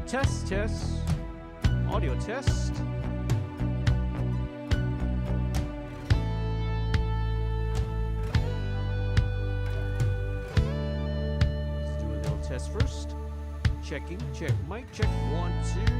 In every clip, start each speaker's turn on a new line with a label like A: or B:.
A: Test, test. Audio test. Let's do a little test first. Checking, check, mic check, 1, 2.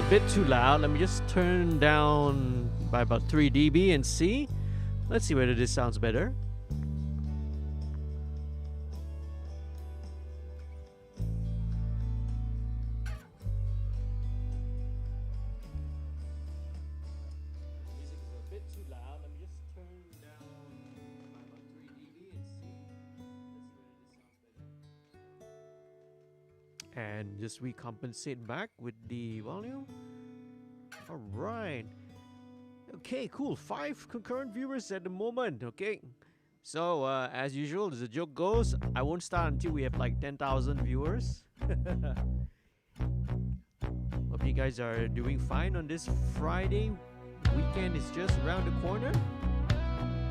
A: Bit too loud. Let me just turn down by about 3 dB and see. Let's see whether this sounds better. Music is a bit too loud. Let me just turn down by about 3 dB and see. Let's see whether this sounds better. And just recompensate back with the volume. All right. Okay, cool. 5 concurrent viewers at the moment. Okay. So, as usual, as the joke goes, I won't start until we have like 10,000 viewers. Hope you guys are doing fine on this Friday. Weekend is just around the corner.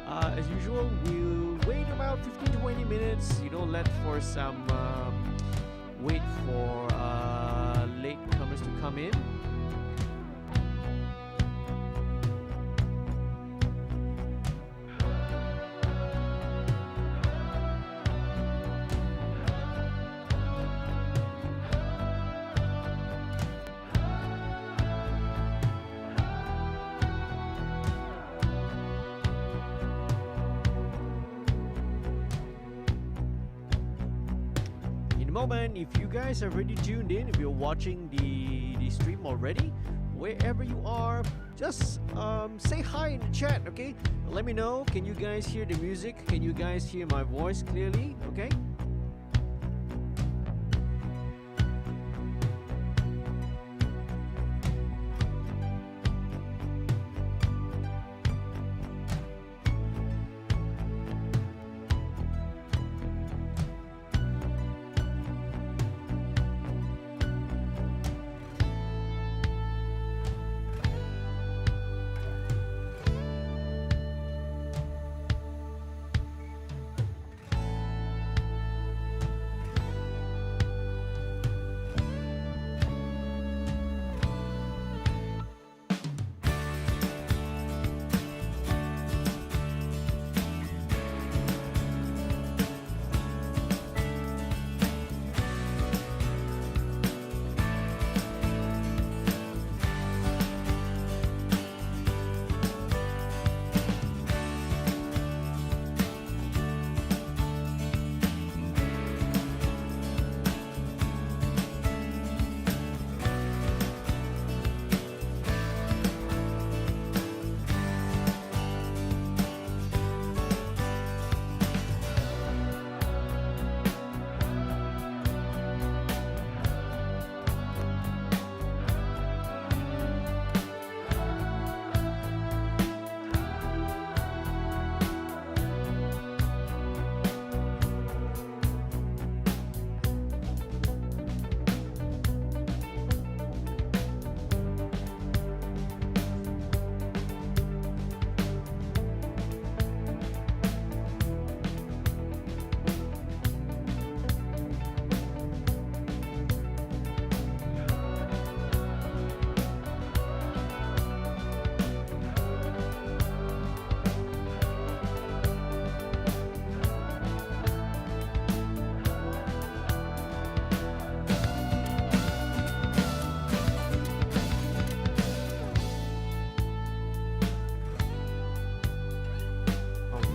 A: As usual, we'll wait about 15-20 minutes. You know, let for some wait for latecomers to come in. moment, if you guys are already tuned in, if you're watching the stream already, wherever you are, just say hi in the chat, okay? Let me know. Can you guys hear the music? Can you guys hear my voice clearly? Okay.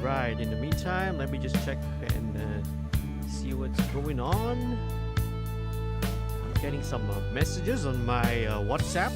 A: Right, in the meantime, let me just check and see what's going on. I'm getting some messages on my WhatsApp.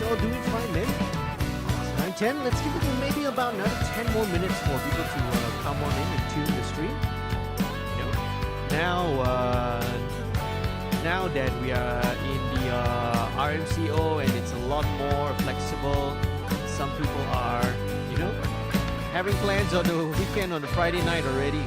A: All doing fine, man. 9:10. Let's give it maybe about another 10 more minutes for people to come on in and tune the stream. You know, now that we are in the RMCO and it's a lot more flexible, some people are, you know, having plans on the weekend on the Friday night already.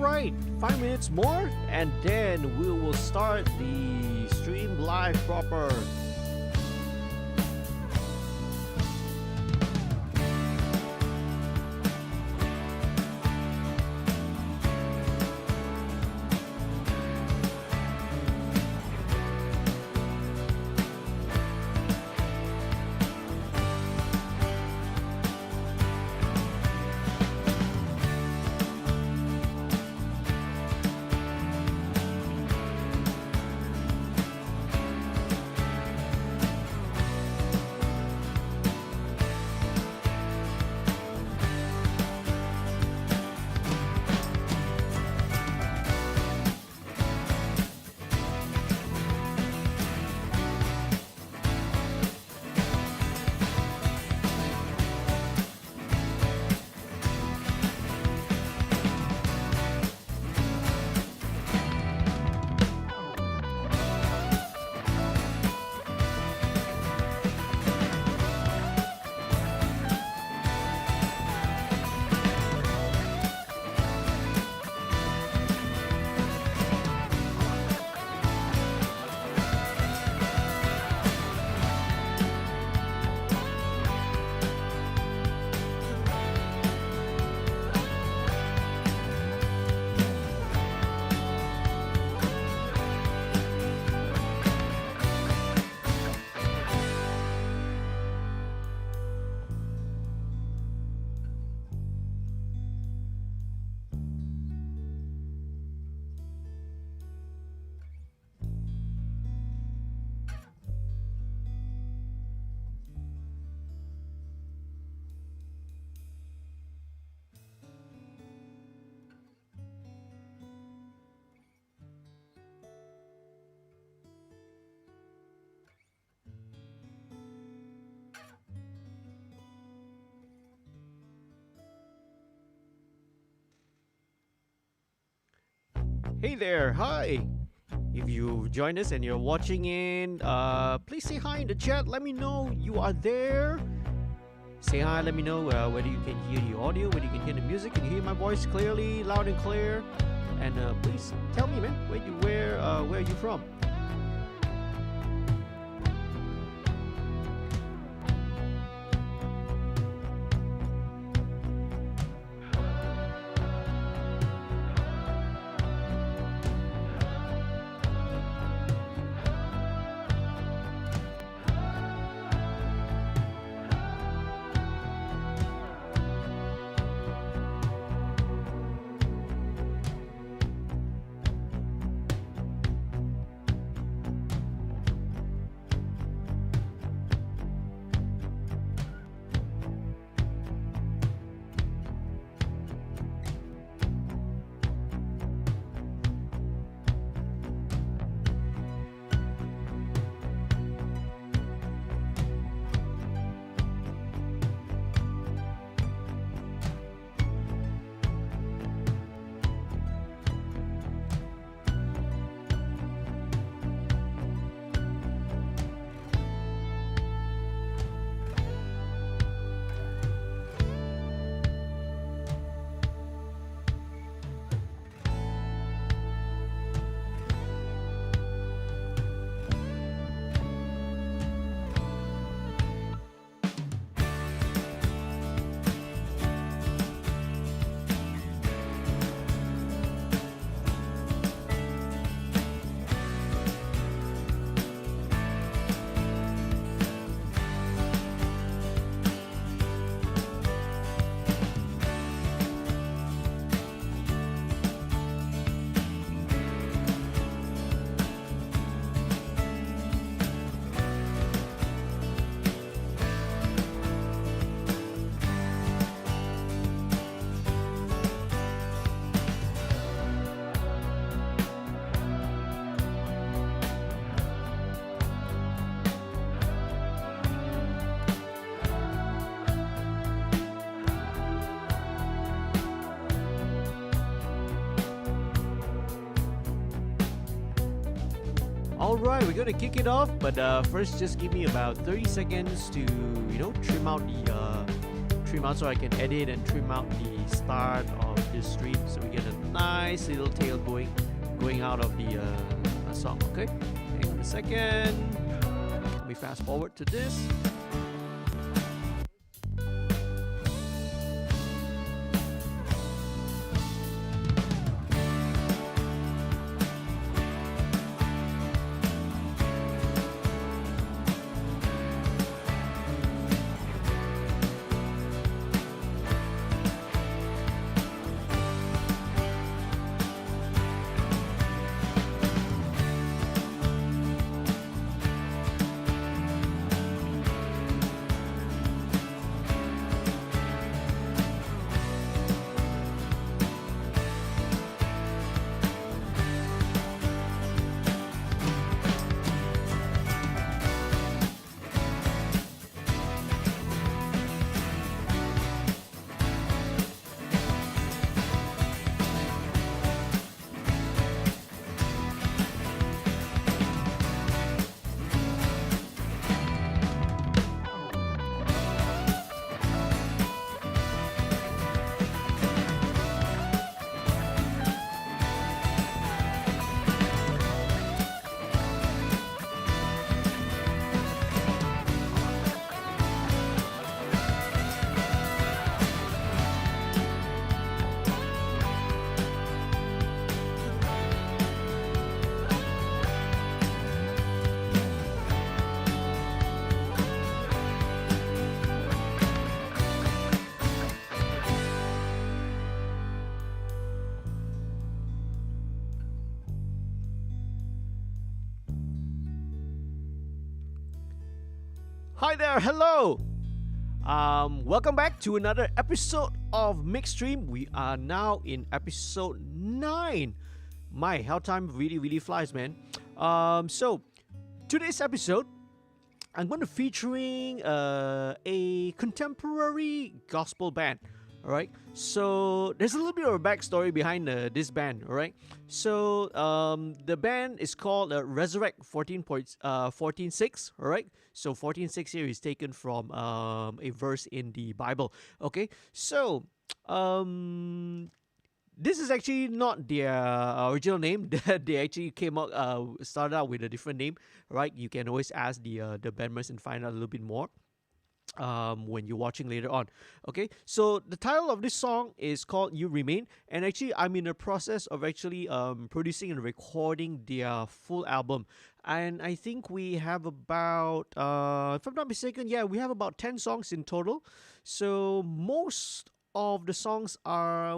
A: right, 5 minutes more, and then we will start the stream live proper. Hey there, hi. If you've joined us and you're watching in, please say hi in the chat. Let me know you are there. Say hi, let me know whether you can hear the audio, whether you can hear the music, can you hear my voice clearly, loud and clear. And please tell me, man, where are you from? Alright, we're gonna kick it off, but first just give me about 30 seconds to, trim out trim out so I can edit and trim out the start of this stream so we get a nice little tail going out of the song. Okay, hang on a second. Let me fast forward to this. Hi there, hello. Welcome back to another episode of MixStream. We are now in episode 9. My, how time really flies, man. So today's episode, I'm going to featuring a contemporary gospel band. All right. So there's a little bit of a backstory behind this band. All right. So the band is called reSURrEect 14.6. All right. So 14.6 here is taken from a verse in the Bible. Okay. So this is actually not their original name. They actually came out started out with a different name. Right. You can always ask the band members and find out a little bit more when you're watching later on. Okay, so the title of this song is called You Remain, and actually I'm in the process of actually producing and recording their full album, and I think we have about if I'm not mistaken, yeah, we have about 10 songs in total. So most of the songs are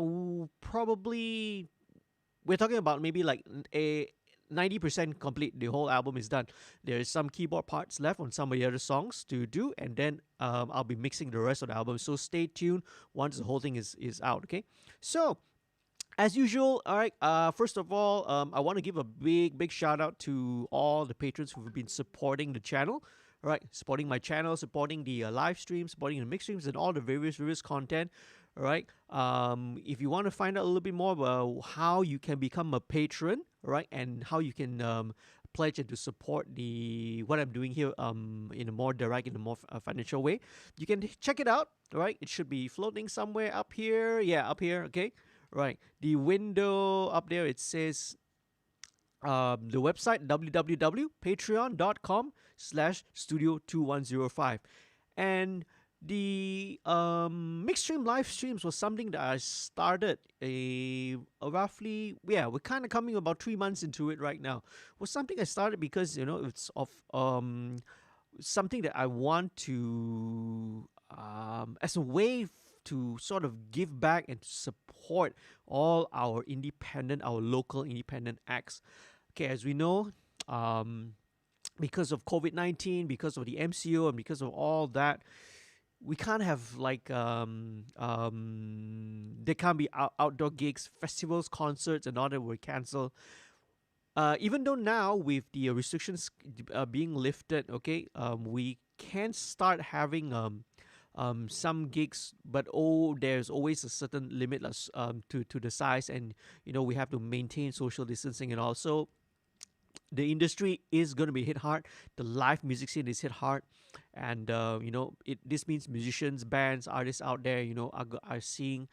A: probably, we're talking about maybe like a 90% complete. The whole album is done. There's some keyboard parts left on some of the other songs to do, and then I'll be mixing the rest of the album. So stay tuned once the whole thing is out. Okay, so as usual, all right, first of all, I want to give a big shout out to all the patrons who've been supporting the channel. All right, supporting my channel, supporting the live streams, supporting the mix streams, and all the various content. All right. If you want to find out a little bit more about how you can become a patron, right, and how you can pledge and to support what I'm doing here in a more direct, in a more financial way, you can check it out. Right, it should be floating somewhere up here. Yeah, up here. Okay, right. The window up there, it says the website www.patreon.com/studio2105, and the MixStream live streams was something that I started a roughly, yeah, we're kind of coming about 3 months into it right now. It was something I started because it's of something that I want to as a way to sort of give back and to support all our local independent acts. Okay, as we know, because of COVID-19, because of the MCO, and because of all that, we can't have like there can't be outdoor gigs, festivals, concerts, and all that were cancelled. Even though now with the restrictions being lifted, okay, we can start having some gigs, but there's always a certain limit to the size, and we have to maintain social distancing and all. So the industry is going to be hit hard. The live music scene is hit hard, and this means musicians, bands, artists out there, are seeing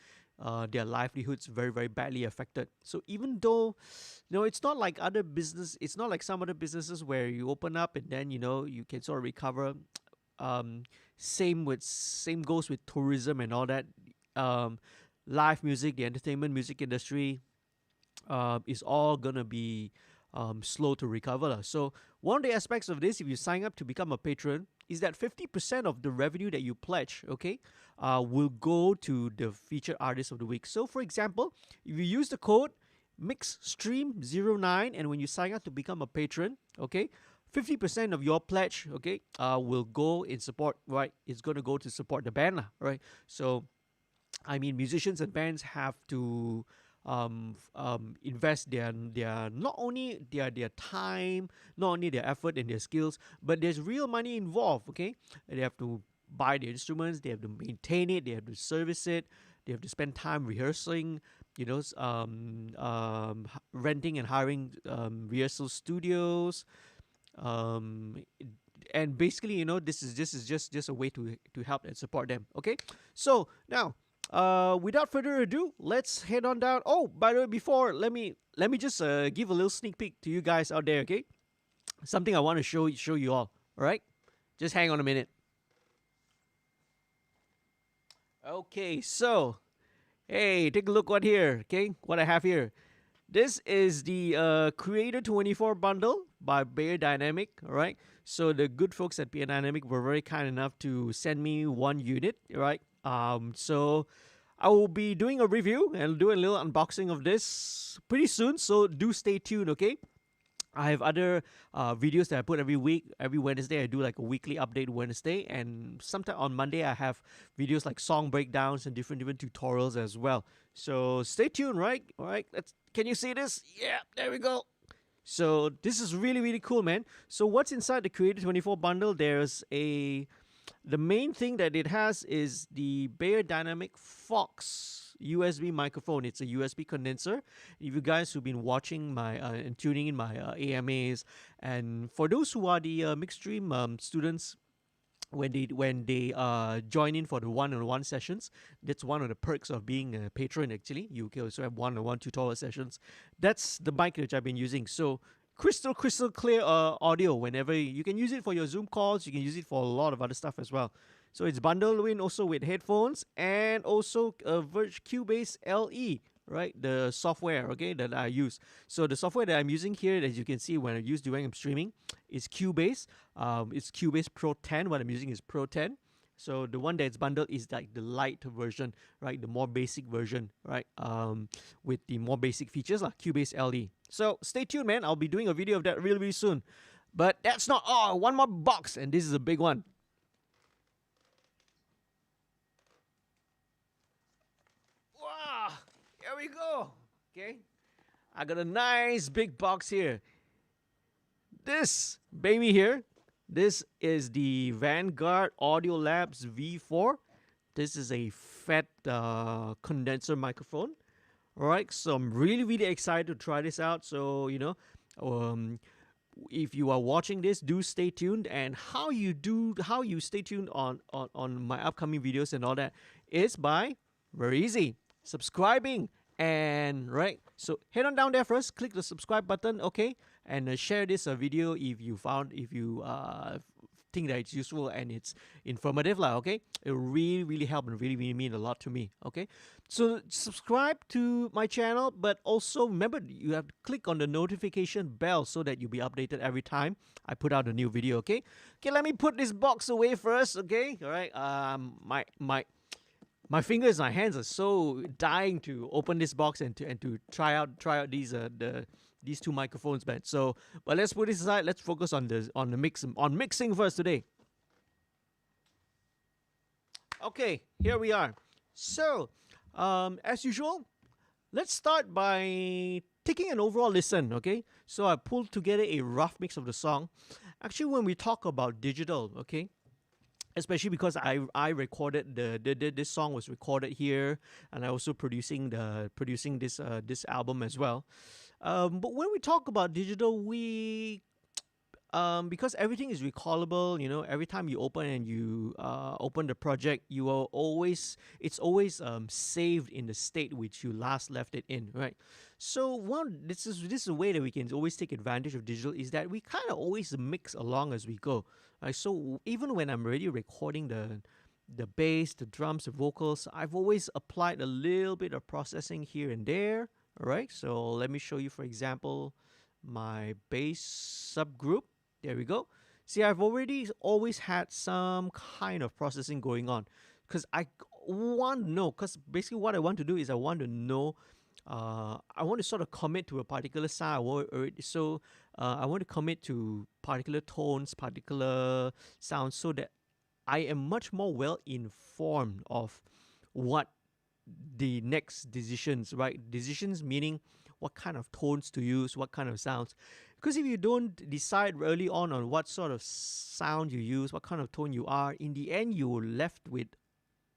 A: their livelihoods very, very badly affected. So even though, it's not like other business, it's not like some other businesses where you open up and then you can sort of recover. Um, same goes with tourism and all that. Um, Live music, the entertainment music industry, is all gonna be slow to recover lah. So one of the aspects of this, if you sign up to become a patron, is that 50% of the revenue that you pledge, okay, will go to the featured artist of the week. So for example, if you use the code MixStream09, and when you sign up to become a patron, okay, 50% of your pledge, okay, will go in support, right? It's going to go to support the band, right? So, I mean, musicians and bands have to invest their not only their time, not only their effort and their skills, but there's real money involved. Okay, they have to buy the instruments, they have to maintain it, they have to service it, they have to spend time rehearsing. Renting and hiring rehearsal studios, um, and basically, this is just a way to help and support them. Okay, so now, without further ado, let's head on down. Oh, by the way, before, let me just give a little sneak peek to you guys out there. Okay, something I want to show you all. All right, just hang on a minute. Okay, so hey, take a look what here. Okay, what I have here. This is the Creator 24 bundle by Bear Dynamic. All right, so the good folks at Bear Dynamic were very kind enough to send me one unit. Right. So I will be doing a review and do a little unboxing of this pretty soon. So do stay tuned. Okay. I have other videos that I put every week. Every Wednesday, I do like a weekly update Wednesday, and sometime on Monday, I have videos like song breakdowns and different tutorials as well. So stay tuned, right? All right. Can you see this? Yeah, there we go. So this is really, really cool, man. So what's inside the Creator 24 bundle? The main thing that it has is the Bear Dynamic Fox USB microphone. It's a USB condenser. If you guys who've been watching my and tuning in my AMAs, and for those who are the MixStream students, when they join in for the one-on-one sessions, that's one of the perks of being a patron. Actually, you can also have one-on-one tutorial sessions. That's the mic which I've been using. So crystal clear audio. Whenever you can use it for your Zoom calls, you can use it for a lot of other stuff as well. So it's bundled in also with headphones and also Verge Cubase LE, right? The software, okay, that I use. So the software that I'm using here, as you can see when I'm streaming, is Cubase. It's Cubase Pro 10. What I'm using is Pro 10. So the one that's bundled is like the light version, right? The more basic version, right? With the more basic features, like Cubase LE. So stay tuned, man. I'll be doing a video of that really, really soon. But that's not all. One more box, and this is a big one. Wow, here we go. Okay, I got a nice big box here. This baby here, this is the Vanguard Audio Labs V4. This is a fat condenser microphone. All right, so I'm really, really excited to try this out. So, if you are watching this, do stay tuned. And how you stay tuned on my upcoming videos and all that is by, very easy, subscribing. And right, so head on down there first, click the subscribe button, okay, and share this video if you think that it's useful and it's informative lah, okay. It will really, really help and really, really mean a lot to me, okay. So subscribe to my channel, but also remember you have to click on the notification bell so that you'll be updated every time I put out a new video, okay. Okay, let me put this box away first, okay. All right, my fingers, my hands are so dying to open this box and to try out these two microphones, man. So, but let's put this aside. Let's focus on mixing first today. Okay, here we are. So, as usual, let's start by taking an overall listen. Okay, so I pulled together a rough mix of the song. Actually, when we talk about digital, okay, especially because I recorded this song was recorded here, and I also producing this album as well. But when we talk about digital, we because everything is recallable, every time you open and you open the project, you are always it's always saved in the state which you last left it in, right? So this is a way that we can always take advantage of digital, is that we kind of always mix along as we go, right? So even when I'm already recording the bass, the drums, the vocals, I've always applied a little bit of processing here and there. All right, so let me show you, for example, my bass subgroup. There we go. See, I've already always had some kind of processing going on, because I want to know, because basically what I want to do is I want to know, I want to sort of commit to a particular sound. So I want to commit to particular tones, particular sounds, so that I am much more well informed of what the next decisions, right? Decisions meaning what kind of tones to use, what kind of sounds. Because if you don't decide early on what sort of sound you use, what kind of tone you are, in the end you're left with,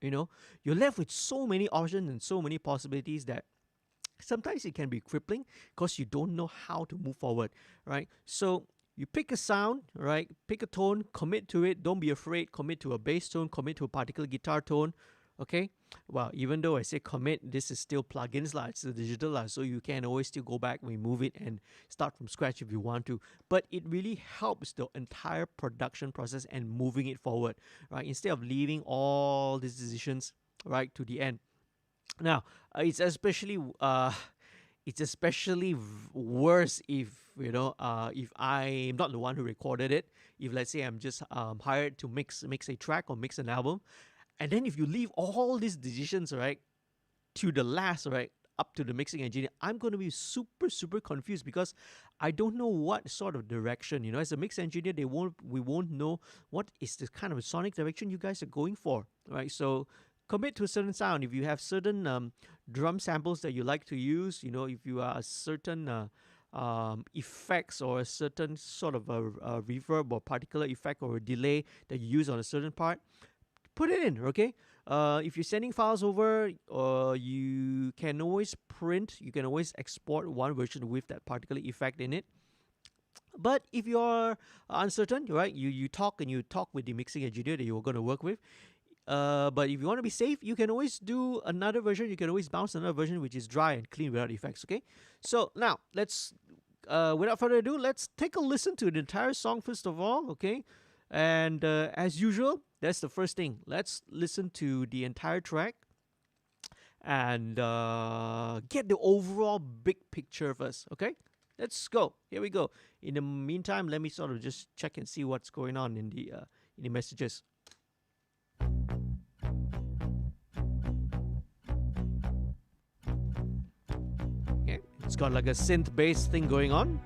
A: you're left with so many options and so many possibilities that sometimes it can be crippling, because you don't know how to move forward, right? So you pick a sound, right? Pick a tone, commit to it. Don't be afraid. Commit to a bass tone, commit to a particular guitar tone. Okay, well, even though I say commit, this is still plugins lah, it's the digital lah, so you can always still go back, remove it, and start from scratch if you want to. But it really helps the entire production process and moving it forward, right? Instead of leaving all these decisions right to the end. Now, it's especially worse if if I'm not the one who recorded it. If, let's say, I'm just hired to mix a track or mix an album. And then if you leave all these decisions, right, to the last, right, up to the mixing engineer, I'm going to be super, super confused, because I don't know what sort of direction, as a mix engineer, we won't know what is the kind of sonic direction you guys are going for, right? So commit to a certain sound. If you have certain drum samples that you like to use, if you are a certain effects or a certain sort of a reverb or particular effect or a delay that you use on a certain part, put it in, okay? If you're sending files over, you can always export one version with that particular effect in it. But if you're uncertain, right, you talk with the mixing engineer that you're going to work with. But if you want to be safe, you can always do another version. You can always bounce another version which is dry and clean without effects, okay? So now, let's, without further ado, let's take a listen to the entire song first of all, okay? And as usual, that's the first thing. Let's listen to the entire track and get the overall big picture first, okay? Let's go. Here we go. In the meantime, let me sort of just check and see what's going on in the messages. Okay, it's got like a synth bass thing going on.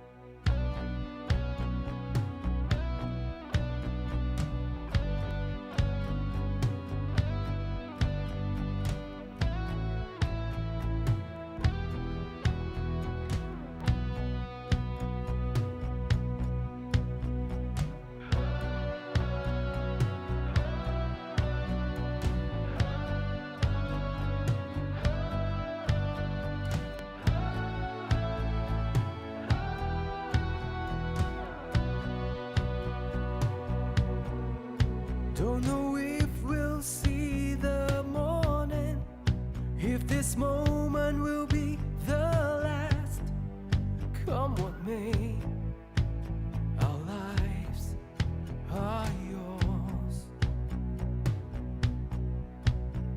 B: Don't know if we'll see the morning, if this moment will be the last. Come what may, our lives are yours,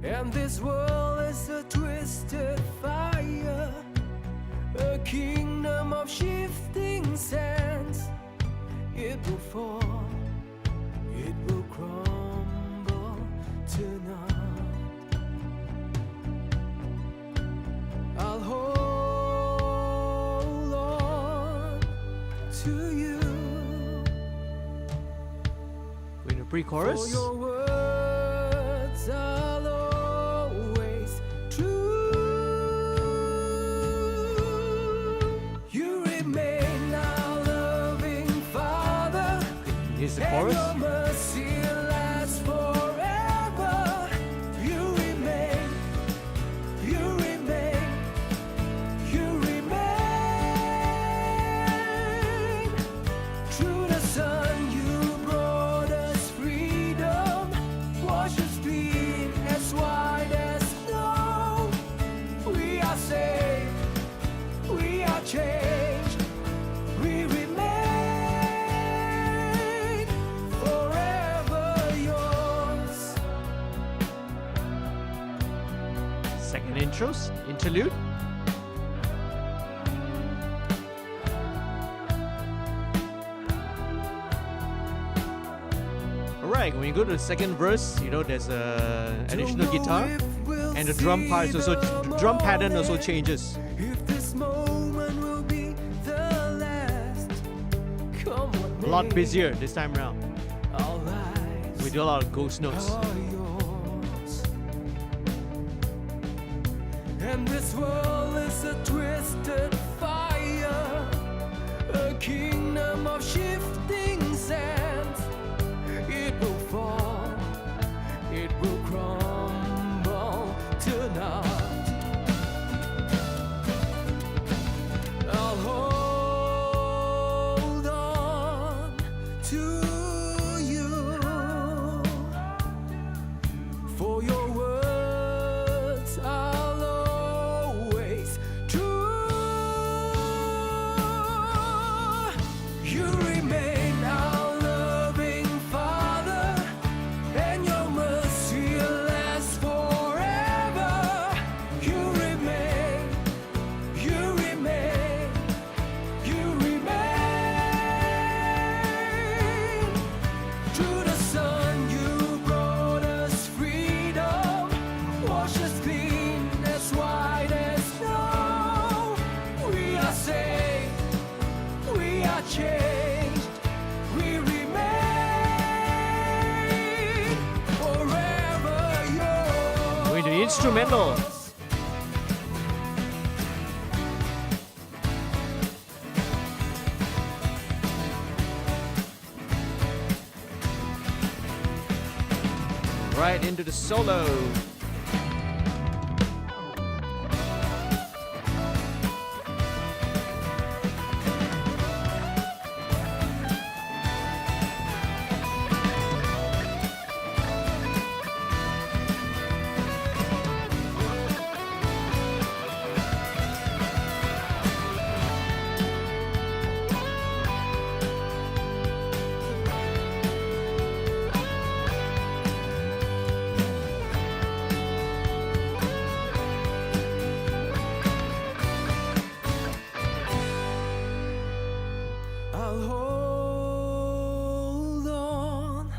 B: and this world is a twisted fire, a kingdom of shifting sands. It will fall, it will crumble tonight. I'll hold on to you.
A: Going to pre-chorus.
B: For your words are always true. You remain our loving Father.
A: Here's the chorus.
B: And your mercy lasts forever. You remain, you remain, you remain.
A: intros, interlude. Alright, when you go to the second verse, you know, there's a additional guitar, and the drum part also, drum pattern also changes.
B: If this moment will be the last, come on,
A: A lot busier this time around.
B: our lives
A: We do a lot of ghost notes.
B: are yours. And this world is a twisted fire, a kingdom of shifting sands. It will fall, it will crumble tonight. I'll hold on to you, for your words are always true. You remain our loving Father, and your mercy lasts forever. You remain, you remain, you remain. Through the sun you brought us freedom, wash us clean as white as snow. We are saved, we are changed, we remain forever yours.
A: Going to the instrumental. Right into the solo.
B: I'll hold on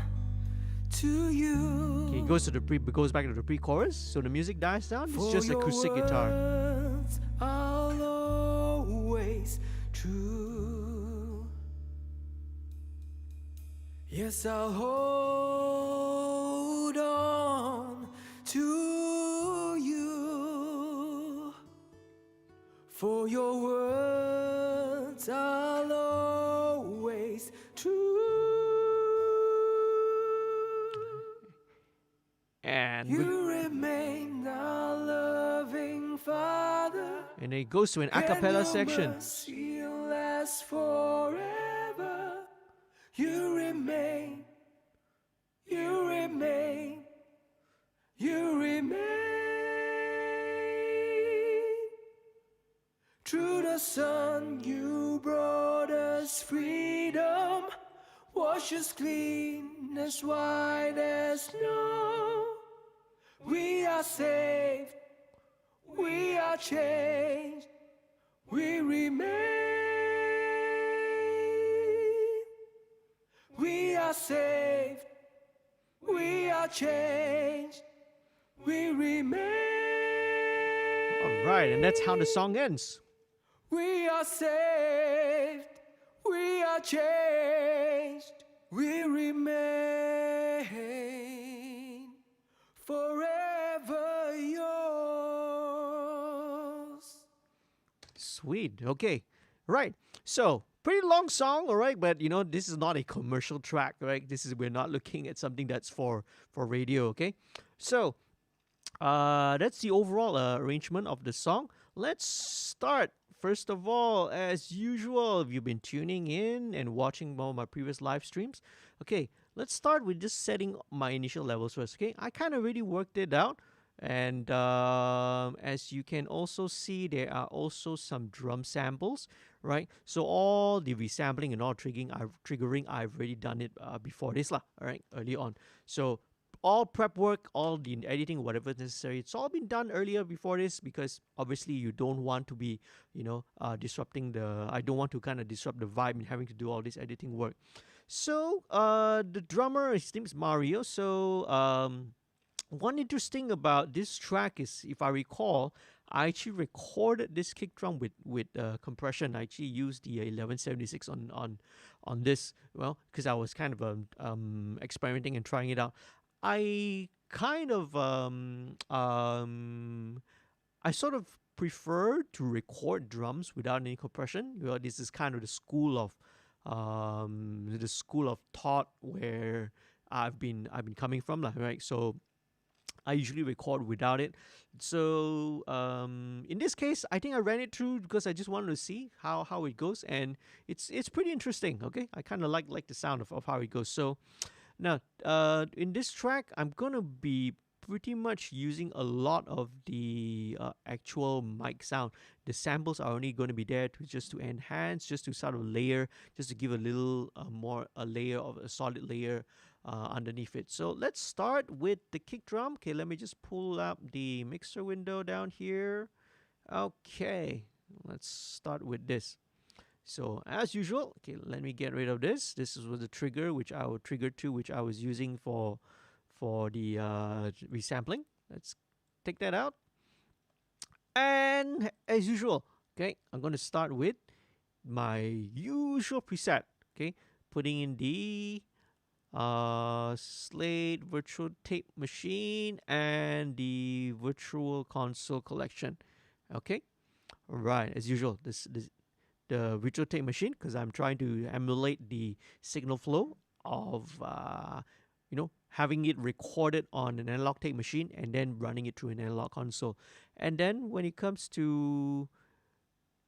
B: to you.
A: Okay, it goes back to the pre-chorus, so the music dies down. It's
B: For
A: just
B: your
A: acoustic guitar.
B: words are always true. Yes, I'll hold on to you, for your words are always true.
A: And
B: You remain our loving Father,
A: and it goes to an a cappella section.
B: mercy lasts forever. You remain, you remain, you remain. Through the sun you brought us freedom, wash us clean as white as snow. We are saved, we are changed, we remain. We are saved, we are changed, we remain.
A: Alright, and that's how the song ends.
B: We are saved, we are changed, we remain forever yours.
A: Sweet. Okay. Right. So, pretty long song, all right, but you know, this is not a commercial track, right? We're not looking at something that's for radio, okay? So, that's the overall arrangement of the song. Let's start. First of all, as usual, if you've been tuning in and watching one of my previous live streams, okay, let's start with just setting my initial levels first, okay? I kind of really worked it out, and as you can also see, there are also some drum samples, right? So all the resampling and all triggering, I've already done it before this lah, all right, early on. So all prep work, all the editing, whatever is necessary, it's all been done earlier before this, because obviously you don't want to be, disrupting I don't want to kind of disrupt the vibe and having to do all this editing work. So the drummer, his name is Mario. So one interesting about this track is, if I recall, I actually recorded this kick drum with compression. I actually used the 1176 on this, well, because I was kind of experimenting and trying it out. I kind of I sort of prefer to record drums without any compression. Well, this is kind of the school of thought where I've been coming from, right? So I usually record without it. So in this case, I think I ran it through because I just wanted to see how it goes, and it's pretty interesting. Okay, I kind of like the sound of how it goes. So now in this track, I'm gonna be pretty much using a lot of the actual mic sound. The samples are only going to be there to enhance, just to sort of layer, just to give a little a layer of a solid layer underneath it. So let's start with the kick drum. Okay, let me just pull up the mixer window down here. Okay, let's start with this. So as usual, okay, let me get rid of this. This was the trigger which I will trigger to, which I was using for the resampling. Let's take that out. And as usual, okay, I'm going to start with my usual preset. Okay, putting in the Slate virtual tape machine and the virtual console collection. Okay, all right, as usual, the virtual tape machine, because I'm trying to emulate the signal flow of having it recorded on an analog tape machine and then running it through an analog console. And then when it comes to,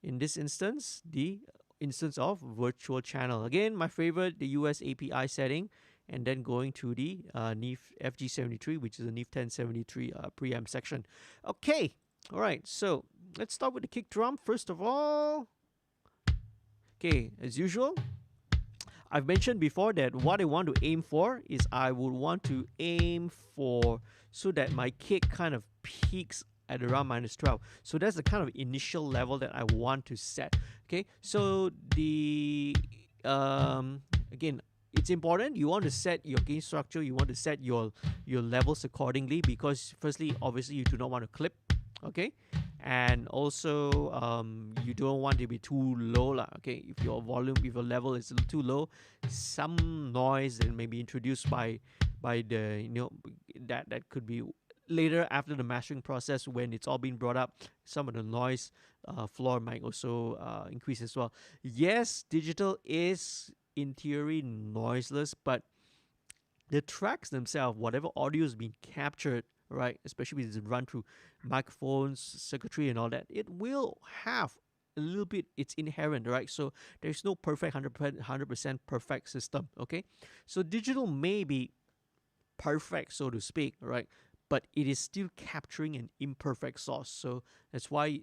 A: in this instance, the instance of virtual channel, again, my favorite, the US API setting, and then going to the NIF FG73, which is a NIF 1073 preamp section. Okay, all right, so let's start with the kick drum first of all. Okay, as usual, I've mentioned before that what I want to aim for is I would want to aim for so that my kick kind of peaks at around -12. So that's the kind of initial level that I want to set. Okay, so the again, it's important. You want to set your gain structure. You want to set your levels accordingly, because firstly, obviously, you do not want to clip. Okay, and also you don't want to be too low lah. Okay, if your level is a little too low, some noise that may be introduced by the that could be later after the mastering process, when it's all being brought up, some of the noise floor might also increase as well. Yes, digital is in theory noiseless, but the tracks themselves, whatever audio is being captured, right, especially if it's run through microphones, circuitry and all that, it will have a little bit, it's inherent, right? So there's no perfect 100% perfect system. Okay, so digital may be perfect, so to speak, right, but it is still capturing an imperfect source. So that's why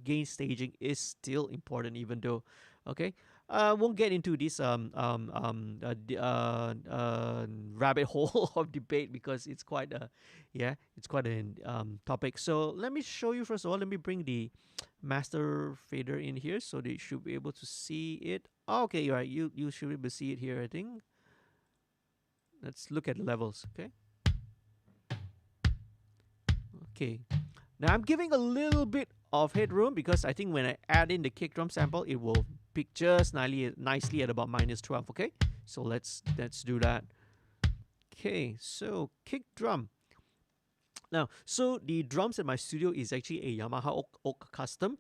A: gain staging is still important, even though, okay, won't get into this rabbit hole of debate, because it's quite a topic. So let me show you first of all. Let me bring the master fader in here so they should be able to see it. Okay, you're right. You should be able to see it here, I think. Let's look at the levels. Okay. Now I'm giving a little bit of headroom, because I think when I add in the kick drum sample, it will pick just nicely at about -12. Okay, so let's do that. Okay, so kick drum. Now, so the drums at my studio is actually a Yamaha Oak Custom.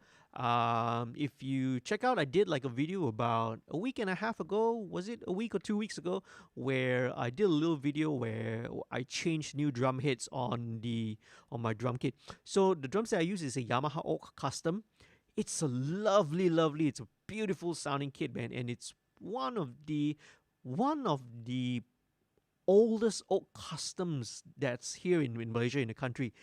A: If you check out, I did like a video about a week and a half ago, was it a week or 2 weeks ago, where I did a little video where I changed new drum heads on my drum kit. So the drums that I use is a Yamaha Oak Custom. It's a lovely, it's a beautiful sounding kit, man, and it's one of the oldest Oak Customs that's here in Malaysia, in the country.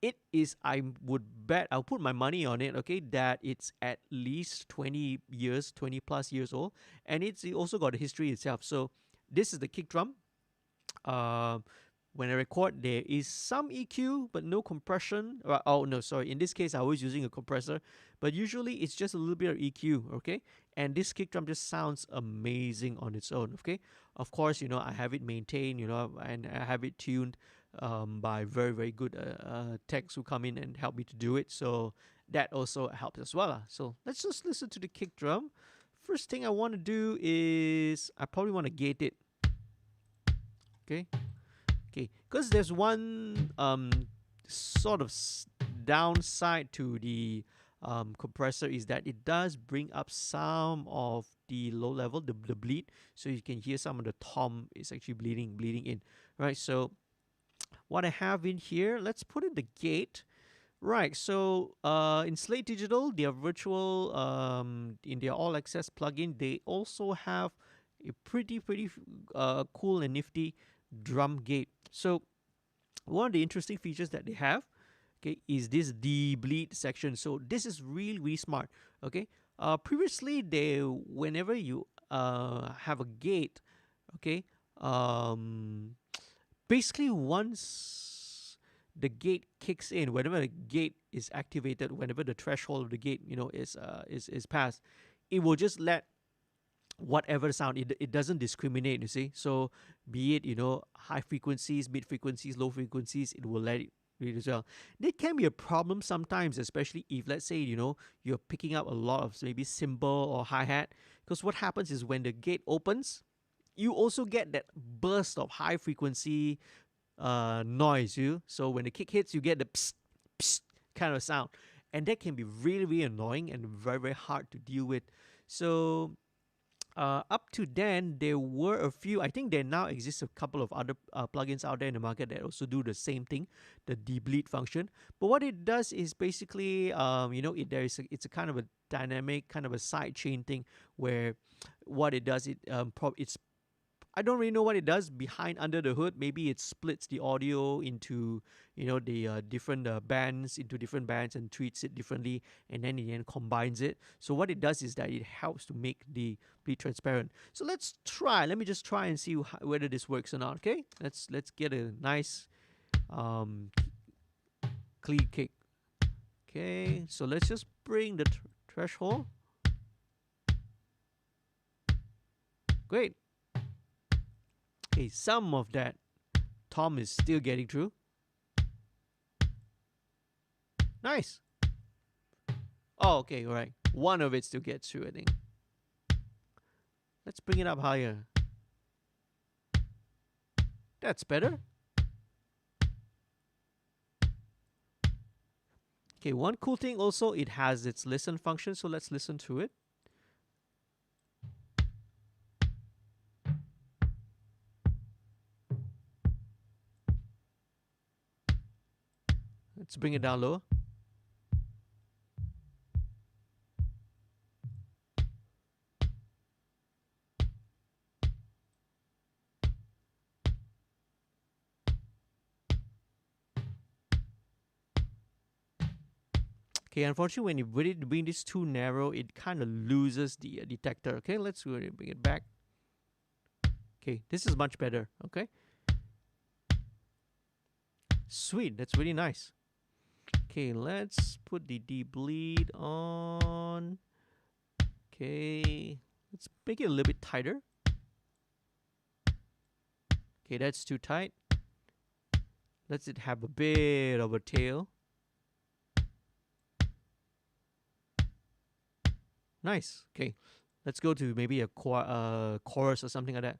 A: It is, I would bet, I'll put my money on it, okay, that it's at least 20 plus years old, and it's also got a history itself. So this is the kick drum. Uh, when I record, there is some EQ, but no compression. Oh no, sorry. In this case, I was using a compressor, but usually it's just a little bit of EQ, okay? And this kick drum just sounds amazing on its own, okay? Of course, you know, I have it maintained, you know, and I have it tuned by very, very good techs who come in and help me to do it. So that also helps as well. So let's just listen to the kick drum. First thing I want to do is I probably want to gate it. Okay. Okay, because there's one sort of downside to the compressor is that it does bring up some of the low level, the bleed, so you can hear some of the tom is actually bleeding in, right? So what I have in here, let's put in the gate. Right, so in Slate Digital, their virtual, in their all access plugin, they also have a pretty cool and nifty drum gate. So one of the interesting features that they have, okay, is this de-bleed section. So this is really smart. Okay, previously whenever you have a gate, okay, basically once the gate kicks in, whenever the gate is activated, whenever the threshold of the gate, you know, is passed, it will just let whatever sound. It doesn't discriminate, you see. So be it, you know, high frequencies, mid frequencies, low frequencies, it will let it read as well. There can be a problem sometimes, especially if, let's say, you know, you're picking up a lot of maybe cymbal or hi-hat, because what happens is when the gate opens, you also get that burst of high frequency noise. So when the kick hits, you get the psst, psst kind of sound, and that can be really annoying and very hard to deal with. So up to then, there were a few. I think there now exists a couple of other plugins out there in the market that also do the same thing, the de-bleed function. But what it does is basically, you know, it's a kind of a dynamic, kind of a side chain thing, where what it does, it's I don't really know what it does behind under the hood. Maybe it splits the audio into, you know, the different bands into different bands and treats it differently, and then in the end combines it. So what it does is that it helps to make the bleed transparent. So let's try. Let me just try and see whether this works or not. Okay, let's get a nice clean kick. Okay, so let's just bring the threshold. Great. Okay, some of that tom is still getting through. Nice. Oh, okay, all right. One of it still gets through, I think. Let's bring it up higher. That's better. Okay, one cool thing also, it has its listen function, so let's listen to it. Let's bring it down lower. Okay, unfortunately, when you bring this too narrow, it kind of loses the detector. Okay, let's bring it back. Okay, this is much better. Okay. Sweet, that's really nice. Okay, let's put the de-bleed on. Okay, let's make it a little bit tighter. Okay, that's too tight. Let's it have a bit of a tail. Nice. Okay, let's go to maybe a chorus or something like that.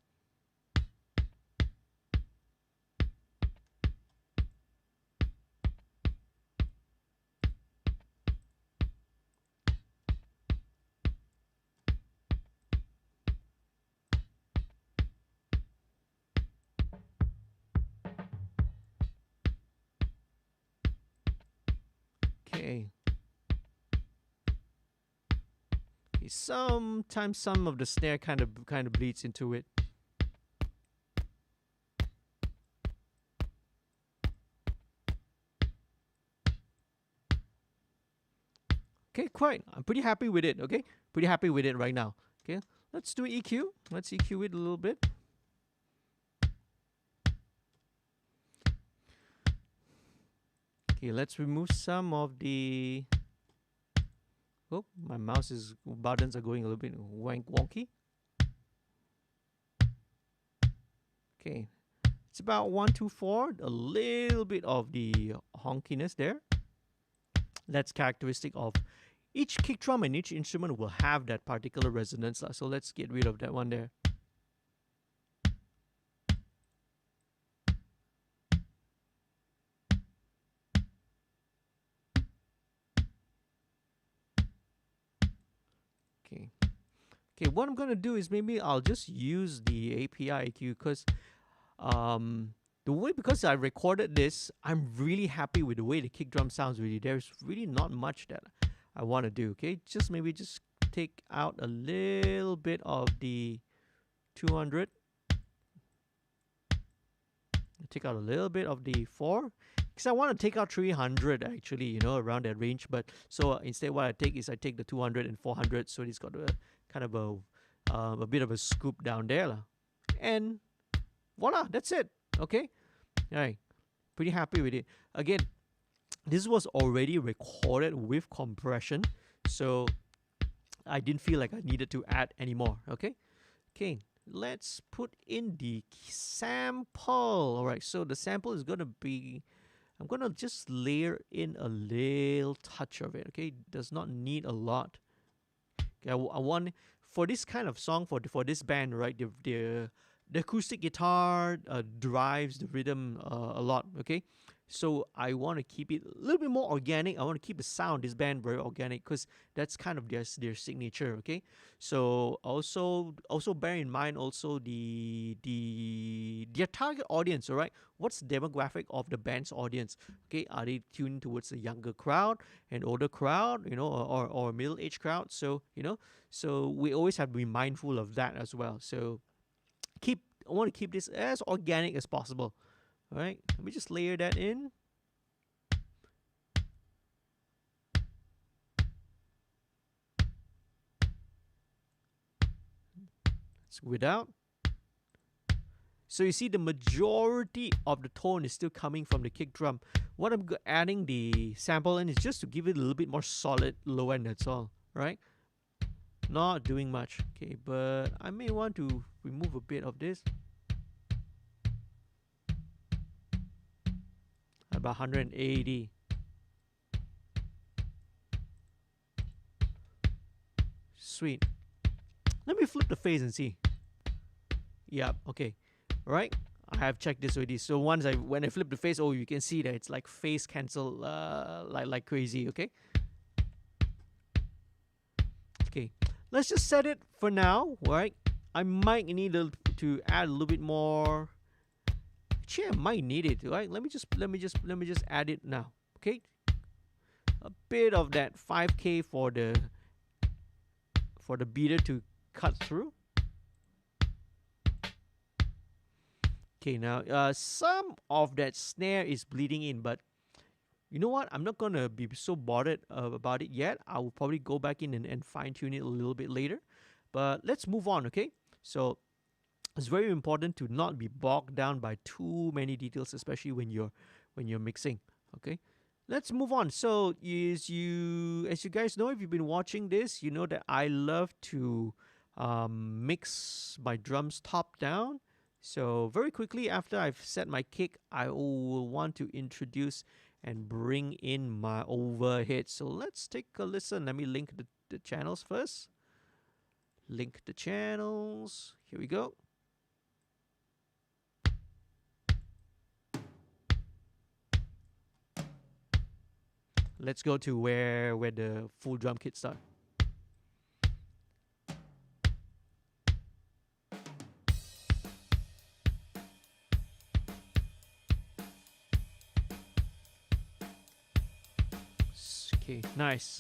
A: Okay. Sometimes some of the snare kind of bleeds into it. Okay, quite. I'm pretty happy with it. Okay, pretty happy with it right now. Okay, let's do EQ. Let's EQ it a little bit. Okay, let's remove some of the... Oh, my mouse's buttons are going a little bit wonky. Okay, it's about 1, 2, 4. A little bit of the honkiness there. That's characteristic of each kick drum, and each instrument will have that particular resonance. So let's get rid of that one there. Okay. Okay, what I'm gonna do is maybe I'll just use the API EQ because because I recorded this, I'm really happy with the way the kick drum sounds. Really, there's really not much that I want to do. Okay, just maybe just take out a little bit of the 200. Take out a little bit of the 4 because I want to take out 300 actually, you know, around that range. But so instead, what I take is I take the 200 and 400, so it's got a kind of a bit of a scoop down there, lah. And voila, that's it. Okay, all right, pretty happy with it. Again, this was already recorded with compression, so I didn't feel like I needed to add anymore. Okay, let's put in the sample. All right, so the sample is gonna be, I'm gonna just layer in a little touch of it. Okay, does not need a lot. Okay, I want for this kind of song, for this band, right? The acoustic guitar drives the rhythm a lot. Okay, so I want to keep it a little bit more organic. I want to keep the sound this band very organic because that's kind of their signature. Okay, so also bear in mind also their target audience. All right, what's the demographic of the band's audience? Okay, are they tuned towards a younger crowd, an older crowd, you know, or a middle-aged crowd? So you know, so we always have to be mindful of that as well. So I want to keep this as organic as possible. All right, let me just layer that in. Let's without. So you see the majority of the tone is still coming from the kick drum. What I'm adding the sample in is just to give it a little bit more solid low end, that's all, right? Not doing much. Okay, but I may want to remove a bit of this. About 180. Sweet. Let me flip the phase and see. Yeah, okay. Right? I have checked this already. So when I flip the phase, oh, you can see that it's like phase cancel like crazy, okay? Okay. Let's just set it for now, right? I might need to add a little bit more. Actually, I might need it, right? Let me just add it now, okay? A bit of that 5K for the beater to cut through. Okay, now some of that snare is bleeding in, but you know what? I'm not gonna be so bothered about it yet. I will probably go back in and fine tune it a little bit later. But let's move on, okay? So it's very important to not be bogged down by too many details, especially when you're mixing. Okay, let's move on. So as you guys know, if you've been watching this, you know that I love to mix my drums top down. So very quickly after I've set my kick, I will want to introduce and bring in my overhead. So let's take a listen. Let me link the channels first. Link the channels. Here we go. Let's go to where the full drum kit start. Okay, nice.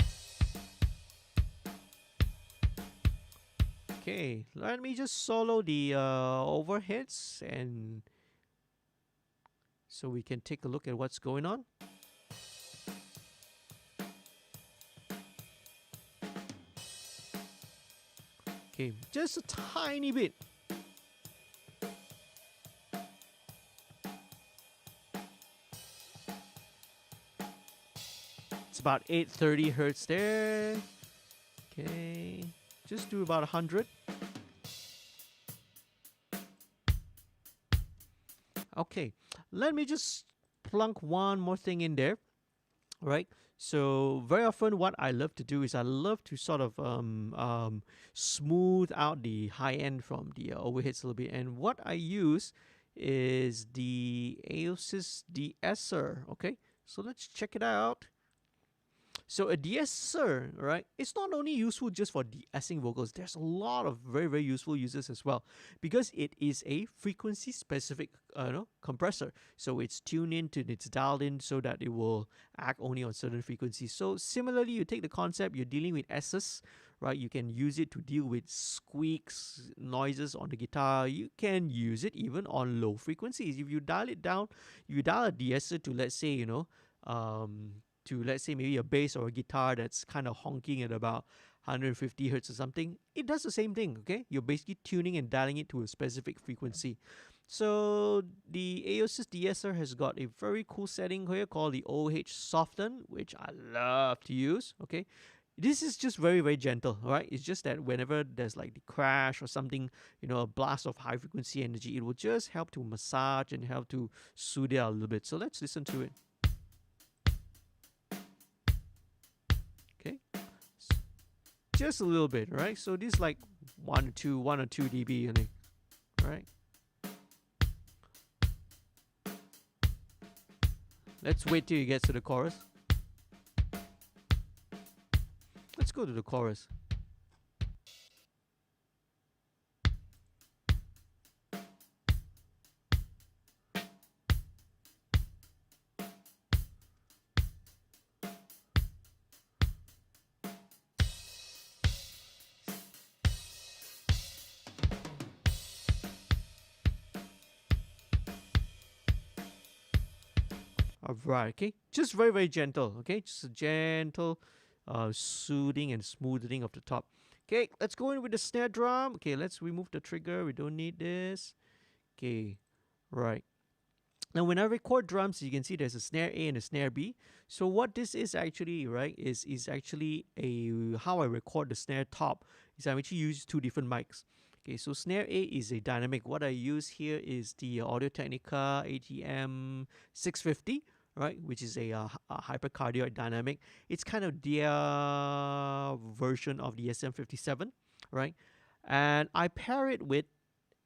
A: Okay, let me just solo the overheads and so we can take a look at what's going on. Okay, just a tiny bit. about 830 hertz there. Okay, just do about 100. Okay, let me just plunk one more thing in there, right? So very often what I love to do is I love to sort of smooth out the high end from the overheads a little bit. And what I use is the Aosis de-esser, okay? So let's check it out. So a de-esser, right? It's not only useful just for de-essing vocals. There's a lot of very, very useful uses as well, because it is a frequency-specific compressor. So it's tuned in to, it's dialed in so that it will act only on certain frequencies. So similarly, you take the concept, you're dealing with S's, right? You can use it to deal with squeaks, noises on the guitar. You can use it even on low frequencies. If you dial it down, you dial a de-esser to, let's say, to, let's say, maybe a bass or a guitar that's kind of honking at about 150 hertz or something, it does the same thing, okay? You're basically tuning and dialing it to a specific frequency. So the Aosis de-esser has got a very cool setting here called the OH Soften, which I love to use, okay? This is just very, very gentle, right? It's just that whenever there's like the crash or something, a blast of high frequency energy, it will just help to massage and help to soothe it out a little bit. So let's listen to it. Okay, just a little bit, right? So this is like 1 or 2 dB, I think, right? Let's wait till it gets to the chorus. Let's go to the chorus. Alright, okay, just very, very gentle, okay, just a gentle soothing and smoothing of the top. Okay, let's go in with the snare drum. Okay, let's remove the trigger, we don't need this. Okay, right. Now when I record drums, you can see there's a snare A and a snare B. So what this is actually, right, is actually how I record the snare top is I actually use 2 different mics. Okay, so snare A is a dynamic. What I use here is the Audio-Technica ATM 650, right, which is a hypercardioid dynamic. It's kind of their version of the SM57, right? And I pair it with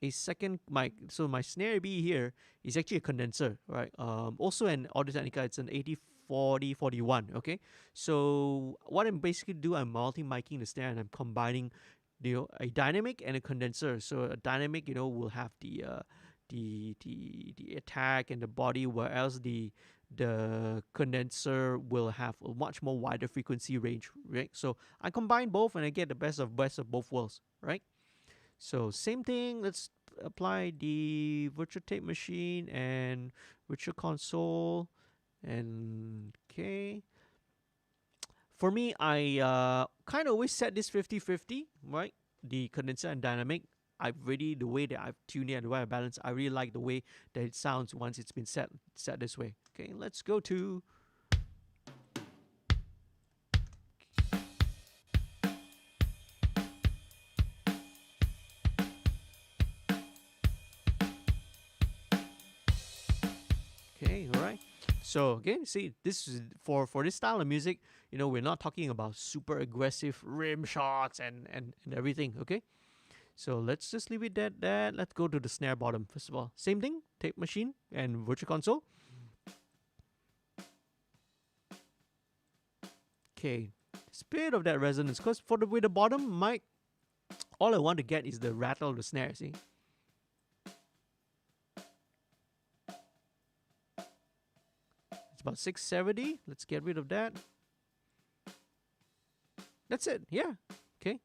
A: a second mic. So my snare B here is actually a condenser, right? Also an Audio-Technica, it's an 804041, okay? So what I'm basically doing, I'm multi-miking the snare and I'm combining a dynamic and a condenser. So a dynamic, will have the attack and the body, whereas the condenser will have a much more wider frequency range, right? So I combine both and I get the best of both worlds, right? So same thing, let's apply the virtual tape machine and virtual console. And okay, for me, I kind of always set this 50-50, right? The condenser and dynamic. The way that I've tuned it and the way I balance, I really like the way that it sounds once it's been set this way. Okay, let's go to... Okay, all right. So again, see, this is for this style of music, we're not talking about super aggressive rim shots and everything, okay? So let's just leave it at that. Let's go to the snare bottom first of all. Same thing, tape machine and virtual console. Okay, it's a bit of that resonance because with the bottom mic, all I want to get is the rattle of the snare, see? It's about 670. Let's get rid of that. That's it. Yeah. Okay.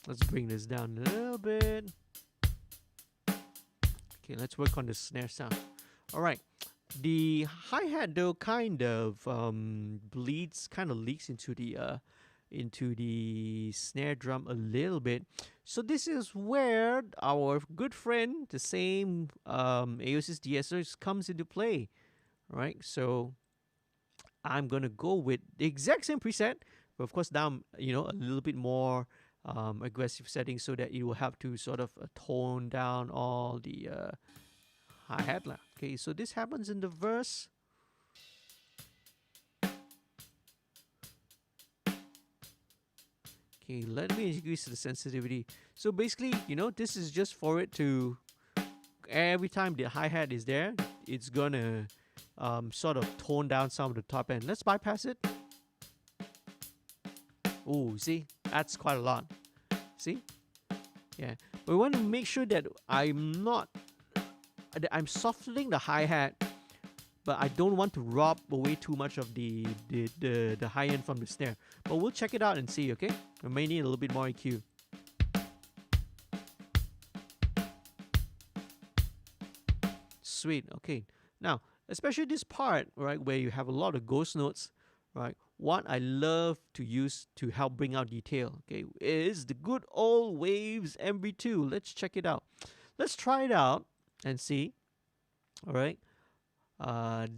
A: Let's bring this down a little bit. Okay, let's work on the snare sound. All right. The hi-hat though kind of leaks into the into the snare drum a little bit. So this is where our good friend, the same Aosis de-esser, comes into play, right? So I'm gonna go with the exact same preset, but of course now a little bit more aggressive setting so that it will have to sort of tone down all the hi-hat lah. Okay, so this happens in the verse. Okay, let me increase the sensitivity. So basically, this is just for it to, every time the hi-hat is there, it's gonna sort of tone down some of the top end. Let's bypass it. Oh, see, that's quite a lot. See? Yeah, but we want to make sure that I'm softening the hi-hat, but I don't want to rob away too much of the high end from the snare. But we'll check it out and see, okay? We may need a little bit more EQ. Sweet, okay. Now, especially this part, right, where you have a lot of ghost notes, right? What I love to use to help bring out detail, okay, is the good old Waves MV2. Let's check it out. Let's try it out and see, all right?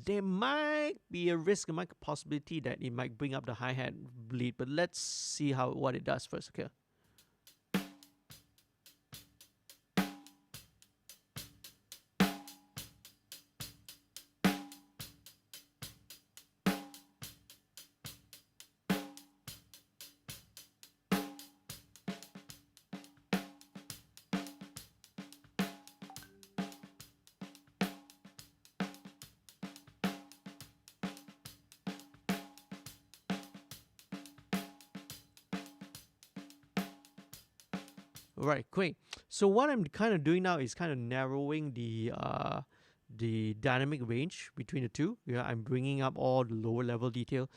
A: There might be a risk, a possibility that it might bring up the hi-hat bleed, but let's see what it does first, okay? Right, great. So what I'm kind of doing now is kind of narrowing the dynamic range between the two. Yeah, I'm bringing up all the lower level detail,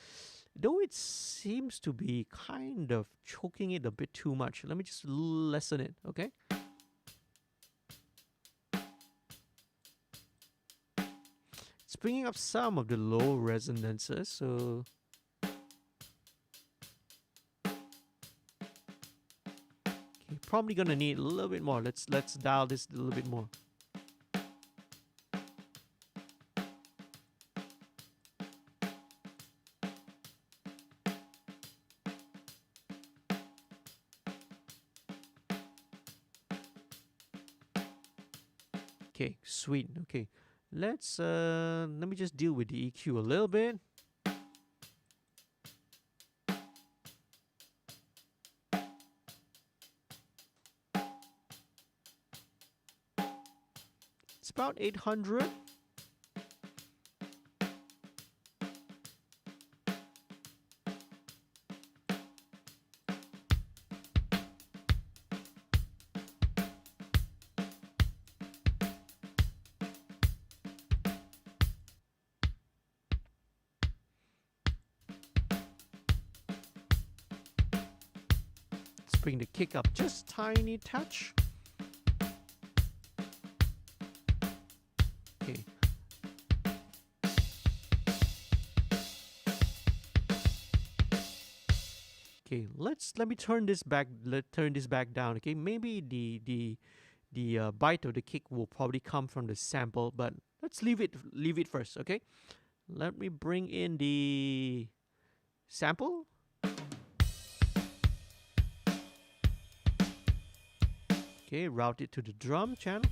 A: though it seems to be kind of choking it a bit too much. Let me just lessen it, okay? It's bringing up some of the low resonances, so probably gonna need a little bit more. Let's dial this a little bit more. Okay, sweet. Okay, let me just deal with the EQ a little bit. It's about 800. Let's bring the kick up just tiny touch. Okay. Okay, let me turn this back. Turn this back down. Okay, maybe the bite of the kick will probably come from the sample, but let's leave it first. Okay, let me bring in the sample. Okay, route it to the drum channel.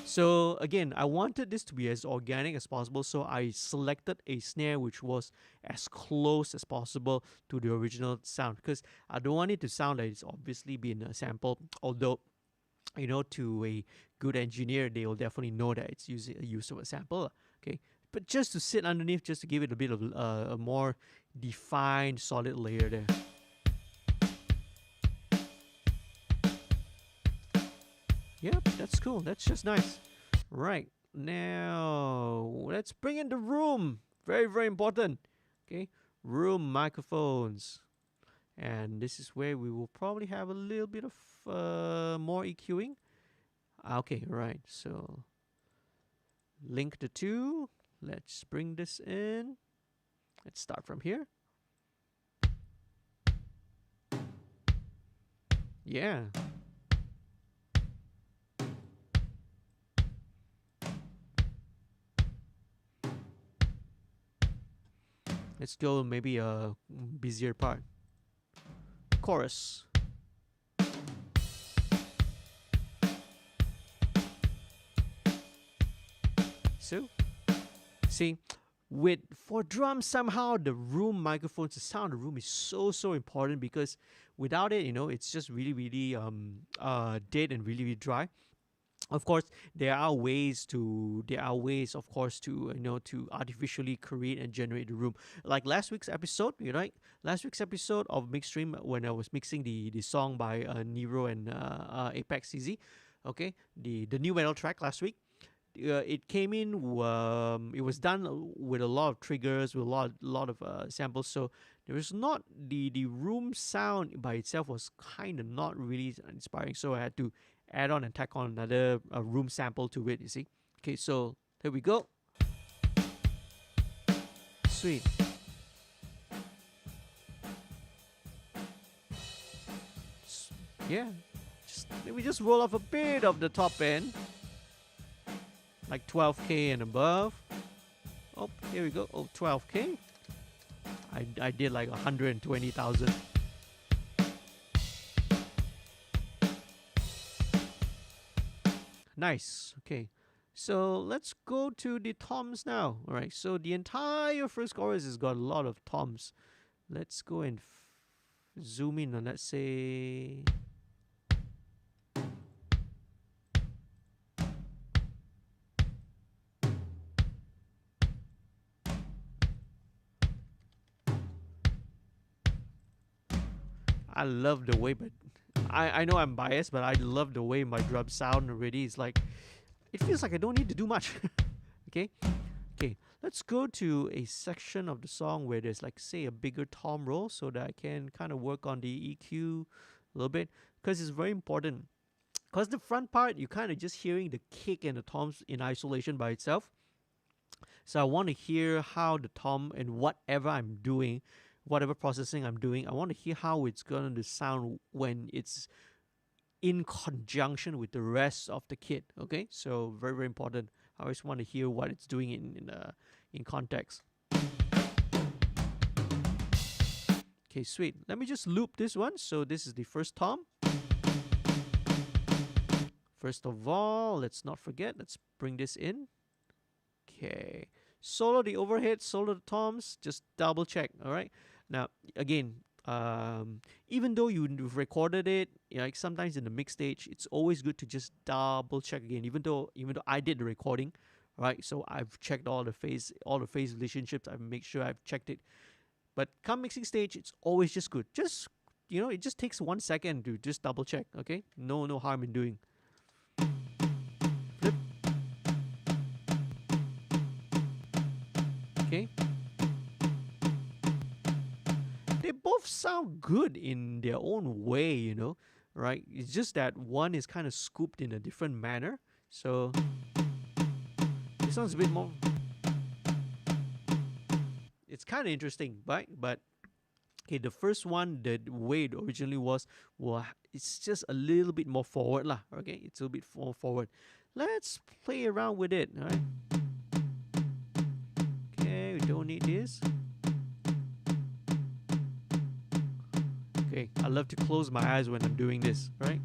A: So again, I wanted this to be as organic as possible, so I selected a snare which was as close as possible to the original sound, because I don't want it to sound like it's obviously been a sample, although, you know, to a good engineer, they will definitely know that it's use of a sample, okay? But just to sit underneath, just to give it a bit of a more defined, solid layer there. Yep, that's cool. That's just nice. Right, now let's bring in the room. Very, very important. Okay, room microphones. And this is where we will probably have a little bit of more EQing. Okay, right. So link the two. Let's bring this in. Let's start from here. Yeah. Let's go maybe a busier part. Chorus. So, see, for drums, somehow the room microphones, the sound of the room is so important, because without it, it's just really dead and really dry. Of course, there are ways, of course, to artificially create and generate the room. Like last week's episode, last week's episode of MixStream, when I was mixing the song by Nero and Apex CZ, okay, the new metal track last week. It came in. It was done with a lot of triggers, with a lot of samples. So there was not the room sound by itself was kind of not really inspiring. So I had to add on and tack on another room sample to it. You see? Okay, so there we go. Sweet. Yeah. Let me just roll off a bit of the top end. Like 12K and above. Oh, here we go. Oh, 12K. I did like 120,000. Nice. Okay. So let's go to the toms now. All right. So the entire first chorus has got a lot of toms. Let's go and zoom in on, let's say, I love the way, but I know I'm biased, but I love the way my drums sound already. It's like, it feels like I don't need to do much. Okay? Okay, let's go to a section of the song where there's like, say, a bigger tom roll, so that I can kind of work on the EQ a little bit, because it's very important. Because the front part, you're kind of just hearing the kick and the toms in isolation by itself. So I want to hear how the tom and whatever I'm doing, whatever processing I'm doing, I want to hear how it's going to sound when it's in conjunction with the rest of the kit. Okay, so very important. I always want to hear what it's doing in context. Okay, sweet. Let me just loop this one. So this is the first tom. First of all, let's not forget, let's bring this in. Okay, solo the overhead, solo the toms, just double check. All right. Now, again, even though you've recorded it, like sometimes in the mix stage, it's always good to just double check again. Even though I did the recording, right? So I've checked all the phase relationships. I've made sure I've checked it. But come mixing stage, it's always just good. Just it just takes 1 second to just double check. Okay, no harm in doing. Flip. Okay. They both sound good in their own way, right? It's just that one is kind of scooped in a different manner. So this one's a bit more. It's kind of interesting, right? But okay, the first one, the way it originally was, well, it's just a little bit more forward, lah. Okay, it's a bit more forward. Let's play around with it, all right? Okay, we don't need this. Okay, I love to close my eyes when I'm doing this, right?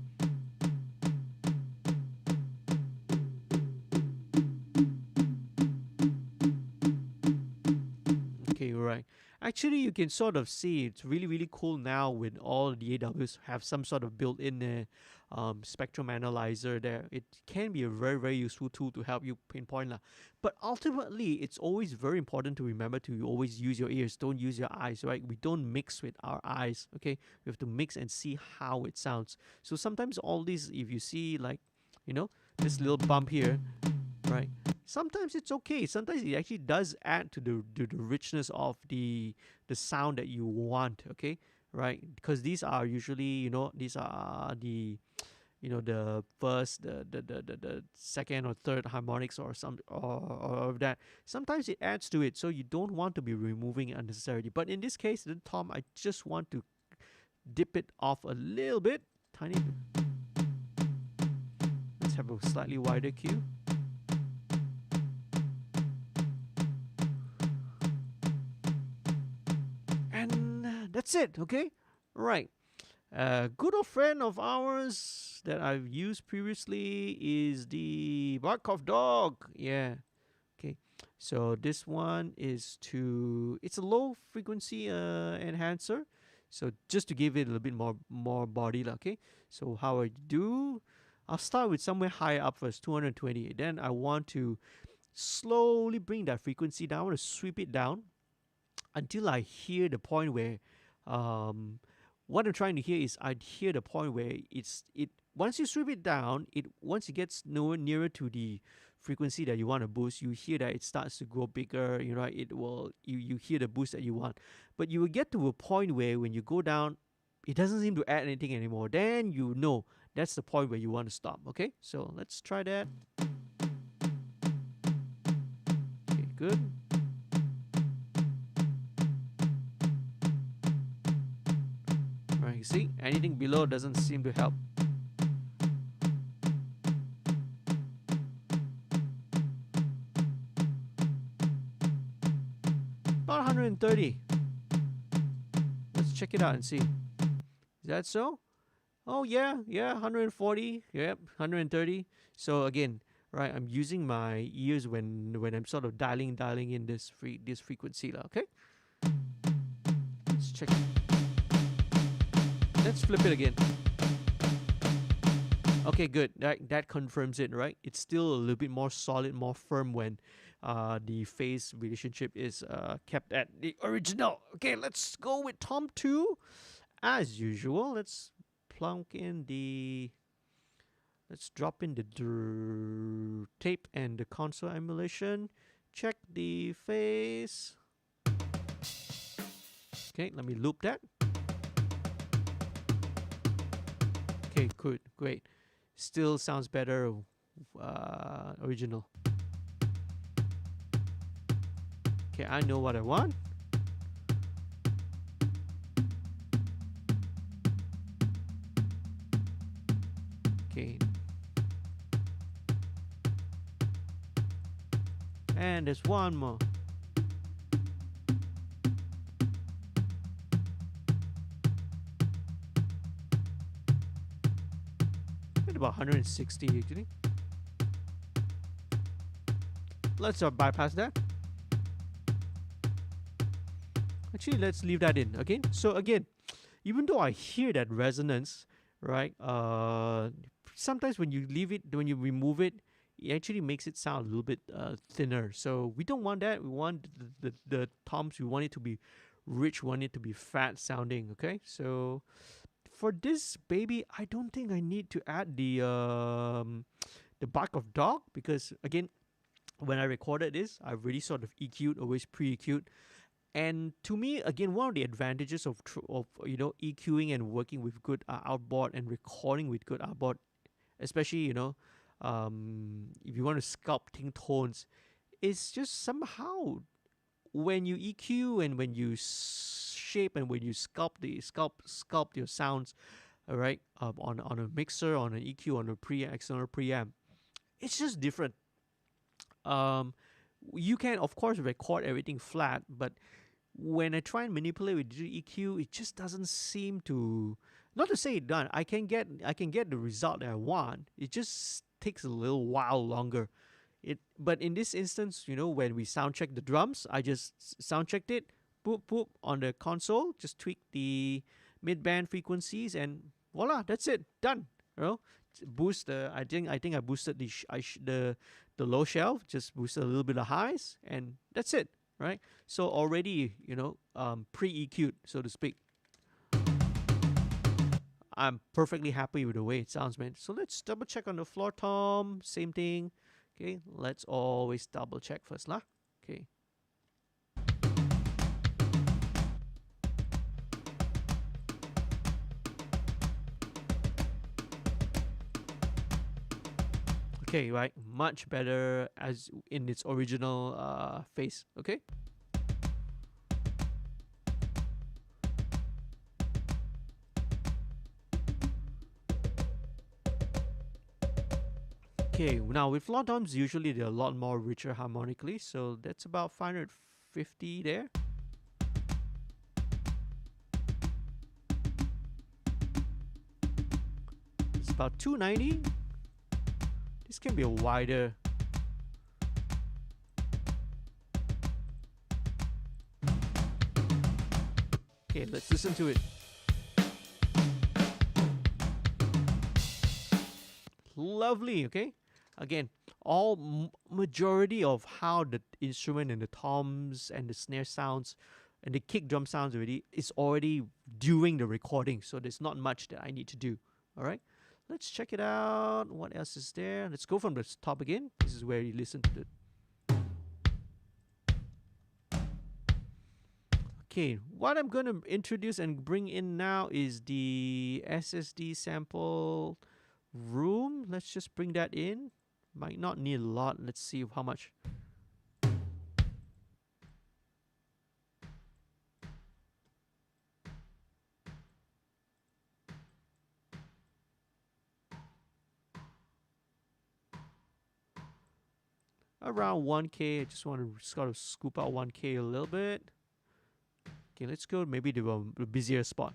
A: Okay, right. Actually, you can sort of see it's really cool now with all the AWs have some sort of built-in spectrum analyzer there. It can be a very useful tool to help you pinpoint. But ultimately, it's always very important to remember to always use your ears. Don't use your eyes, right? We don't mix with our eyes, okay? We have to mix and see how it sounds. So sometimes all these, if you see like, this little bump here, right? Sometimes it's okay. Sometimes it actually does add to the richness of the sound that you want, okay? Right? Because these are usually, these are the the first, the second or third harmonics or some or that. Sometimes it adds to it, so you don't want to be removing it unnecessarily. But in this case, the tom, I just want to dip it off a little bit, tiny bit. Let's have a slightly wider cue. And that's it, okay? Right. A good old friend of ours that I've used previously is the bark of dog. Yeah. Okay. So this one is it's a low frequency enhancer. So just to give it a little bit more body, okay? So how I do, I'll start with somewhere higher up first, 220. Then I want to slowly bring that frequency down. I want to sweep it down until I hear the point where what I'm trying to hear is I'd hear the point where it once you sweep it down, once it gets nearer to the frequency that you want to boost, you hear that it starts to grow bigger, you hear the boost that you want. But you will get to a point where when you go down, it doesn't seem to add anything anymore. Then you know that's the point where you want to stop. Okay, so let's try that. Okay, good. Right, you see, anything below doesn't seem to help. About 130. Let's check it out and see. Is that so? Oh yeah, 140. Yep, 130. So again, right, I'm using my ears when I'm sort of dialing in this frequency, okay? Let's check it. Let's flip it again. Okay, good. That confirms it, right? It's still a little bit more solid, more firm when the phase relationship is kept at the original. Okay, let's go with Tom 2. As usual, let's plunk in let's drop in the tape and the console emulation. Check the phase. Okay, let me loop that. Okay, good, great. Still sounds better original. Okay, I know what I want. Okay. And there's one more. About 160 actually. Let's bypass that. Actually, let's leave that in again. So again, even though I hear that resonance, right? Sometimes when you remove it, it actually makes it sound a little bit thinner. So we don't want that. We want the toms. We want it to be rich. We want it to be fat sounding. Okay, so for this baby, I don't think I need to add the bark of dog, because again, when I recorded this, I've already sort of EQ'd, always pre-EQ'd. And to me, again, one of the advantages of EQing and working with good outboard and recording with good outboard, especially if you want to sculpting tones, is just somehow when you EQ and when you shape and when you sculpt your sounds, all right, on a mixer, on an EQ, on a external preamp, it's just different. You can of course record everything flat, but when I try and manipulate with EQ, it just doesn't seem to. Not to say it done. I can get the result that I want. It just takes a little while longer. But in this instance, when we sound check the drums, I just sound checked it, boop boop on the console, just tweak the mid band frequencies, and voila, that's it, done. Boost the. I think I boosted the low shelf, just boosted a little bit of highs, and that's it, right? So already, pre-EQ'd, so to speak. I'm perfectly happy with the way it sounds, man. So let's double check on the floor tom. Same thing. Okay, let's always double check first, lah. Okay. Okay, right, much better as in its original phase. Okay. Okay, now with floor toms, usually they're a lot more richer harmonically, so that's about 550 there. It's about 290. This can be a wider. Okay, let's listen to it. Lovely, okay? Again, all majority of how the instrument and the toms and the snare sounds and the kick drum sounds already is already during the recording, so there's not much that I need to do. All right, let's check it out. What else is there? Let's go from the top again. This is where you listen to the. Okay, what I'm going to introduce and bring in now is the SSD sample room. Let's just bring that in. Might not need a lot. Let's see how much. Around 1K. I just want to sort of scoop out 1K a little bit. Okay, let's go maybe to a busier spot.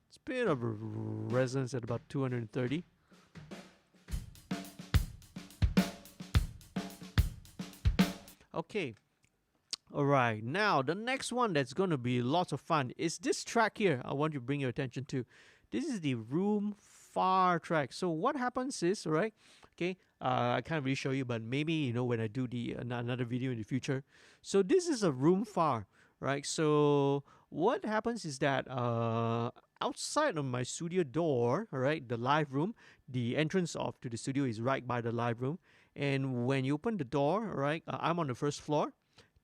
A: It's a bit of a resonance at about 230. Okay. Alright, now the next one that's going to be lots of fun is this track here. I want you to bring your attention to. This is the room far track. So what happens is, alright, okay, I can't really show you, but maybe, you know, when I do the another video in the future. So this is a room far, right? So what happens is that outside of my studio door, alright, the live room, the entrance of to the studio is right by the live room. And when you open the door, alright, I'm on the first floor.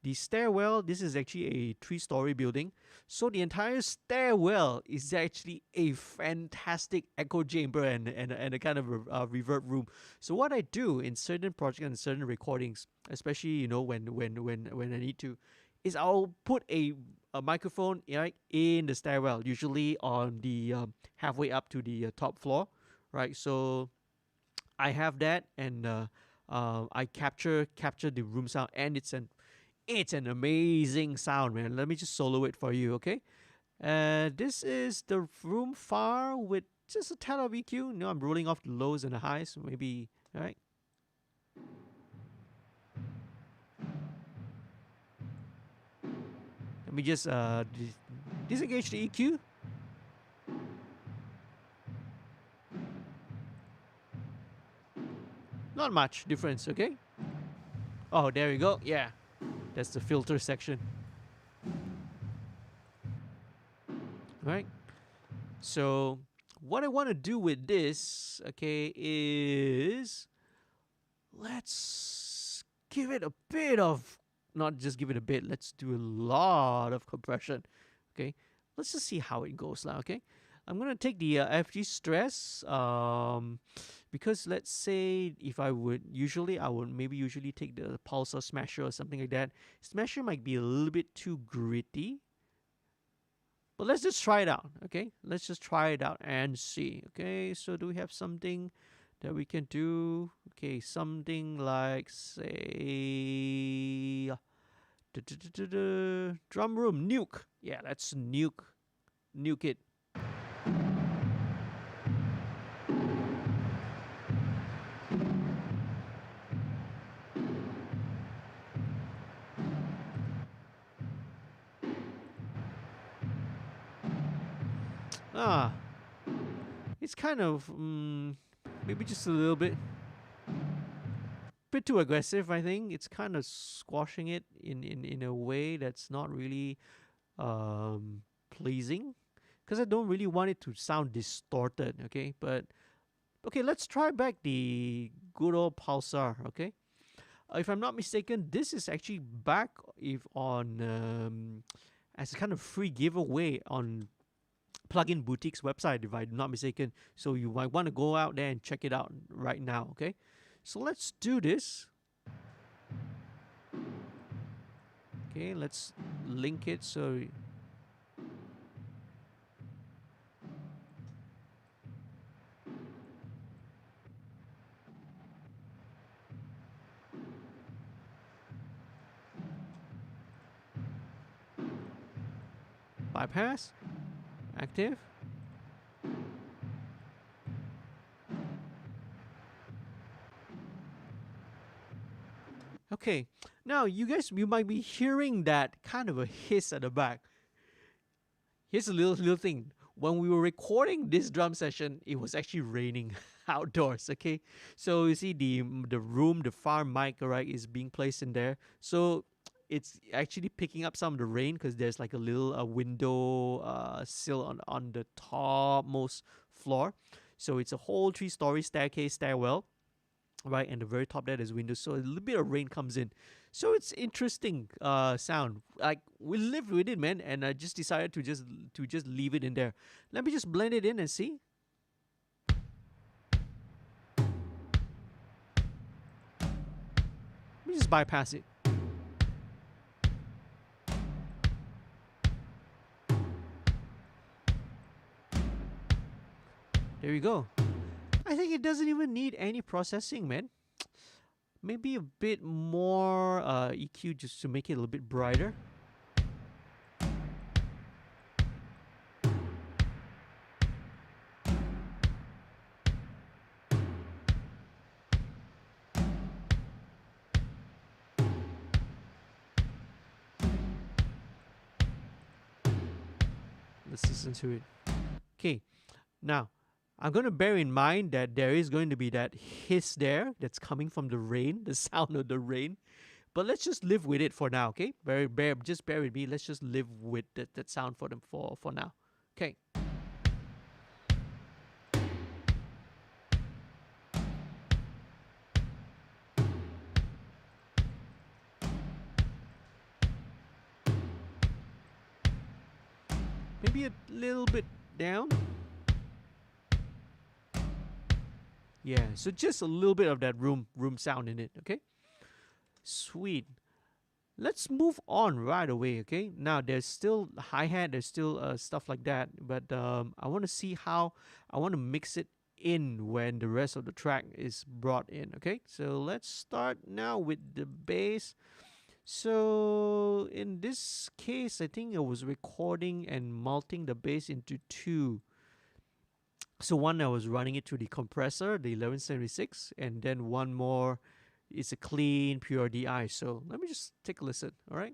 A: The stairwell, this is actually a 3-story building. So the entire stairwell is actually a fantastic echo chamber and a kind of a reverb room. So what I do in certain projects and certain recordings, especially, you know, when I need to, is I'll put a microphone, right, in the stairwell, usually on the halfway up to the top floor, right? So I have that, and I capture the room sound, and it's an amazing sound, man. Let me just solo it for you, okay? This is the room far with just a tad of EQ. You know, I'm rolling off the lows and the highs, maybe, right? Let me just disengage the EQ. Not much difference, okay? Oh, there we go. Yeah, that's the filter section. Right? So what I want to do with this, okay, is let's give it a bit of, not just give it a bit, let's do a lot of compression. Okay, let's just see how it goes now. Okay, I'm gonna take the FG stress because let's say if I would maybe usually take the pulsar smasher or something like that. Smasher might be a little bit too gritty, but let's just try it out. Okay, let's just try it out and see. Okay, so do we have something that we can do? Okay, something like, say, drum room nuke. Yeah, let's nuke it. It's kind of maybe just a little bit too aggressive. I think it's kind of squashing it in a way that's not really pleasing, because I don't really want it to sound distorted. Okay, but okay, let's try back the good old pulsar. Okay, if I'm not mistaken, this is actually back if on as a kind of free giveaway on Plugin Boutique's website, if I'm not mistaken. So you might want to go out there and check it out right now. Okay, so let's do this. Okay, let's link it so. Bypass, active. Okay, now you might be hearing that kind of a hiss at the back. Here's a little thing. When we were recording this drum session, it was actually raining outdoors. Okay, so you see the far mic, right, is being placed in there. So it's actually picking up some of the rain because there's like a little window sill on the topmost floor. So it's a whole 3-story stairwell, right? And the very top there is windows. So a little bit of rain comes in. So it's interesting sound. Like we lived with it, man, and I just decided to just leave it in there. Let me just blend it in and see. Let me just bypass it. There you go. I think it doesn't even need any processing, man. Maybe a bit more EQ just to make it a little bit brighter. Let's listen to it. Okay, now I'm going to bear in mind that there is going to be that hiss there that's coming from the rain, the sound of the rain. But let's just live with it for now, okay? Just bear with me. Let's just live with that sound for now. Okay. Maybe a little bit down. Yeah, so just a little bit of that room sound in it, okay? Sweet. Let's move on right away, okay? Now, there's still hi-hat, there's still stuff like that, but I want to see how I want to mix it in when the rest of the track is brought in, okay? So let's start now with the bass. So in this case, I think I was recording and multing the bass into 2. So one, I was running it through the compressor, the 1176, and then one more is a clean, pure DI. So let me just take a listen, all right?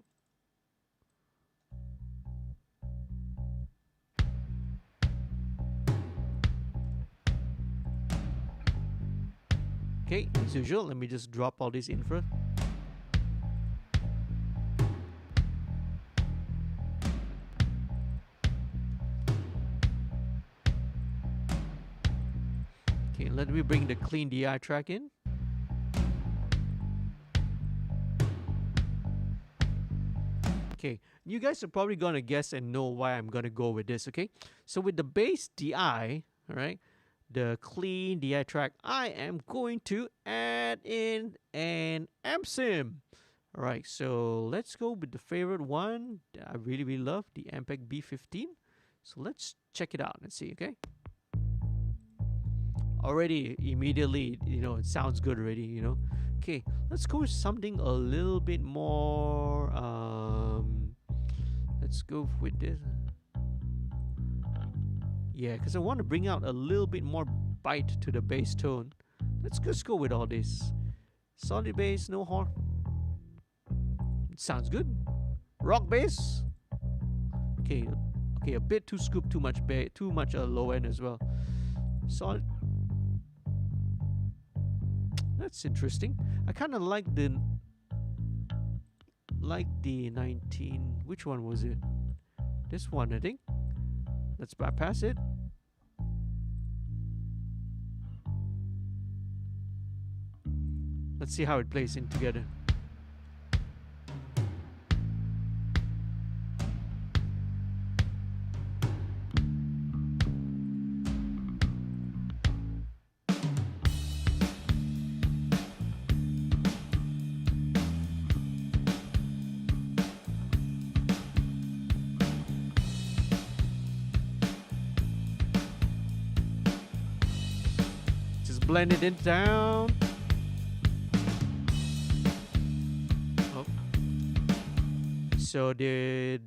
A: Okay, as usual, let me just drop all this info. Okay, let me bring the clean DI track in. Okay, you guys are probably gonna guess and know why I'm gonna go with this, okay? So with the bass DI, alright, the clean DI track, I am going to add in an amp sim. Alright, so let's go with the favorite one that I really love, the Ampeg B15. So let's check it out and see, okay? Already, immediately, it sounds good already, Okay, let's go with something a little bit more, let's go with this. Yeah, because I want to bring out a little bit more bite to the bass tone. Let's just go with all this. Solid bass, no horn. Sounds good. Rock bass. Okay, a bit too scoop, too much low end as well. Solid. That's interesting. I kind of like the 19. Which one was it? This one, I think. Let's bypass it. Let's see how it plays in together. Just blend it in down. Oh. So the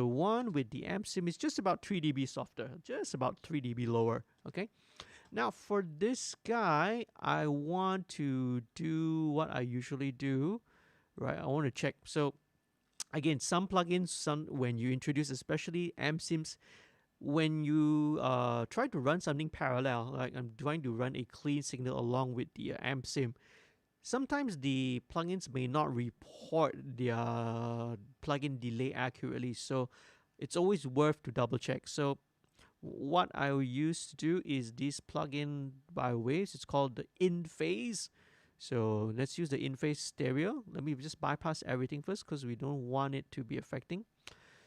A: one with the amp sim is just about 3 dB softer, just about 3 dB lower. Okay. Now for this guy, I want to do what I usually do, right? I want to check. So again, some plugins, when you introduce, especially amp sims, when you try to run something parallel, like I'm trying to run a clean signal along with the amp sim, sometimes the plugins may not report their plugin delay accurately. So it's always worth to double check. So what I used to do is this plugin by Waves. It's called the In Phase. So let's use the In Phase stereo. Let me just bypass everything first because we don't want it to be affecting.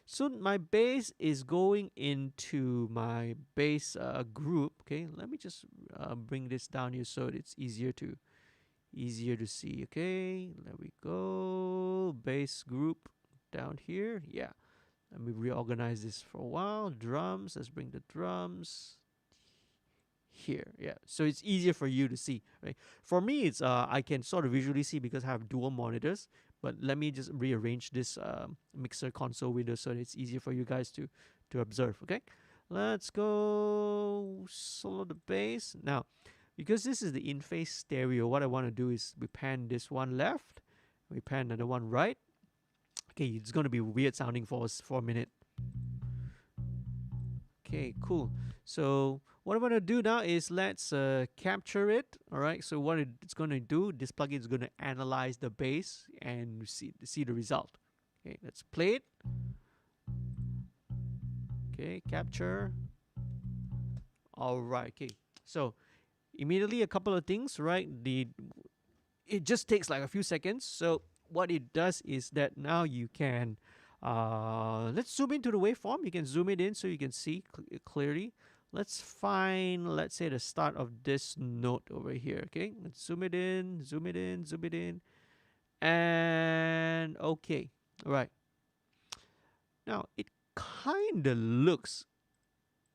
A: So my bass is going into my bass group. Okay, let me just bring this down here so it's easier to see. Okay, there we go. Bass group down here. Yeah. Let me reorganize this for a while. Drums, let's bring the drums here. Yeah, so it's easier for you to see, right? For me, it's I can sort of visually see because I have dual monitors. But let me just rearrange this mixer console window so that it's easier for you guys to observe. Okay, let's go solo the bass now. Because this is the in phase stereo, what I want to do is we pan this one left, we pan another one right. Okay, it's going to be weird sounding for us for a minute. Okay, cool. So what I'm going to do now is let's capture it. All right, so what it's going to do, this plugin is going to analyze the bass and see the result. Okay, let's play it. Okay, capture. All right, okay. So immediately a couple of things, right? It just takes like a few seconds. So what it does is that now you can let's zoom into the waveform. You can zoom it in so you can see clearly. Let's find, let's say, the start of this note over here. Okay, let's zoom it in, zoom it in, zoom it in, and okay. All right, now it kind of looks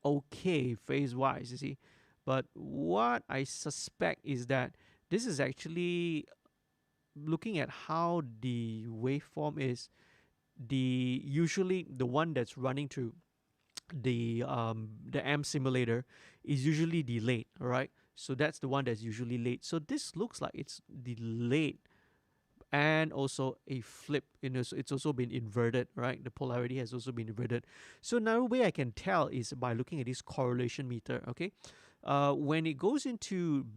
A: okay phase wise, you see, but what I suspect is that this is actually, looking at how the waveform is, usually the one that's running through the amp simulator is usually delayed. All right, so that's the one that's usually late. So this looks like it's delayed and also a flip. So it's also been inverted, right? The polarity has also been inverted. So another way I can tell is by looking at this correlation meter. Okay, when it goes into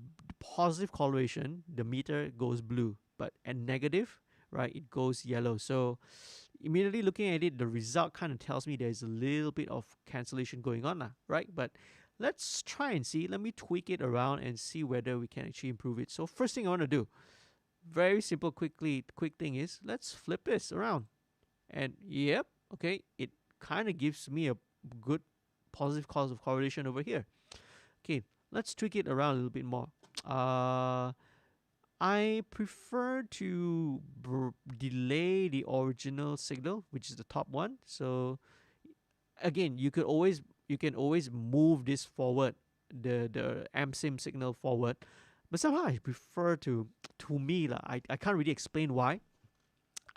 A: positive correlation, the meter goes blue, but at negative, right, it goes yellow. So immediately looking at it, the result kind of tells me there's a little bit of cancellation going on, right? But let's try and see. Let me tweak it around and see whether we can actually improve it. So first thing I want to do, very simple, quick thing is, let's flip this around. And yep, okay, it kind of gives me a good positive cause of correlation over here. Okay, let's tweak it around a little bit more. I prefer to delay the original signal, which is the top one. So again, you can always move this forward, the amp sim signal forward. But somehow I prefer to me lah. I can't really explain why.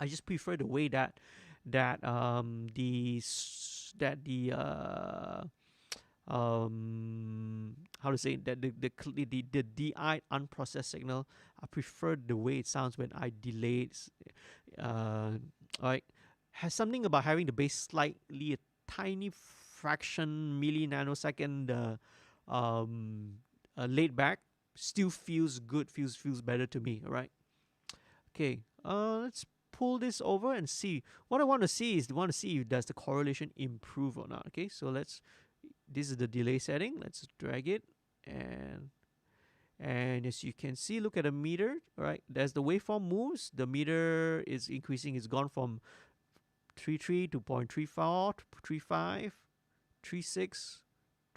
A: I just prefer the way that the how to say that the DI unprocessed signal, I prefer the way it sounds when I delay it. Like, has something about having the bass slightly a tiny fraction milli nanosecond laid back, still feels good, feels better to me. All right, okay, let's pull this over and see. What I want to see is if does the correlation improve or not. Okay, so this is the delay setting. Let's drag it, and And as you can see, look at the meter, right? As the waveform moves, the meter is increasing. It's gone from 3.3 to 0.34, 3.5, 3.6,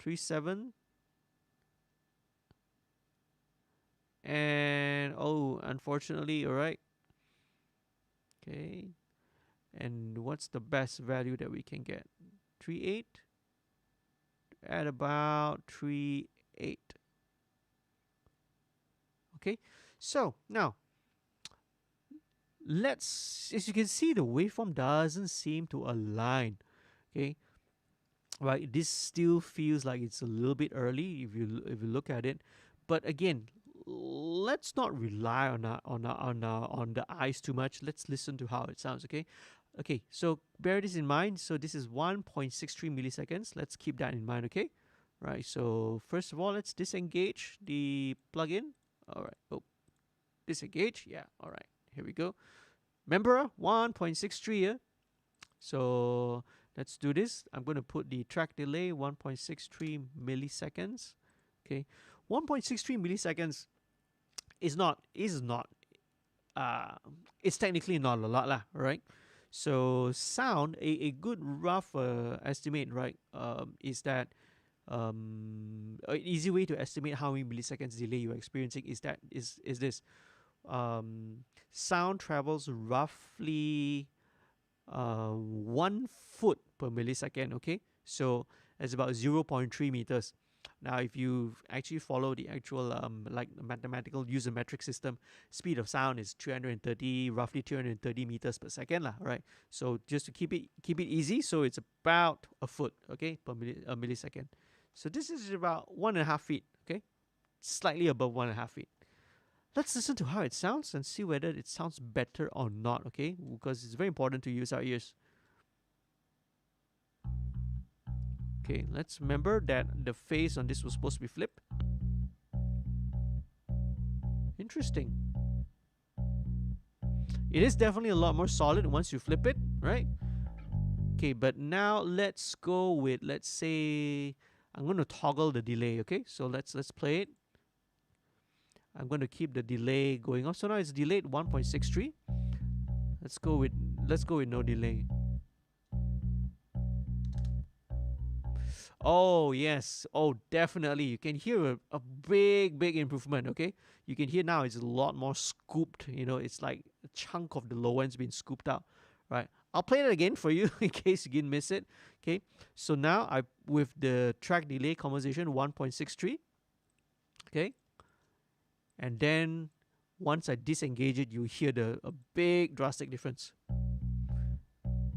A: 3.7. And oh, unfortunately, all right. Okay. And what's the best value that we can get? 3.8 at about 3.8. Okay. So now let's, as you can see, the waveform doesn't seem to align. Okay. Right. This still feels like it's a little bit early if you look at it. But again, let's not rely on the eyes too much. Let's listen to how it sounds. Okay. Okay, so bear this in mind. So this is 1.63 milliseconds. Let's keep that in mind, okay? Right, so first of all, let's disengage the plugin. All right, oh, disengage. Yeah, all right, here we go. Remember, 1.63, yeah? So let's do this. I'm going to put the track delay 1.63 milliseconds. Okay, 1.63 milliseconds is not, it's technically not a lot, lah, right? So sound, a good rough estimate, right, is that an easy way to estimate how many milliseconds delay you're experiencing is this. Sound travels roughly 1 foot per millisecond, okay? So it's about 0.3 meters. Now, if you actually follow the actual like mathematical user metric system, speed of sound is 330, roughly 330 meters per second, lah. Right? So just to keep it easy, so it's about a foot, okay, per millisecond. So this is about 1.5 feet, okay, slightly above 1.5 feet. Let's listen to how it sounds and see whether it sounds better or not, okay? Because it's very important to use our ears. Okay, let's remember that the phase on this was supposed to be flipped. Interesting. It is definitely a lot more solid once you flip it, right? Okay, but now let's go with, let's say, I'm going to toggle the delay, okay? So let's play it. I'm going to keep the delay going off. So now it's delayed 1.63. Let's go with no delay. Oh, yes. Oh, definitely. You can hear a big improvement, okay? You can hear now it's a lot more scooped. You know, it's like a chunk of the low end's been scooped out, right? I'll play it again for you in case you didn't miss it, okay? So now, with the track delay conversation 1.63, okay? And then once I disengage it, you hear a big drastic difference.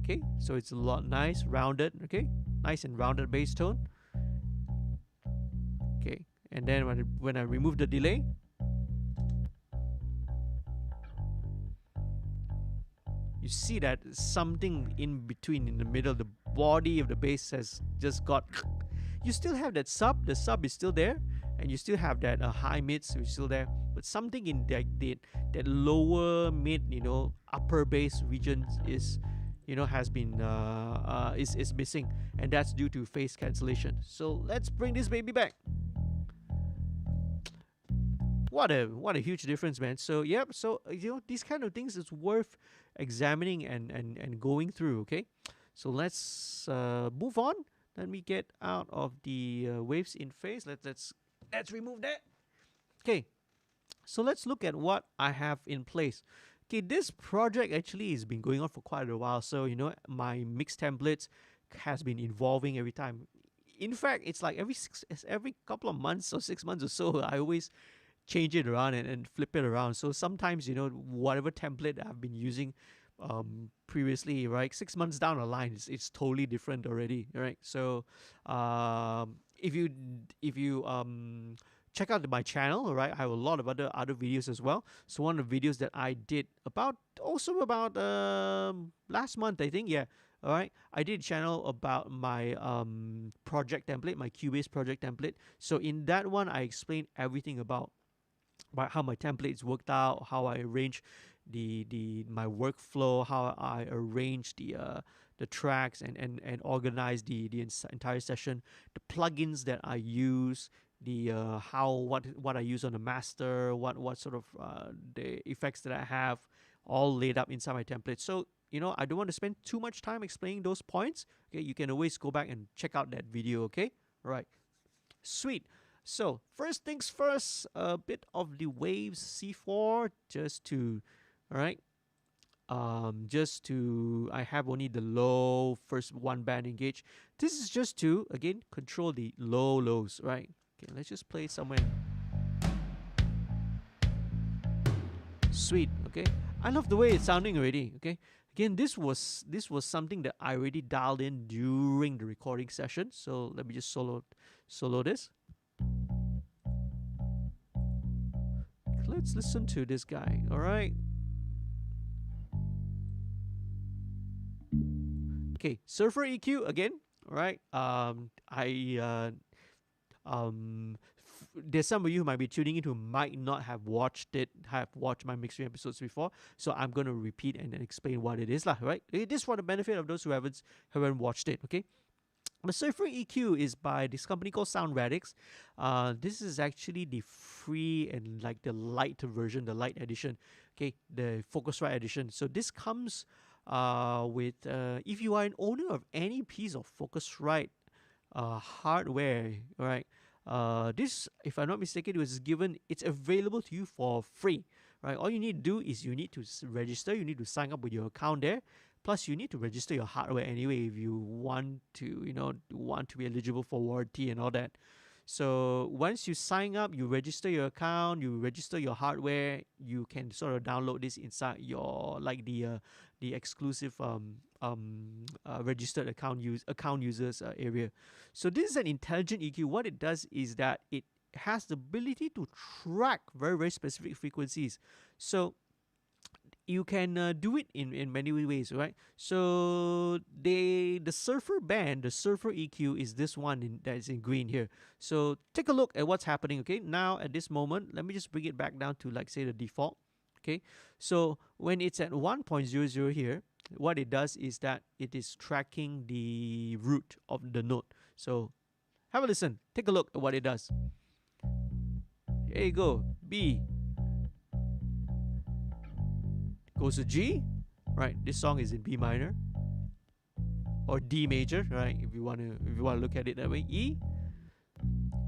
A: Okay, so it's a lot nice, rounded, okay? Nice and rounded bass tone. Okay, and then when I remove the delay, you see that something in between, in the middle, the body of the bass has just got. You still have that sub, the sub is still there, and you still have that high mids, which is still there, but something in that lower mid, you know, upper bass region is, you know, has been is missing, and that's due to phase cancellation. So let's bring this baby back. What a huge difference, man. So yep, so you know, these kind of things is worth examining and going through, okay? So let's move on. Let me get out of the waves in phase. Let's remove that. Okay, so let's look at what I have in place. Okay, this project actually has been going on for quite a while. So, you know, my mix templates has been evolving every time. In fact, it's like every couple of months or 6 months or so, I always change it around and flip it around. So sometimes, you know, whatever template I've been using previously, right, 6 months down the line, it's totally different already, right? So if you check out my channel, right, I have a lot of other videos as well. So one of the videos that I did about last month, I think, yeah, all right, I did a channel about my project template, my Cubase project template. So in that one, I explained everything about how my templates worked out, how I arrange my workflow, how I arrange the tracks and organize the entire session, the plugins that I use, the how what I use on the master, what sort of the effects that I have, all laid up inside my template. So I don't want to spend too much time explaining those points. Okay, you can always go back and check out that video. Okay, all right, sweet. So first things first, a bit of the waves C4 just to, all right, I have only the low first one band engaged. This is just to again control the lows, right? Okay, let's just play somewhere. Sweet. Okay, I love the way it's sounding already. Okay, again, this was something that I already dialed in during the recording session. So let me just solo this. Let's listen to this guy. All right. Okay, Surfer EQ again. All right. There's some of you who might be tuning in who might not have watched my MixStream episodes before. So I'm gonna repeat and explain what it is, lah. Right? It is for the benefit of those who haven't watched it. Okay. The Surfer EQ is by this company called Sound Radix. This is actually the free and like the light version, the light edition. Okay, the Focusrite edition. So this comes with if you are an owner of any piece of Focusrite hardware, right? This, if I'm not mistaken, it's available to you for free, right? All you need to do is you need to register, you need to sign up with your account there. Plus, you need to register your hardware anyway if you want to, be eligible for warranty and all that. So once you sign up, you register your account, you register your hardware, you can sort of download this inside your the exclusive registered account users area. So this is an intelligent EQ. What it does is that it has the ability to track very, very specific frequencies. So you can do it in many ways, right? So the Surfer band, the Surfer EQ is this one that is in green here. So take a look at what's happening. Okay, now at this moment, let me just bring it back down to like say the default. Okay, so when it's at 1.00 here, what it does is that it is tracking the root of the note. So have a listen, take a look at what it does. Here you go, B goes to G, right? This song is in B minor or D major, right? If you want to look at it that way. E.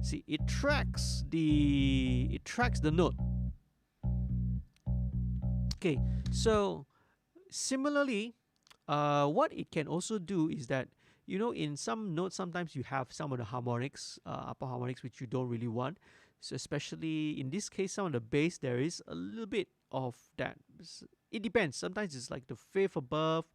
A: See, it tracks the note. Okay, so similarly, what it can also do is that in some notes sometimes you have some of the harmonics, upper harmonics, which you don't really want. So especially in this case, some of the bass, there is a little bit of that. It depends. Sometimes it's like the fifth above,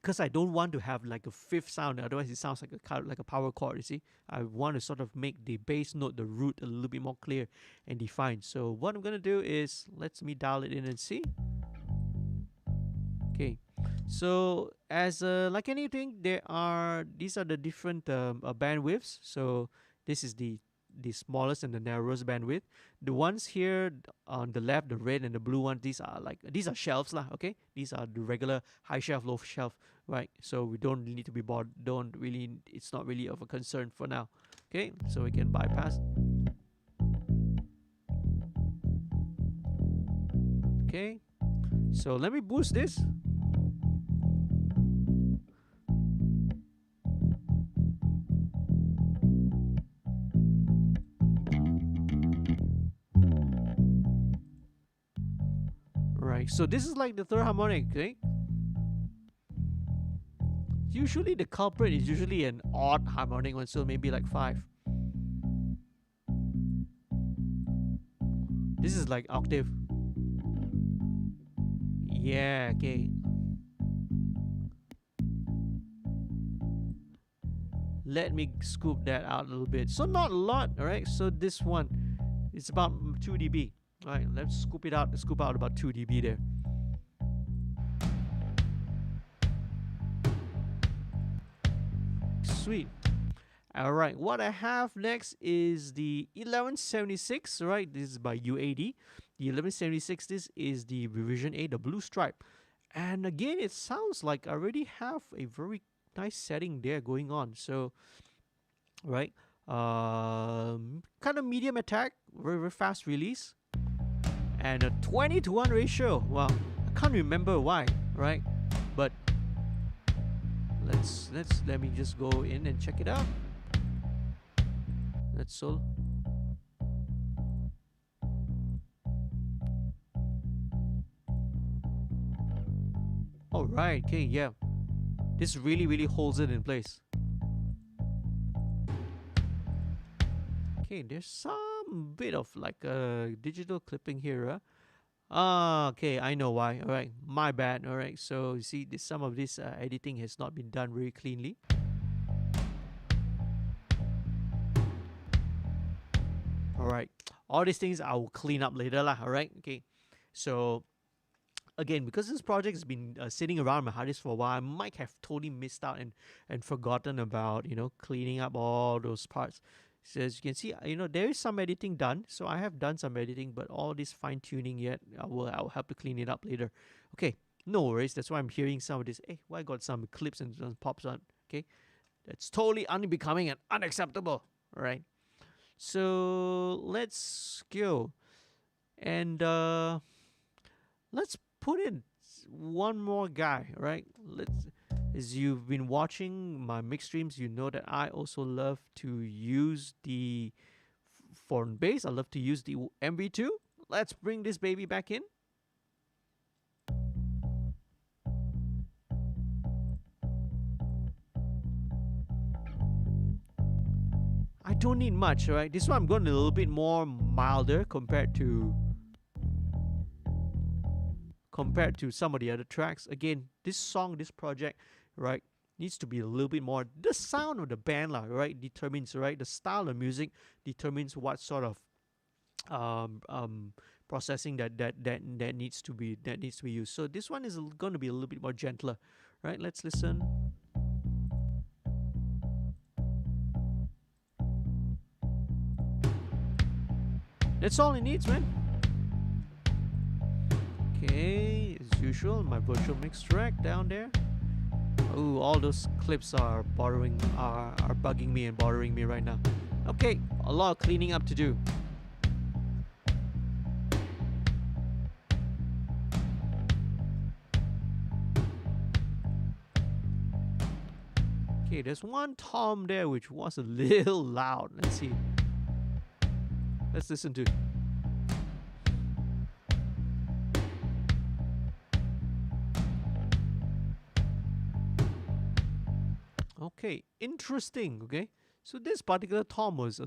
A: because I don't want to have like a fifth sound. Otherwise, it sounds like a power chord. You see, I want to sort of make the bass note, the root, a little bit more clear and defined. So what I'm gonna do is let me dial it in and see. Okay, so as like anything, these are the different bandwidths. So this is the smallest and the narrowest bandwidth. The ones here on the left, the red and the blue ones, these are shelves lah. Okay, these are the regular high shelf, low shelf, right? So we don't need to be bothered. It's not really of a concern for now. Okay, so we can bypass. Okay, so let me boost this. So this is like the third harmonic, okay? Usually the culprit is usually an odd harmonic one, so maybe like 5. This is like octave. Yeah, okay. Let me scoop that out a little bit. So not a lot, alright? So this one, it's about 2 dB. Alright, let's scoop out about 2 dB there. Sweet. Alright, what I have next is the 1176, right? This is by UAD. The 1176, this is the revision A, the blue stripe. And again, it sounds like I already have a very nice setting there going on. So, right? kind of medium attack, very, very fast release, and a 20:1 ratio. Wow, I can't remember why, right? But let me just go in and check it out. That's all. All right, okay, yeah. This really holds it in place. Okay, there's some bit of like a digital clipping here. Okay, I know why. All right, my bad. All right, so you see, some of this editing has not been done very cleanly. All right, all these things I will clean up later lah. All right, okay. So again, because this project has been sitting around my hard disk for a while, I might have totally missed out and forgotten about cleaning up all those parts. So as you can see, there is some editing done. So I have done some editing, but all this fine tuning yet, I'll have to clean it up later. Okay, no worries. That's why I'm hearing some of this. Hey, why got some clips and some pops on? Okay, that's totally unbecoming and unacceptable. All right. So let's go and let's put in one more guy, right? As you've been watching my mix streams, you know that I also love to use the foreign bass. I love to use the MV2. Let's bring this baby back in. I don't need much, right? This one I'm going a little bit more milder compared to some of the other tracks. Again, this project, right, needs to be a little bit more. The sound of the band, right, determines, right, the style of music determines what sort of processing that needs to be used. So this one is going to be a little bit more gentler, right? Let's listen. That's all it needs, man. Okay, as usual, my virtual mix track down there. Ooh, all those clips are bugging me and bothering me right now. Okay, a lot of cleaning up to do. Okay, there's one tom there which was a little loud. Let's see. Let's listen to. Okay, interesting. Okay, so this particular tom was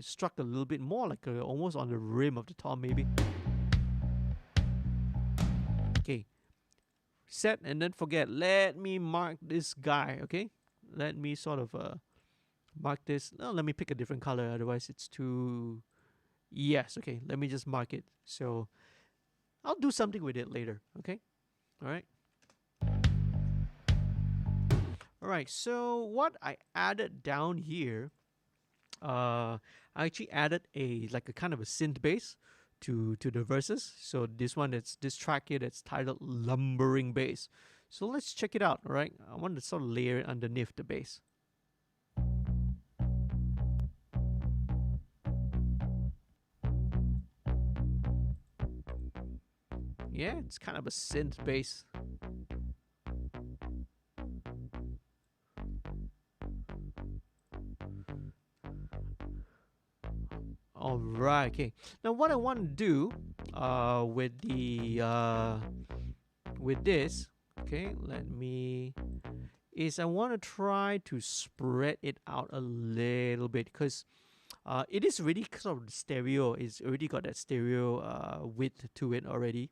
A: struck a little bit more, like almost on the rim of the tom, maybe. Okay, set and then forget. Let me mark this guy. Okay, let me sort of mark this. No, let me pick a different color. Otherwise, it's too. Yes. Okay, let me just mark it. So I'll do something with it later. Okay. All right. Alright, so what I added down here, I actually added a kind of a synth bass to the verses. So this track here that's titled Lumbering Bass. So let's check it out, alright? I want to sort of layer it underneath the bass. Yeah, it's kind of a synth bass. All right, okay. Now what I want to do with this, okay, I want to try to spread it out a little bit, because it is really sort of stereo. It's already got that stereo width to it already.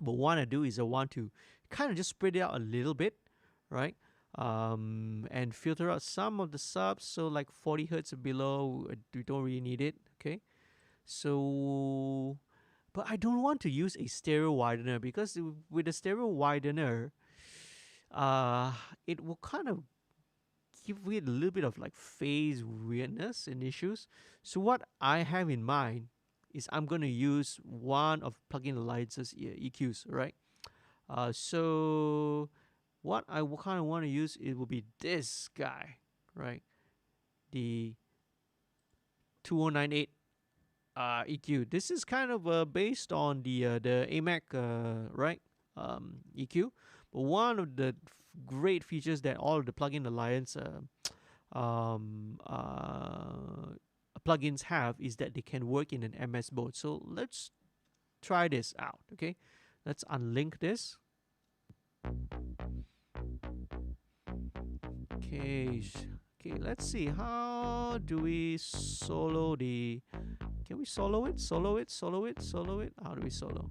A: But what I do is I want to kind of just spread it out a little bit, right? And filter out some of the subs, so like 40 hertz and below, we don't really need it. Okay, so but I don't want to use a stereo widener, because with a stereo widener, it will kind of give it a little bit of like phase weirdness and issues. So what I have in mind is I'm going to use one of Plugin Alliance's EQs, right? So what I kind of want to use, it will be this guy, right? the 2098 EQ. This is kind of based on the AMAC right EQ, but one of the great features that all of the plugin alliance plugins have is that they can work in an MS mode. So let's try this out. Okay, let's unlink this. Okay, okay, let's see, how do we solo the, can we solo it? Solo it? Solo it? Solo it? How do we solo?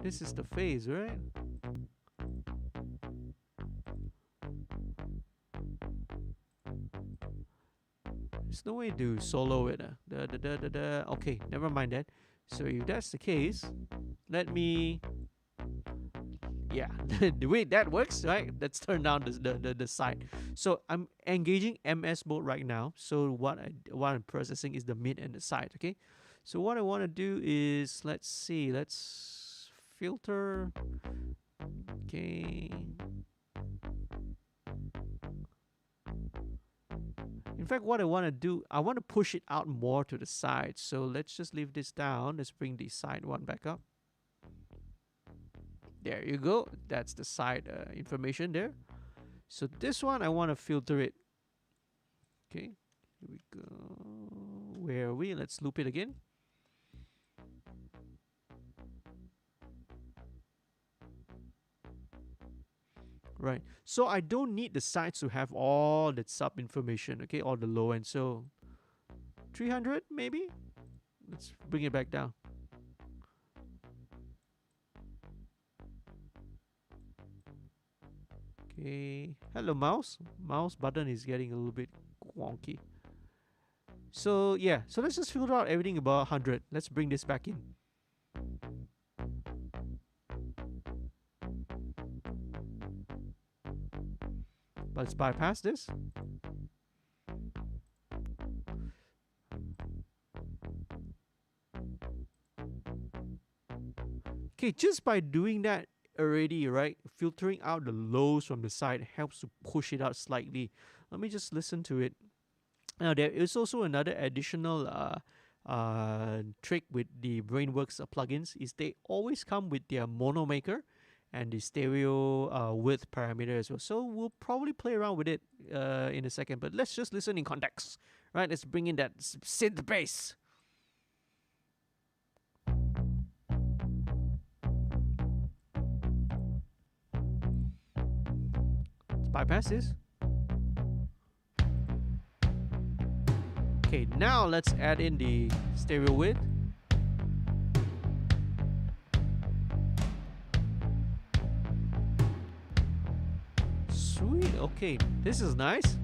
A: This is the phase, right? There's no way to solo it. Okay, never mind that. So if that's the case, let me, yeah, the way that works, right? Let's turn down the side. So I'm engaging MS mode right now. So what I'm processing is the mid and the side. Okay. So what I want to do is, let's see, let's filter. Okay. In fact, what I want to do, I want to push it out more to the side. So let's just leave this down. Let's bring the side one back up. There you go. That's the side information there. So this one, I want to filter it. Okay, here we go. Where are we? Let's loop it again. Right. So I don't need the sides to have all the sub information. Okay, all the low end. So 300 maybe. Let's bring it back down. Okay. Hello, mouse. Mouse button is getting a little bit wonky. So yeah, so let's just filter out everything above 100. Let's bring this back in. Let's bypass this. Okay, just by doing that already, right, filtering out the lows from the side helps to push it out slightly. Let me just listen to it. Now there is also another additional trick with the Brainworks plugins, is they always come with their mono maker and the stereo width parameter as well. So we'll probably play around with it in a second, but let's just listen in context, right? Let's bring in that synth bass. Let's bypass this. Okay, now let's add in the stereo width. Sweet, okay, this is nice.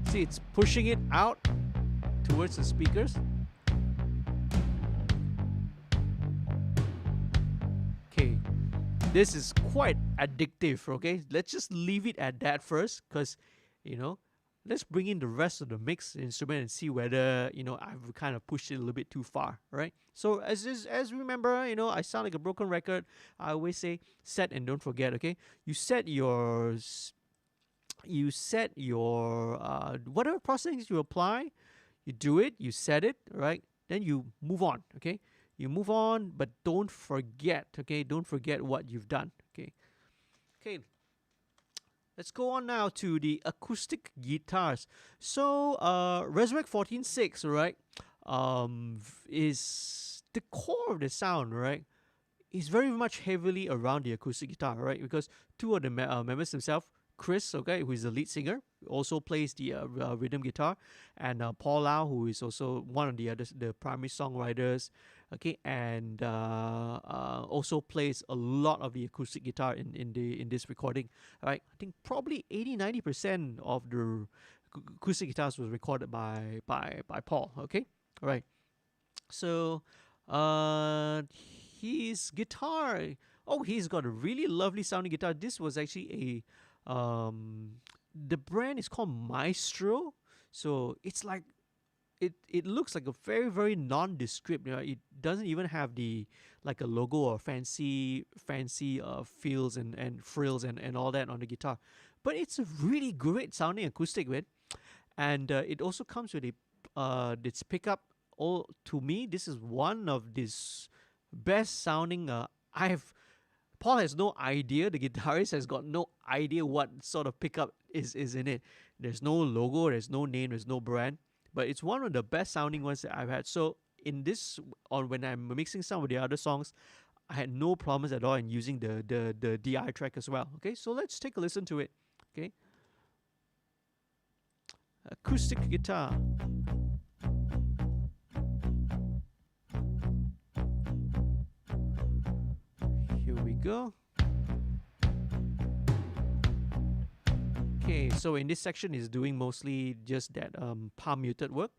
A: See, it's pushing it out towards the speakers. Okay, this is quite addictive, okay? Let's just leave it at that first, because, you know, let's bring in the rest of the mix instrument and see whether, you know, I've kind of pushed it a little bit too far, right? So as remember, you know, I sound like a broken record. I always say set and don't forget, okay? You set your whatever processing you apply, you do it, you set it, right? Then you move on, okay? You move on, but don't forget, okay? Don't forget what you've done, okay? Okay. Let's go on now to the acoustic guitars. So, reSURrEect 14.6, right, is the core of the sound, right? Is very much heavily around the acoustic guitar, right? Because two of the members themselves, Chris, okay, who is the lead singer, also plays the rhythm guitar, and Paul Lau, who is also one of the primary songwriters, okay, and also plays a lot of the acoustic guitar in this recording, right? I think probably 80-90% of the acoustic guitars was recorded by Paul, okay, all right. So his guitar, oh, he's got a really lovely sounding guitar. This was actually the brand is called Maestro, so it's like it looks like a very very nondescript. It doesn't even have the like a logo or fancy fills and frills and all that on the guitar, but it's a really great sounding acoustic bit, and it also comes with a its pickup. All to me, this is one of this best sounding. I've Paul has no idea. The guitarist has got no idea what sort of pickup is in it. There's no logo, there's no name, there's no brand, but it's one of the best sounding ones that I've had. So in this, on when I'm mixing some of the other songs, I had no problems at all in using the DI track as well. Okay, so let's take a listen to it. Okay, acoustic guitar. Here we go. Okay, so in this section is doing mostly just that palm muted work.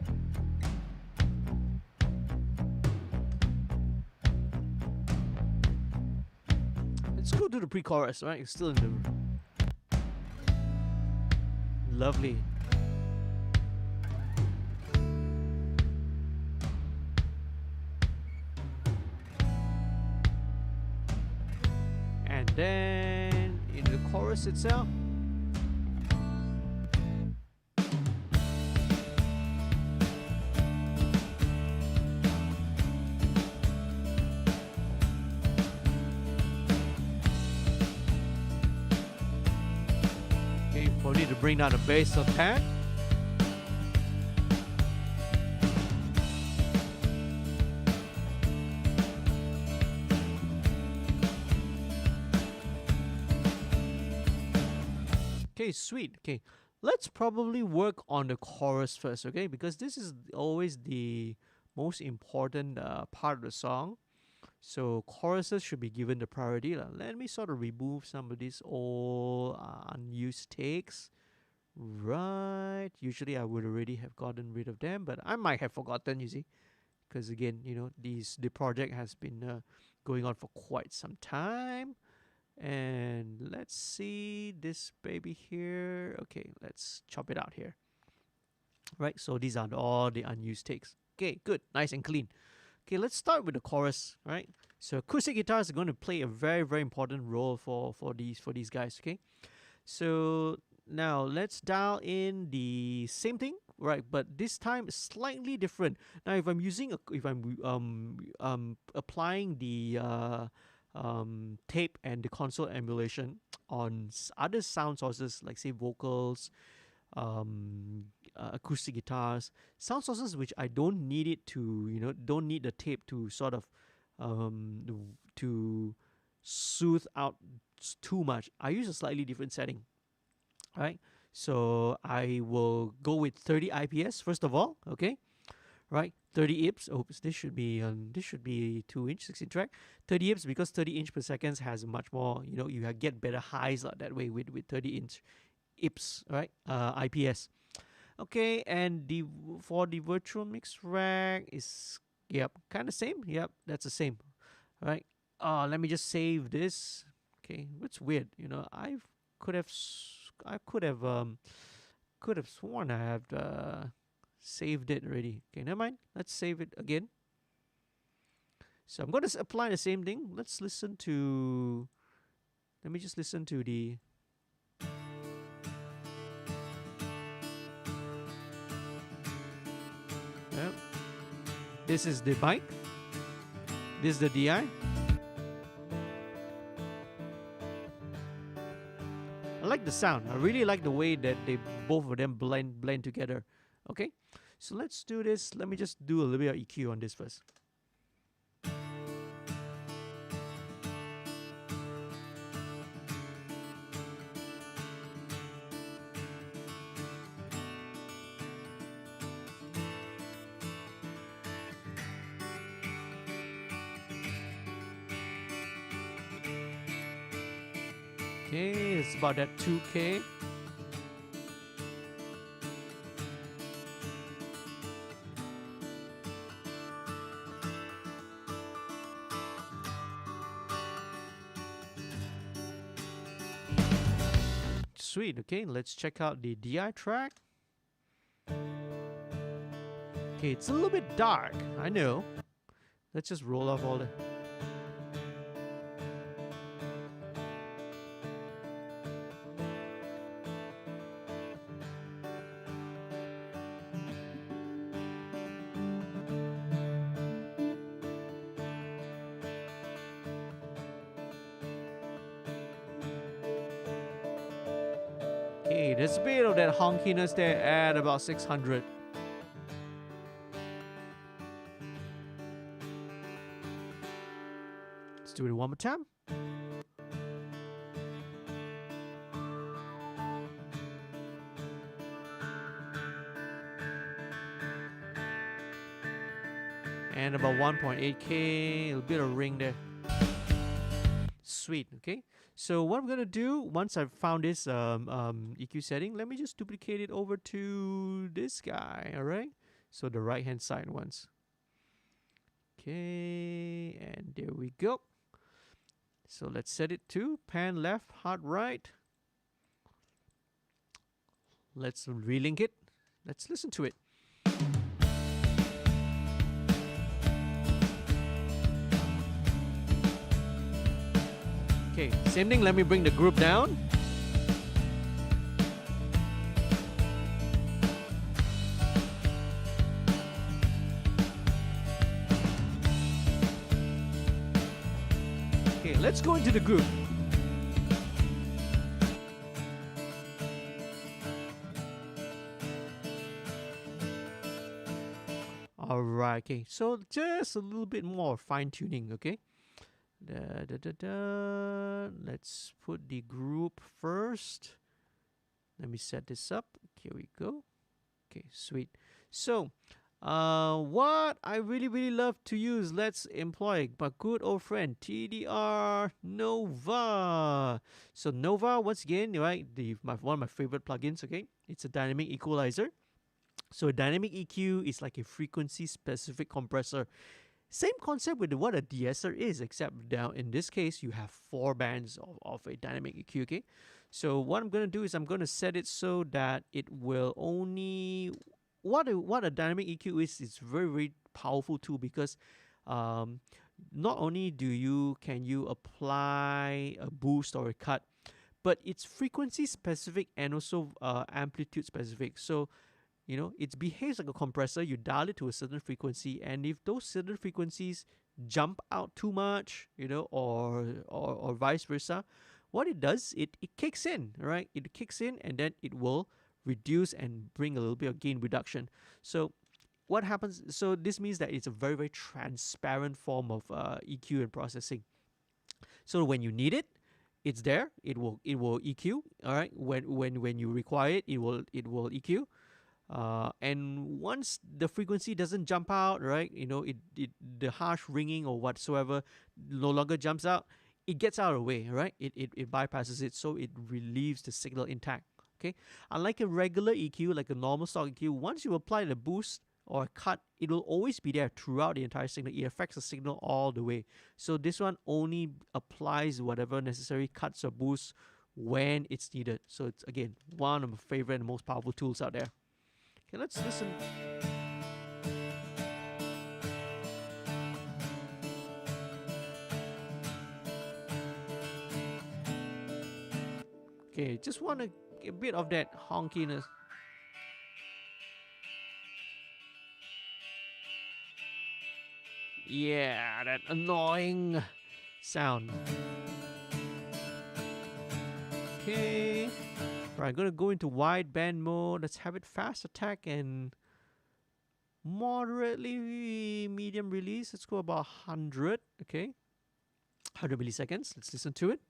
A: Let's go to the pre-chorus, right? It's still in the lovely. And then in the chorus itself. Okay, probably need to bring down the bass a tad. Okay, sweet. Okay, let's probably work on the chorus first, okay? Because this is always the most important part of the song. So choruses should be given the priority. Let me sort of remove some of these old unused takes. Right. Usually I would already have gotten rid of them, but I might have forgotten, you see. Because again, the project has been going on for quite some time. And let's see this baby here. Okay, let's chop it out here. Right, so these are all the unused takes. Okay, good, nice and clean. Okay, let's start with the chorus, right? So acoustic guitars are going to play a very, very important role for these guys, okay? So now let's dial in the same thing, right? But this time slightly different. Now if I'm applying the tape and the console emulation on other sound sources like say vocals, acoustic guitars, sound sources which I don't need it to, don't need the tape to sort of to soothe out too much. I use a slightly different setting, right? So I will go with 30 IPS first of all, okay? Right, 30 IPS. Oops, this should be 2-inch 16 track. 30 IPS because 30 inch per second has much more. You get better highs that way with 30-inch IPS, right? IPS. Okay, and for the virtual mix rack is kind of same. Yep, that's the same, right? Let me just save this. Okay, it's weird. I could have sworn I have saved it already. Okay, never mind. Let's save it again. So I'm going to apply the same thing. Let me just listen to the. Yep. This is the mic. This is the DI. I like the sound. I really like the way that both of them blend together. Okay, so let's do this. Let me just do a little bit of EQ on this first. Okay, it's about that 2K. Sweet. Okay, let's check out the DI track. Okay, it's a little bit dark. I know. Let's just roll off all the... Okay, there's a bit of that honkiness there at about 600. Let's do it one more time. And about 1.8K, a bit of ring there. Sweet, okay. So what I'm gonna do, once I've found this EQ setting, let me just duplicate it over to this guy, alright? So the right hand side ones. Okay, and there we go. So let's set it to pan left, heart right. Let's relink it. Let's listen to it. Okay, same thing, let me bring the group down. Okay, let's go into the group. Alright, okay, so just a little bit more fine tuning, okay? Let's put the group first. Let me set this up. Here we go. Okay, sweet. So, what I really love to use, let's employ my good old friend TDR Nova. So Nova, once again, right, one of my favorite plugins. Okay, it's a dynamic equalizer. So a dynamic EQ is like a frequency specific compressor. Same concept with what a de-esser is, except now in this case you have 4 bands of a dynamic EQ. Okay, so what I'm going to do is I'm going to set it so that it will only what a dynamic EQ is. It's very powerful tool because not only can you apply a boost or a cut, but it's frequency specific and also amplitude specific. So you know, it behaves like a compressor. You dial it to a certain frequency, and if those certain frequencies jump out too much, you know, or vice versa, what it does, it kicks in, right? It kicks in, and then it will reduce and bring a little bit of gain reduction. So what happens? So this means that it's a very transparent form of EQ and processing. So when you need it, it's there. It will EQ. All right. When you require it, it will EQ. And once the frequency doesn't jump out, right, you know, the harsh ringing or whatsoever no longer jumps out, it gets out of the way, right? It bypasses it, so it relieves the signal intact. Okay, unlike a regular EQ, like a normal stock EQ, once you apply the boost or a cut, it will always be there throughout the entire signal. It affects the signal all the way. So this one only applies whatever necessary cuts or boosts when it's needed. So it's, again, one of my favorite and most powerful tools out there. Okay, let's listen. Okay, just want a bit of that honkiness. Yeah, that annoying sound. Okay. Right, I'm gonna go into wideband mode. Let's have it fast attack and moderately medium release. Let's go about 100. Okay, 100 milliseconds. Let's listen to it.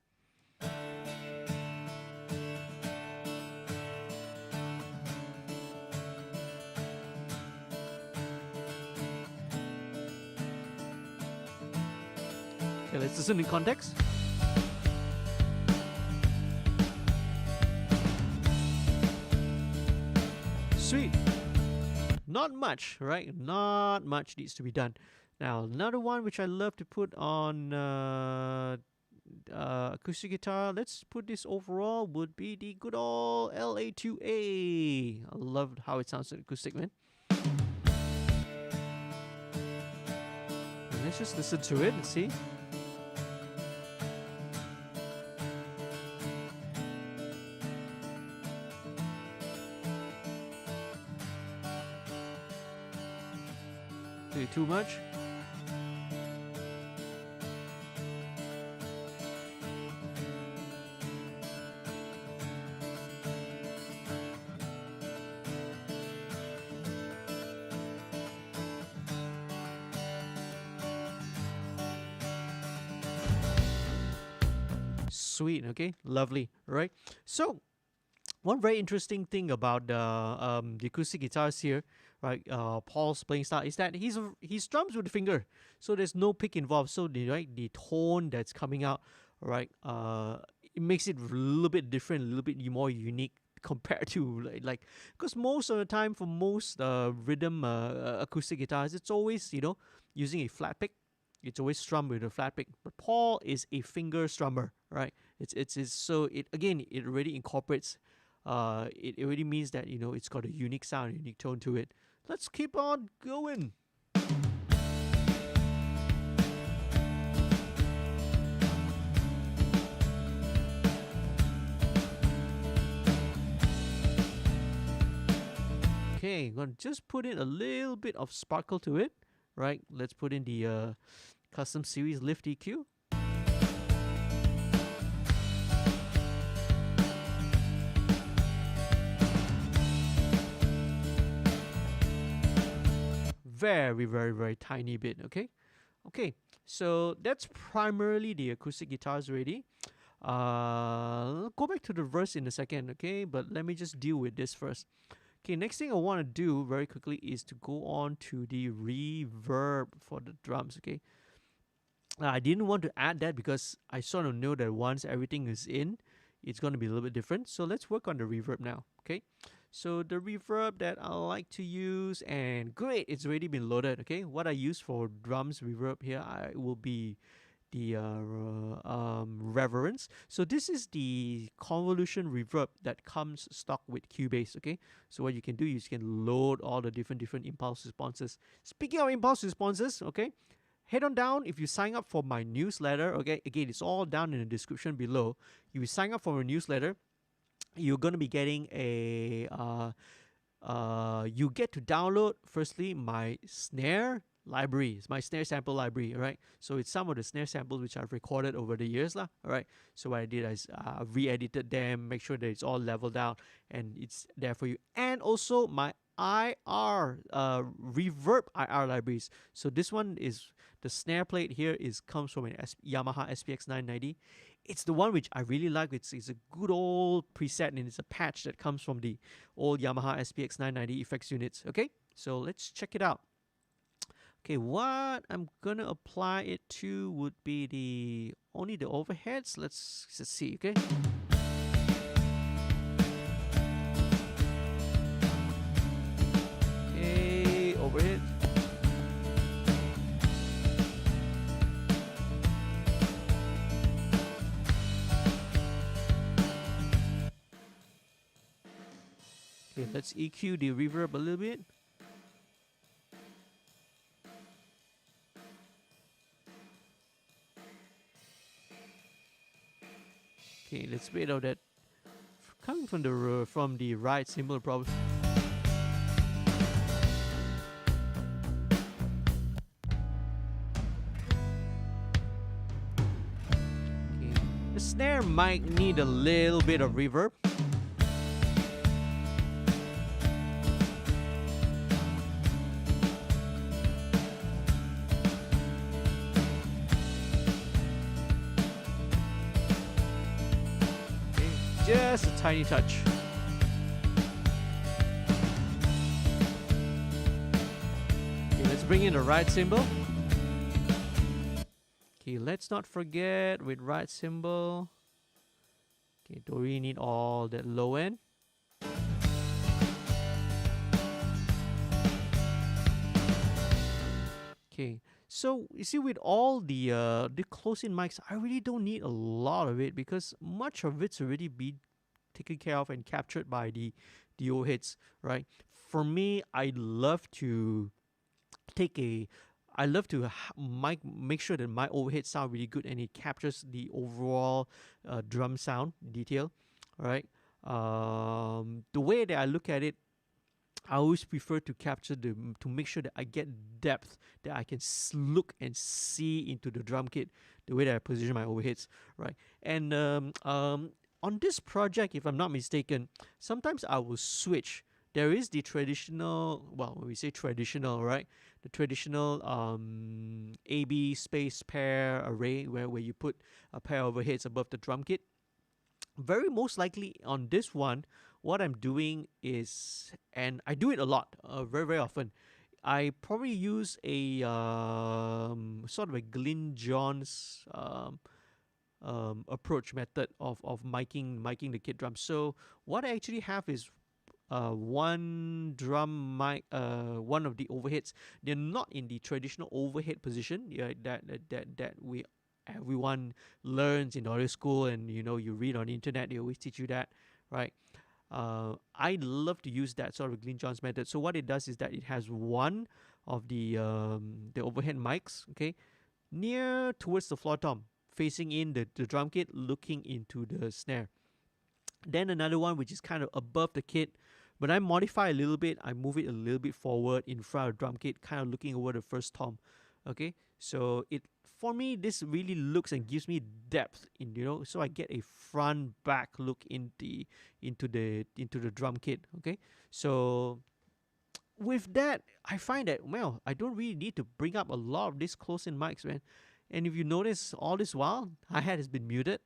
A: Okay, let's listen in context. Sweet. Not much, right? Not much needs to be done. Now, another one which I love to put on acoustic guitar, let's put this overall, would be the good old LA2A. I love how it sounds in acoustic, man. let's just listen to it and see. Too much? Sweet, okay, lovely, right? So, one very interesting thing about the acoustic guitars here, right? Paul's playing style is that he strums with the finger, so there's no pick involved. So the tone that's coming out, right? It makes it a little bit different, a little bit more unique compared to like because most of the time for most rhythm acoustic guitars, it's always using a flat pick. It's always strummed with a flat pick. But Paul is a finger strummer, right? It's so it again it already incorporates. It already means that it's got a unique sound, a unique tone to it. Let's keep on going. Okay, I'm gonna just put in a little bit of sparkle to it, right? Let's put in the custom series lift EQ. Very, very, very tiny bit, okay? Okay, so that's primarily the acoustic guitars already. Go back to the verse in a second, okay? But let me just deal with this first. Okay, next thing I want to do very quickly is to go on to the reverb for the drums, okay? I didn't want to add that because I sort of know that once everything is in, it's going to be a little bit different. So let's work on the reverb now, okay? So the reverb that I like to use, and great, it's already been loaded, okay? What I use for drums reverb here will be the Reverence. So this is the convolution reverb that comes stock with Cubase, okay? So what you can do is you can load all the different impulse responses. Speaking of impulse responses, okay? Head on down if you sign up for my newsletter, okay? Again, it's all down in the description below. If you sign up for a newsletter, you're going to be getting a you get to download firstly my snare library. It's my snare sample library, right? So it's some of the snare samples which I've recorded over the years lah, all right? So what I did is re-edited them, make sure that it's all leveled out and it's there for you. And also my IR reverb IR libraries. So this one is the snare plate here comes from an Yamaha SPX 990. It's the one which I really like. It's a good old preset and it's a patch that comes from the old Yamaha SPX 990 effects units. Okay, so let's check it out. Okay, what I'm gonna apply it to would be only the overheads. Let's see. Okay. Okay, overhead. Okay, let's EQ the reverb a little bit. Okay, let's wait out that coming from the right cymbal probably. Okay, the snare might need a little bit of reverb. Just a tiny touch. Okay, let's bring in the right cymbal. Okay, let's not forget with right cymbal. Okay, do we need all that low end? Okay, so you see with all the close-in mics, I really don't need a lot of it because much of it's already been taken care of and captured by the overheads, right? For me, I love to take I love to make sure that my overhead sound really good and it captures the overall drum sound detail. All right. The way that I look at it, I always prefer to capture to make sure that I get depth, that I can look and see into the drum kit, the way that I position my overheads, right? And on this project, if I'm not mistaken, sometimes I will switch. There is the traditional, well, when we say traditional, right? The traditional AB space pair array where you put a pair of overheads above the drum kit. Very most likely on this one, what I'm doing is, and I do it a lot, very, very often, I probably use a sort of a Glyn Johns approach method of miking the kit drum. So what I actually have is one drum mic, one of the overheads. They're not in the traditional overhead position, yeah, that we everyone learns in audio school, and you read on the internet. They always teach you that, right? I love to use that sort of Glyn Johns method. So what it does is that it has one of the overhead mics, okay, near towards the floor tom, facing in the drum kit, looking into the snare. Then another one which is kind of above the kit. When I modify a little bit, I move it a little bit forward in front of the drum kit, kind of looking over the first tom. Okay, so for me, this really looks and gives me depth in, so I get a front back look into the drum kit. Okay, so with that, I find that, well, I don't really need to bring up a lot of these close in mics, man. And if you notice, all this while, hi-hat has been muted.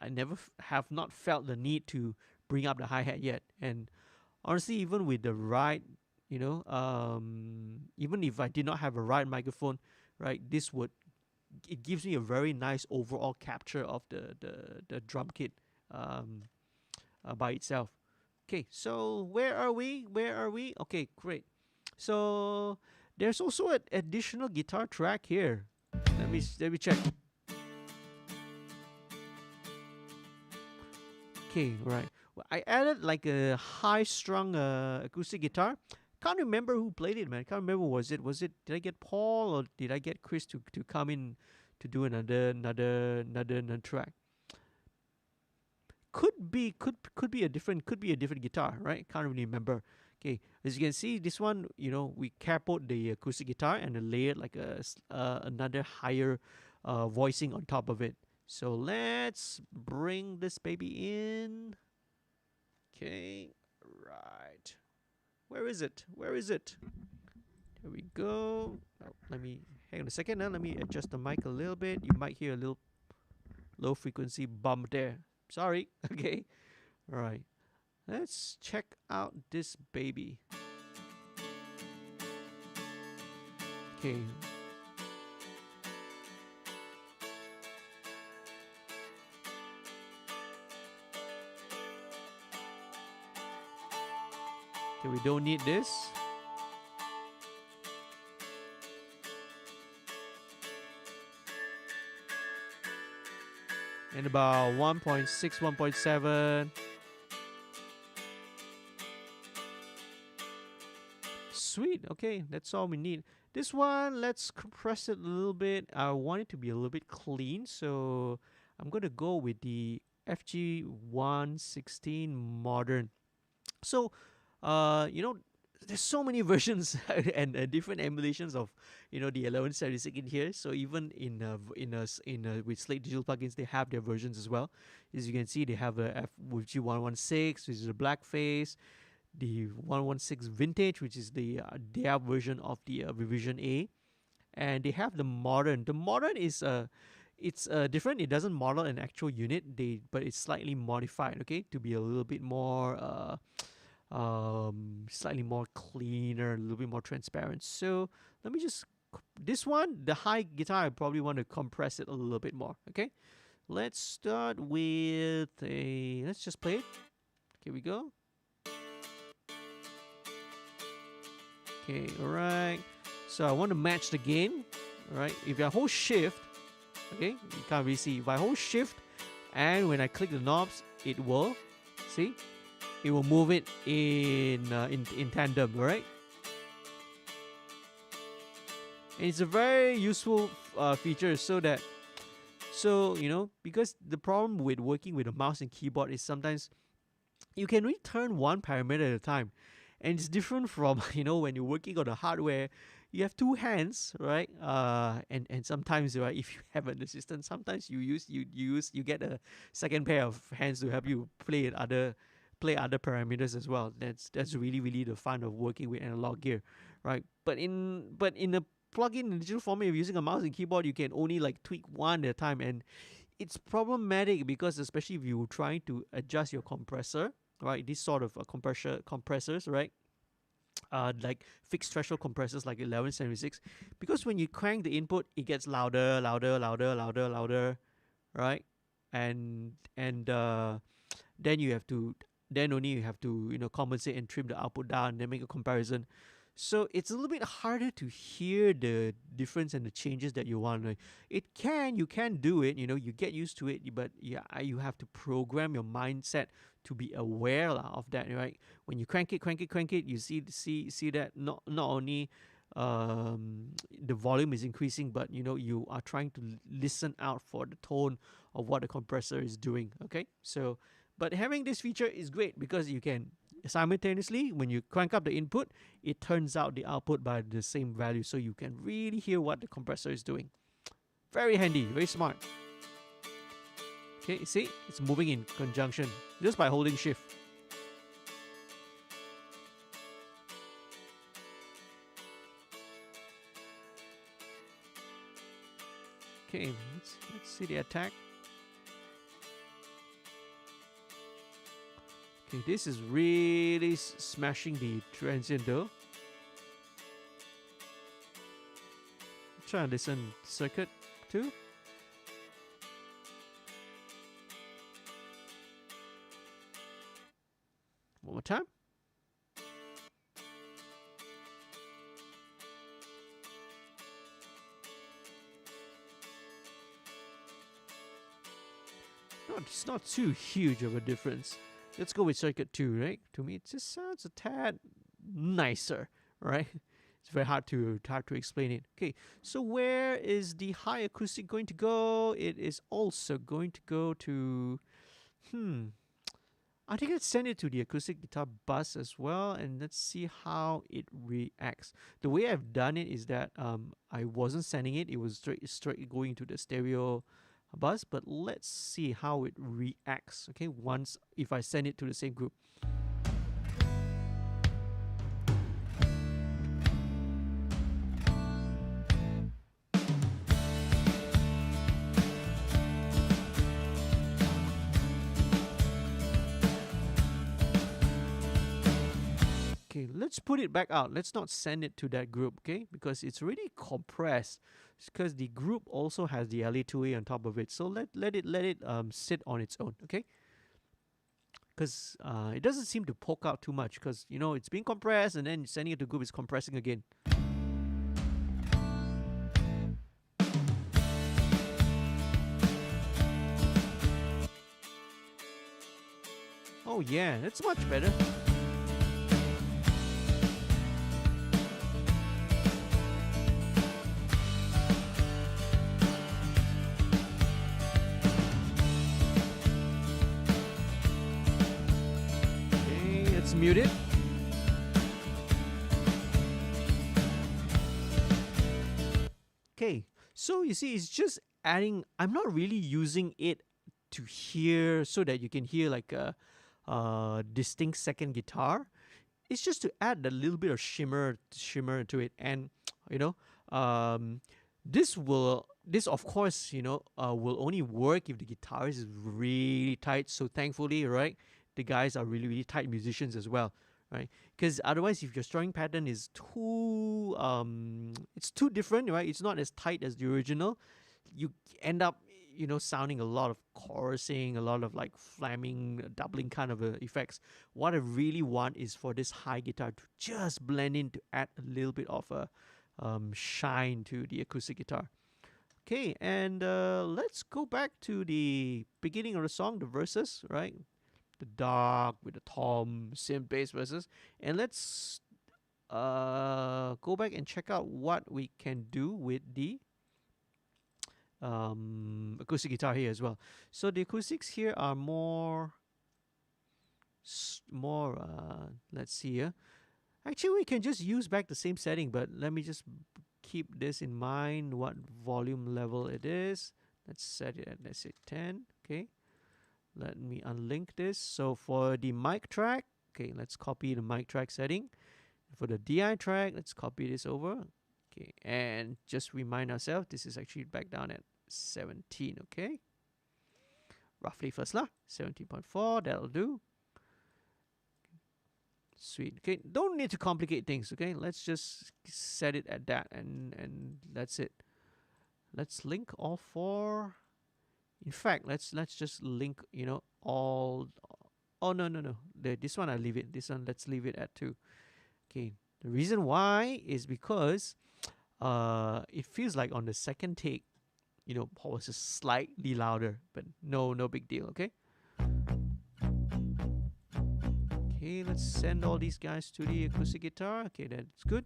A: I never have not felt the need to bring up the hi-hat yet. And honestly, even with the right, even if I did not have a right microphone, right, it gives me a very nice overall capture of the drum kit by itself. Okay, so where are we? Okay, great. So there's also an additional guitar track here. Let me check. Okay, right. Well, I added like a high-strung acoustic guitar. Can't remember who played it, man. Can't remember. Was it? Did I get Paul or did I get Chris to come in to do another track? Could be a different guitar, right? Can't really remember. Okay, as you can see, this one, we capoed the acoustic guitar and then layered like another higher voicing on top of it. So let's bring this baby in. Okay, right. Where is it? There we go. Oh, let me hang on a second. Now let me adjust the mic a little bit. You might hear a little low frequency bump there. Sorry. Okay. All right. Let's check out this baby. Okay. Okay, we don't need this. And about 1.6, 1.7. Sweet. Okay, that's all we need. This one, let's compress it a little bit. I want it to be a little bit clean, so I'm going to go with the FG116 Modern. So, there's so many versions and different emulations of the 1176 in here. So even with Slate Digital plugins, they have their versions as well. As you can see, they have the FG116, which is the black face, the 116 Vintage, which is their version of the Revision A, and they have the Modern. The Modern is it's different. It doesn't model an actual unit, but it's slightly modified, okay, to be a little bit more slightly more cleaner, a little bit more transparent. So let me just, this one, the high guitar, I probably want to compress it a little bit more. Okay, let's start with let's just play it. Here we go. Okay, all right. So I want to match the gain. All right, if I hold shift, okay, you can't really see. If I hold shift and when I click the knobs, it will, see, it will move it in tandem, all right? And it's a very useful feature so because the problem with working with a mouse and keyboard is sometimes you can only turn one parameter at a time, and it's different from when you're working on the hardware. You have two hands, right? And sometimes, right, if you have an assistant, sometimes you get a second pair of hands to help you play other parameters as well. That's really really the fun of working with analog gear, right? But in a plug-in digital format, if you're using a mouse and keyboard, you can only like tweak one at a time, and it's problematic because especially if you're trying to adjust your compressor, right? These sort of compressors, right? Like fixed threshold compressors like 1176, because when you crank the input, it gets louder, louder, louder, louder, louder, right? And then you have to then only you have to compensate and trim the output down and then make a comparison. So it's a little bit harder to hear the difference and the changes that you want. Like, you can do it, you get used to it, but yeah, you have to program your mindset to be aware of that, right? When you crank it, you see that not only the volume is increasing, but you are trying to listen out for the tone of what the compressor is doing. Okay, so but having this feature is great because you can simultaneously, when you crank up the input, it turns out the output by the same value, so you can really hear what the compressor is doing. Very handy, very smart. Okay, see, it's moving in conjunction just by holding shift. Okay, let's see the attack. Okay, this is really smashing the transient though. Try and listen circuit too. One more time. It's not too huge of a difference. Let's go with circuit 2, right? To me, it just sounds a tad nicer, right? It's very hard to explain it. Okay, so where is the high acoustic going to go? It is also going to go to, I think I'd send it to the acoustic guitar bus as well, and let's see how it reacts. The way I've done it is that I wasn't sending it; it was straight going to the stereo bus. But let's see how it reacts. Okay, once if I send it to the same group. Okay, let's put it back out. Let's not send it to that group, okay? Because it's really compressed. Because the group also has the LA2A on top of it. So let it sit on its own, okay? Because it doesn't seem to poke out too much. Because it's being compressed, and then sending it to group is compressing again. Oh yeah, that's much better. Muted. Okay, so you see, it's just adding. I'm not really using it to hear so that you can hear like a distinct second guitar. It's just to add a little bit of shimmer to it, and this of course will only work if the guitar is really tight. So thankfully, right, the guys are really really tight musicians as well, right? Because otherwise, if your strumming pattern is too it's too different, right? It's not as tight as the original. You end up sounding a lot of chorusing, a lot of like flamming, doubling kind of effects. What I really want is for this high guitar to just blend in, to add a little bit of a shine to the acoustic guitar. Okay, and let's go back to the beginning of the song, the verses, right? The dark with the tom synth bass verses, and let's go back and check out what we can do with the acoustic guitar here as well. So the acoustics here are more, let's see here. Actually, we can just use back the same setting, but let me just keep this in mind, what volume level it is. Let's set it at, let's say 10. Okay, let me unlink this. So for the mic track, okay, let's copy the mic track setting. For the DI track, let's copy this over. Okay, and just remind ourselves, this is actually back down at 17. Okay, roughly first lah, 17.4, that'll do. Sweet. Okay, don't need to complicate things. Okay, let's just set it at that, and that's it. Let's link all four. In fact, let's just link, you know, all. Oh no, this one I leave it. This one let's leave it at 2. Okay, the reason why is because it feels like on the second take, you know, Paul was just slightly louder, but no big deal. Okay. Okay, let's send all these guys to the acoustic guitar. Okay, that's good.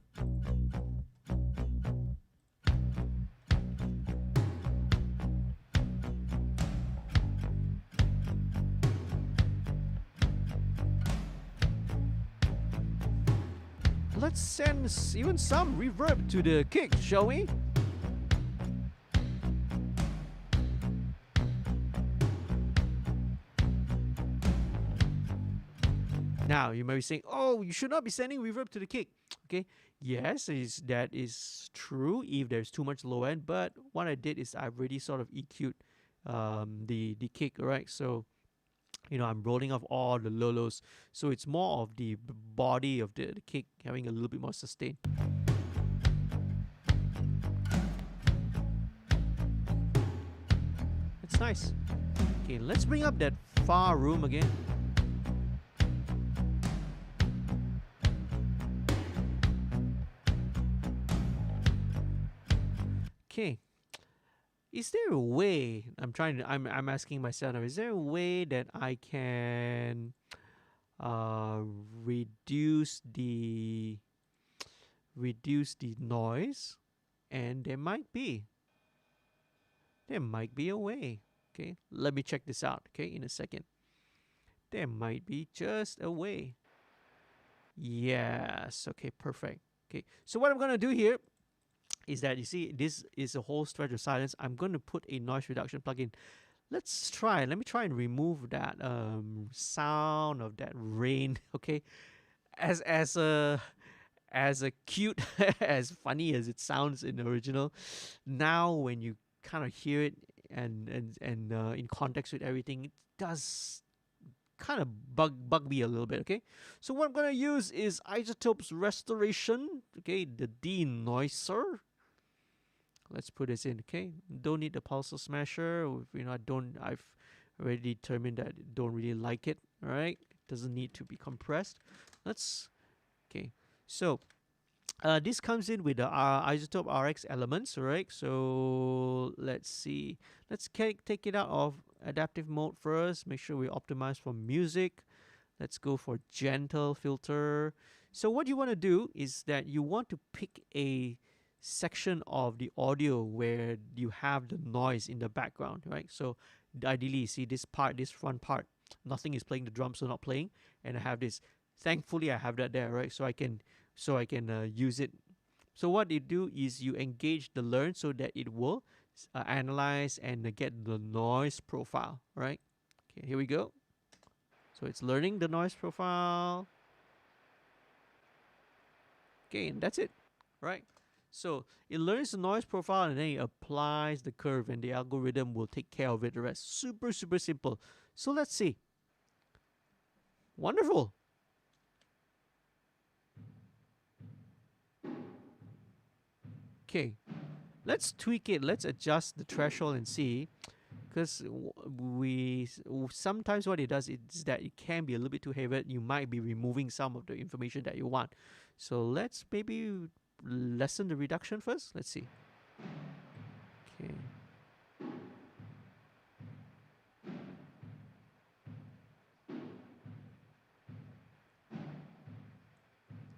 A: Let's send even some reverb to the kick, shall we? Now, you might be saying, oh, you should not be sending reverb to the kick. Okay, yes, that is true if there's too much low end, but what I did is I've already sort of EQ'd the kick, right? So, you know, I'm rolling off all the lows. So it's more of the body of the kick having a little bit more sustain. It's nice. Okay, let's bring up that far room again. Okay, is there a way, I'm asking myself now, is there a way that I can reduce the noise? And there might be a way. Okay, let me check this out, okay, in a second. There might be just a way. Yes, okay, perfect. Okay, so what I'm gonna do here is that, you see, this is a whole stretch of silence. I'm going to put a noise reduction plugin. Let me try and remove that sound of that rain. Okay, as a cute, as funny as it sounds in the original, now when you kind of hear it and in context with everything, it does kind of bug me a little bit. Okay, so what I'm gonna use is iZotope's Restoration. Okay, the denoiser. Let's put this in. Okay, don't need the pulsar smasher. You know, I've already determined that I don't really like it. All right, it doesn't need to be compressed. Okay, so this comes in with the iZotope RX elements. All right, so let's see. Let's take it out of adaptive mode first. Make sure we optimize for music. Let's go for gentle filter. So what you want to do is that you want to pick a section of the audio where you have the noise in the background, right? So ideally, you see this front part, nothing is playing, the drums are not playing, and I have this. Thankfully, I have that there, right? So I can use it. So what you do is you engage the learn so that it will analyze and get the noise profile, right? Okay, here we go. So it's learning the noise profile. Okay, and that's it, right? So it learns the noise profile and then it applies the curve, and the algorithm will take care of it the rest. Super simple. So let's see. Wonderful. Okay, let's tweak it. Let's adjust the threshold and see, because sometimes what it does is that it can be a little bit too heavy. You might be removing some of the information that you want. So let's maybe lessen the reduction first. Let's see. Okay.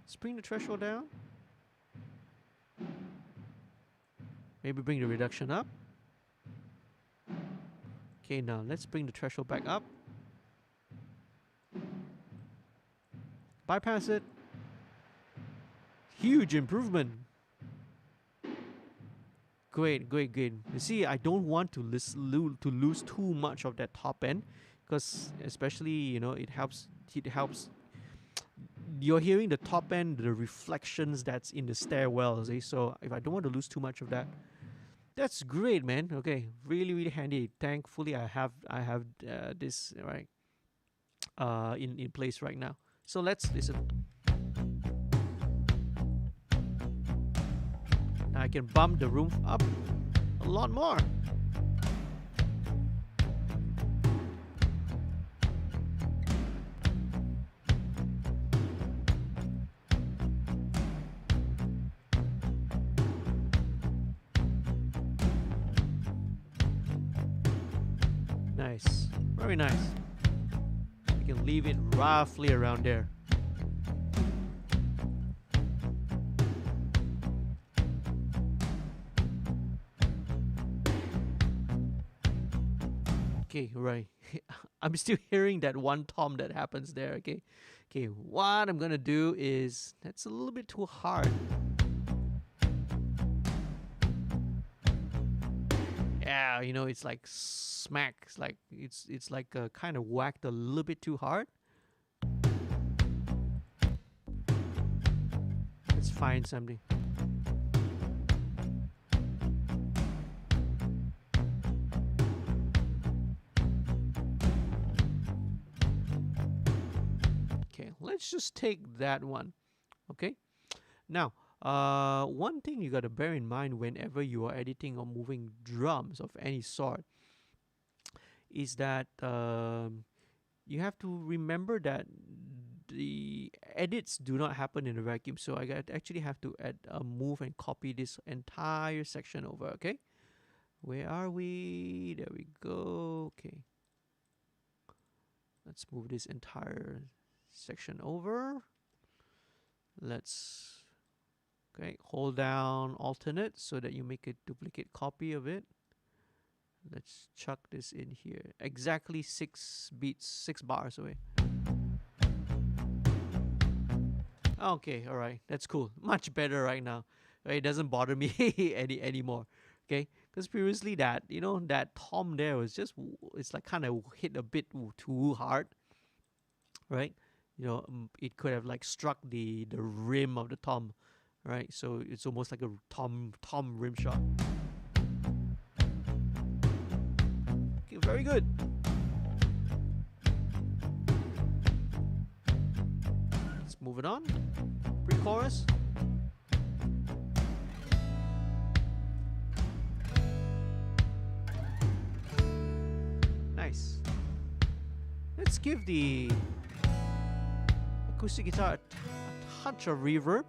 A: Let's bring the threshold down. Maybe bring the reduction up. Okay, now let's bring the threshold back up. Bypass it. Huge improvement. Great, great, great. You see, I don't want to lose too much of that top end, because especially, you know, it helps. You're hearing the top end, the reflections that's in the stairwell. See? So if I don't want to lose too much of that, that's great, man. Okay, really, really handy. Thankfully, I have this right in place right now. So let's listen. Now I can bump the room up a lot more. Nice, very nice. You can leave it roughly around there. Okay, right. I'm still hearing that one tom that happens there, okay? Okay, what I'm gonna do is, that's a little bit too hard. Yeah, you know, it's like smack. It's like kind of whacked a little bit too hard. Let's find something. Okay, let's just take that one. Okay, now one thing you got to bear in mind whenever you are editing or moving drums of any sort is that you have to remember that the edits do not happen in a vacuum. So I actually have to move and copy this entire section over. Okay, where are we? There we go. Okay, let's move this entire section over. Let's hold down alternate so that you make a duplicate copy of it. Let's chuck this in here. Exactly 6 beats, 6 bars away. Okay, all right, that's cool. Much better right now. It doesn't bother me anymore. Okay, because previously that, you know, that tom there was just, it's like kind of hit a bit too hard, right? You know, it could have like struck the rim of the tom, right? So it's almost like a tom rim shot. Okay, very good. Let's move it on. Pre-chorus. Nice. Let's give the acoustic guitar a touch of reverb.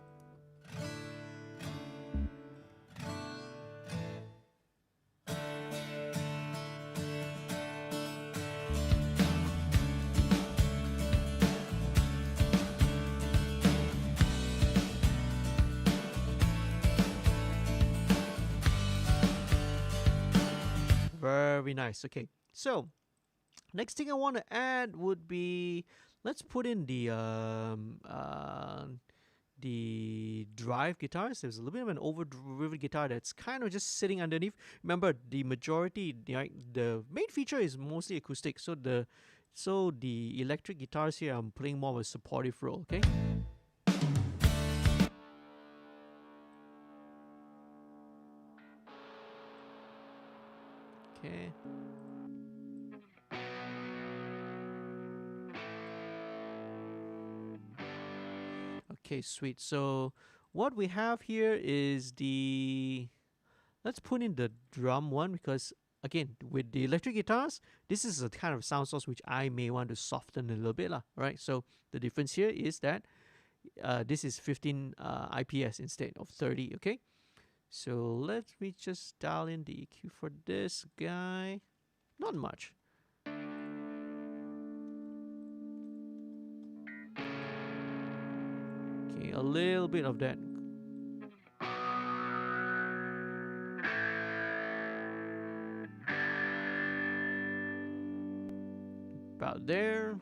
A: Very nice. Okay, so next thing I want to add would be, let's put in the drive guitars. There's a little bit of an overdriven guitar that's kind of just sitting underneath. Remember, the majority, the main feature is mostly acoustic. So the electric guitars here, I'm playing more of a supportive role. Okay. Okay. Okay, sweet. So what we have here is let's put in the drum one, because again, with the electric guitars, this is a kind of sound source which I may want to soften a little bit, right? So the difference here is that this is 15 IPS instead of 30, okay? So let me just dial in the EQ for this guy. Not much. Okay, Okay, a little bit of that. About there.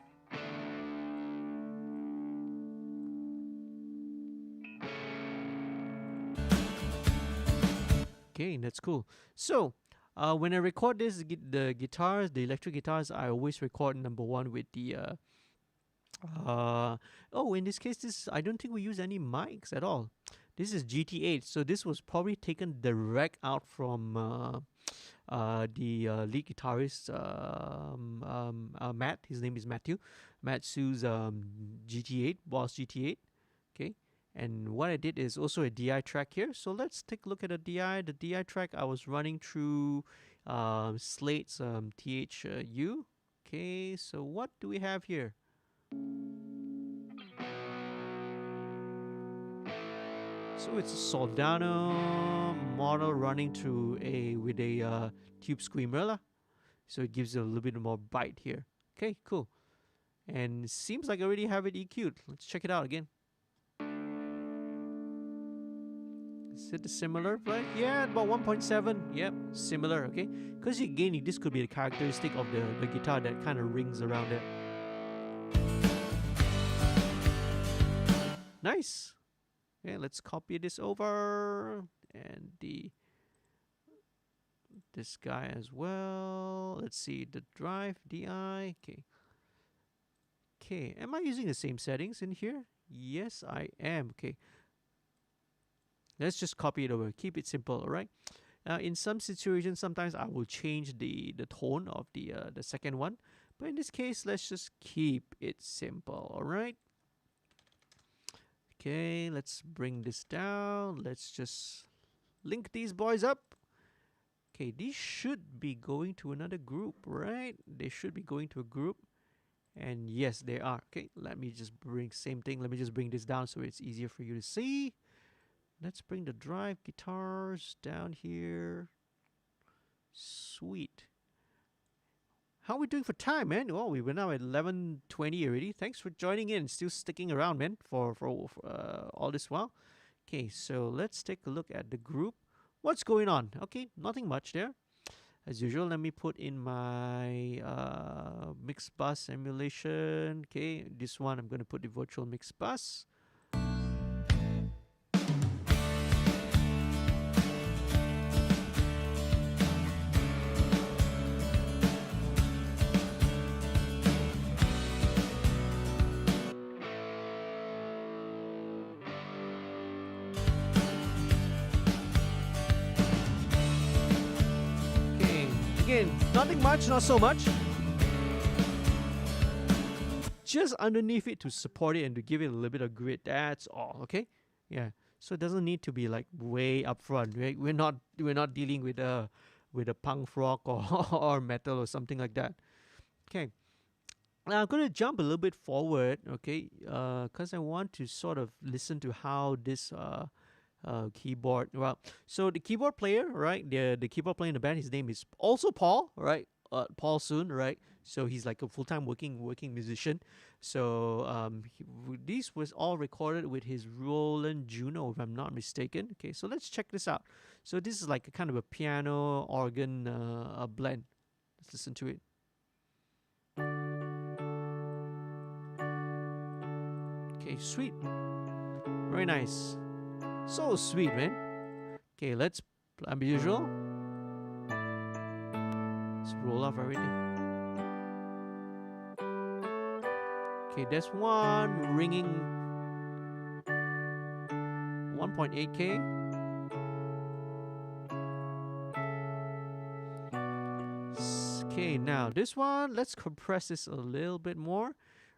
A: Okay, that's cool. So, when I record this, the guitars, the electric guitars, I always record number one with the. Oh, in this case, this I don't think we use any mics at all. This is GT8, so this was probably taken direct out from the lead guitarist Matt. His name is Matthew. Matt Sue's GT8, Boss GT8. Okay. And what I did is also a DI track here. So let's take a look at the DI. The DI track I was running through Slate's THU. Okay, so what do we have here? So it's a Soldano model running through with a tube screamer lah. So it gives it a little bit more bite here. Okay, cool. And it seems like I already have it EQ'd. Let's check it out again. Is it similar? Right? Yeah, about 1.7. Yep, similar. Okay, because again, this could be the characteristic of the guitar that kind of rings around there. Nice. Okay, let's copy this over and this guy as well. Let's see the drive DI. Okay. Okay, am I using the same settings in here? Yes, I am. Okay. Let's just copy it over. Keep it simple, all right? In some situations, sometimes I will change the tone of the second one. But in this case, let's just keep it simple, all right? Okay, let's bring this down. Let's just link these boys up. Okay, these should be going to another group, right? They should be going to a group. And yes, they are. Okay, let me just bring same thing. Let me just bring this down so it's easier for you to see. Let's bring the drive guitars down here. Sweet. How are we doing for time, man? Oh, we were now at 11:20 already. Thanks for joining in, still sticking around, man, for all this while. Okay, so let's take a look at the group. What's going on? Okay, nothing much there. As usual, let me put in my mix bus emulation. Okay, this one I'm going to put the virtual mix bus. Again, nothing much, not so much. Just underneath it to support it and to give it a little bit of grit. That's all, okay? Yeah. So it doesn't need to be like way up front. Right? We're not dealing with a punk rock or metal or something like that. Okay. Now I'm gonna jump a little bit forward, okay? Because I want to sort of listen to how this keyboard. Well, so the keyboard player, right? The keyboard player in the band, his name is also Paul, right? Paul Soon, right? So he's like a full-time working musician. So this was all recorded with his Roland Juno, if I'm not mistaken. Okay, so let's check this out. So this is like a kind of a piano organ blend. Let's listen to it. Okay, sweet, very nice. So sweet, man. Okay, let's play as usual. Let's roll off everything. Okay, there's one ringing 1.8K. Okay, now this one, let's compress this a little bit more.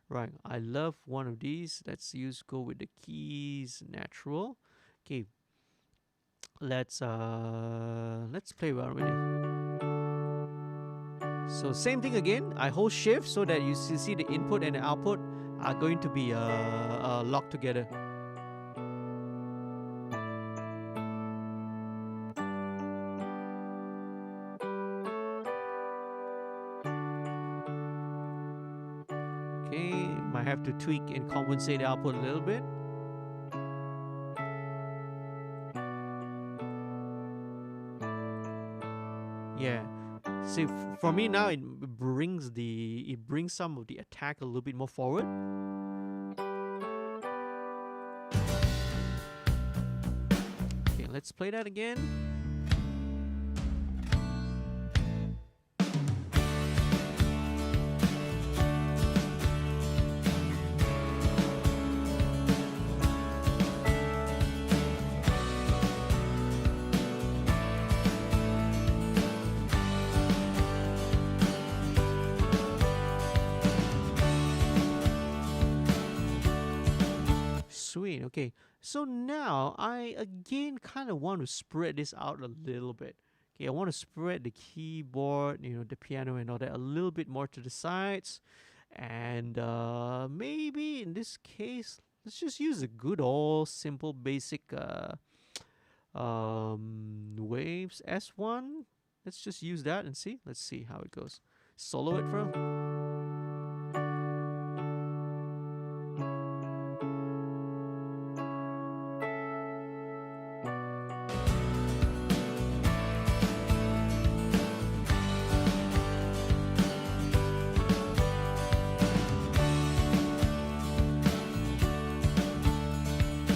A: Right, I love one of these. Let's go with the keys natural. Okay, let's play around with it. So same thing again. I hold shift so that you see the input and the output are going to be locked together. Okay, might have to tweak and compensate the output a little bit. See, for me now, it brings some of the attack a little bit more forward. Okay, let's play that again. Sweet. Okay. So now I again kind of want to spread this out a little bit. Okay, I want to spread the keyboard, the piano and all that a little bit more to the sides. And maybe in this case, let's just use a good old simple basic waves S1. Let's just use that and see. Let's see how it goes. Solo it for.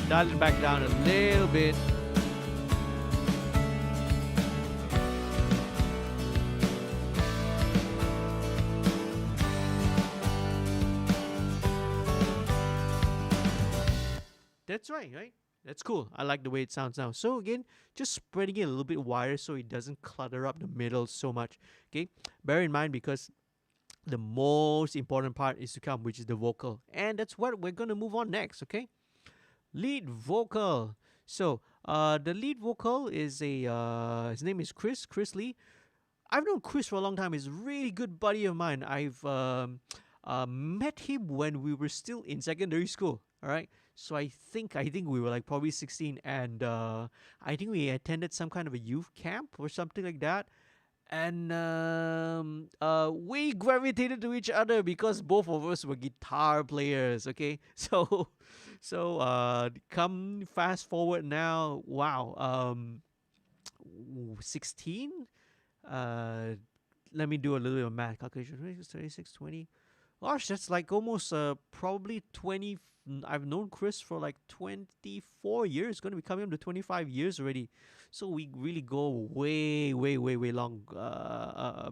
A: Dial it back down a little bit. That's right? That's cool. I like the way it sounds now. So again, just spreading it a little bit wider so it doesn't clutter up the middle so much. Okay, bear in mind because the most important part is to come, which is the vocal, and that's what we're gonna move on next. Okay. Lead vocal. So the lead vocal is his name is Chris Lee. I've known Chris for a long time. He's a really good buddy of mine. I've met him when we were still in secondary school. All right. So I think we were like probably 16, and I think we attended some kind of a youth camp or something like that. And we gravitated to each other because both of us were guitar players. Okay, so come fast forward now. Wow, 16. Let me do a little bit of math calculation. 36, 20. Gosh, that's like almost probably 20. I've known Chris for like 24 years. It's going to be coming up to 25 years already. So we really go way long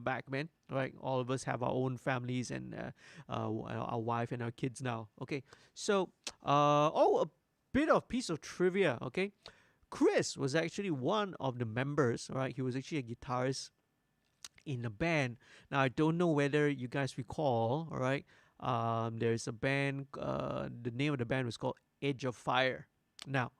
A: back, man. Right? All of us have our own families and our wife and our kids now. Okay. So, a bit of piece of trivia. Okay. Chris was actually one of the members. All right. He was actually a guitarist in a band. Now, I don't know whether you guys recall. All right. There's a band, the name of the band was called Edge of Fire. Now,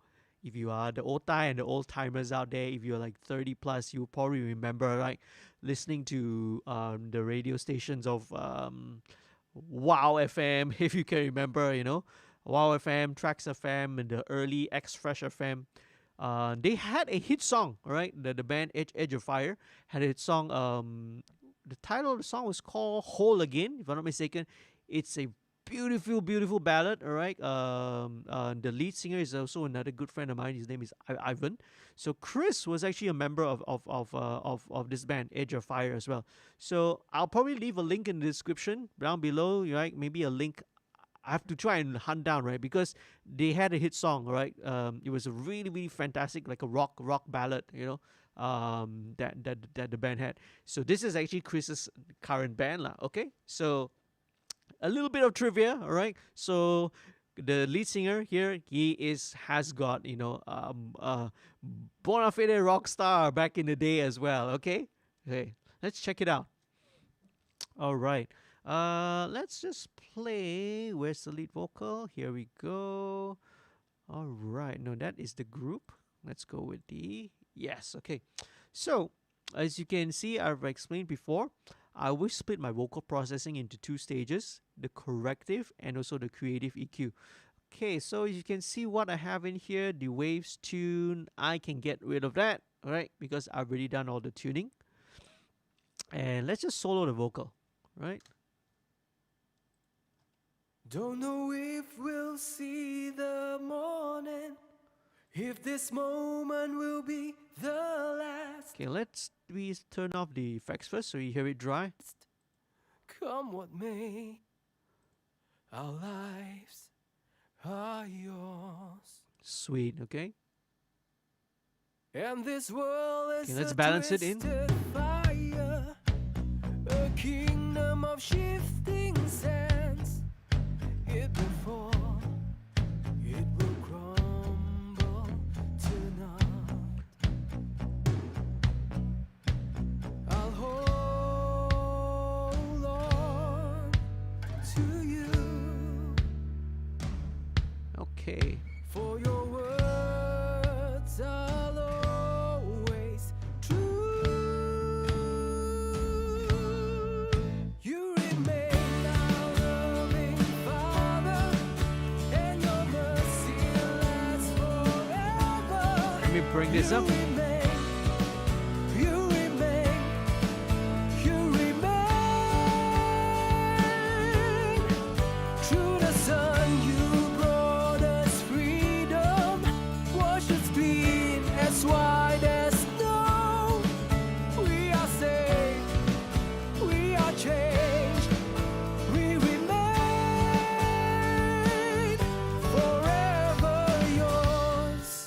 A: if you are the old time and the old timers out there, if you're like 30 plus, you probably remember like listening to the radio stations of Wow FM, if you can remember, Wow FM, Trax FM, and the early X Fresh FM. They had a hit song, right? The band Edge of Fire had a hit song. The title of the song was called Whole Again, if I'm not mistaken. It's a beautiful ballad, all right? The lead singer is also another good friend of mine. His name is Ivan. So Chris was actually a member of this band, Edge of Fire, as well. So I'll probably leave a link in the description down below, right? Maybe a link. I have to try and hunt down, right? Because they had a hit song, right? It was a really fantastic, like a rock ballad, that the band had. So this is actually Chris's current band, lah. Okay, so a little bit of trivia, all right? So the lead singer here, has got bona fide rock star back in the day as well. Okay, let's check it out. All right, let's just play. Where's the lead vocal? Here we go. All right, no, that is the group. Let's go with the yes. Okay, so as you can see, I've explained before, I will split my vocal processing into two stages, the corrective and also the creative EQ. Okay, so you can see what I have in here, the waves tune. I can get rid of that, all right, because I've already done all the tuning. And let's just solo the vocal, right?
B: Don't know if we'll see the morning. If this moment will be the last,
A: Okay, let's we turn off the effects first so you hear it dry.
B: come what may, our lives are yours.
A: Sweet, okay?
B: And this world is
A: Okay, let's
B: a
A: balance it in.
B: twisted fire, a kingdom of shifting sands. It will fall, it will crumble tonight. I'll hold on to you,
A: Okay.
B: for your words are always true. You remain our loving Father, and your mercy lasts forever.
A: Let me bring this up.
B: You remain, you remain, you remain. Through the sun, you brought us freedom. Wash us clean as white as snow. We are saved, we are changed. We remain forever yours.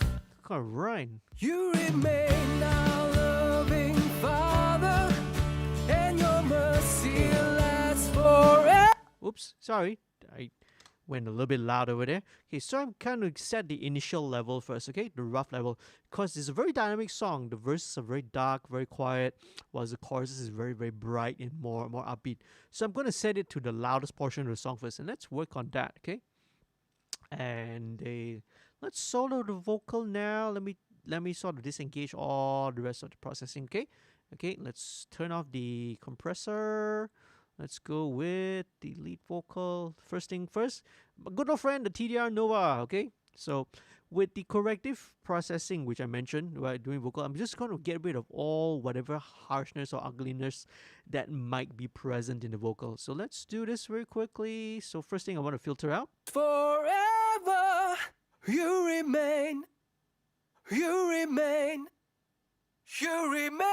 A: All right.
B: You remain our loving Father, and your mercy lasts forever.
A: Oops, sorry. I went a little bit loud over there. Okay, so I'm kind of set the initial level first, okay? The rough level. Because it's a very dynamic song. The verses are very dark, very quiet, whilst the choruses is very, very bright and more upbeat. So I'm going to set it to the loudest portion of the song first, and let's work on that, okay? And let's solo the vocal now. Let me sort of disengage all the rest of the processing, okay? Okay, let's turn off the compressor. Let's go with the lead vocal. First thing first, my good old friend, the TDR Nova, okay? So with the corrective processing, which I mentioned, right, doing vocal, I'm just going to get rid of all whatever harshness or ugliness that might be present in the vocal. So let's do this very quickly. So first thing I want to filter out.
B: Forever you remain, you remain, you remain.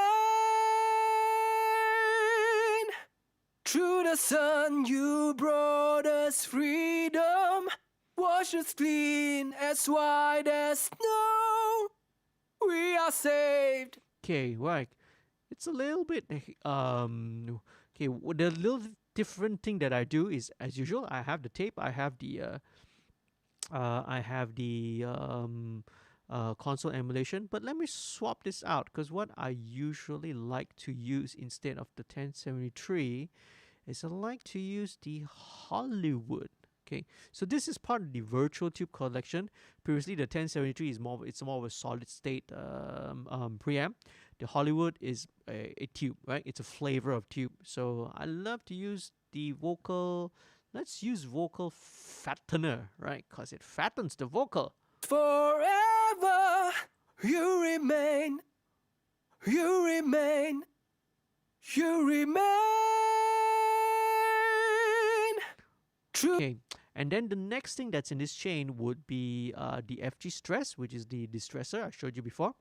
B: Through the sun you brought us freedom. Wash us clean as white as snow. We are saved.
A: Okay, right. It's a little bit okay. The little different thing that I do is, as usual, I have the tape. I have the console emulation. But let me swap this out, because what I usually like to use instead of the 1073 is I like to use the Hollywood. Okay, so this is part of the virtual tube collection. Previously, the 1073 is more of a solid state preamp. The Hollywood is a tube, right? It's a flavor of tube. So I love to use the vocal. Let's use vocal fattener, right? Because it fattens the vocal.
B: Forever you remain, you remain, you remain. True.
A: Okay, and then the next thing that's in this chain would be the FG stress, which is the distressor I showed you before.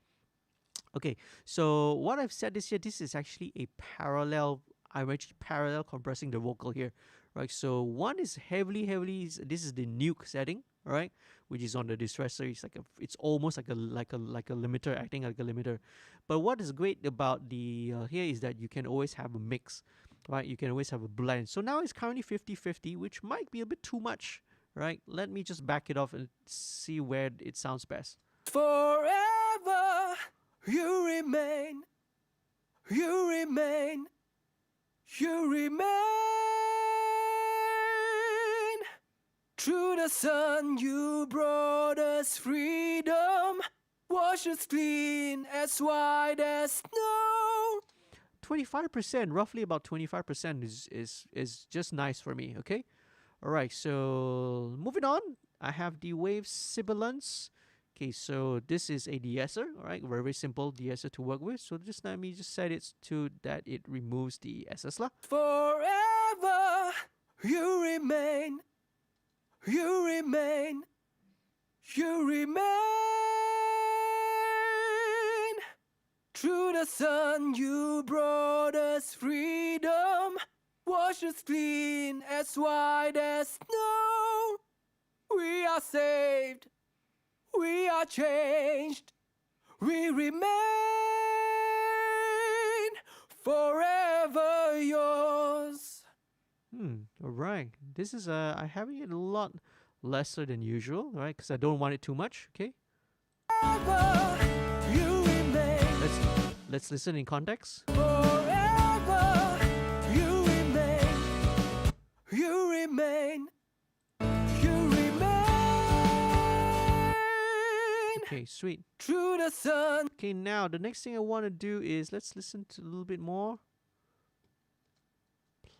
A: Okay, so what I've said this here, this is actually a parallel. I'm actually parallel compressing the vocal here, right? So one is heavily. This is the nuke setting, right? Which is on the distressor. It's almost like a limiter, acting like a limiter. But what is great about the here is that you can always have a mix, right? You can always have a blend. So now it's currently 50-50, which might be a bit too much, right? Let me just back it off and see where it sounds best.
B: Forever you remain, you remain, you remain. Through the sun you brought us freedom. Wash us clean as white as snow.
A: 25%, roughly about 25% is just nice for me, okay? All right, so moving on, I have the wave sibilance. Okay, so this is a de-esser, all right? Very simple de-esser to work with. So just let me just set it to that it removes the SS lah.
B: Forever you remain, you remain, you remain. Through the sun, you brought us freedom. Wash us clean, as white as snow. We are saved. We are changed. We remain forever yours.
A: Alright. This is I'm having it a lot lesser than usual, right? Because I don't want it too much, okay?
B: Forever you remain.
A: Let's listen in context.
B: Forever you remain. You remain. You remain.
A: Okay, sweet.
B: Through the sun.
A: Okay, now the next thing I want to do is let's listen to a little bit more.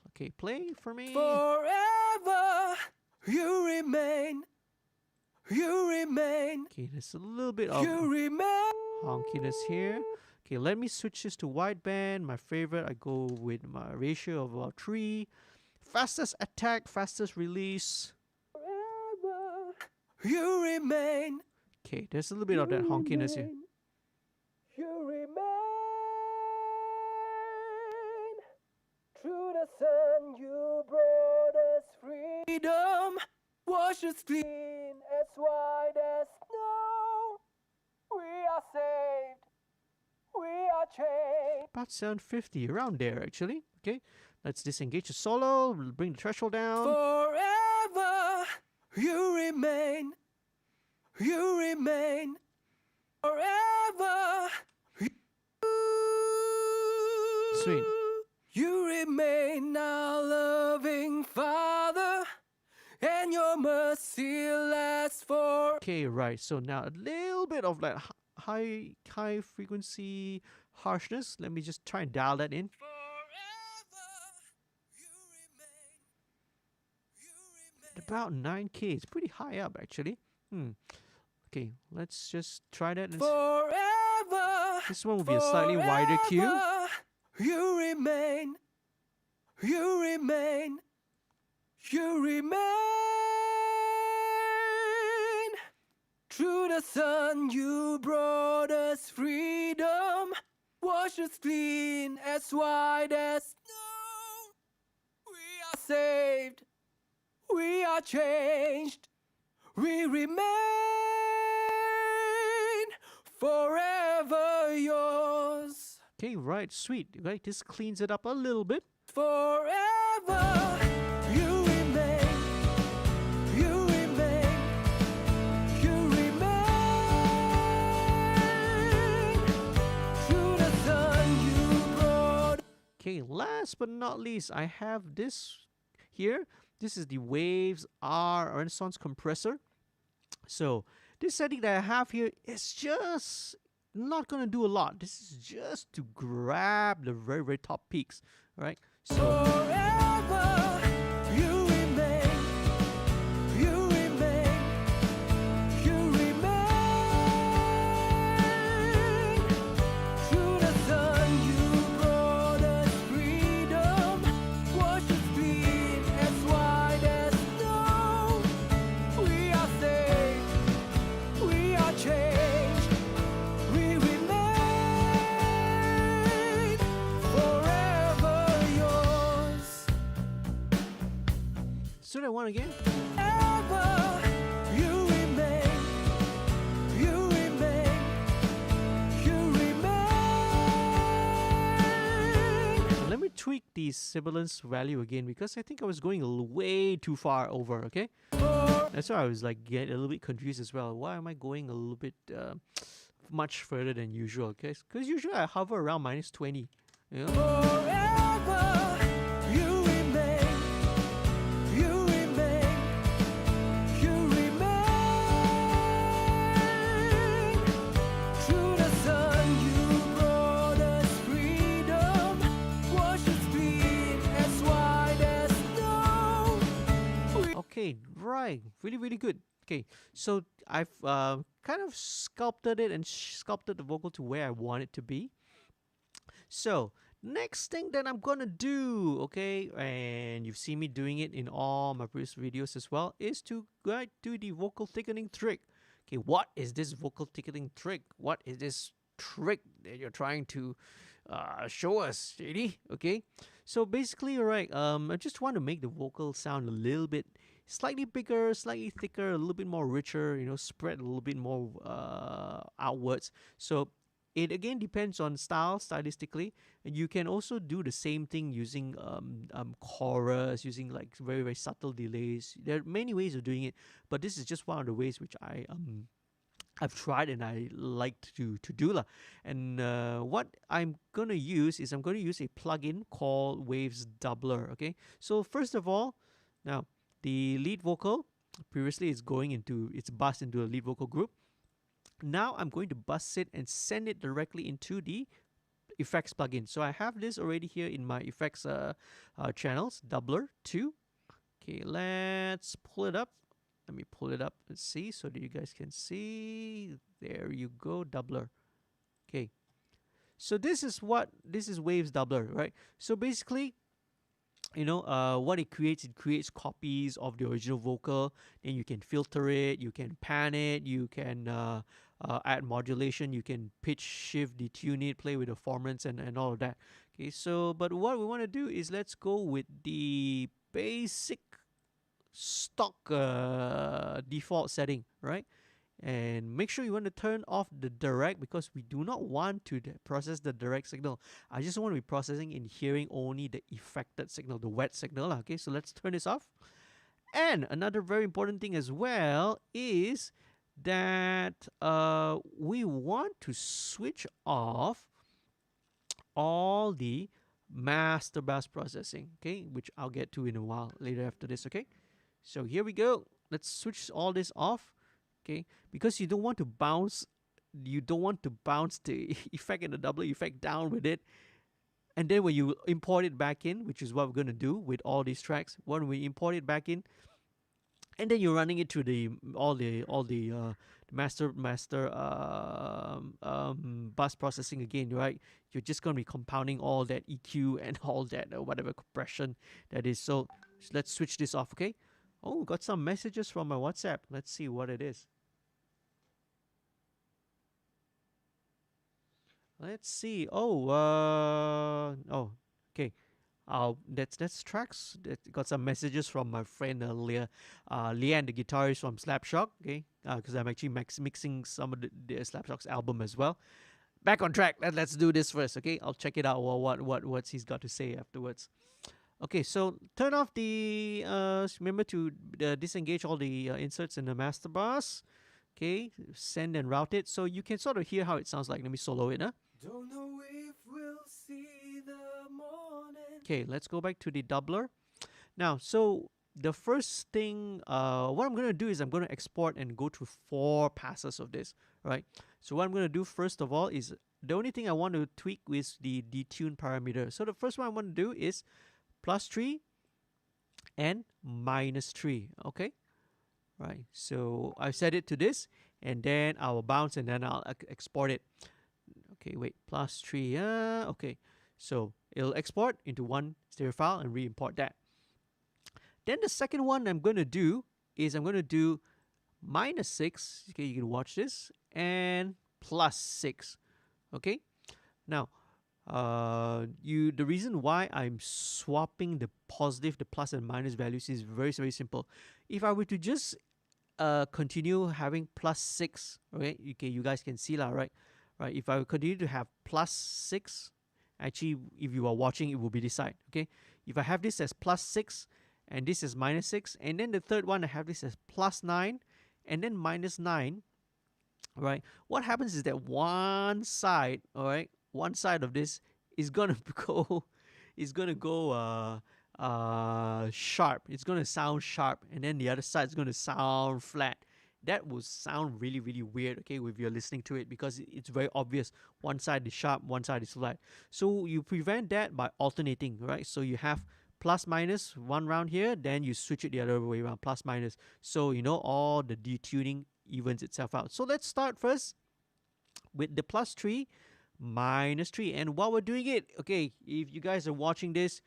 A: Okay, play for me.
B: Forever you remain. You remain.
A: Okay, there's a little bit of
B: You remain.
A: honkiness here. Okay, let me switch this to wideband. My favorite, I go with my ratio of about 3. Fastest attack, fastest release.
B: Forever you remain.
A: Okay, there's a little bit of that honkiness here.
B: You remain. Through the sun, you brought us freedom. Wash us clean, as white as snow. We are saved. We are changed.
A: About 750, around there actually. Okay, let's disengage the solo, bring the threshold down.
B: Forever you remain. You remain. Forever.
A: Sweet.
B: You remain our loving Father, and your mercy lasts for.
A: Okay, right. So now a little bit of like high frequency harshness. Let me just try and dial that in.
B: Forever you remain. You remain.
A: About 9K. It's pretty high up actually. Okay, let's just try that.
B: Forever.
A: This one will be a slightly wider cue.
B: Forever you remain. You remain. You remain. Through the sun, you brought us freedom. Wash us clean, as white as snow. We are saved. We are changed. We remain forever yours.
A: Okay, right, sweet. Right, this cleans it up a little bit.
B: Forever you remain. You remain. You remain. Through the sun you brought.
A: Okay, last but not least, I have this here. This is the Waves R Renaissance compressor. So this setting that I have here is just not gonna do a lot. This is just to grab the very, very top peaks, right? So
B: Forever you remain. You remain. You remain. Through the sun you brought us freedom. Wash us clean, as white as snow. We are saved. We are changed. We remain forever yours.
A: so that one again.
B: Forever you remain. You remain. You remain.
A: Let me tweak the sibilance value again because I think I was going way too far over, okay? That's why I was like get a little bit confused as well. Why am I going a little bit much further than usual, okay? Because usually I hover around -20, you know?
B: Forever you remain. You remain. You remain. Through the sun you brought us freedom. Wash us clean, as white as snow.
A: Okay, right. Really, really good. Okay, so I've kind of sculpted it and sculpted the vocal to where I want it to be. So, next thing that I'm gonna do, okay, and you've seen me doing it in all my previous videos as well, is to do the vocal thickening trick. Okay, what is this vocal thickening trick? What is this trick that you're trying to show us, JD. Okay, so basically, alright, I just want to make the vocal sound a little bit slightly bigger, slightly thicker, a little bit more richer, spread a little bit more outwards. So it again depends on stylistically. And you can also do the same thing using chorus, using like very, very subtle delays. There are many ways of doing it, but this is just one of the ways which I've tried and I like to do lah. And what I'm gonna use is I'm gonna use a plugin called Waves Doubler. Okay, so first of all, now the lead vocal previously is it's bussed into a lead vocal group. Now I'm going to bus it and send it directly into the effects plugin. So I have this already here in my effects channels, Doubler 2. Okay, let's pull it up. Let me pull it up and see so that you guys can see. There you go, Doubler. Okay, so this is Waves Doubler, right? So basically, what it creates copies of the original vocal. Then you can filter it, you can pan it, you can add modulation, you can pitch shift, detune it, play with the formants and all of that. Okay, so but what we want to do is let's go with the basic stock default setting, right? And make sure you want to turn off the direct, because we do not want to process the direct signal. I just want to be processing and hearing only the affected signal, the wet signal. Okay, so let's turn this off. And another very important thing as well is that we want to switch off all the master bus processing, okay, which I'll get to in a while later after this. Okay, so here we go. Let's switch all this off. Okay, because you don't want to bounce the effect and the double effect down with it. And then when you import it back in, which is what we're going to do with all these tracks, when we import it back in, and then you're running it through all the master bus processing again, right? You're just going to be compounding all that EQ and all that whatever compression that is. So let's switch this off. Okay. Oh, got some messages from my WhatsApp. Let's see what it is. Let's see. Oh, okay. That's tracks. Got some messages from my friend Leanne, the guitarist from Slapshot. Okay, because I'm actually mixing some of the Slapshot's album as well. Back on track. Let's do this first. Okay, I'll check it out. What he's got to say afterwards. Okay, so turn off the. Remember to disengage all the inserts in the master bus. Okay, send and route it so you can sort of hear how it sounds like. Let me solo it, huh?
B: Don't know if we'll see the morning.
A: Okay, let's go back to the doubler. Now, so the first thing, what I'm going to do is I'm going to export and go through 4 passes of this, right? So what I'm going to do first of all is, the only thing I want to tweak is the detune parameter. So the first one I want to do is +3 and -3, okay? Right, so I've set it to this, and then I'll bounce and then I'll export it. Okay, wait, +3, okay. So it'll export into one stereo file and re-import that. Then the second one I'm going to do is I'm going to do -6, okay, you can watch this, and +6, okay? Now, the reason why I'm swapping the positive, the plus and minus values is very, very simple. If I were to just continue having +6, okay, you guys can see that, right? Right, if I continue to have +6, actually, if you are watching, it will be this side, okay? If I have this as +6, and this is -6, and then the third one, I have this as +9, and then -9, right? What happens is that one side, all right, one side of this is gonna go, sharp. It's gonna sound sharp, and then the other side is gonna sound flat. That will sound really, really weird, okay, if you're listening to it, because it's very obvious. One side is sharp, one side is flat. So you prevent that by alternating, right? So you have plus/minus one round here, then you switch it the other way around, plus/minus. So, all the detuning evens itself out. So let's start first with the +3, -3. And while we're doing it, okay, if you guys are watching this,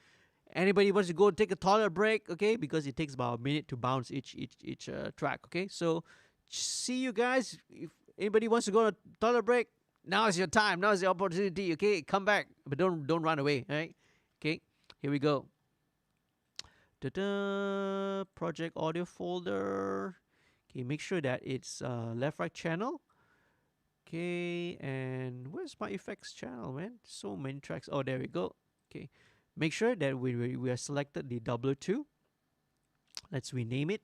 A: anybody wants to go take a toilet break, okay, because it takes about a minute to bounce each track, okay? So see you guys. If anybody wants to go to toilet break, Now is your time. Now is the opportunity. Okay, come back, but don't run away. All right. Okay, here we go. Ta-da! Project audio folder. Okay, make sure that it's left right channel. Okay, and where's my effects channel, man? So many tracks. Oh, there we go. Okay, make sure that we are selected the doubler 2. Let's rename it.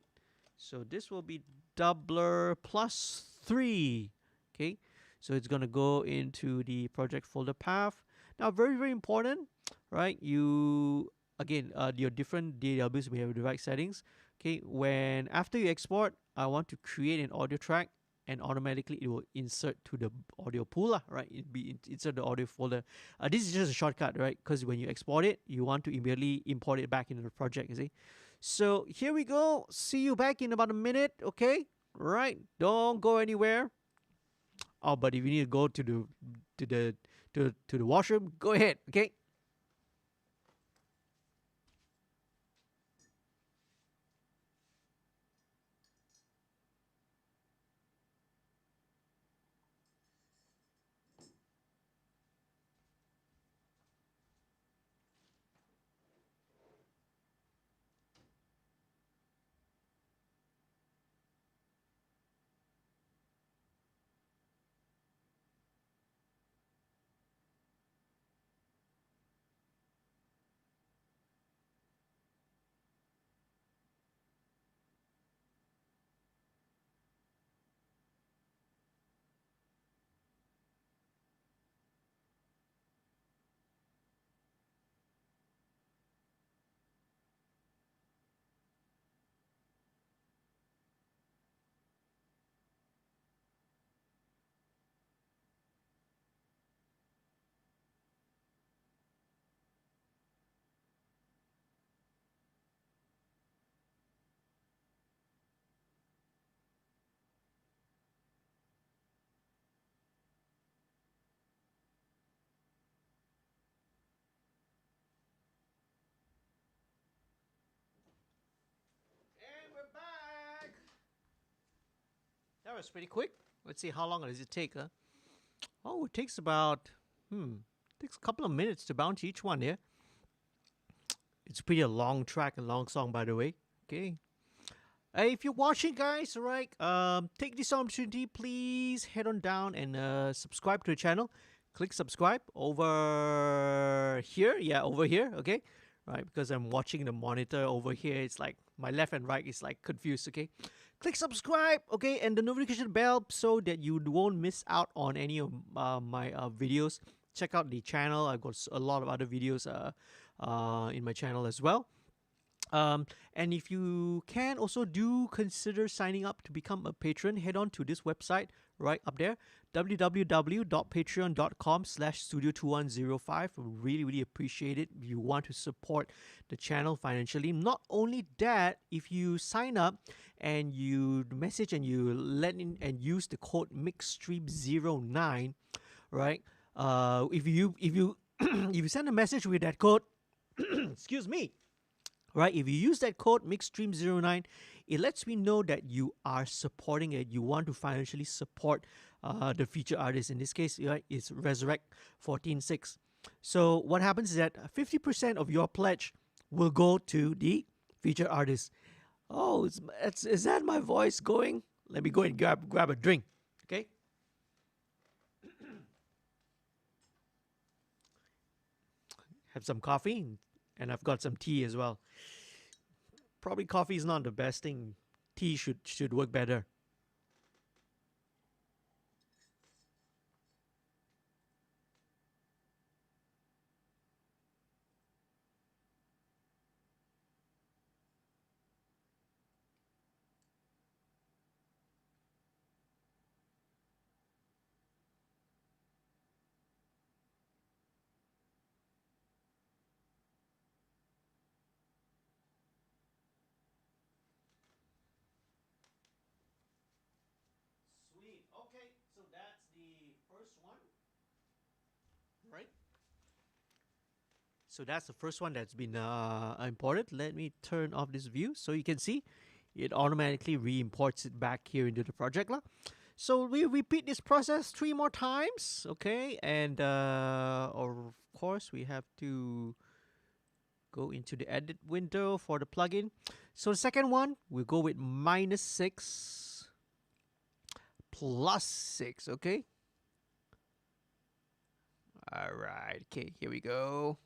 A: So this will be doubler plus 3. Okay, so it's gonna go into the project folder path. Now, very important, right? You again, your different DAWs, we have the right settings. Okay, when after you export, I want to create an audio track, and automatically it will insert to the audio pool, right? It be insert the audio folder. This is just a shortcut, right? Because when you export it, you want to immediately import it back into the project. You see. So here we go. See you back in about a minute. Okay, right? Don't go anywhere. Oh, but if you need to go to the washroom, go ahead. Okay. And we're back. That was pretty quick. Let's see how long does it take, huh? Oh, it takes about takes a couple of minutes to bounce each one here. It's pretty a long track, a long song, by the way. Okay. Hey, if you're watching, guys, right, take this opportunity, please head on down and subscribe to the channel. Click subscribe over here. Yeah, over here. Okay. Right, because I'm watching the monitor over here. It's like my left and right is like confused. Okay. Click subscribe, okay, and the notification bell so that you won't miss out on any of my videos. Check out the channel. I've got a lot of other videos in my channel as well. And if you can, also do consider signing up to become a patron. Head on to this website right up there, www.patreon.com/studio2105. Really appreciate it if you want to support the channel financially. Not only that, if you sign up and you message and you let in and use the code MixStream09, right? If you if you send a message with that code, excuse me. Right, if you use that code MixStream09, it lets me know that you are supporting it. You want to financially support the featured artist. In this case, right, it's reSURrEect 14.6. So what happens is that 50% of your pledge will go to the featured artist. Oh, is that my voice going? Let me go and grab a drink. Okay. Have some coffee, and I've got some tea as well. Probably coffee is not the best thing. Tea should work better. Sweet. Okay, so that's the first one. Right? So that's the first one that's been imported. Let me turn off this view so you can see it automatically re-imports it back here into the project. So we repeat this process 3 more times, okay? And of course we have to go into the edit window for the plugin. So the second one, we go with -6 +6, okay? All right, okay, here we go.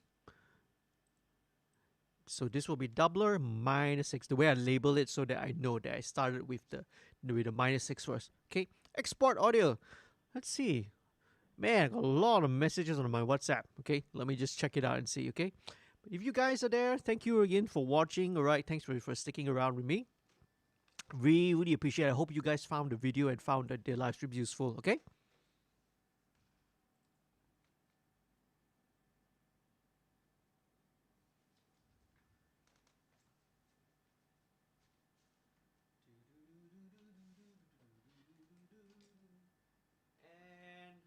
A: So this will be doubler -6. The way I label it so that I know that I started with the -6 first. Okay, export audio. Let's see. Man, I got a lot of messages on my WhatsApp. Okay, let me just check it out and see. Okay, but if you guys are there, thank you again for watching. All right, thanks for sticking around with me. Really appreciate it. I hope you guys found the video and found that the live stream useful. Okay. And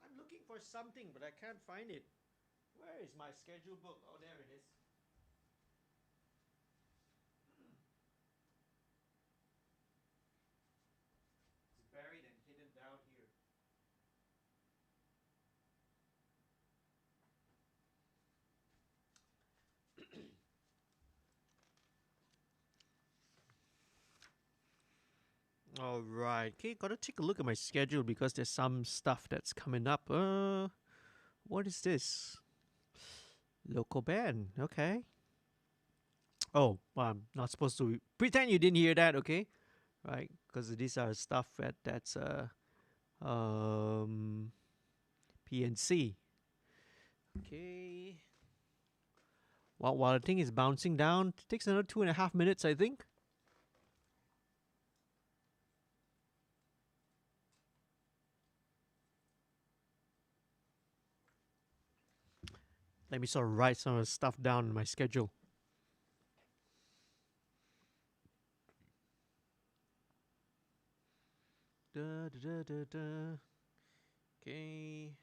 A: I'm looking for something, but I can't find it. Where is my schedule book? Oh, there it is. It's buried and hidden down here. All right. Okay, gotta take a look at my schedule because there's some stuff that's coming up. What is this? Local band. Okay. Oh, well, I'm not supposed to pretend you didn't hear that. Okay, right? Because these are stuff that's PNC. Okay. While the thing is bouncing down, it takes another 2.5 minutes, I think. Let me sort of write some of the stuff down in my schedule. Okay.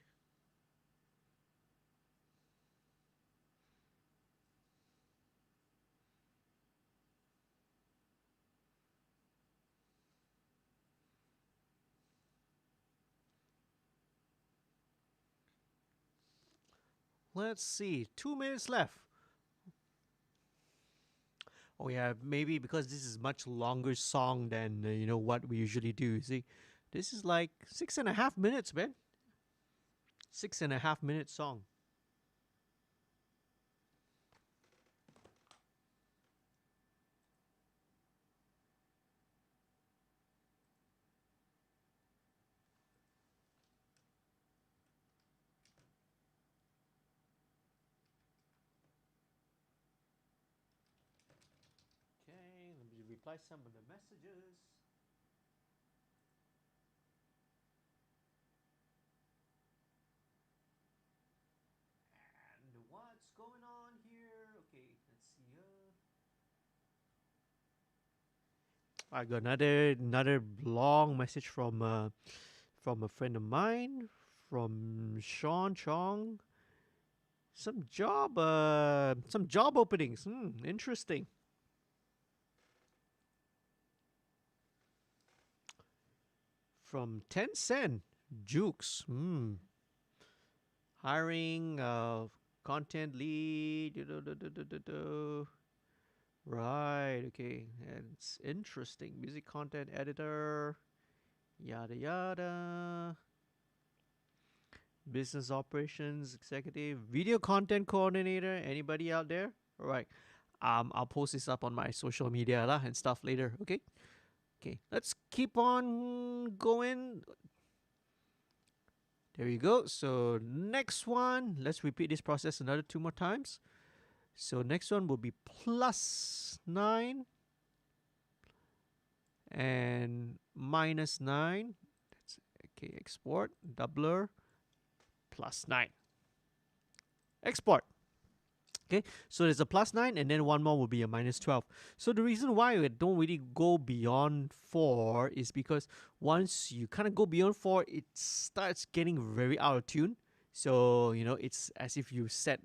A: Let's see. 2 minutes left. Oh yeah, maybe because this is much longer song than what we usually do. See, this is like 6.5 minutes, man. 6.5 minute song. Okay, let me reply some of the messages. And what's going on here? Okay, let's see. I got another long message from a friend of mine, from Sean Chong. Some job openings. Interesting. From Tencent, Jukes. Hiring content lead. Right, okay. And it's interesting. Music content editor. Yada yada. Business operations executive. Video content coordinator. Anybody out there? All right. I'll post this up on my social media lah and stuff later. Okay. Okay. Let's keep on going. There you go. So next one, let's repeat this process another 2 more times. So next one will be +9 and -9. That's okay. Export doubler +9. Export. Okay, so there's a +9 and then one more will be a -12. So the reason why we don't really go beyond 4 is because once you kind of go beyond 4, it starts getting very out of tune. So it's as if you've set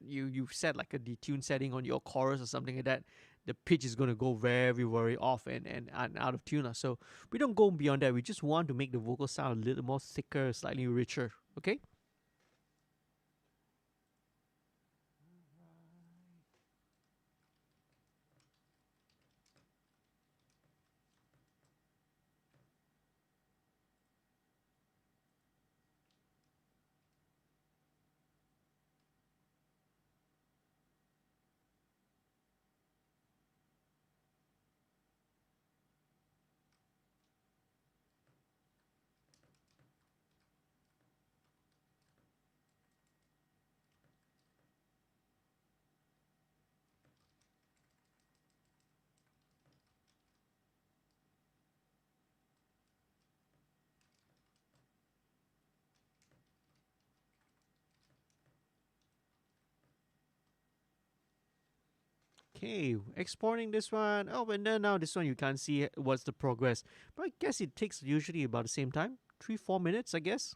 A: like a detune setting on your chorus or something like that. the pitch is going to go very, very off and out of tune. So we don't go beyond that. We just want to make the vocal sound a little more thicker, slightly richer. Okay. Okay, exporting this one. Oh, and then now this one you can't see what's the progress. But I guess it takes usually about the same time, 3-4 minutes, I guess.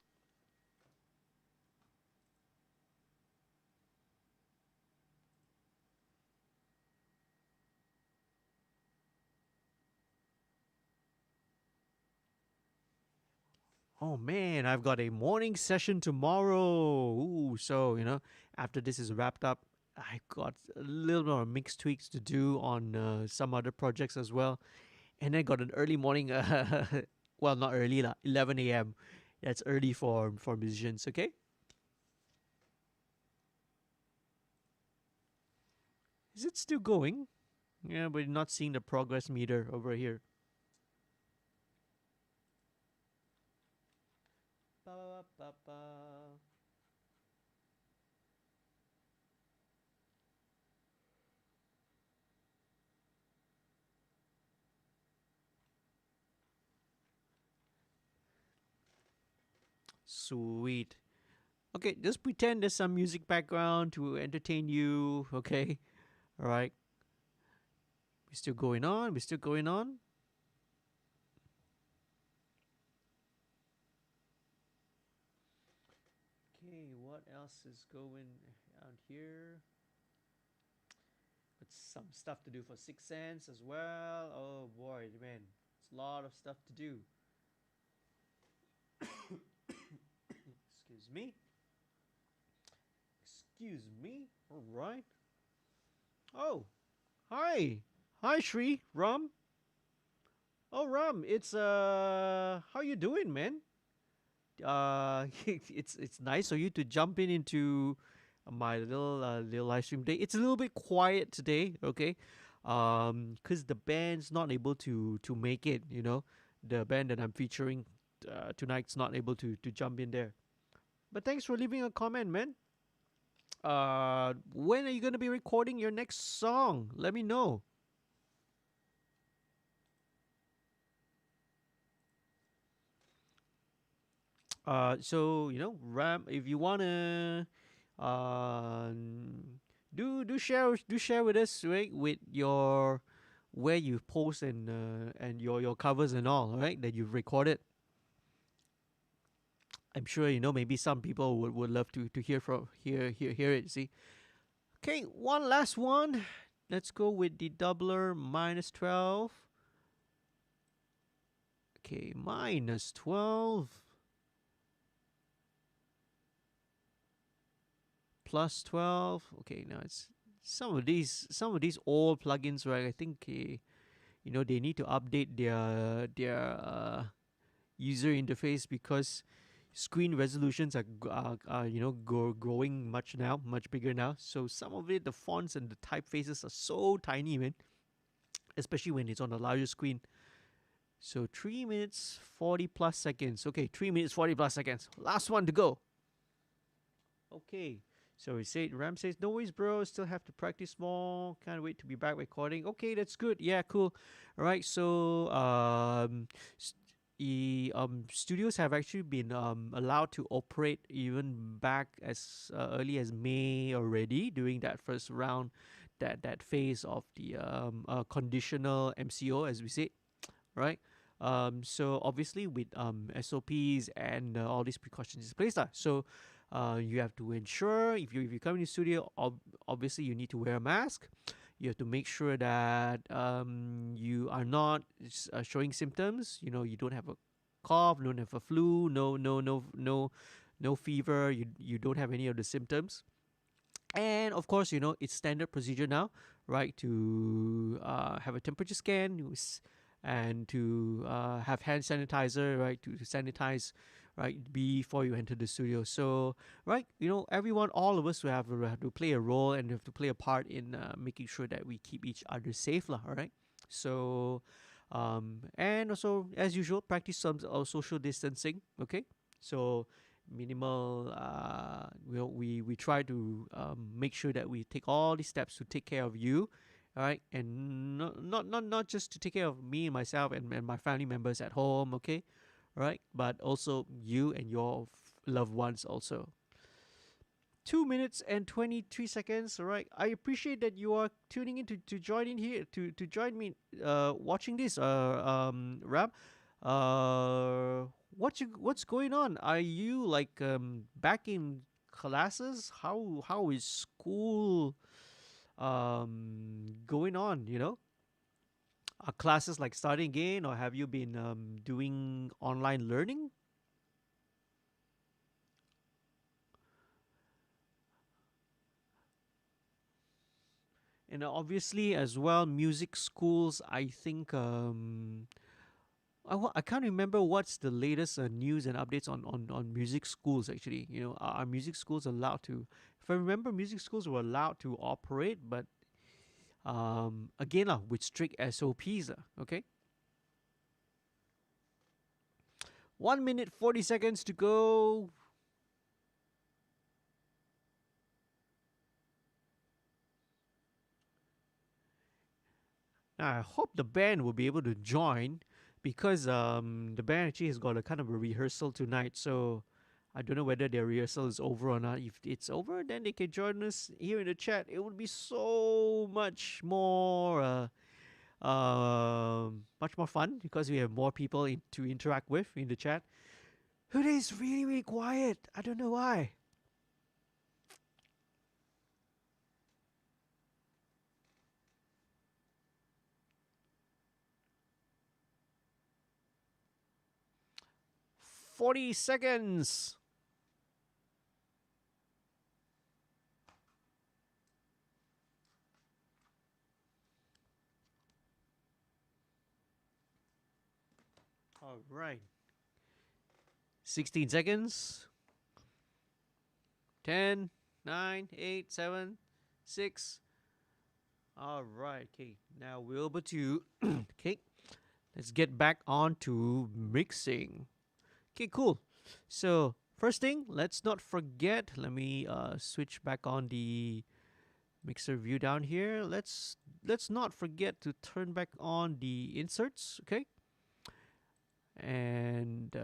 A: Oh man, I've got a morning session tomorrow. Ooh, so after this is wrapped up, I got a little more mixed tweaks to do on some other projects as well, and then got an early morning. Well, not early lah, 11 a.m. That's early for musicians. Okay. Is it still going? Yeah, we're not seeing the progress meter over here. Ba-ba-ba-ba. Sweet. Okay, just pretend there's some music background to entertain you. Okay, all right. We're still going on. We're still going on. Okay, what else is going on here? But some stuff to do for 6 cents as well. Oh boy, man, it's a lot of stuff to do. Excuse me. Excuse me. All right. Oh, hi. Hi, Shri. Ram. Oh, Ram. It's how you doing, man? It's nice of you to jump into my little live stream day. It's a little bit quiet today, okay? Cause the band's not able to make it. The band that I'm featuring tonight's not able to jump in there. But thanks for leaving a comment, man. When are you gonna be recording your next song? Let me know. So Ram, if you wanna, uh, do share with us, right? With your where you post and your covers and all, right? That you've recorded. I'm sure maybe some people would love to hear it. See, okay, one last one. Let's go with the doubler -12. Okay, -12 +12. Okay, now it's some of these old plugins, right? I think they need to update their user interface because screen resolutions are growing much bigger now. So some of it, the fonts and the typefaces are so tiny, man. Especially when it's on a larger screen. So 3 minutes 40 plus seconds. Okay, 3 minutes 40 plus seconds. Last one to go. Okay. So Ram says, no worries, bro. Still have to practice more. Can't wait to be back recording. Okay, that's good. Yeah, cool. All right. So studios have actually been allowed to operate even back as early as May already during that first round, that phase of the conditional MCO, as we say, right? So obviously with SOPs and all these precautions in place, so you have to ensure if you come in the studio, obviously you need to wear a mask. You have to make sure that you are not showing symptoms. You know, you don't have a cough, don't have a flu, no fever. You don't have any of the symptoms. And of course, you know, it's standard procedure now, right? To have a temperature scan and to have hand sanitizer, right? To sanitize, right, before you enter the studio. So, right, you know, everyone, all of us, will have to play a role and have to play a part in making sure that we keep each other safe, lah. All right. So, and also as usual, practice some social distancing. Okay. So minimal we try to make sure that we take all these steps to take care of you, all right, and not just to take care of me and myself and my family members at home, okay, right, but also you and your loved ones also. 2 minutes and 23 seconds. All right, I appreciate that you are tuning in to join in here to join me watching this Ram. What's going on? Are you like back in classes? How is school going on, you know? Are classes like starting again, or have you been doing online learning? And obviously as well, music schools, I think I can't remember what's the latest news and updates on music schools actually. You know, are music schools allowed to, if I remember, music schools were allowed to operate, but again with strict SOPs, okay. 1 minute 40 seconds to go. Now I hope the band will be able to join, because the band actually has got a kind of a rehearsal tonight. So I don't know whether their rehearsal is over or not. If it's over, then they can join us here in the chat. It would be so much more much more fun, because we have more people to interact with in the chat. Today is really, really quiet. I don't know why. "40 seconds." All right. 16 seconds. 10, 9, 8, 7, 6. All right. Okay. Now we're able to. Okay. Let's get back on to mixing. Okay, cool. So first thing, let's not forget. Let me switch back on the mixer view down here. Let's not forget to turn back on the inserts. Okay. And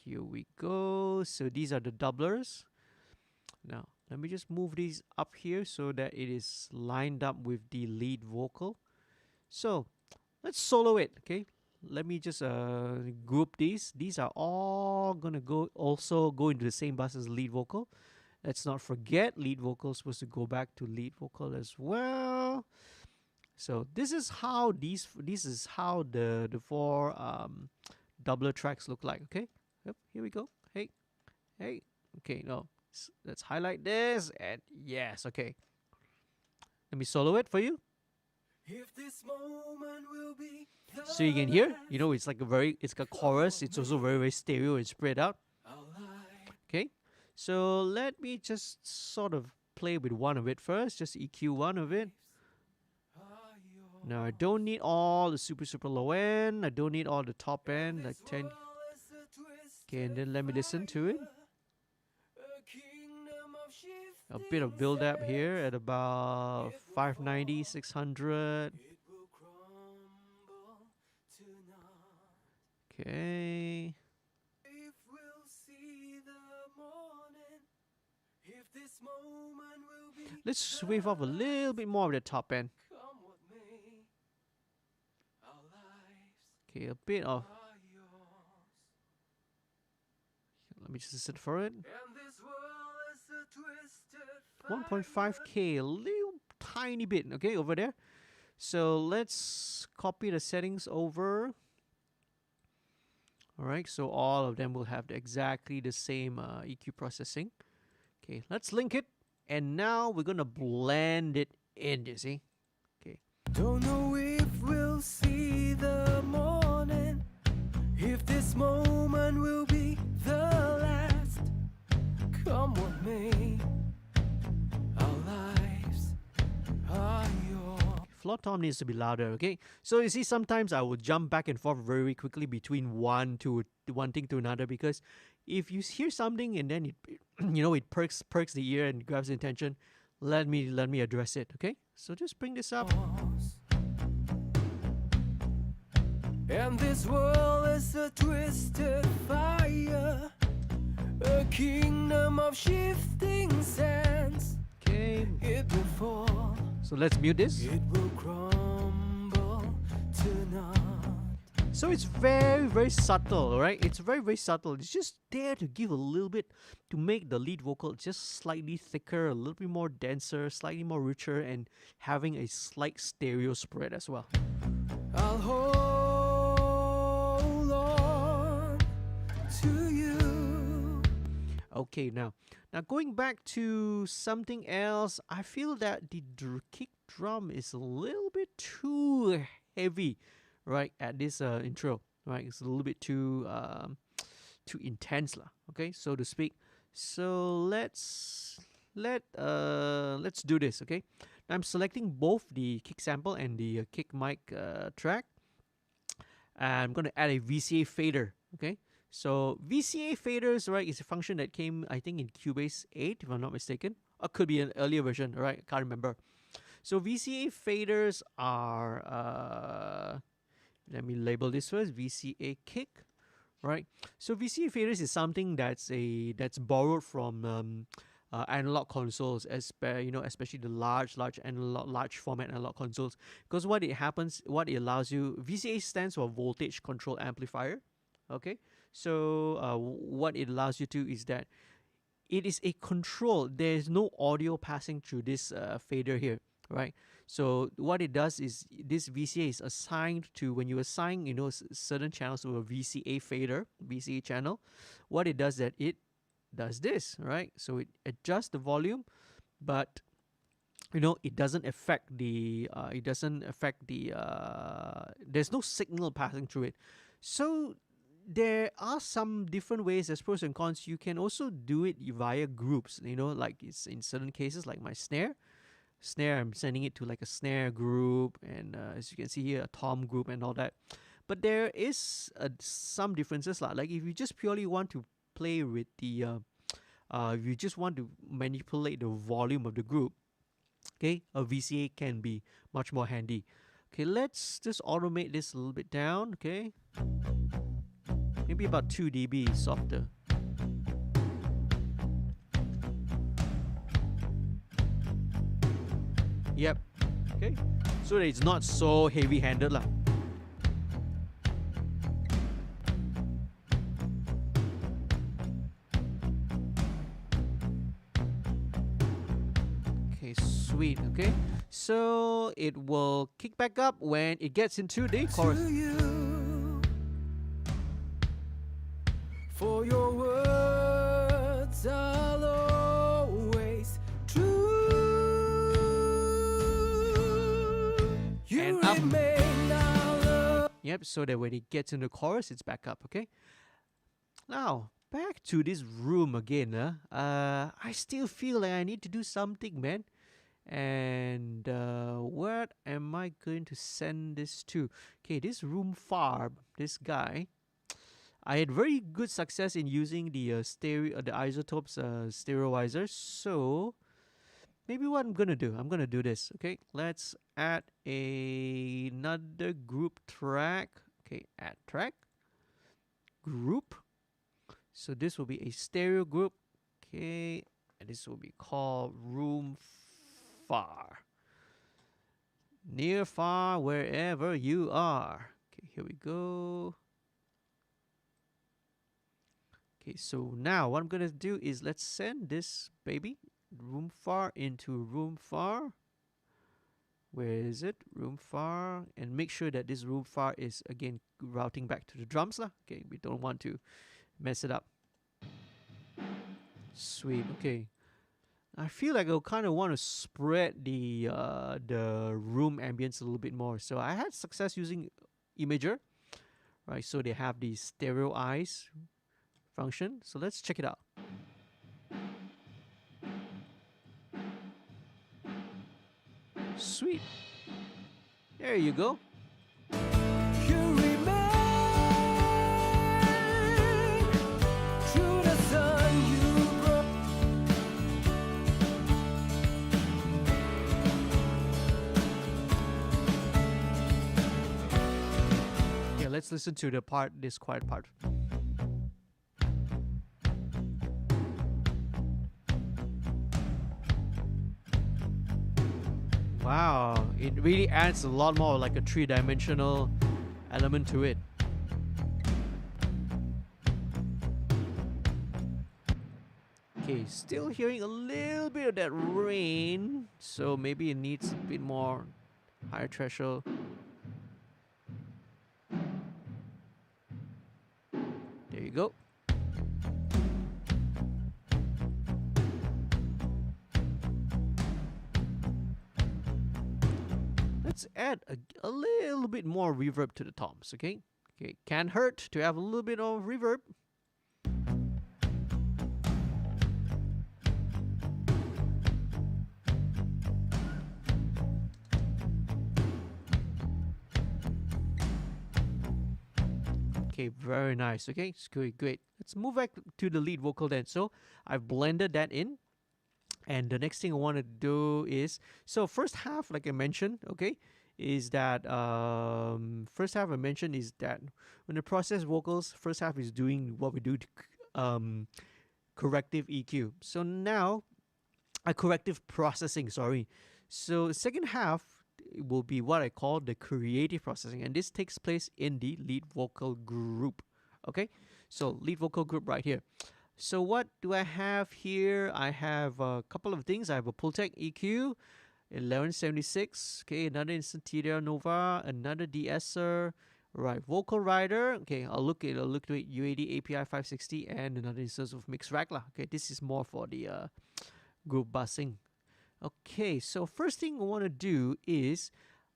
A: here we go. So these are the doublers. Now let me just move these up here so that it is lined up with the lead vocal. So let's solo it. Okay, let me just group these. These are all gonna also go into the same bus as lead vocal. Let's not forget lead vocal is supposed to go back to lead vocal as well. So this is how the four doubler tracks look like. Okay, yep, here we go. Hey, hey. Okay, no, let's highlight this, and yes, okay. Let me solo it for you.
B: If this moment will be
A: So you can hear, you know, it's like it's a chorus. It's also very, very stereo and spread out. Okay, so let me just sort of play with one of it first. Just EQ one of it. Now I don't need all the super low end. I don't need all the top end, like 10. Okay, and then let me listen to it. A bit of build up here at about 590, 600. Okay. Let's wave off a little bit more of the top end. Okay, a bit of. Let me just listen for it. 1.5K, a little tiny bit, okay, over there. So let's copy the settings over. All right, so all of them will have exactly the same EQ processing. Okay, let's link it. And now we're going to blend it in, you see? Okay.
B: Don't know if we'll see the morning, if this moment will be the last. Come what may, our lives are yours.
A: Floor tom needs to be louder, okay? So you see, sometimes I will jump back and forth very quickly between one thing to another, because if you hear something and then it it perks the ear and grabs the attention, let me address it, okay? So just bring this up.
B: And this world is a twisted fire, a kingdom of shifting sands.
A: Okay.
B: It will fall,
A: So let's mute this.
B: it will crumble to naught.
A: So it's very, very subtle, alright? It's very, very subtle. It's just there to give a little bit, to make the lead vocal just slightly thicker, a little bit more denser, slightly more richer, and having a slight stereo spread as well.
B: I'll hold on to you.
A: Okay, now going back to something else, I feel that the kick drum is a little bit too heavy, right, at this intro, right? It's a little bit too intense, lah. Okay, so to speak. So let's do this. Okay, now I'm selecting both the kick sample and the kick mic track. I'm going to add a VCA fader. Okay, so VCA faders, right, is a function that came, I think, in Cubase 8, if I'm not mistaken, or could be an earlier version, right? I can't remember. So VCA faders are let me label this first, VCA kick, right? So VCA faders is something that's borrowed from analog consoles, especially the large format analog consoles, because what it allows you, VCA stands for voltage control amplifier. Okay, so what it allows you to is that it is a control. There is no audio passing through this fader here, right? So what it does is this VCA is assigned to, when you assign certain channels to a VCA fader, VCA channel, what it does that it does this, right? So it adjusts the volume, but it doesn't affect the there's no signal passing through it. So there are some different ways. There's pros and cons. You can also do it via groups, like it's in certain cases, like my snare, I'm sending it to like a snare group, and as you can see here, a tom group and all that. But there is some differences, like if you just purely want to play with the if you just want to manipulate the volume of the group, okay, a VCA can be much more handy. Okay, let's just automate this a little bit down. Okay, maybe about 2 dB softer. Yep. Okay, so that it's not so heavy-handed lah. Okay, sweet. Okay, so it will kick back up when it gets into the chorus.
B: To you, for your words are always true. You
A: And up.
B: remain our love.
A: Yep, so that when it gets in the chorus, it's back up, okay? Now, back to this room again. I still feel like I need to do something, man. And what am I going to send this to? Okay, this room farb, this guy, I had very good success in using the Isotopes stereoizer. So maybe what I'm gonna do this. Okay, let's add another group track. Okay, add track group. So this will be a stereo group. Okay, and this will be called room far, near, far, wherever you are. Okay, here we go. Okay, so now what I'm gonna do is let's send this baby room far into room far. Where is it? Room far. And make sure that this room far is again routing back to the drums lah. Okay, we don't want to mess it up. Sweet. Okay. I feel like I kind of want to spread the room ambience a little bit more. So I had success using Imager, right? So they have the stereo eyes function. So let's check it out. Sweet. There you go.
B: You remain through the sun you brought.
A: Yeah, let's listen to the part, this quiet part. Wow, it really adds a lot more like a three-dimensional element to it. Okay, still hearing a little bit of that rain, so maybe it needs a bit more higher threshold. There you go. Let's add a little bit more reverb to the toms, okay? Okay, can't hurt to have a little bit of reverb. Okay, very nice. Okay, it's great, great. Let's move back to the lead vocal then. So I've blended that in. And the next thing I want to do is, so first half, like I mentioned, okay, is that, first half I mentioned is that when the process vocals, first half is doing what we do to corrective EQ. So now, corrective processing, sorry. So second half will be what I call the creative processing. And this takes place in the lead vocal group, okay? So lead vocal group right here. So what do I have here? I have a couple of things. I have a Pultec EQ, 1176, okay, another Instantaneous Nova, another de-esser, right, vocal rider, okay, I'll look to it, UAD API 560, and another instance of MixStream lah. Okay, this is more for the group busing. Okay, so first thing I want to do is,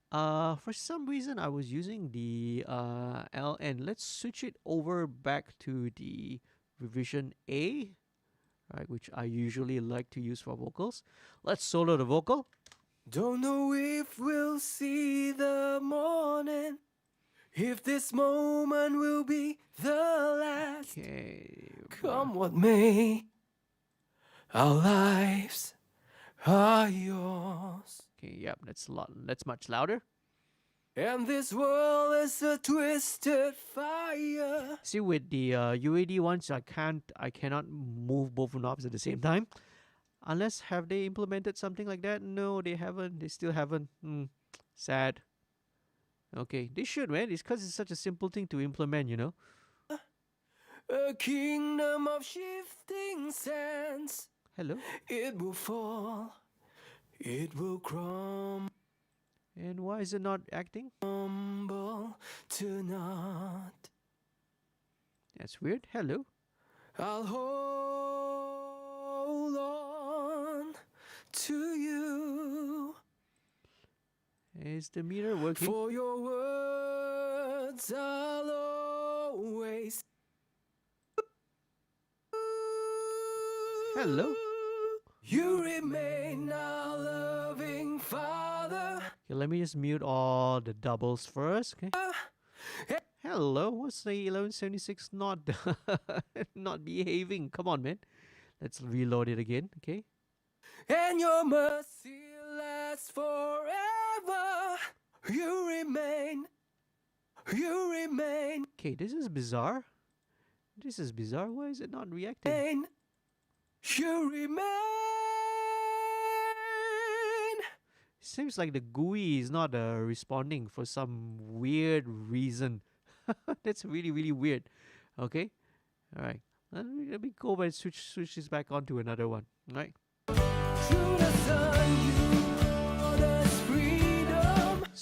A: for some reason I was using the LN. Let's switch it over back to the revision A, right, which I usually like to use for vocals. Let's solo the vocal.
B: Don't know if we'll see the morning, if this moment will be the last.
A: Okay.
B: Come what may, our lives are yours.
A: Okay, yep, that's a lot. That's much louder.
B: And this world is a twisted fire.
A: See, with the UAD ones, I cannot move both knobs at the same time. Unless, have they implemented something like that? No, they haven't. They still haven't. Sad. Okay, they should, man. It's because it's such a simple thing to implement, you know.
B: A kingdom of shifting sands.
A: Hello.
B: It will fall. It will crumble.
A: And why is it not acting?
B: To naught.
A: That's weird. Hello.
B: I'll hold on to you.
A: Is the meter working?
B: For your words I'll always.
A: Hello.
B: You remain our loving Father.
A: Okay, let me just mute all the doubles first. Okay. Hello. What's the 1176 not not behaving? Come on, man. Let's reload it again. Okay.
B: And your mercy lasts forever. You remain. You remain.
A: Okay, this is bizarre. This is bizarre. Why is it not reacting?
B: You remain.
A: Seems like the GUI is not responding for some weird reason. That's really, really weird. Okay. All right. Let me go and switch this back on to another one. All right.
B: Through the sun, you brought us freedom.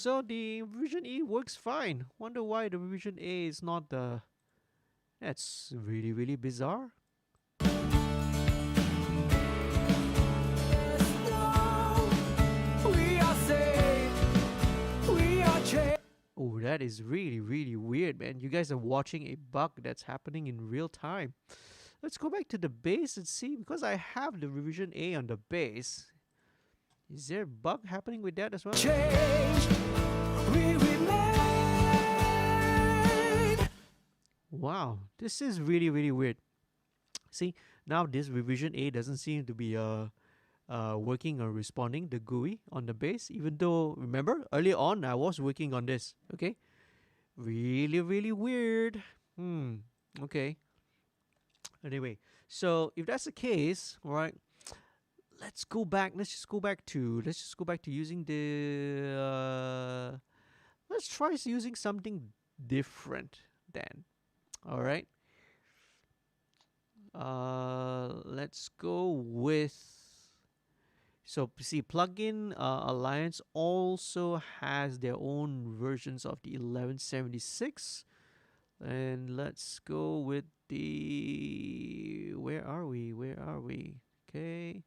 A: So the revision E works fine. Wonder why the revision A is not the. That's really, really bizarre. Oh, that is really, really weird, man. You guys are watching a bug that's happening in real time. Let's go back to the base and see, because I have the revision A on the base. Is there a bug happening with that as well? Wow, this is really, really weird. See, now this revision A doesn't seem to be working or responding, the GUI on the base, even though, remember, earlier on I was working on this, okay? Really, really weird. Okay. Anyway, so if that's the case, all right, let's go back. Let's just go back to using the. Let's try using something different then. All right. Let's go with. So see, Plugin Alliance also has their own versions of the 1176, and let's go with the. Where are we? Okay.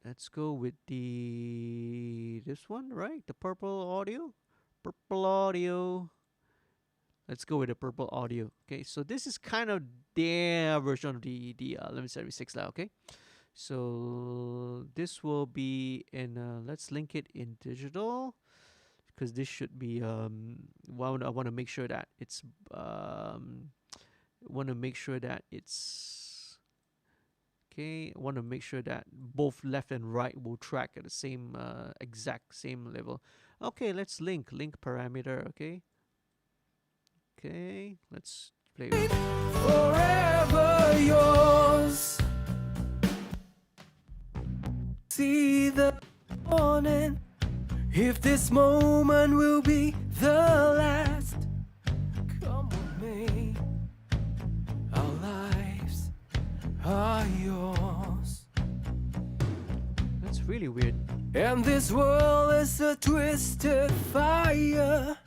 A: Let's go with this one, right? The purple audio. Let's go with the purple audio. Okay, so this is kind of their version of the 1176 now. Okay, so this will be in. Let's link it in digital, because this should be. I want to make sure that it's. Okay, I want to make sure that both left and right will track at the same exact same level. Okay, let's link parameter. Okay, let's play. Forever yours. See the morning. If this moment will be the last, come with me. Our lives are yours. That's really weird. And this world is a twisted fire,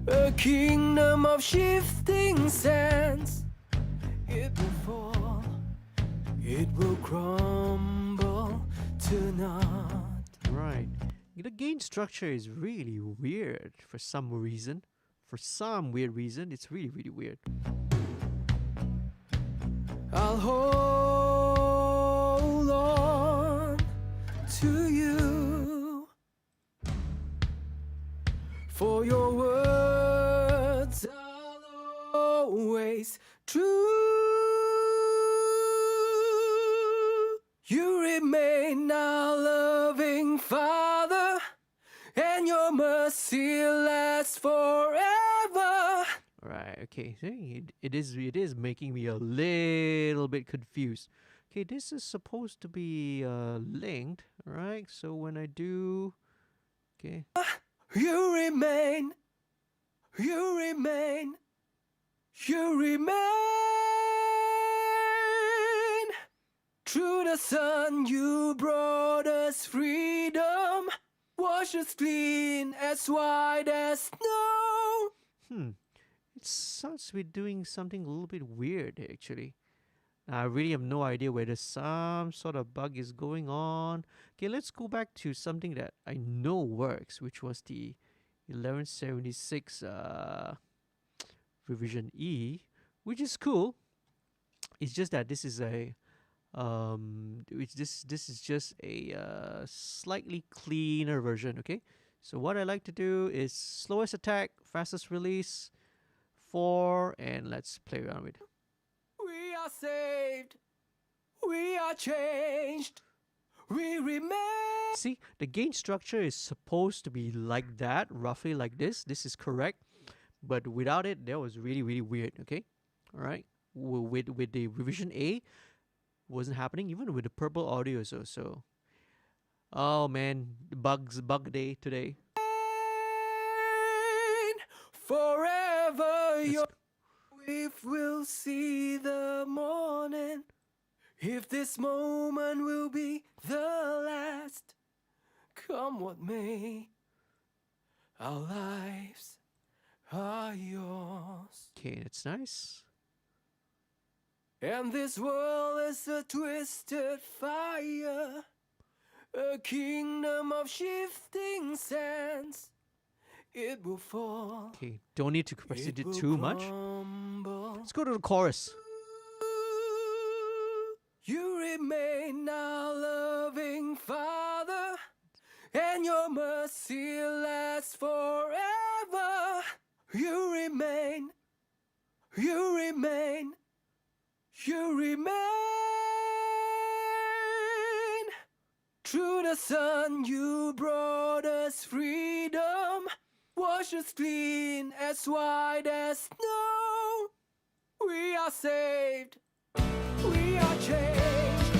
A: a kingdom of shifting sands. It will fall, it will crumble to naught. Right. The gain structure is really weird for some reason. For some weird reason, it's really, really weird. I'll hold on to you, for your words are always true. You remain our loving Father, and your mercy lasts forever. Right, okay. It is making me a little bit confused. Okay, this is supposed to be linked, right? So when I do, okay. You remain through the sun. You brought us freedom, wash us clean as white as snow. It sounds to be doing something a little bit weird, actually. I really have no idea whether some sort of bug is going on. Okay, let's go back to something that I know works, which was the 1176 revision E, which is cool. It's just that this is a this is just a slightly cleaner version. Okay, so what I like to do is slowest attack, fastest release, 4, and let's play around with it. We are saved, we are changed, we remain. See, the gain structure is supposed to be like that, roughly like this. This is correct, but without it, that was really, really weird. Okay, all right. With the revision A, wasn't happening, even with the purple audio. So oh man, bug day today. Forever your if we'll see the morning, if this moment will be the last,
B: Come what may, our lives are yours.
A: Okay, that's nice.
B: And this world is a twisted fire, a kingdom of shifting sands. It will fall.
A: Okay, don't need to compress it
B: It will
A: too much.
B: crumble.
A: Let's go to the chorus.
B: You remain our loving Father, and your mercy lasts forever. You remain, you remain, you remain. Through the sun you brought us freedom, wash us clean as white as snow. We are saved, we are changed,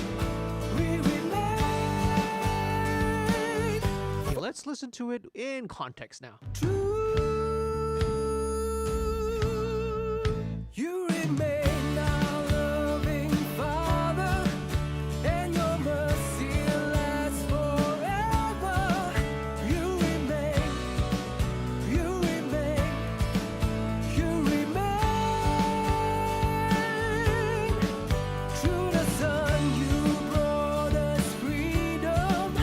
B: we remain.
A: Okay, let's listen to it in context now.
B: True, you remain our loving Father, and your mercy lasts forever. You remain, you remain, you remain. Through the sun you brought us freedom,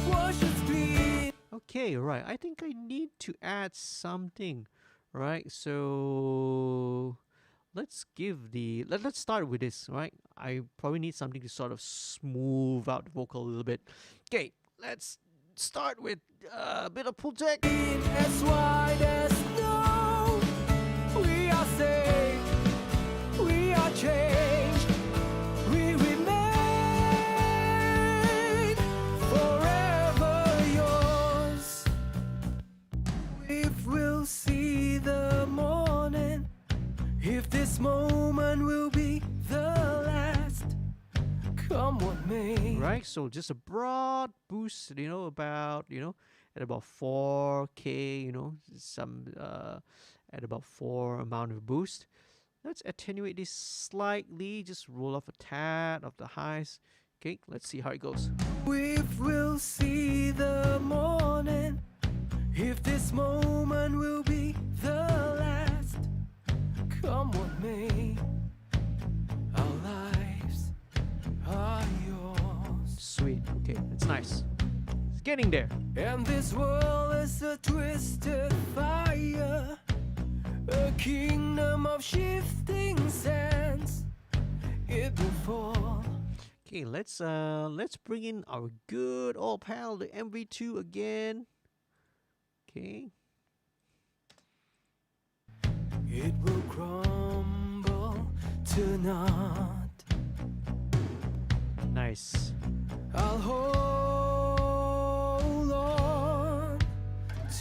B: wash us clean.
A: Okay, right. I think I need to add something, right? So let's give the let's start with this, right? I probably need something to sort of smooth out the vocal a little bit. Okay, let's start with a bit of pull jack.
B: As white as snow, we are saved, we are changed, we remain forever yours. If we'll see the morning, if this moment will be the last, come what may.
A: Right, so just a broad boost, about at about 4K, some at about 4 amount of boost. Let's attenuate this slightly, just roll off a tad of the highs. Okay, let's see how it goes.
B: If we'll see the morning, if this moment will be the last, come what may, our lives are yours.
A: Sweet, okay, that's nice. It's getting there.
B: And this world is a twisted fire, a kingdom of shifting sands. It will fall.
A: Okay, let's bring in our good old pal, the MV2 again. Okay.
B: It will crumble to naught.
A: Nice.
B: I'll hold on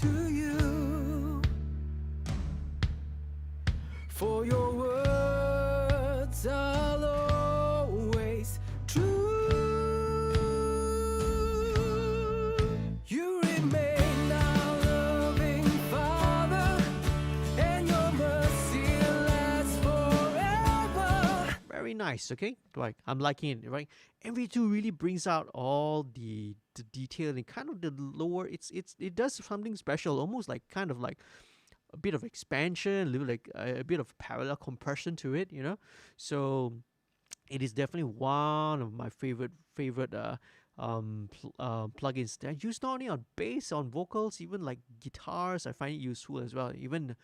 B: to you, for your words are always true. You remain our loving Father, and your mercy lasts forever.
A: Very nice, okay? Like, I'm liking it, right? MV2 really brings out all the detail and kind of the lower, it does something special, almost like kind of like a bit of expansion, a little like a bit of parallel compression to it, So it is definitely one of my favorite plugins that I use not only on bass, on vocals, even like guitars. I find it useful as well. Even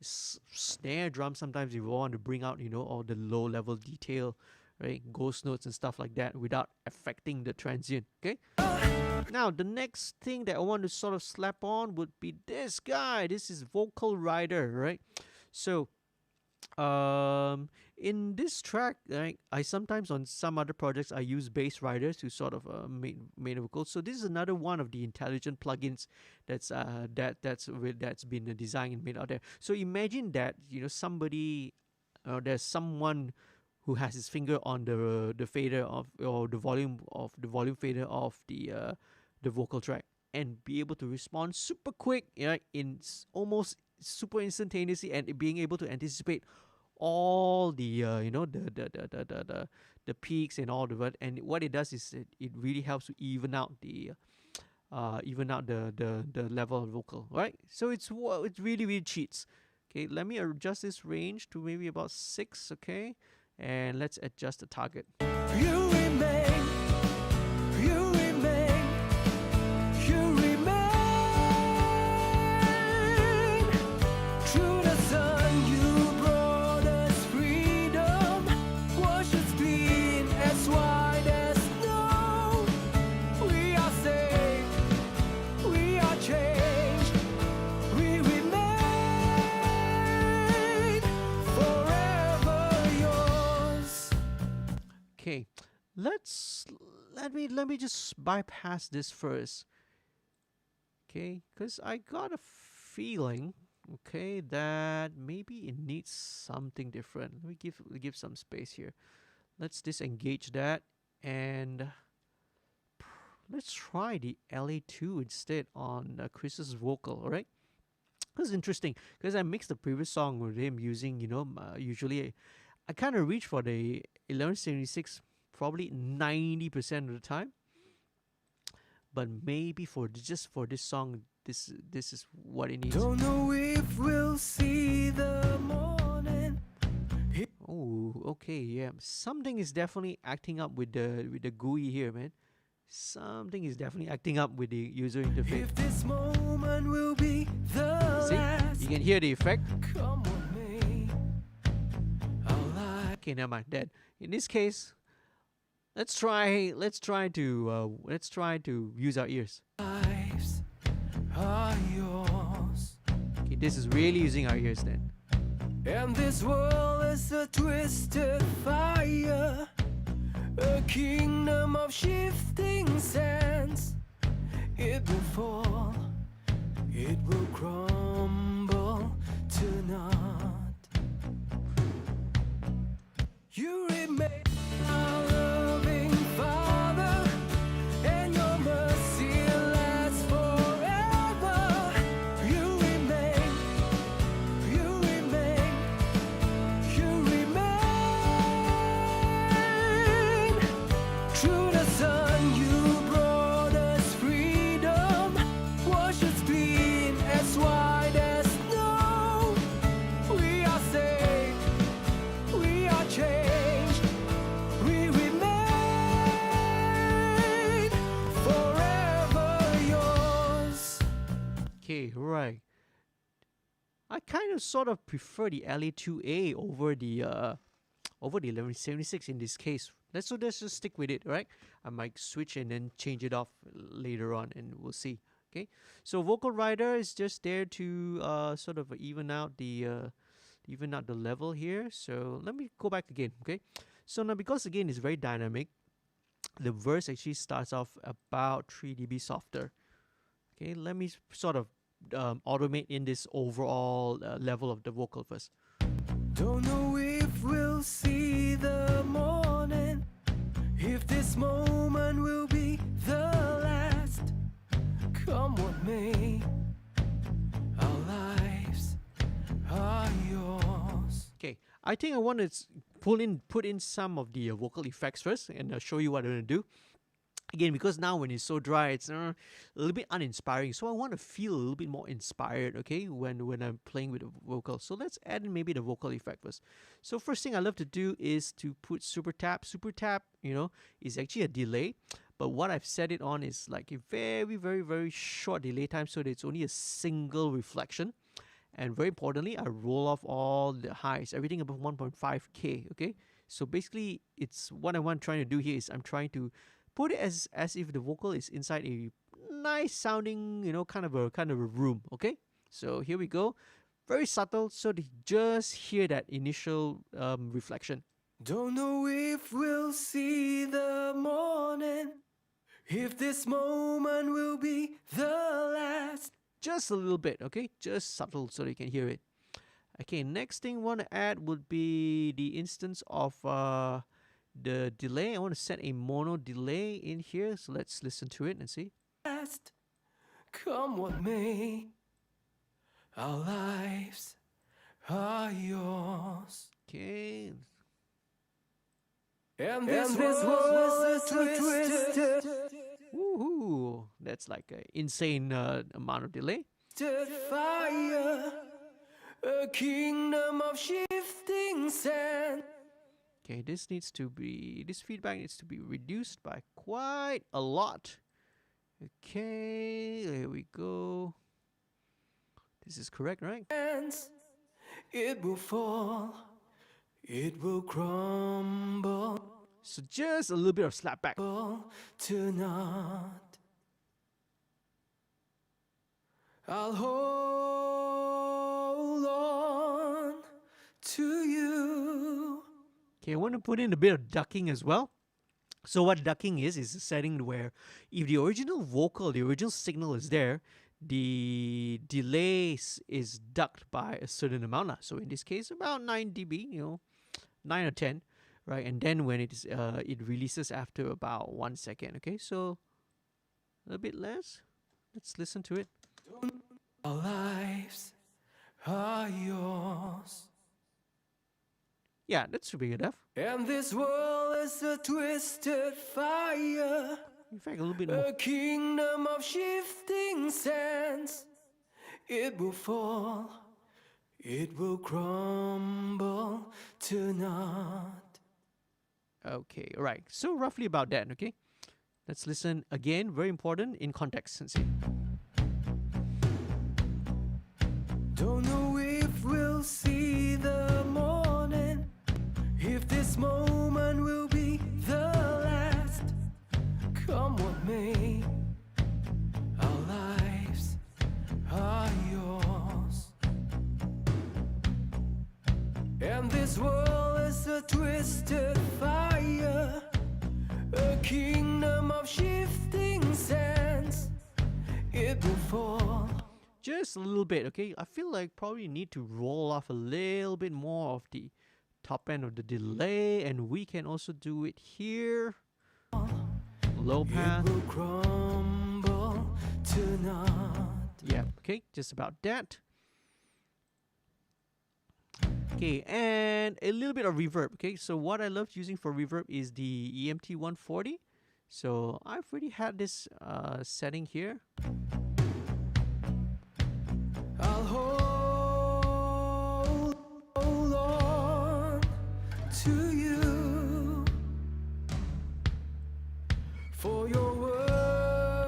A: snare drum, sometimes you want to bring out all the low level detail, right, ghost notes and stuff like that without affecting the transient. Okay, now the next thing that I want to sort of slap on would be this guy. This is Vocal Rider, right? So in this track, right, I sometimes on some other projects I use bass riders to sort of main vocals. So this is another one of the intelligent plugins that's been designed and made out there. So imagine that somebody, there's someone who has his finger on the fader of, or the volume fader of the vocal track, and be able to respond super quick, in almost super instantaneously, and being able to anticipate all the the peaks and all the, and what it does is it really helps to even out the even out the level of vocal, right? So it really cheats. Okay, let me adjust this range to maybe about 6, okay? And let's adjust the target.
B: You remain, you remain, you remain. Through the sun, you brought us freedom. Wash us clean as white as snow. We are saved, we are changed. We remain forever yours.
A: Okay, let me just bypass this first. Okay, because I got a feeling, okay, that maybe it needs something different. Let me give some space here. Let's disengage that and let's try the LA2 instead on Chris's vocal. All right, this is interesting because I mixed the previous song with him using, usually I kind of reach for the 1176 probably 90% of the time, but maybe just for this song, this is what it needs.
B: Don't know if we'll see the morning.
A: Oh, okay, yeah. Something is definitely acting up with the GUI here, man. Something is definitely acting up with the user interface.
B: If this moment will be the
A: See,
B: last,
A: you can hear the effect.
B: come with me. Our
A: Okay, never mind. Dead. In this case, let's try to use our ears.
B: lives are yours.
A: Okay, this is really using our ears then.
B: And this world is a twisted fire, a kingdom of shifting sands. It will fall, it will crumble to naught. You remain our loving Father, and your mercy lasts forever. You remain, you remain, you remain. Through the sun, you brought us freedom. Wash us clean as white as snow. We are saved, we are changed. We remain forever yours.
A: Okay, right. I kind of sort of prefer the LA2A over the 1176 in this case. Let's just stick with it, right? I might switch and then change it off later on, and we'll see. Okay, so vocal rider is just there to sort of even out the level here. So let me go back again. Okay, so now because again it's very dynamic, the verse actually starts off about 3 dB softer. Okay, let me sort of automate in this overall level of the vocal first.
B: Don't know if we'll see the morning, if this moment will be the last. Come what may, our lives are yours.
A: Okay, I think I want to put in some of the vocal effects first, and show you what I'm gonna do. Again, because now when it's so dry, it's a little bit uninspiring. So I want to feel a little bit more inspired, okay, when I'm playing with the vocal. So let's add in maybe the vocal effect first. So first thing I love to do is to put super tap. Super tap, is actually a delay. But what I've set it on is like a very, very, very short delay time, so that it's only a single reflection. And very importantly, I roll off all the highs, everything above 1.5K, okay? So basically, it's what I'm trying to do here is I'm trying to put it as if the vocal is inside a nice sounding, kind of a room, okay? So here we go. Very subtle, so they just hear that initial reflection.
B: Don't know if we'll see the morning, if this moment will be the last.
A: Just a little bit, okay? Just subtle so you can hear it. Okay, next thing I want to add would be the instance of the delay. I want to set a mono delay in here, so let's listen to it and see.
B: Last, come what may, our lives are yours.
A: Okay.
B: And this was a twisted.
A: Woohoo! So that's like an insane amount of delay.
B: Fire, a kingdom of shifting sand.
A: Okay, this feedback needs to be reduced by quite a lot. Okay, there we go. This is correct, right?
B: It will fall, it will crumble.
A: So just a little bit of slapback.
B: To naught. I'll hold on to you.
A: Okay, I want to put in a bit of ducking as well. So what ducking is a setting where if the original vocal, the original signal is there, the delay is ducked by a certain amount. So in this case, about 9 dB, 9 or 10, right? And then when it releases after about 1 second. Okay, so a bit less. Let's listen to it.
B: Our lives are yours.
A: Yeah, that should be good enough.
B: And this world is a twisted fire.
A: In fact, a little bit more.
B: A kingdom of shifting sands. It will fall, it will crumble to naught.
A: Okay, all right. So roughly about that, okay? Let's listen again, very important, in context. And see.
B: Don't know if we'll see the morning, if this moment will be the last. Come what may, our lives are yours. And this world is a twisted fire, a kingdom of shifting sands. It will fall.
A: Just a little bit, okay? I feel like probably need to roll off a little bit more of the top end of the delay, and we can also do it here. Low pass.
B: It will crumble to naught.
A: Yeah, okay, just about that. Okay, and a little bit of reverb, okay? So what I love using for reverb is the EMT 140. So I've already had this setting here.
B: I'll hold on to you, for your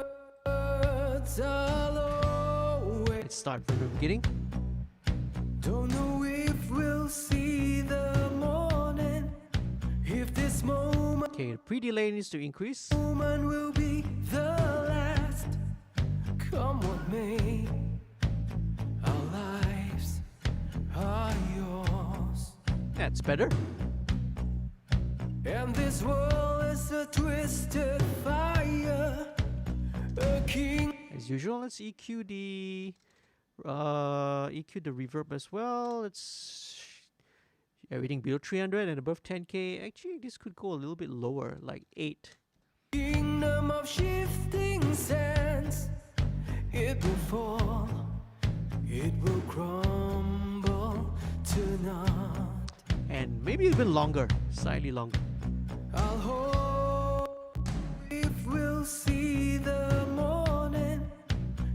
B: words I'll always.
A: Let's start from the beginning.
B: Don't know if we'll see the morning, if this moment.
A: Okay, the pre-delay needs to increase.
B: Moment will be the last. Come what may, our lives are yours.
A: That's better.
B: And this world is a twisted fire, a king.
A: As usual, let's EQ the reverb as well. Let's everything below 300 and above 10K. Actually, this could go a little bit lower, like 8.
B: Kingdom of shifting sands. It will fall, it will crumble to naught.
A: And maybe even longer, slightly longer.
B: I'll hold if we'll see the morning,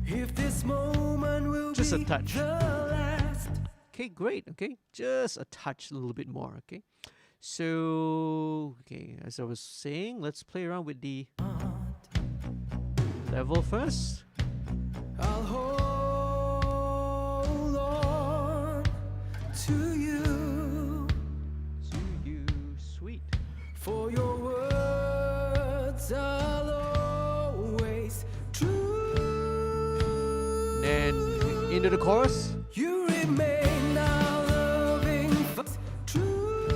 B: if this moment will
A: Just a
B: be
A: touch.
B: the last.
A: Okay, great. Okay, just a touch, a little bit more. Okay, so okay, as I was saying, let's play around with the level first.
B: I'll hold on to you,
A: Sweet.
B: for your words I'll always true.
A: Then into the chorus.
B: You remain our loving true.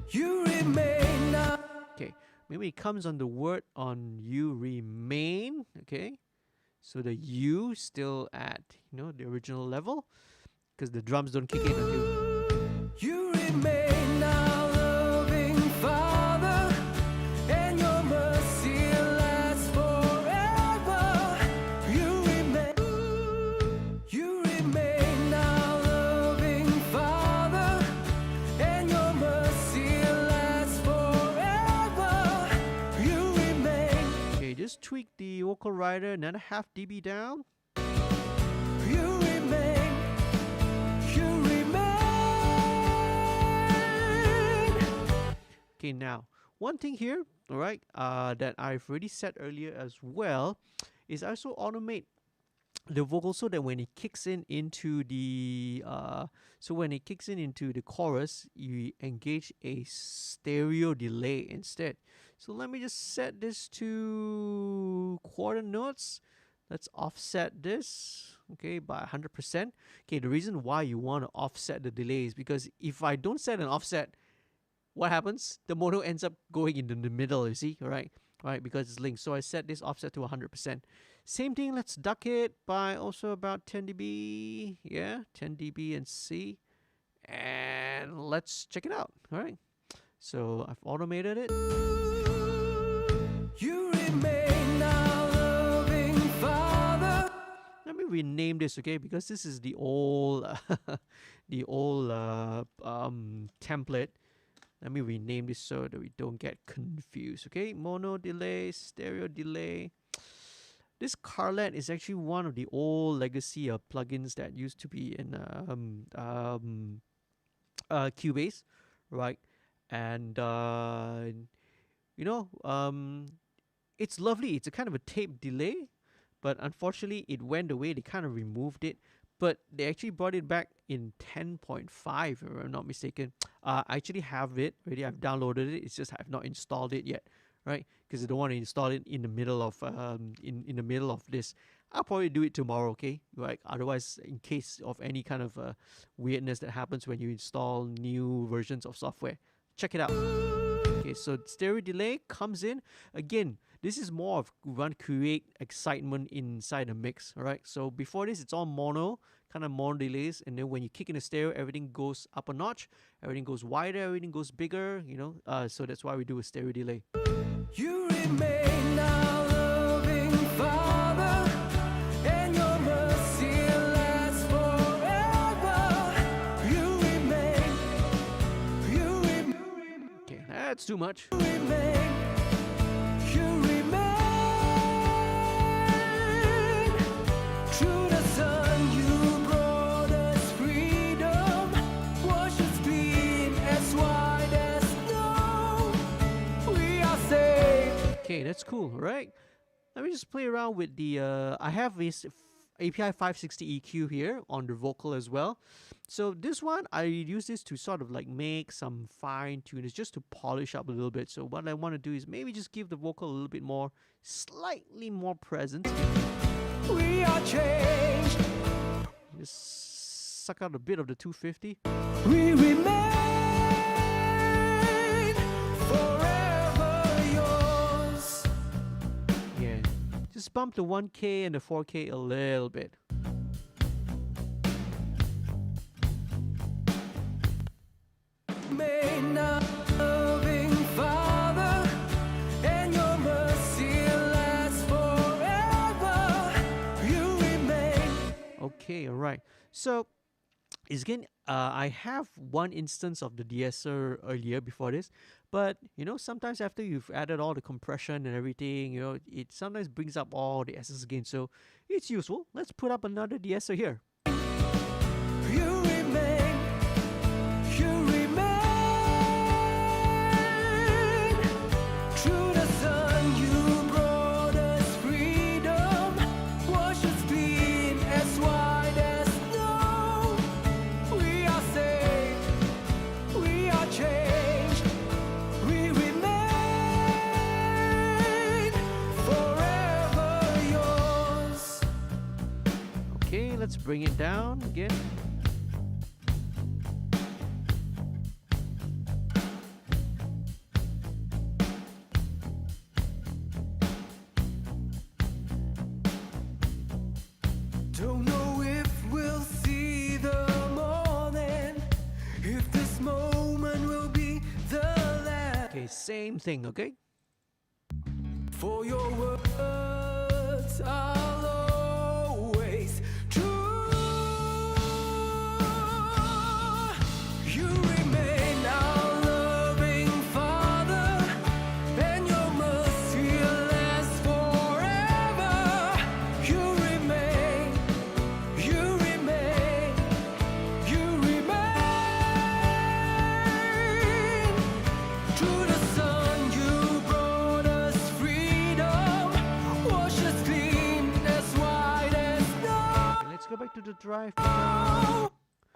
B: You remain our.
A: Okay, maybe it comes on the word on you remain. Okay, so the U still at the original level because the drums don't kick in until.
B: You remain our loving Father, and your mercy lasts forever. You remain our loving Father, and your mercy lasts forever. You
A: vocal rider, another half dB down.
B: You remain, you remain.
A: Okay, now one thing here, all right, that I've already said earlier as well, is also automate the vocal so that when it kicks in into the chorus, you engage a stereo delay instead. So let me just set this to quarter notes. Let's offset this, okay, by 100%. Okay, the reason why you want to offset the delay is because if I don't set an offset, what happens? The mono ends up going into the middle, you see, right? Right, because it's linked. So I set this offset to 100%. Same thing, let's duck it by also about 10 dB. Yeah, 10 dB and C. And let's check it out, all right? So I've automated it.
B: You remain our loving Father.
A: Let me rename this, okay? Because this is the old, template. Let me rename this so that we don't get confused, okay? Mono delay, stereo delay. This Carlet is actually one of the old legacy plugins that used to be in Cubase, right? And it's lovely. It's a kind of a tape delay, but unfortunately it went away. They kind of removed it, but they actually brought it back in 10.5, if I'm not mistaken. I actually have it already. I've downloaded it. It's just I've not installed it yet, right? Because I don't want to install it in the middle of in the middle of this. I'll probably do it tomorrow, okay? Right. Otherwise, in case of any kind of weirdness that happens when you install new versions of software, check it out. Okay, so stereo delay comes in again. This is more of want to create excitement inside the mix, all right? So before this, it's all mono, kind of mono delays, and then when you kick in the stereo, everything goes up a notch, everything goes wider, everything goes bigger, you know. So that's why we do a stereo delay.
B: You remain our loving Father, and your mercy lasts forever. You remain, you remain.
A: Okay, that's too much.
B: You remain, you remain. Through the sun, you brought us freedom. Wash us clean as white as snow. We are saved.
A: Okay, that's cool, right? Let me just play around with the, I have this API 560 EQ here on the vocal as well. So this one, I use this to sort of like make some fine tunings, just to polish up a little bit. So what I want to do is maybe just give the vocal a little bit more, slightly more presence.
B: We are changed.
A: Just suck out a bit of the 250.
B: We remain forever yours.
A: Yeah, just bump the 1K and the 4K a little bit.
B: Remain our loving Father, and your mercy lasts forever. You remain.
A: Okay, all right. So, is again, I have one instance of the de-esser earlier before this, but you know, sometimes after you've added all the compression and everything, you know, it sometimes brings up all the S's again. So it's useful. Let's put up another de-esser here.
B: You remain, you remain. Through the sun, you brought us freedom. Wash us clean as white as snow. We are saved, we are changed. We remain forever yours.
A: Okay, let's bring it down again.
B: Don't know if we'll see the morning, if this moment will be the last.
A: Okay, same thing, okay?
B: For your words are always true. You remain our loving Father, and your mercy lasts forever.
A: the drive guitar.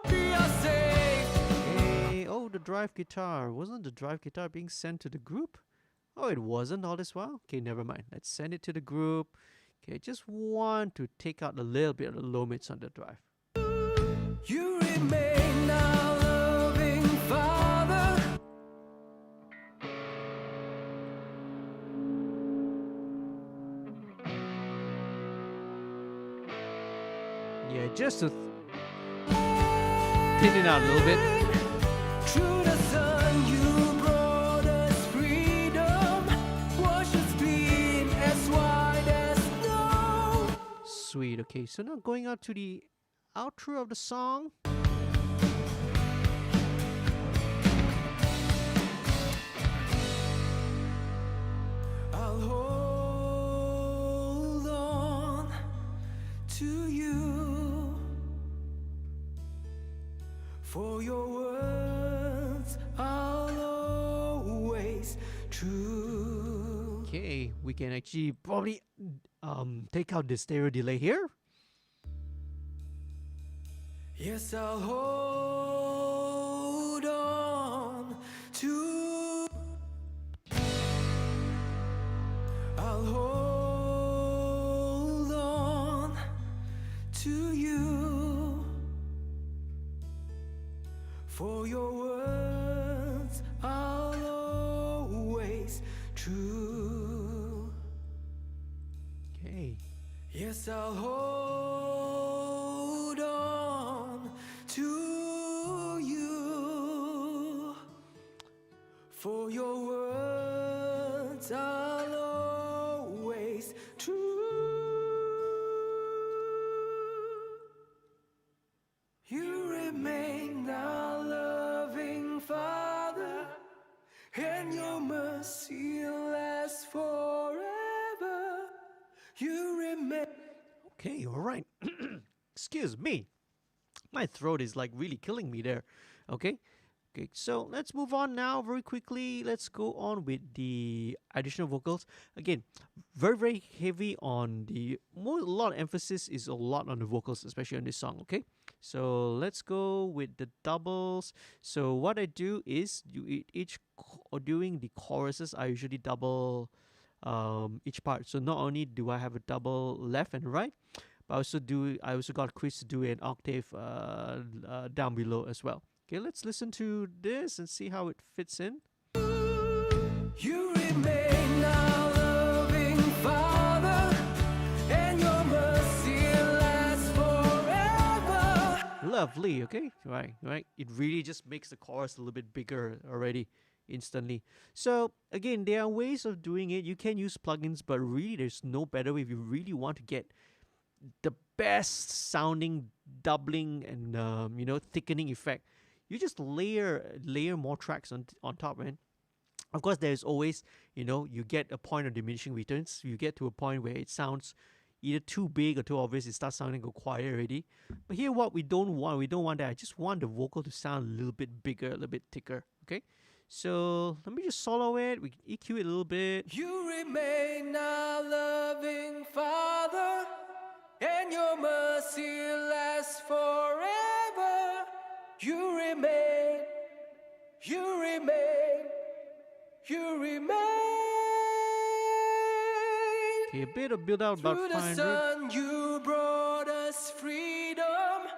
B: We are saved.
A: Okay. Oh, the drive guitar. Wasn't the drive guitar being sent to the group? Oh, it wasn't all this while? Okay, never mind. Let's send it to the group. Okay, just want to take out a little bit of the low mids on the drive.
B: You remain our loving Father.
A: Yeah, just to thin it out a little bit.
B: Through the sun, you brought us freedom. Wash us clean as white as snow.
A: Sweet. Okay, so now going out to the outro of the song.
B: I'll hold on to you, for your words are always true.
A: Okay, we can actually probably take out the stereo delay here.
B: Yes, I'll hold on to. I'll hold on to you, for your words are always true.
A: Okay.
B: Yes, I'll hold on to you, for your words are always true. You remain our loving Father, and your mercy lasts forever. You remain.
A: Okay, all right. Excuse me. My throat is like really killing me there. Okay. Okay, so let's move on now very quickly. Let's go on with the additional vocals. Again, very heavy on the a lot of emphasis is a lot on the vocals, especially on this song, okay? So let's go with the doubles. So what I do is during the choruses I usually double each part. So not only do I have a double left and right, but I also got Chris to do an octave down below as well. Okay, let's listen to this and see how it fits in.
B: You remain our loving Father, and your mercy lasts forever.
A: Lovely, okay? Right. It really just makes the chorus a little bit bigger already instantly. So again, there are ways of doing it. You can use plugins, but really there's no better way if you really want to get the best sounding doubling and thickening effect. You just layer more tracks on top, man. Of course, there's always, you get a point of diminishing returns. You get to a point where it sounds either too big or too obvious. It starts sounding quiet already. But here, what we don't want that. I just want the vocal to sound a little bit bigger, a little bit thicker. Okay, so let me just solo it. We can EQ it a little bit.
B: You remain our loving Father, and your mercy lasts forever. You remain, you remain, you remain.
A: Okay, a bit of build out about
B: Through
A: 500.
B: the sun, you brought us freedom.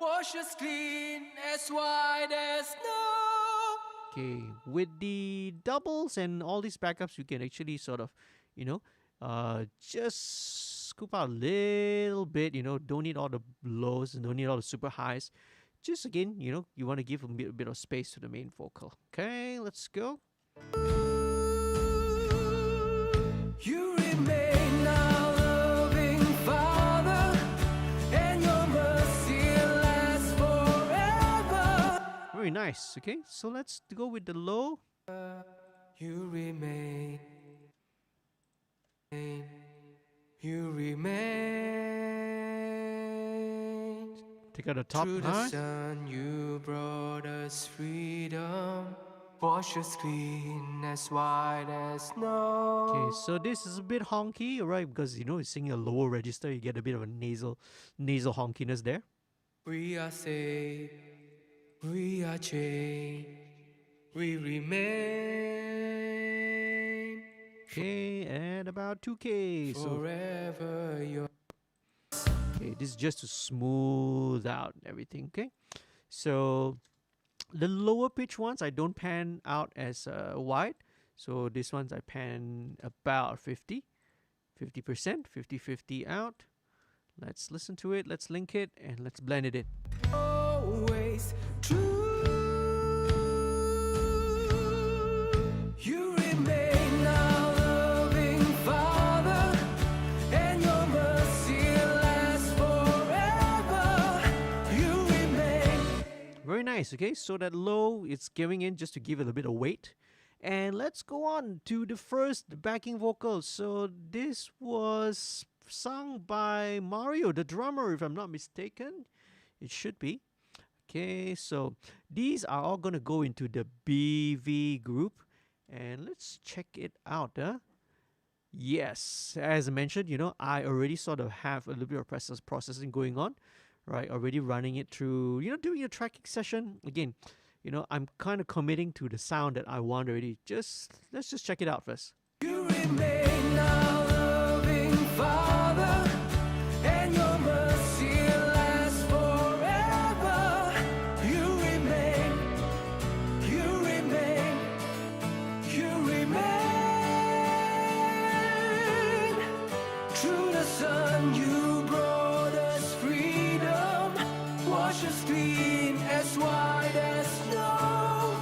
B: Wash us clean as white as snow.
A: Okay, with the doubles and all these backups, you can actually sort of, just scoop out a little bit. Don't need all the lows and don't need all the super highs. Just again, you want to give a bit of space to the main vocal. Okay, let's go.
B: You remain our loving Father, and your mercy lasts forever.
A: Very nice. Okay, so let's go with the low.
B: You remain, you remain.
A: Take out the top
B: Through the
A: high.
B: sun, you brought us freedom. Wash us clean as white as snow.
A: Okay, so this is a bit honky, right? Because it's singing a lower register, you get a bit of a nasal honkiness there.
B: We are saved, we are changed, we remain
A: Okay, and about 2K. So
B: forever yours.
A: okay, this is just to smooth out everything. Okay, so the lower pitch ones I don't pan out as wide. So this ones I pan about 50%, 50-50 out. Let's listen to it, let's link it, and let's blend it in.
B: Always true. You remain our loving Father, and your mercy lasts forever. You remain.
A: Very nice, okay? So that low, it's giving in just to give it a bit of weight. And let's go on to the first backing vocal. So this was sung by Mario, the drummer, if I'm not mistaken. It should be. Okay, so these are all going to go into the BV group. And let's check it out. Yes, as I mentioned, I already sort of have a little bit of processing going on. Right, already running it through, doing a tracking session. Again, I'm kind of committing to the sound that I want already. Let's just check it out first.
B: You remain our loving Father, and your mercy lasts forever. You remain, you remain, you remain. Through the sun you brought us freedom, wash us clean as white as snow.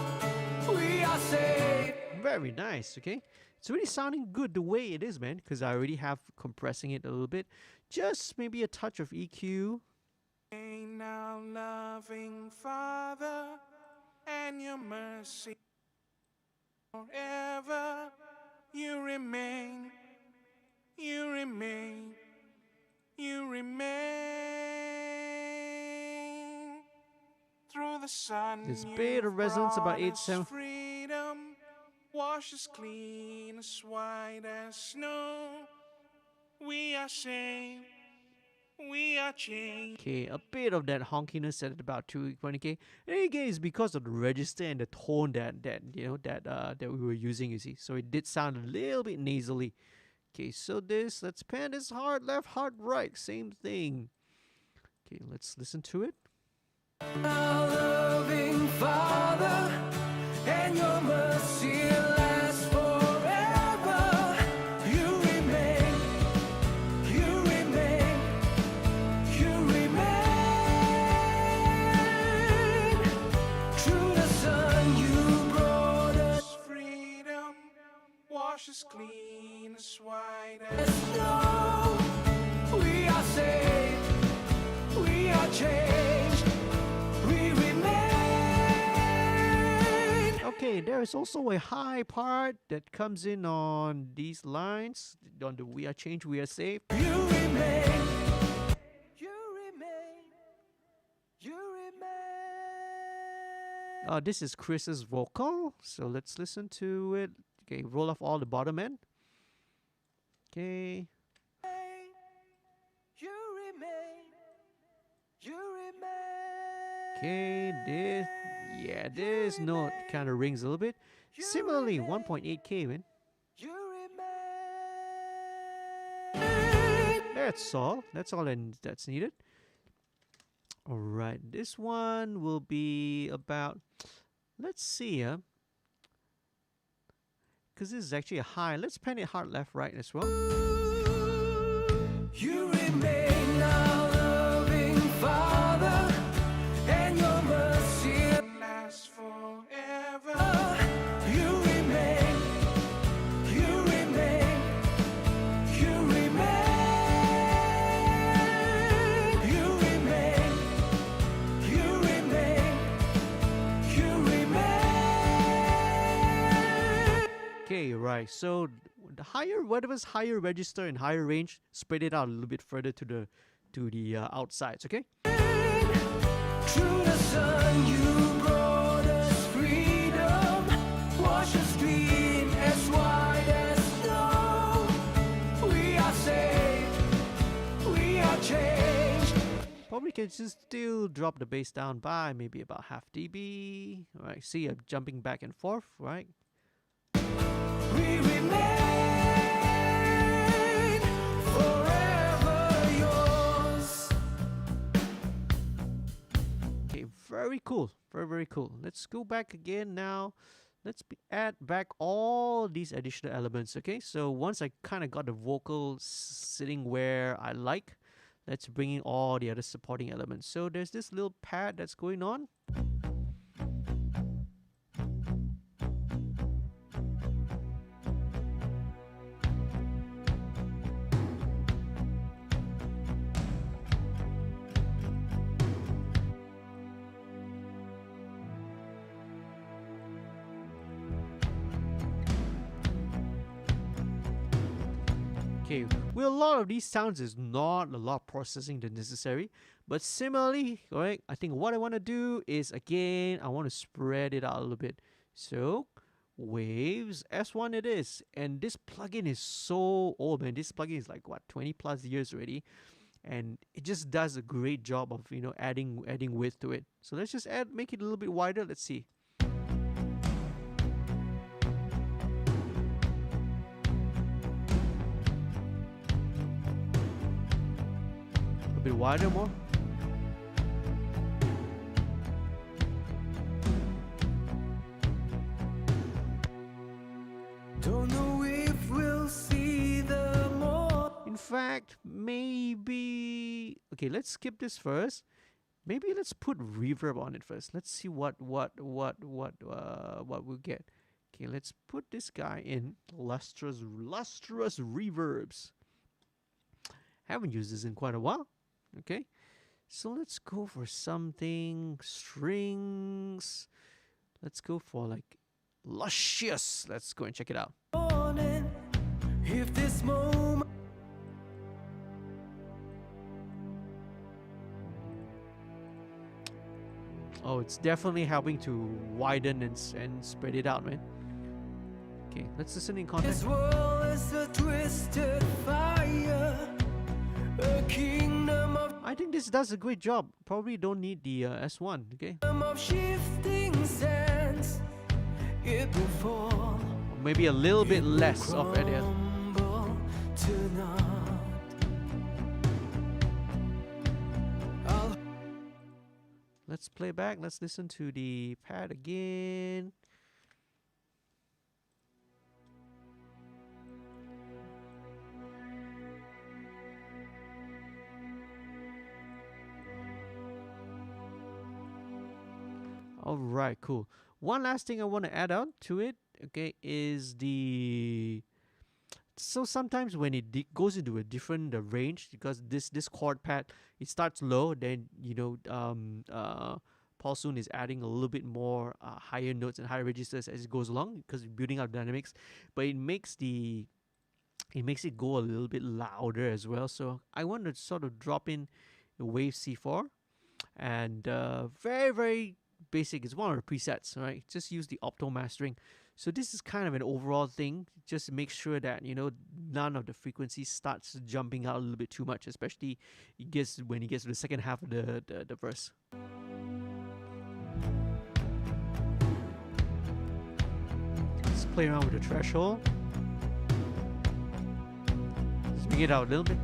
B: We are saved.
A: Very nice, okay? It's really sounding good the way it is, man, because I already have compressing it a little bit. Just maybe a touch of EQ.
C: Our loving Father, and your mercy forever. You remain, you remain, you remain. Through the sun,
A: There's a bit of resonance, about 8-7.
C: Freedom, wash us clean as white as snow. We are saved, we are changed.
A: Okay, a bit of that honkiness at about 220k. And again, it's because of the register and the tone that we were using, you see. So it did sound a little bit nasally. Okay, so let's pan this hard left, hard right, same thing. Okay, let's listen to it.
B: Our loving Father, and your mercy lasts forever. You remain, you remain, you remain. Through the sun you brought us
C: Freedom, wash us clean as white as
B: snow. We are saved, we are changed, we remain.
A: Okay, there is also a high part that comes in on these lines. On the we are changed, we are saved.
B: You remain, you remain, you remain.
A: This is Chris's vocal, so let's listen to it. Okay, roll off all the bottom end. Okay.
B: You remain, you remain.
A: Okay, this note kind of rings a little bit. Similarly, 1.8k, man.
B: You remain.
A: That's all. That's all that's needed. All right, this one will be about. Let's see, because this is actually a high. Let's pan it hard left, right as well.
B: You remain our loving Father, and your mercy
C: lasts forever.
B: You remain, you remain, you remain, you remain, you remain, you remain.
A: Okay, right. So the higher, whatever's higher register and higher range, spread it out a little bit further to the outsides. Okay.
B: Through the sun you brought us freedom, wash us clean as white as snow. We are saved, we are changed.
A: probably can just still drop the bass down by maybe about half dB. All right, see, I'm jumping back and forth, right?
B: We remain forever yours.
A: Okay, very cool, very cool. Let's go back again now. Let's add back all these additional elements. Okay, so once I kind of got the vocal sitting where I like, let's bring in all the other supporting elements. So there's this little pad that's going on. Okay, with a lot of these sounds is not a lot of processing that's necessary, but similarly, right, I think what I want to do is, again, I want to spread it out a little bit. So, waves, S1 it is, and this plugin is so old, man. This plugin is like, what, 20 plus years already, and it just does a great job of, you know, adding width to it. So let's just make it a little bit wider. Let's see. A bit wider more.
B: Don't know if we'll see the more.
A: In fact, maybe, okay, let's skip this first. Maybe let's put reverb on it first. Let's see what we'll get. Okay, let's put this guy in lustrous reverbs. Haven't used this in quite a while. Okay, so let's go for something strings. Let's go for like luscious. Let's go and check it out.
B: If this moment
A: Oh, it's definitely helping to widen and spread it out, man. Okay, let's listen in context.
B: this world is a twisted fire, a kingdom
A: I think this does a great job. Probably don't need the S1, okay?
B: of shifting sands. It will fall.
A: Maybe a little bit less of it.
B: Crumble to naught. I'll
A: Let's play back. Let's listen to the pad again. All right, cool. One last thing I want to add on to it, okay, is the... So sometimes when it goes into a different range, because this chord pad, it starts low, then, you know, Paul Soon is adding a little bit more higher notes and higher registers as it goes along, because building out dynamics, but it makes it go a little bit louder as well. So I want to sort of drop in a wave C4, and very basic. It's one of the presets, right? Just use the opto mastering. So this is kind of an overall thing, just to make sure that, you know, none of the frequencies starts jumping out a little bit too much, especially when he gets to the second half of the verse. Let's play around with the threshold. Let's bring it out a little bit.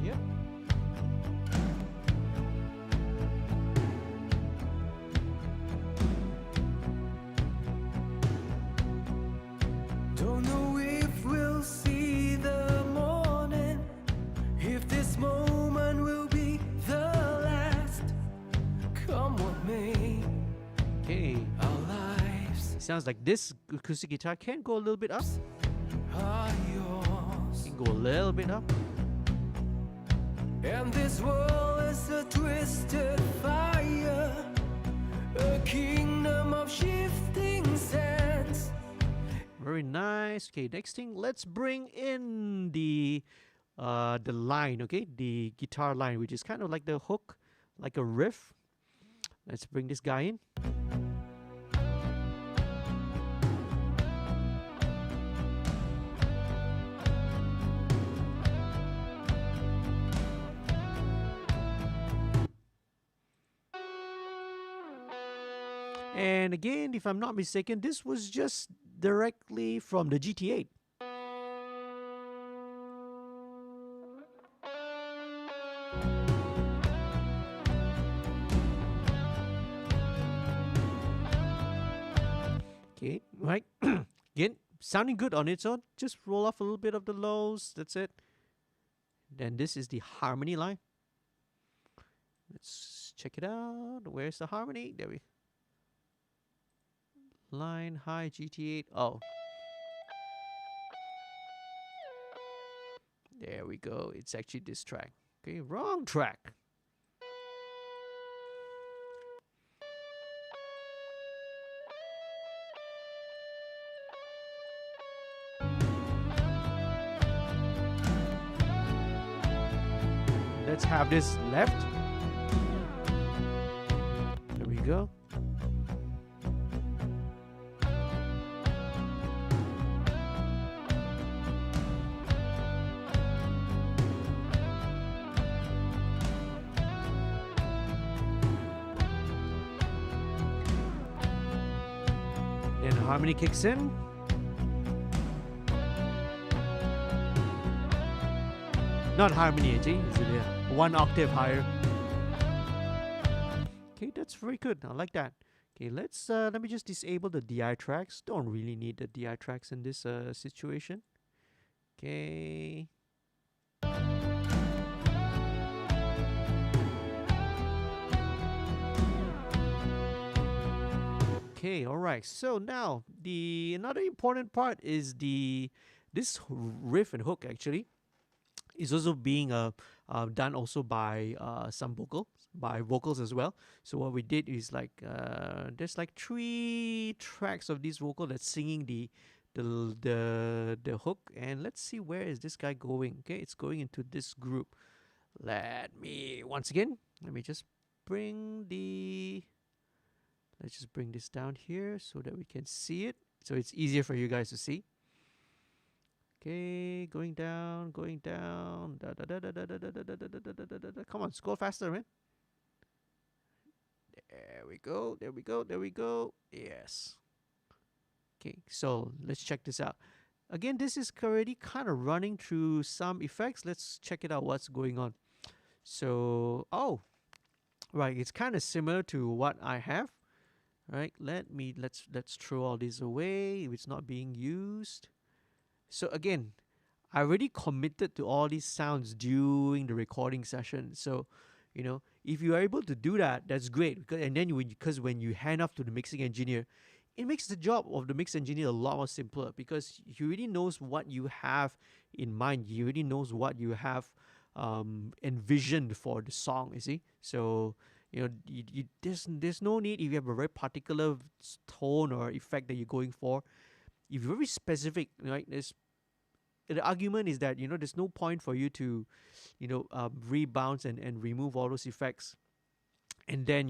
A: Yep.
B: don't know if we'll see the morning, if this moment will be the last. Come what may,
A: Okay.
B: our lives
A: Sounds like this acoustic guitar can go a little bit up.
B: are yours.
A: Can go a little bit up.
B: And this world is a twisted fire, a kingdom of shifting sands.
A: Very nice. Okay, next thing, let's bring in the line, okay? The guitar line, which is kind of like the hook, like a riff. Let's bring this guy in. And again, if I'm not mistaken, this was just directly from the GT8. Okay, right. Again, sounding good on its own. Just roll off a little bit of the lows. That's it. Then this is the harmony line. Let's check it out. Where's the harmony? There we line high GT8. Oh, there we go. It's actually this track. Okay, wrong track. Let's have this left. There we go. Then harmony kicks in. Not harmony, is it? Yeah. 1 octave higher. Okay, that's very good. I like that. Okay, let me just disable the DI tracks. Don't really need the DI tracks in this situation. Okay. Okay, all right. So now another important part is this riff and hook actually is also being done also by some vocals as well. So what we did is like there's like 3 tracks of this vocal that's singing the hook, and let's see where is this guy going. Okay, it's going into this group. Let me just bring let's just bring this down here so that we can see it, so it's easier for you guys to see. Okay, going down. Come on, scroll faster, man. There we go. Yes. Okay, so let's check this out. Again, this is already kind of running through some effects. Let's check it out, what's going on. So, right, it's kind of similar to what I have. Right, let's throw all this away if it's not being used. So again, I already committed to all these sounds during the recording session. So, if you are able to do that, that's great. Because when you hand off to the mixing engineer, it makes the job of the mix engineer a lot more simpler, because he already knows what you have in mind. He already knows what you have envisioned for the song, you see. So, there's no need, if you have a very particular tone or effect that you're going for, if you're very specific, right? The argument is that there's no point for you to rebounce and remove all those effects, and then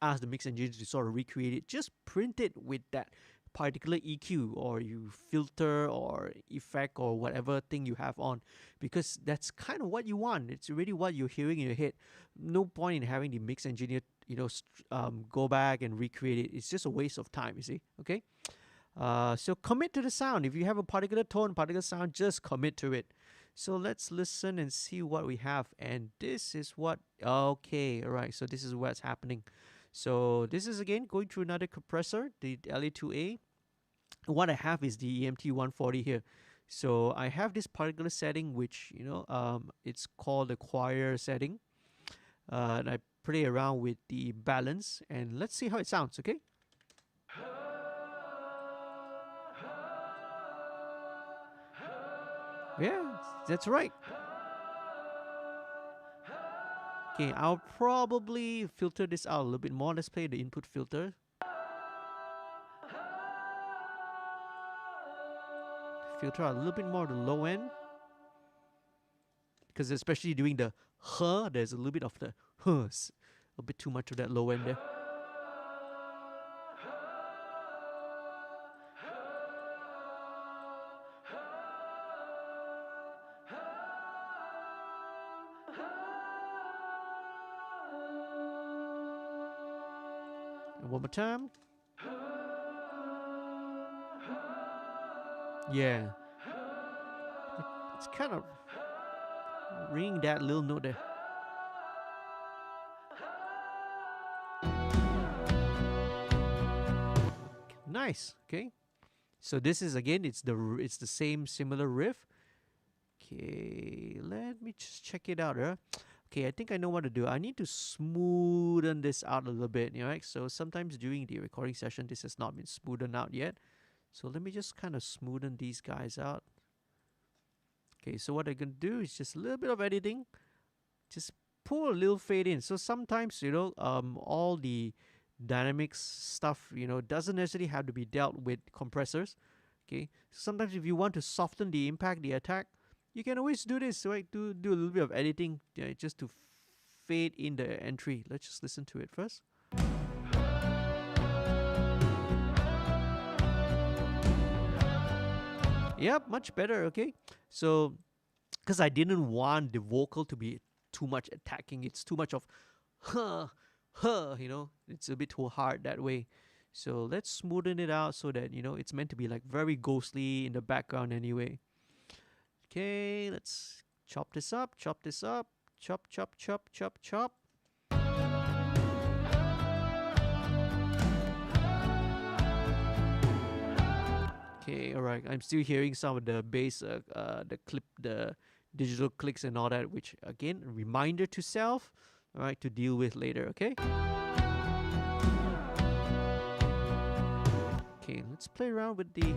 A: ask the mix engineer to sort of recreate it. Just print it with that particular EQ or you filter or effect or whatever thing you have on, because that's kind of what you want. It's really what you're hearing in your head. No point in having the mix engineer go back and recreate it. It's just a waste of time, you see. Okay, so commit to the sound. If you have a particular tone, particular sound, just commit to it. So let's listen and see what we have. And this is what, okay, all right, so this is what's happening. So this is again going through another compressor, the LA2A. What I have is the EMT 140 here. So I have this particular setting, which it's called the choir setting, and I play around with the balance, and let's see how it sounds. Okay. Yeah, that's right. Okay, I'll probably filter this out a little bit more. Let's play the input filter. Filter out a little bit more the low end, because especially doing the there's a little bit of the a bit too much of that low end there. And one more time. Yeah. It's kind of ringing that little note there. Nice. Okay. So this is again, it's the same similar riff. Okay, let me just check it out. Okay, I think I know what to do. I need to smoothen this out a little bit. Right? So sometimes during the recording session, this has not been smoothened out yet. So let me just kind of smoothen these guys out. Okay, so what I'm gonna do is just a little bit of editing. Just pull a little fade in. So sometimes, all the dynamics stuff, doesn't necessarily have to be dealt with compressors. Okay, sometimes if you want to soften the impact, the attack, you can always do this, right? Do a little bit of editing, just to fade in the entry. Let's just listen to it first. Yep, much better. Okay, so because I didn't want the vocal to be too much attacking, it's too much of it's a bit too hard that way. So let's smoothen it out so that it's meant to be like very ghostly in the background anyway. Okay, let's chop this up, chop, chop, chop, chop, chop. Okay, alright. I'm still hearing some of the bass, the digital clicks and all that, which again, reminder to self, alright, to deal with later, okay? Okay, let's play around with the...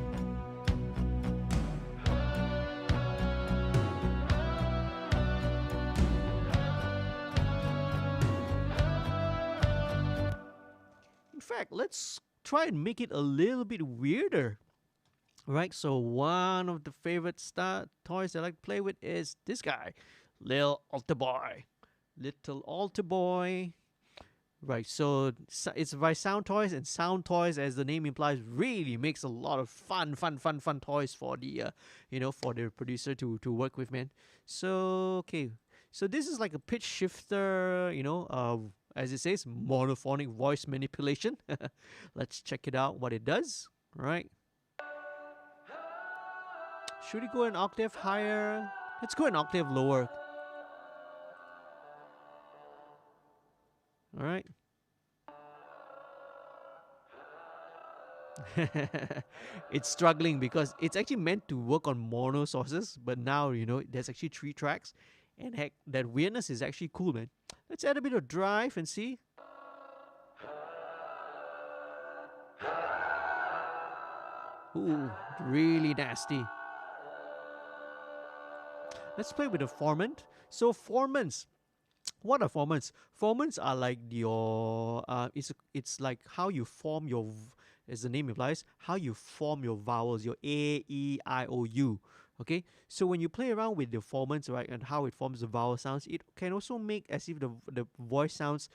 A: In fact, let's try and make it a little bit weirder. Right, so one of the favorite toys I like to play with is this guy, Little Altar Boy. Little Altar Boy. Right, so it's by Sound Toys, and Sound Toys, as the name implies, really makes a lot of fun toys for the for the producer to work with, man. So okay, so this is like a pitch shifter, as it says, monophonic voice manipulation. Let's check it out, what it does. All right. Should we go an octave higher? Let's go an octave lower. All right. It's struggling because it's actually meant to work on mono sources, but now, there's actually 3 tracks. And heck, that weirdness is actually cool, man. Let's add a bit of drive and see. Ooh, really nasty. Let's play with the formant. So formants, what are formants? Formants are like your it's like how you form your, as the name implies, how you form your vowels, your A, E, I, O, U. Okay, so when you play around with the formants, right, and how it forms the vowel sounds, it can also make as if the voice sounds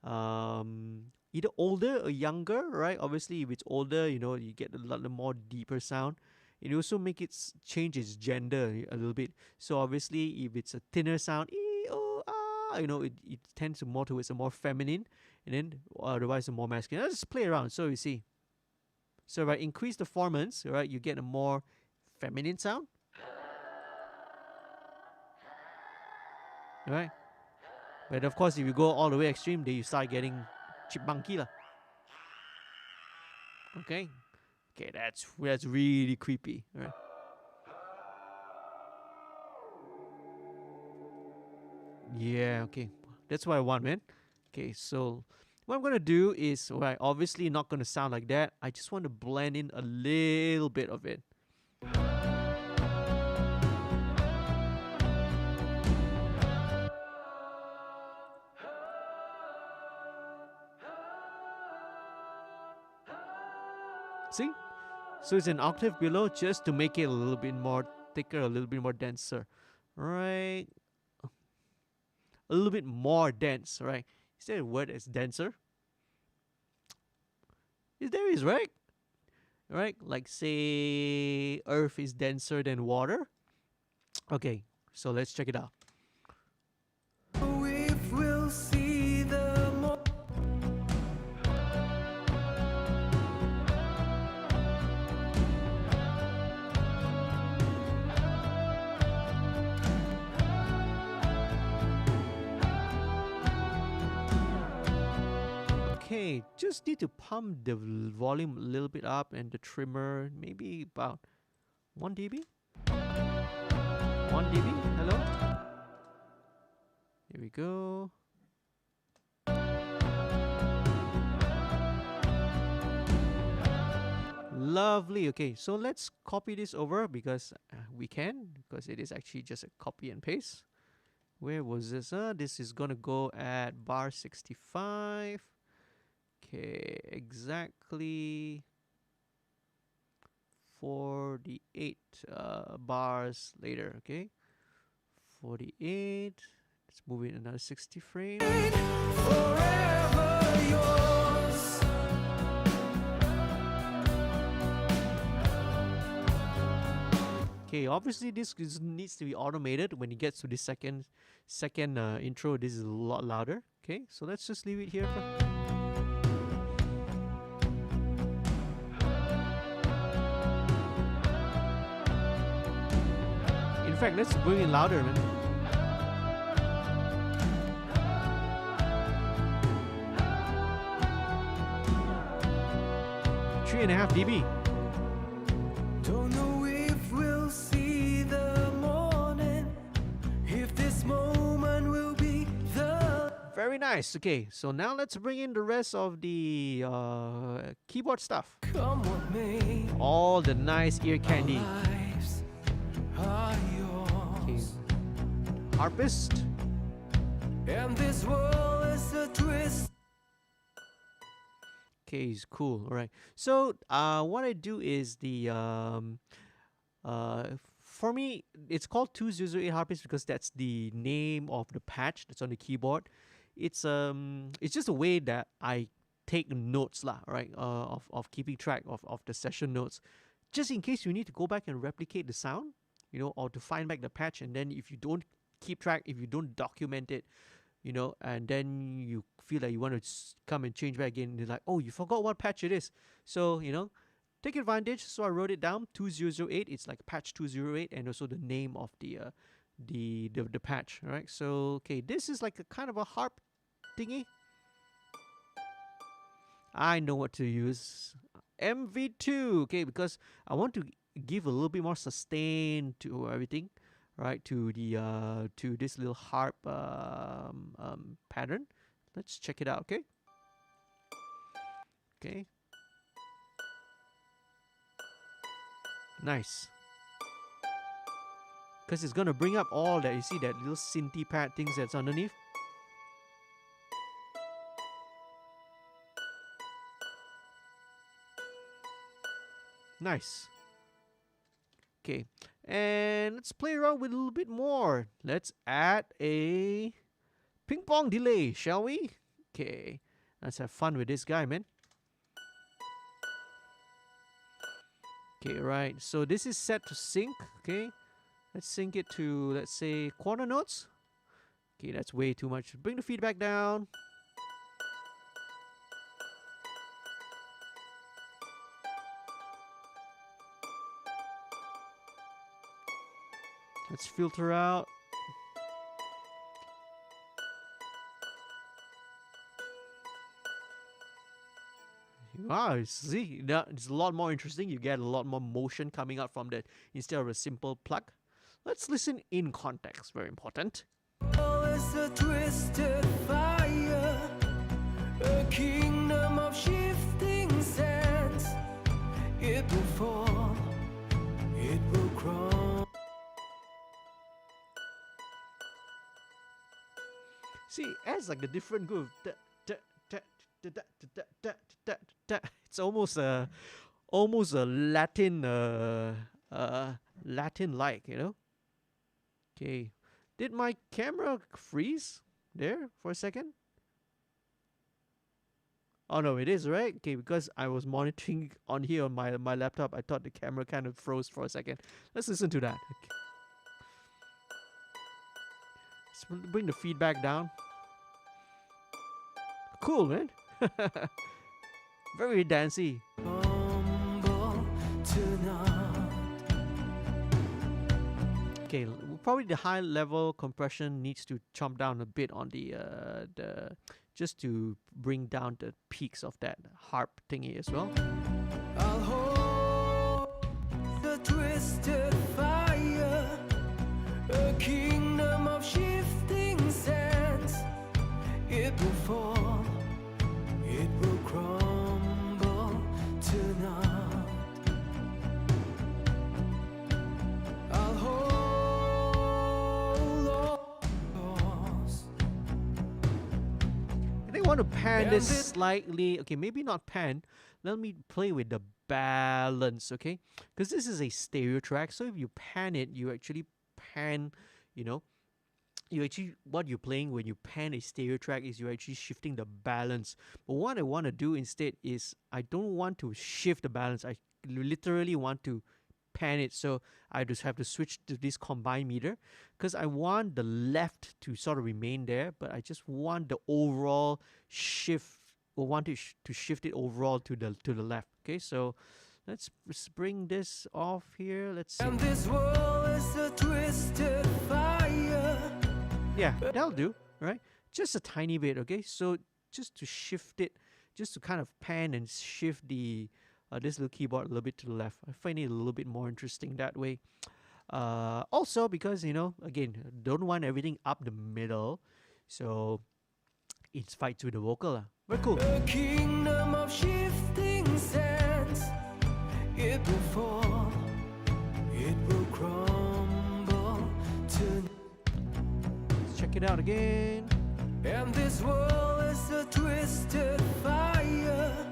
A: either older or younger, right? Obviously, if it's older, you get a lot more deeper sound. It also make it change its gender a little bit. So obviously, if it's a thinner sound, it tends more towards a more feminine, and then otherwise a more masculine. Let's just play around, so you see. So if I increase the formants, right, you get a more feminine sound. Right? But of course, if you go all the way extreme, then you start getting chipmunky lah. Okay. Okay, that's really creepy, right? Yeah, okay. That's what I want, man. Okay, so what I'm gonna do is, right, obviously not gonna sound like that. I just want to blend in a little bit of it. See? So it's an octave below just to make it a little bit more thicker, a little bit more denser. Right? A little bit more dense, right? Is there a word as denser? There is, right? Right? Like say earth is denser than water. Okay, so let's check it out.
B: If we'll see the more
A: Okay, just need to pump the volume a little bit up and the trimmer maybe about 1 dB. 1 dB. Hello. Here we go. Lovely. Okay, so let's copy this over because we can, because it is actually just a copy and paste. Where was this? This is gonna go at bar 65. Okay, exactly 48 bars later. Okay, 48. Let's move it another 60 frames.
B: Forever yours.
A: Okay, obviously this needs to be automated. When it gets to the second intro, this is a lot louder. Okay, so let's just leave it here. In fact, let's bring it louder, man. Three and a half dB.
B: Don't know if we'll see the morning, if this moment will be the.
A: Very nice. Okay, so now let's bring in the rest of the keyboard stuff.
B: Come what may,
A: All the nice ear candy.
B: lives are
A: Okay.
B: yours.
A: Harpist.
B: And this world is a twist.
A: Okay, it's cool. All right. So what I do is the for me it's called 2008 harpist because that's the name of the patch that's on the keyboard. It's just a way that I take notes lah, right? Of keeping track of the session notes, just in case you need to go back and replicate the sound, you know, or to find back the patch, and then if you don't keep track, if you don't document it, you know, and then you feel like you want to come and change back again, you're like, oh, you forgot what patch it is. So, you know, take advantage. So I wrote it down, 2008. It's like patch 208, and also the name of the patch. All right. So okay, this is like a kind of a harp thingy. I know what to use. MV2. Okay, because I want to give a little bit more sustain to everything. Right, to the to this little harp pattern. Let's check it out. Okay. Okay. Nice. Because it's gonna bring up all that. You see that little synthy pad things that's underneath. Nice. Okay, and let's play around with a little bit more. Let's add a ping pong delay, shall we? Okay, let's have fun with this guy, man. Okay, right. So this is set to sync. Okay, let's sync it to, let's say, quarter notes. Okay, that's way too much. Bring the feedback down. Let's filter out. Wow, see, it's a lot more interesting. You get a lot more motion coming out from that instead of a simple plug. Let's listen in context, very important.
B: Is a twisted fire, a kingdom of shifting sands. It will fall, it will crawl.
A: See, it adds like a different groove. It's almost a Latin Latin-like, you know. Okay, did my camera freeze there for a second? Oh no, it is, right? Okay, because I was monitoring on here on my laptop, I thought the camera kind of froze for a second. Let's listen to that. Okay. Let's bring the feedback down. Cool, man. Very dancey. Okay, probably the high level compression needs to chomp down a bit on the just to bring down the peaks of that harp thingy as well.
B: I'll hold the twisted fire, a kingdom of shifting sands. It will fall, it will crumble tonight. I'll hold all yours.
A: I think I want to pan this slightly. Okay, maybe not pan. Let me play with the balance, okay? Because this is a stereo track, so if you pan it, you actually pan, you know, what you're playing when you pan a stereo track is you're actually shifting the balance. But what I want to do instead is I don't want to shift the balance. I literally want to pan it. So I just have to switch to this combine meter because I want the left to sort of remain there, but I just want the overall shift, or want to shift it overall to the left. Okay, so let's bring this off here. Let's see.
B: And this world is a twisted fire.
A: Yeah, that'll do, right? Just a tiny bit, okay? So just to shift it, just to kind of pan and shift the this little keyboard a little bit to the left. I find it a little bit more interesting that way. Also because, you know, again, don't want everything up the middle, so it's fights with the vocal. Very cool.
B: A kingdom of shifting sands. It will fall, it will crumble to.
A: Let's check it out again.
B: And this world is a twisted fire,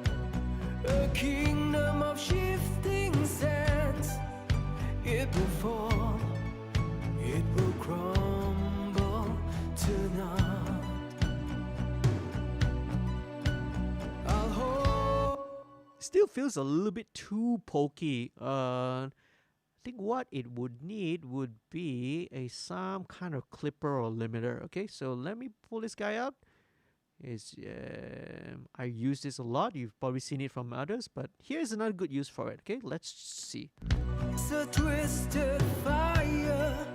B: a kingdom of shifting sands. It will fall, it will crumble tonight. I'll hold.
A: Still feels a little bit too pokey. I think what it would need would be some kind of clipper or limiter. Okay, so let me pull this guy up. I use this a lot. You've probably seen it from others, but here's another good use for it. Okay, let's see.
B: It's a twisted fire,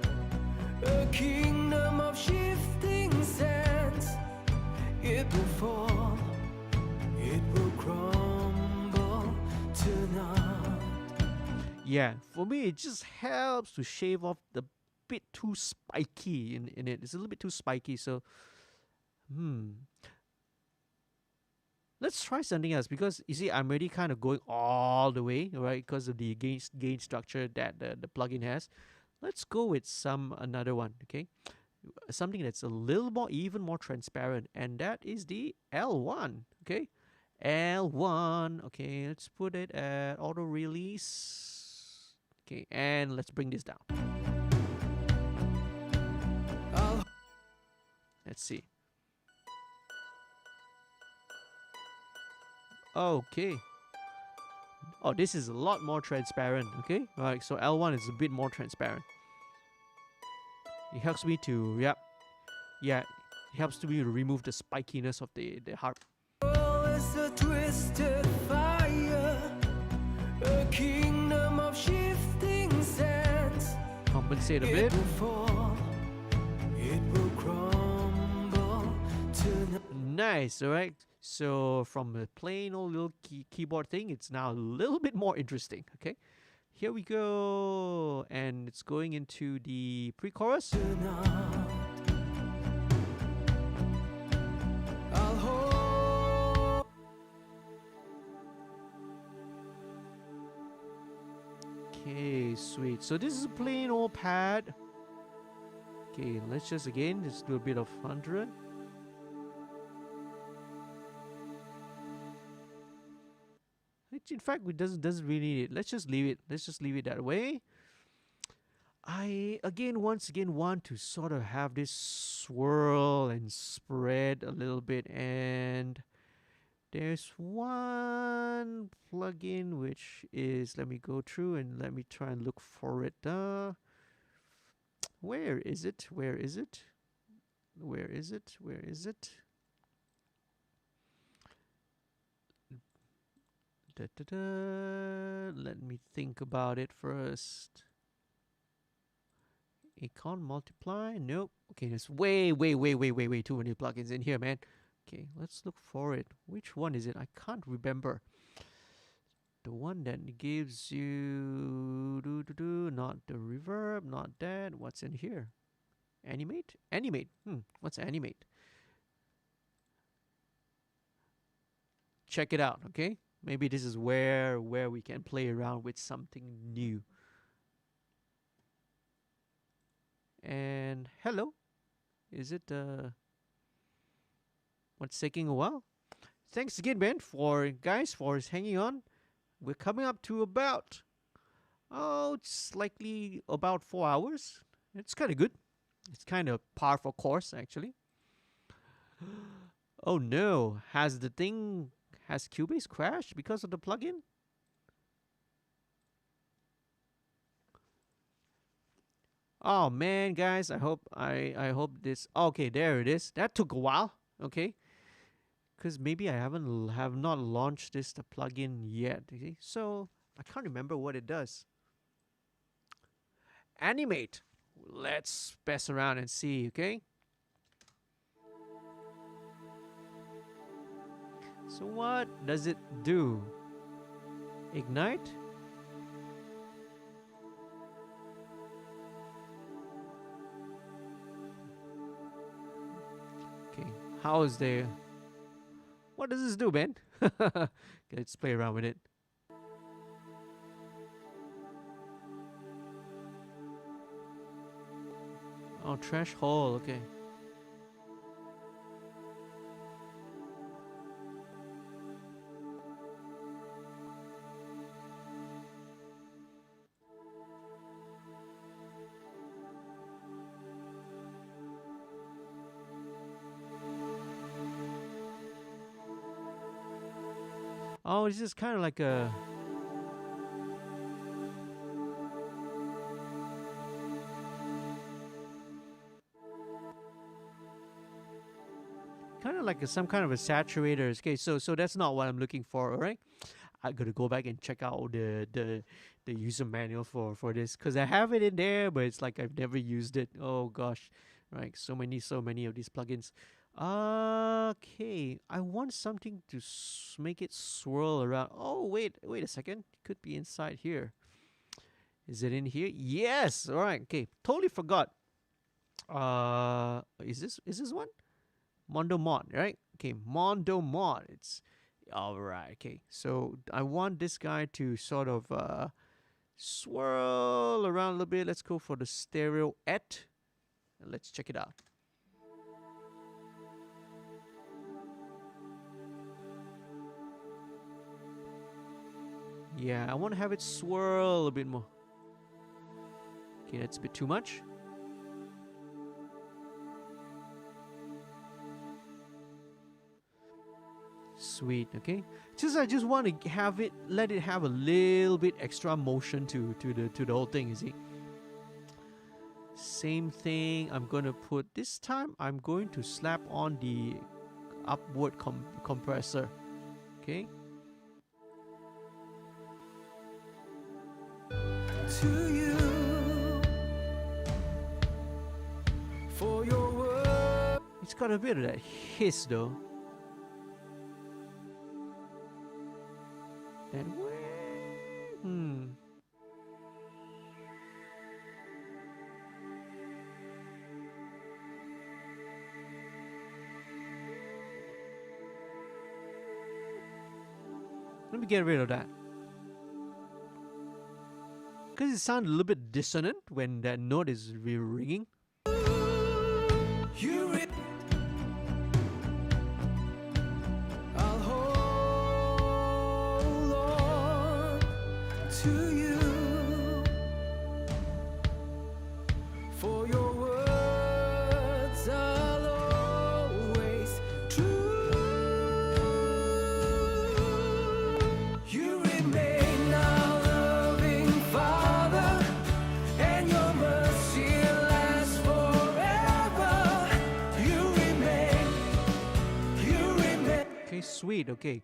B: a kingdom of shifting sands. It will fall, it will crumble tonight.
A: Yeah, for me it just helps to shave off the bit too spiky in it. It's a little bit too spiky, so let's try something else, because you see I'm already kind of going all the way, right, because of the gain structure that the plugin has. Let's go with another one, okay? Something that's a little more, even more transparent, and that is the L1, okay? L1, okay, let's put it at auto release. Okay, and let's bring this down. Let's see. Okay. Oh, this is a lot more transparent, okay? Alright, so L1 is a bit more transparent. It helps me to, it helps me to remove the spikiness of the harp.
B: It's a twisted fire, a kingdom of shifting sands.
A: Compensate a bit.
B: It will fall, it will crumble tonight.
A: Nice, alright? So from a plain old little keyboard thing, it's now a little bit more interesting, okay? Here we go, and it's going into the pre-chorus.
B: Tonight, I'll hold.
A: Okay, sweet. So this is a plain old pad. Okay, let's just do a bit of 100. Which in fact it doesn't really need it. Let's just leave it. Let's just leave it that way. I once again want to sort of have this swirl and spread a little bit, and there's one plugin which is, let me go through and let me try and look for it. Where is it? Where is it? Where is it? Where is it? Let me think about it first. Icon multiply? Nope. Okay, there's way too many plugins in here, man. Okay, let's look for it. Which one is it? I can't remember. The one that gives you not the reverb, not that. What's in here? Animate? Animate. What's animate? Check it out, okay? Maybe this is where we can play around with something new. And hello. Is it what's taking a while? Thanks again, Ben, for hanging on. We're coming up to about it's likely about 4 hours. It's kind of good. It's kind of par for course, actually. Oh no, has Cubase crashed because of the plugin? Oh man, guys, I hope this. Okay, there it is. That took a while. Okay, because maybe I have not launched the plugin yet. Okay? So I can't remember what it does. Animate. Let's pass around and see. Okay. So what does it do? Ignite? Okay, how is there? What does this do, Ben? Okay, let's play around with it. Oh, trash hole, okay. Oh, this is kind of like a... kind of like some kind of a saturator. Okay, so that's not what I'm looking for, alright? I gotta go back and check out the user manual for this, because I have it in there, but it's like I've never used it. Oh gosh, right? So many of these plugins. Okay, I want something to make it swirl around. Oh wait a second, it could be inside here. Is it in here? Yes. All right. Okay, totally forgot. Is this one? Mondo Mod, right? Okay, Mondo Mod. It's all right. Okay, so I want this guy to sort of swirl around a little bit. Let's go for the StereoEct. Let's check it out. Yeah, I want to have it swirl a bit more. Okay, that's a bit too much. Sweet, okay. I just want to have it, let it have a little bit extra motion to the whole thing, you see. Same thing I'm gonna put this time. I'm going to slap on the upward compressor, okay.
B: To you for your word.
A: It's got a bit of that hiss though. That Let me get rid of that. Because it sounds a little bit dissonant when that note is ringing.
B: I'll hold on to you for your words are always true. You remain our loving Father, and your mercy lasts forever. You remain.
A: Okay, sweet. Okay,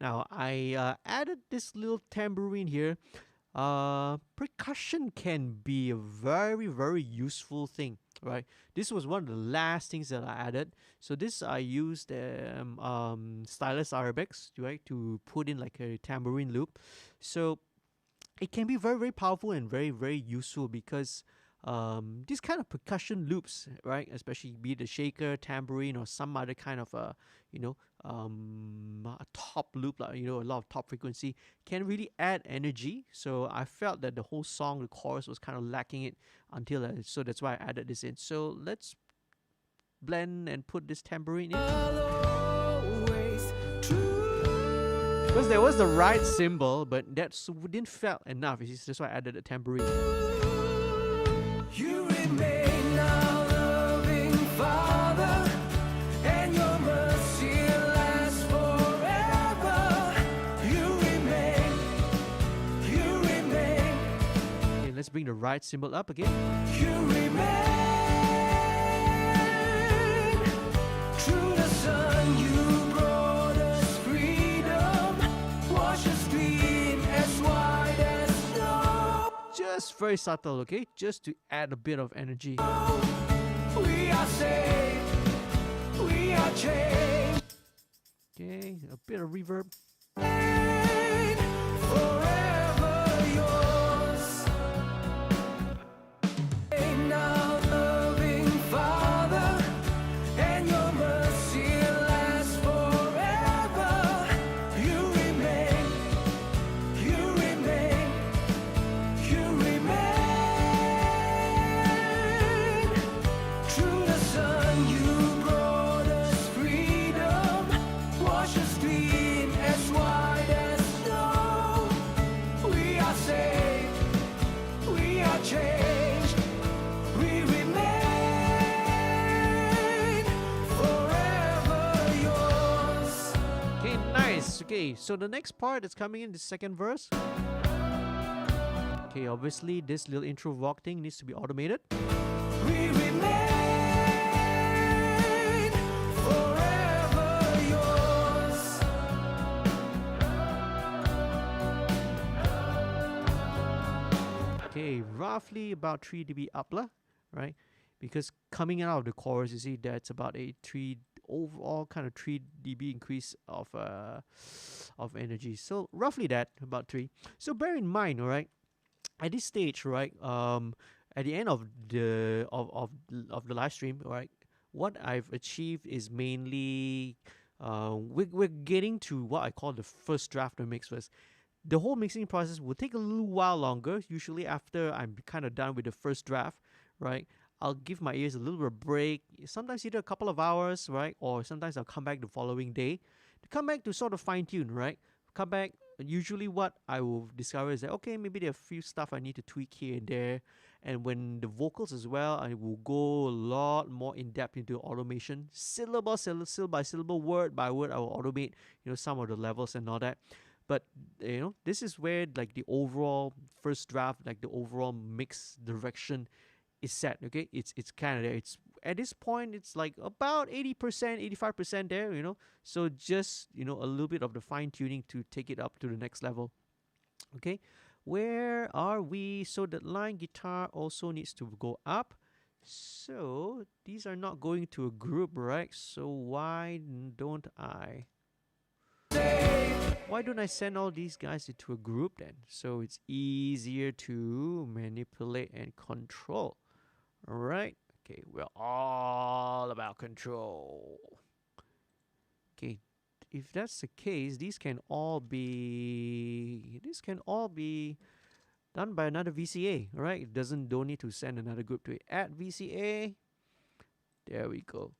A: now I added this little tambourine here. Percussion can be a very useful thing. right? This was one of the last things that I added. So this I used stylus Arabics, right, to put in like a tambourine loop. So it can be very, very powerful and very, very useful because these kind of percussion loops, right, especially be it a shaker, tambourine, or some other kind of a top loop, like a lot of top frequency, can really add energy. So I felt that the whole song, the chorus, was kind of lacking it until so that's why I added this in. So let's blend and put this tambourine in. Because there was the right cymbal, but that didn't felt enough. That's why I added a tambourine.
B: You remain our loving Father, and your mercy lasts forever. You remain.
A: Okay, let's bring the right cymbal up again.
B: You remain. Through the sun, you brought us freedom. Wash us clean as white as snow.
A: Just very subtle, okay? Just to add a bit of energy.
B: We are saved. We are changed.
A: Okay, a bit of reverb.
B: Forever yours. Now loving Father, and your mercy lasts forever. You remain. Through the sun, you brought us freedom. Wash us clean as white as snow. We are saved. We are changed. We remain forever yours.
A: Okay, nice. Okay, so the next part is coming in the second verse. Okay, obviously this little intro rock thing needs to be automated.
B: We remain forever yours.
A: Okay, roughly about 3 dB up, right? Because coming out of the chorus, you see that's about a 3 overall kind of 3 dB increase of energy. So roughly that, about 3. So bear in mind, all right, at this stage, right, at the end of the live stream, right, what I've achieved is mainly we're getting to what I call the first draft of mix first. The whole mixing process will take a little while longer. Usually after I'm kind of done with the first draft, right, I'll give my ears a little bit of break. Sometimes either a couple of hours, right, or sometimes I'll come back the following day to come back to sort of fine tune, right. Come back. Usually what I will discover is that, okay, maybe there are a few stuff I need to tweak here and there. And when the vocals as well, I will go a lot more in depth into automation. Syllable by syllable, word by word, I will automate, some of the levels and all that. But, this is where like the overall first draft, like the overall mix direction is set, okay? It's kind of there. It's at this point, it's like about 80%, 85% there, So just, a little bit of the fine tuning to take it up to the next level, okay? Where are we? So the line guitar also needs to go up. So these are not going to a group, right? So why don't I send all these guys into a group then? So it's easier to manipulate and control. All right. Okay, we're all about control. Okay, if that's the case, these can all be done by another VCA, all right? Don't need to send another group to it. Add VCA. There we go.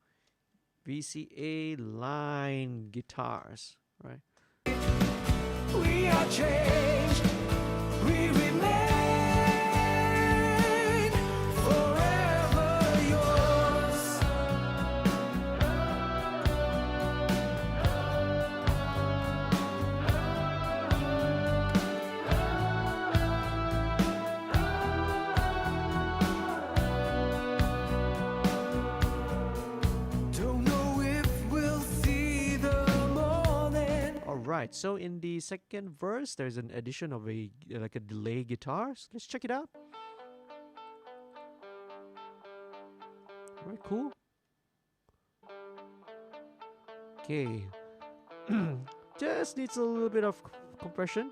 A: VCA line guitars, right?
B: We are changed. We remain forever yours. Don't know if we'll see the morning.
A: Right, so in the second verse, there's an addition of a delay guitar. So let's check it out. Very cool. Okay. Just needs a little bit of compression,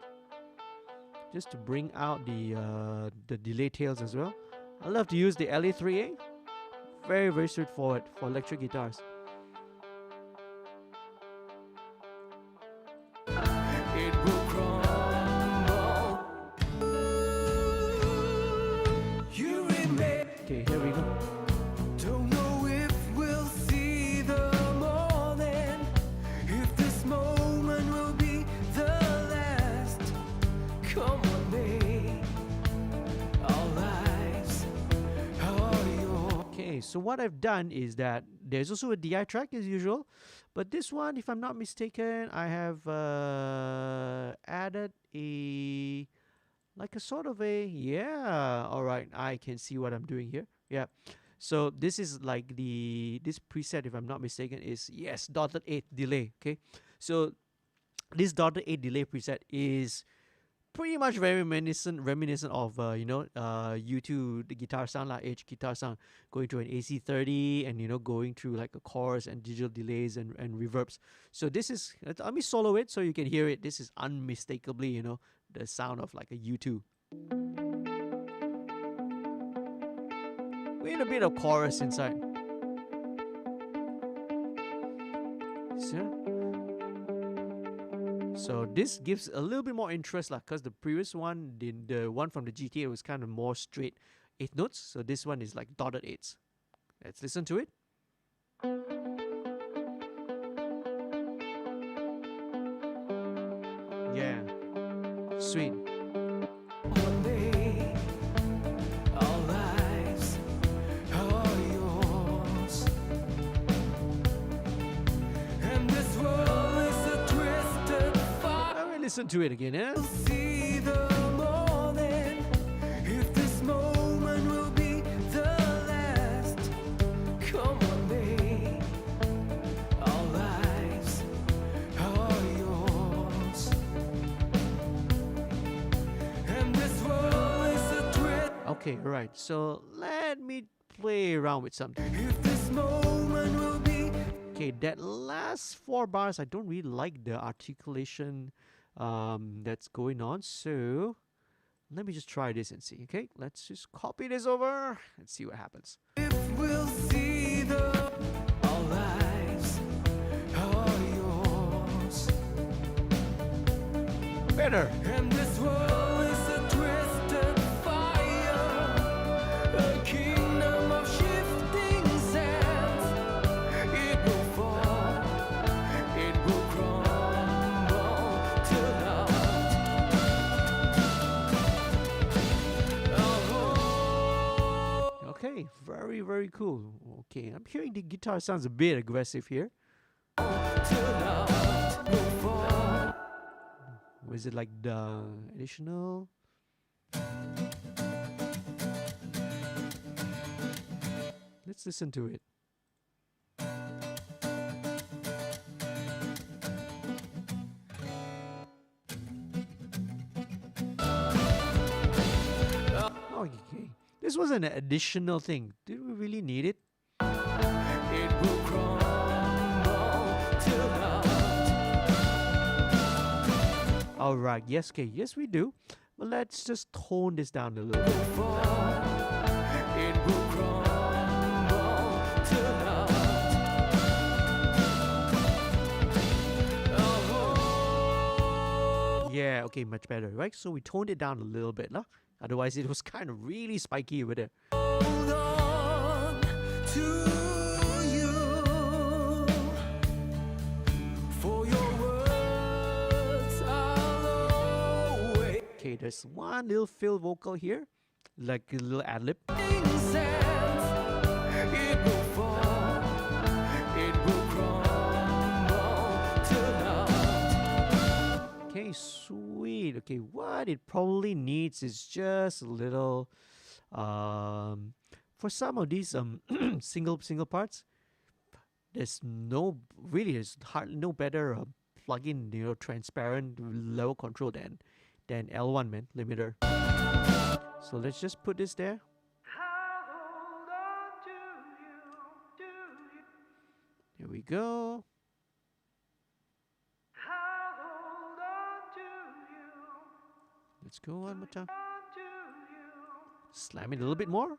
A: just to bring out the delay tails as well. I love to use the LA3A. Very, very straightforward for electric guitars.
B: It will crumble. You remain.
A: Okay, here we go.
B: Don't know if we'll see the morning, if this moment will be the last. Come on, babe, our lives are yours.
A: Okay, so what I've done is that there's also a DI track as usual, but this one, if I'm not mistaken, I have added a like a sort of a, yeah, all right, I can see what I'm doing here. Yeah, so this is like this preset, if I'm not mistaken, is, yes, dotted 8 delay. Okay, so this dotted 8 delay preset is pretty much very reminiscent of U2, the guitar sound, like Edge guitar sound, going through an AC30 and going through like a chorus and digital delays and reverbs. So this is, let me solo it so you can hear it. This is unmistakably the sound of like a U2 with a bit of chorus inside. See? So this gives a little bit more interest, because the previous one, the one from the GTA, was kind of more straight 8 notes. So this one is like dotted 8s. Let's listen to it. Yeah, sweet.
B: One day, our lives are yours, and this world is a twisted fire.
A: Let me listen to it again, eh?
B: We'll see the morning, if this moment will be the last. Come on, babe, our lives are yours, and this world is a twist.
A: Okay, right. So let me play around with something.
B: If this moment will be.
A: Okay, that last 4 bars, I don't really like the articulation that's going on. So let me just try this and see. Okay, let's just copy this over and see what happens.
B: If we'll see our lives are yours,
A: Better.
B: and this world is a twisted fire, a kingdom of shifting sands. It will fall, it will crumble tonight.
A: Okay, very, very cool. Okay, I'm hearing the guitar sounds a bit aggressive here.
B: Tonight will fall.
A: Was it like the additional? Let's listen to it. Okay, this was an additional thing. Did we really need it?
B: It will crumble tonight.
A: All right, yes, okay, yes we do. But let's just tone this down a little bit.
B: It will crumble tonight. Oh,
A: Yeah, okay, much better, right? So we toned it down a little bit, lah. Otherwise, it was kind of really spiky over there.
B: hold on to you, for your words I'll always
A: Okay, there's one little fill vocal here, like a little ad lib.
B: sense. It will fall, it will crumble tonight.
A: Okay, sweet. Okay, what it probably needs is just a little, for some of these single parts, there's hardly no better plugin, transparent level control than L1, man, limiter. So let's just put this there. Here we go. Let's go one more time. Slam it a little bit more.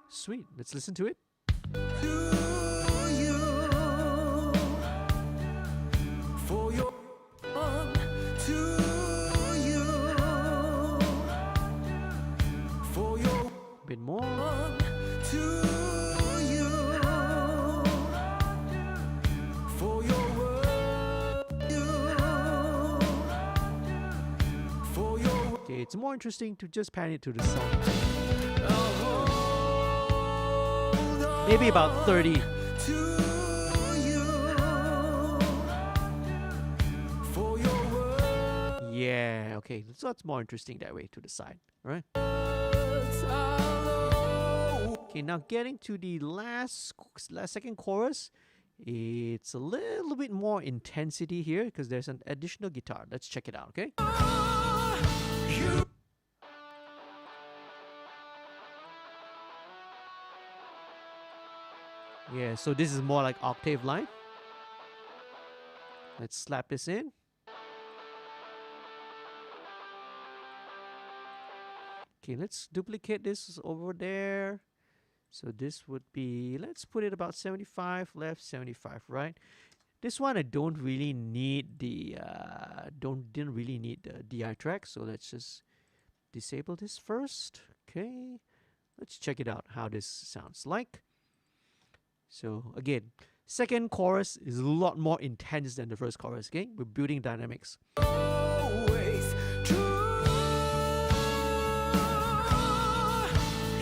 A: Sweet. Let's listen to it.
B: For your to you, for your
A: A bit more.
B: to you, for your word, for your
A: Okay, it's more interesting to just pan it to the side. Maybe about 30.
B: to you, for your words
A: Yeah, okay. So it's more interesting that way to the side. All right.
B: alone.
A: Okay, now getting to the second chorus. It's a little bit more intensity here because there's an additional guitar. Let's check it out, okay? Yeah, so this is more like octave line. Let's slap this in. Okay, let's duplicate this over there. So this would be, let's put it about 75 left, 75 right. This one I don't really need the didn't really need the DI track, so let's just disable this first. Okay, let's check it out how this sounds like. So again, second chorus is a lot more intense than the first chorus. Okay, we're building dynamics.
B: Always true.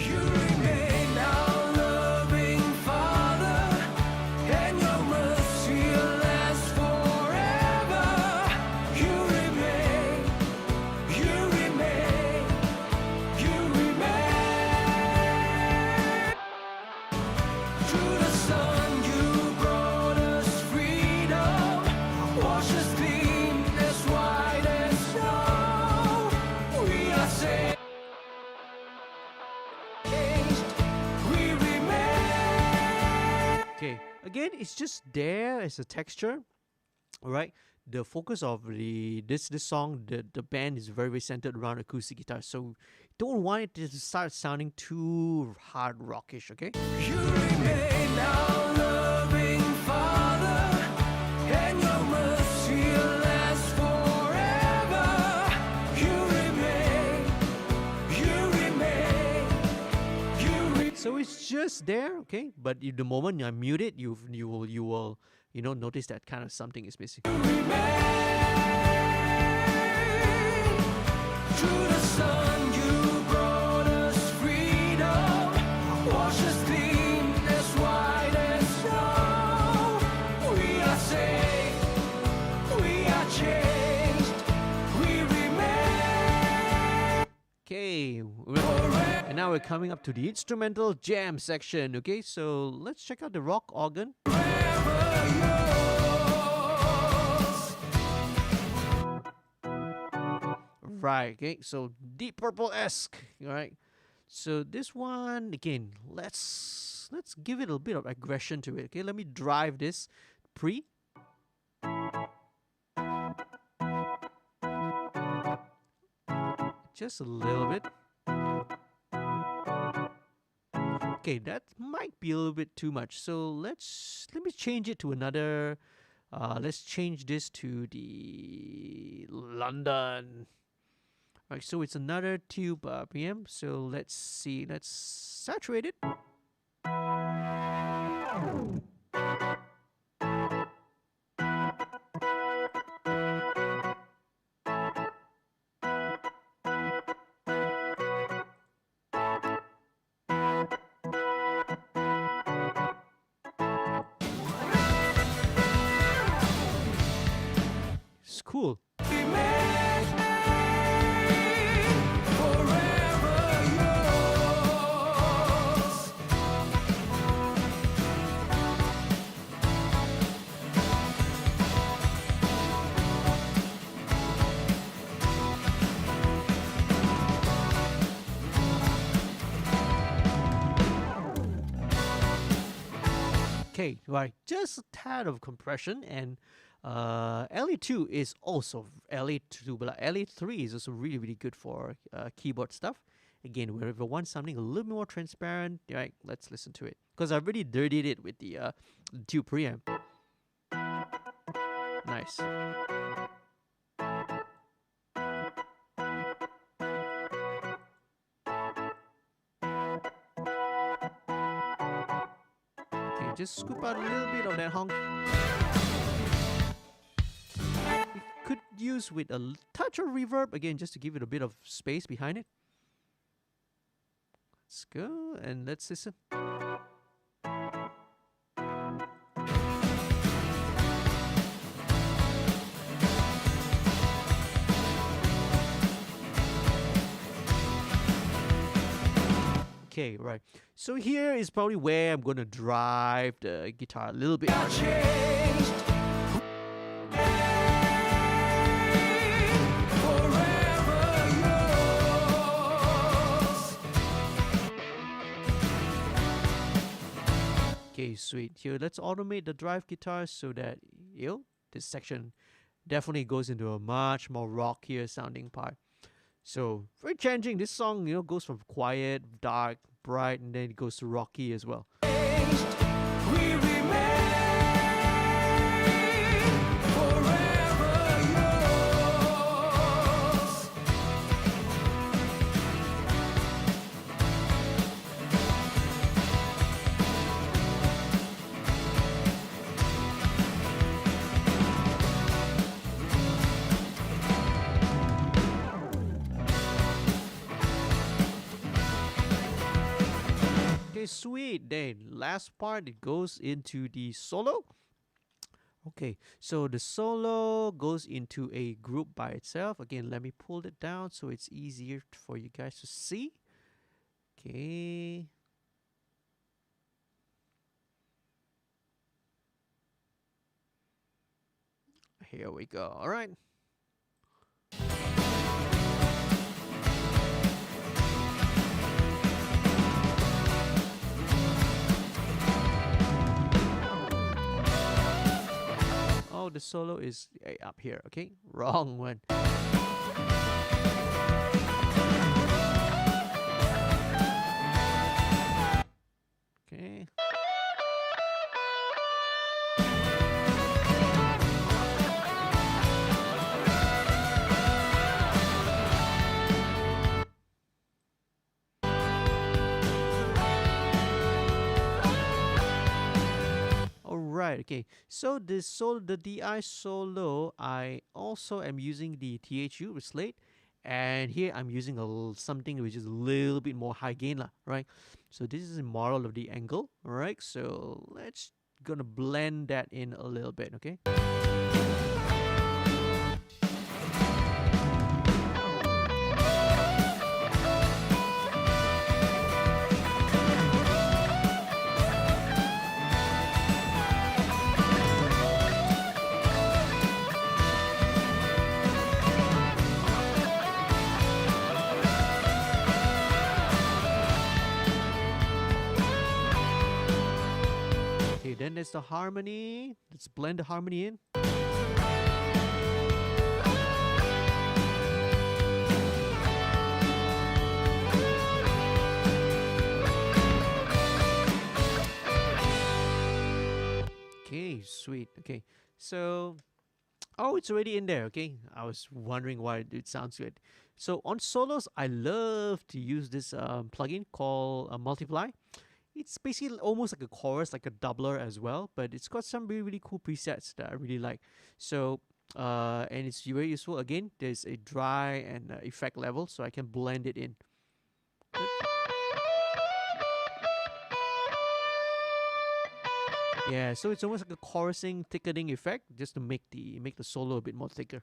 B: You remain our loving Father, and your mercy lasts forever. You remain, you remain, you remain. Through the sun, you brought us freedom. Wash us clean, as white as snow. We are saved. We remain.
A: Okay, again, it's just there as a texture. All right, the focus of this song, the band is very centered around acoustic guitar, so don't want it to start sounding too hard rockish. Okay.
B: You remain our loving Father, and your mercy lasts forever. You remain, you remain, you remain.
A: So it's just there, okay. But the moment I mute it, you will notice that kind of something is missing.
B: Through the sun, you brought us freedom. Wash us clean, as white as snow. We are saved, we are changed, we remain.
A: Okay, and now we're coming up to the instrumental jam section. Okay, so let's check out the rock organ. Right, okay, so Deep Purple-esque, all right. So this one, again, let's give it a bit of aggression to it, okay. Let me drive this pre. Just a little bit. Okay, that might be a little bit too much. So let me change it to another. Let's change this to the London. Alright, so it's another tube BPM. So let's see. Let's saturate it. It's cool. Okay, right. Just a tad of compression, and LA2 is also LA2, but LA3 is also really, really good for keyboard stuff. Again, whenever you want something a little more transparent, right? Let's listen to it because I already dirtied it with the tube preamp. Nice. Okay, just scoop out a little bit of that honk. We could use with a touch of reverb again, just to give it a bit of space behind it. Let's go and let's listen. Okay, right. So here is probably where I'm gonna drive the guitar a little bit. Okay, sweet. Here, let's automate the drive guitar so that this section definitely goes into a much more rockier sounding part. So very changing. This song, goes from quiet, dark, bright, and then it goes to rocky as well. Sweet. Then last part, it goes into the solo. Okay, so the solo goes into a group by itself. Again, let me pull it down so it's easier for you guys to see. Okay. Here we go. All right. Oh, the solo is up here. Okay, wrong one. Okay. Right, okay. So the DI solo, I also am using the THU with Slate, and here I'm using something which is a little bit more high gain lah, right? So this is a model of the angle, alright? So let's gonna blend that in a little bit, okay? Then there's the harmony. Let's blend the harmony in. Okay, sweet. Okay, so it's already in there. Okay, I was wondering why it sounds good. So on solos, I love to use this plugin called Multiply. It's basically almost like a chorus, like a doubler as well, but it's got some really, really cool presets that I really like. So, and it's very useful. Again, there's a dry and effect level, so I can blend it in. Yeah, so it's almost like a chorusing, thickening effect, just to make the solo a bit more thicker.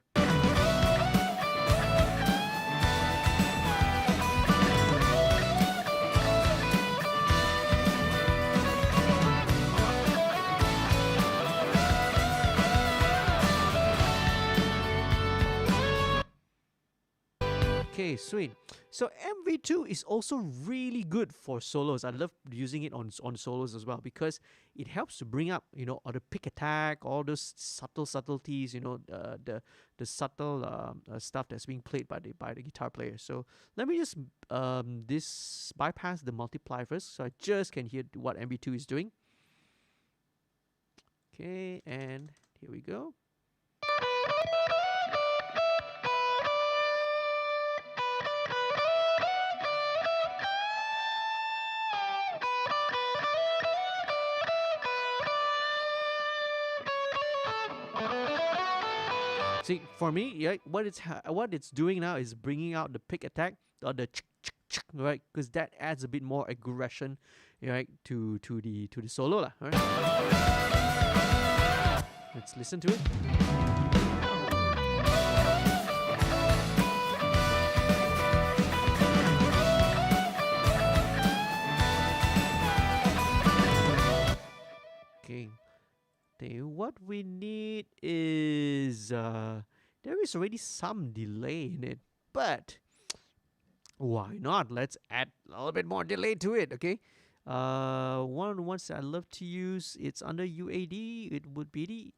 A: Okay, sweet. So MV2 is also really good for solos. I love using it on solos as well because it helps to bring up, all the pick attack, all those subtleties, the subtle stuff that's being played by the guitar player. So let me just this bypass the multiply first, so I just can hear what MV2 is doing. Okay, and here we go. See, for me, yeah, what it's doing now is bringing out the pick attack or the right, because that adds a bit more aggression, right, to the solo lah. Right? Let's listen to it. Okay. What we need is there is already some delay in it, but why not? Let's add a little bit more delay to it. Okay. One of the ones that I love to use, it's under UAD. It would be the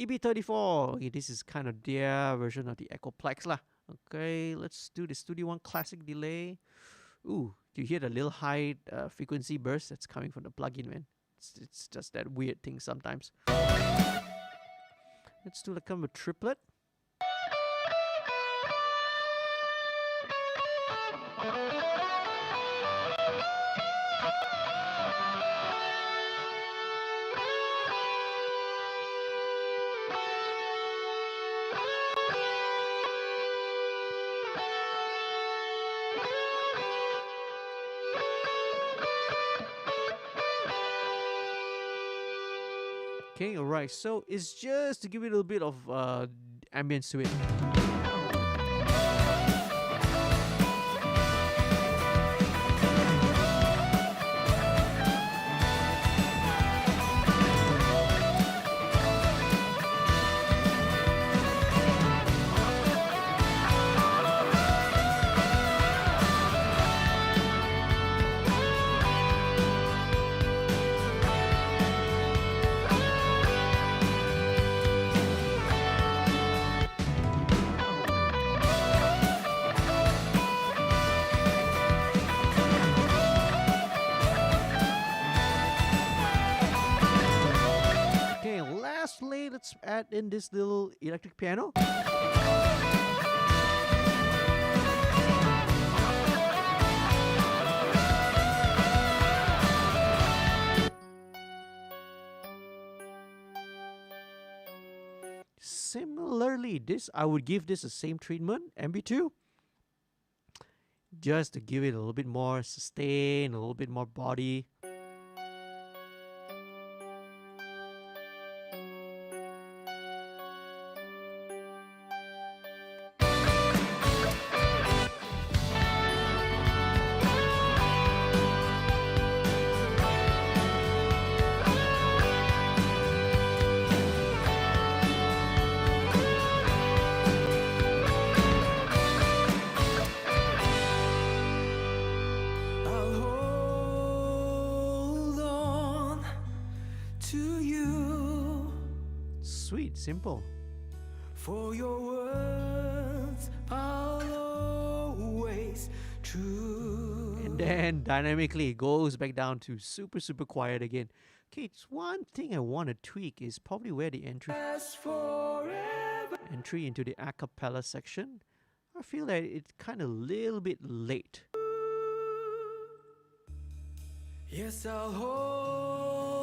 A: EB34. Okay, this is kind of their version of the Echoplex lah. Okay, let's do the Studio One Classic delay. Ooh, do you hear the little high frequency burst that's coming from the plugin, man? It's just that weird thing sometimes. Let's do like kind of a triplet. Okay, alright, so it's just to give it a little bit of ambience to it. Let's add in this little electric piano. Similarly, I would give this the same treatment, MB2, just to give it a little bit more sustain, a little bit more body. Sweet, simple.
B: For your words are always true.
A: And then dynamically it goes back down to super, super quiet again. Okay, it's one thing I want to tweak is probably where the entry into the a cappella section. I feel that it's kind of a little bit late.
B: Yes, I'll hold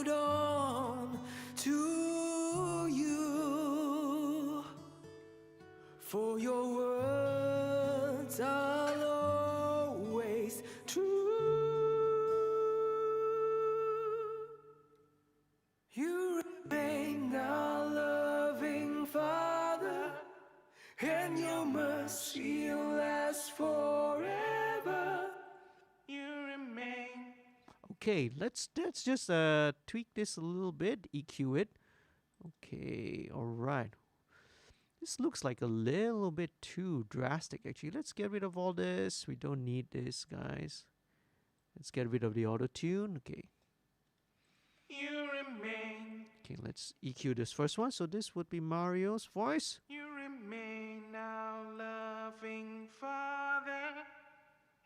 B: on to you, for your words are always true. You remain our loving Father, and your mercy lasts forever.
C: You remain.
A: Okay, let's just tweak this a little bit, EQ it. Okay, all right. This looks like a little bit too drastic, actually. Let's get rid of all this. We don't need this, guys. Let's get rid of the auto-tune. Okay.
C: You remain.
A: Okay, let's EQ this first one. So this would be Mario's voice.
C: You remain our loving Father,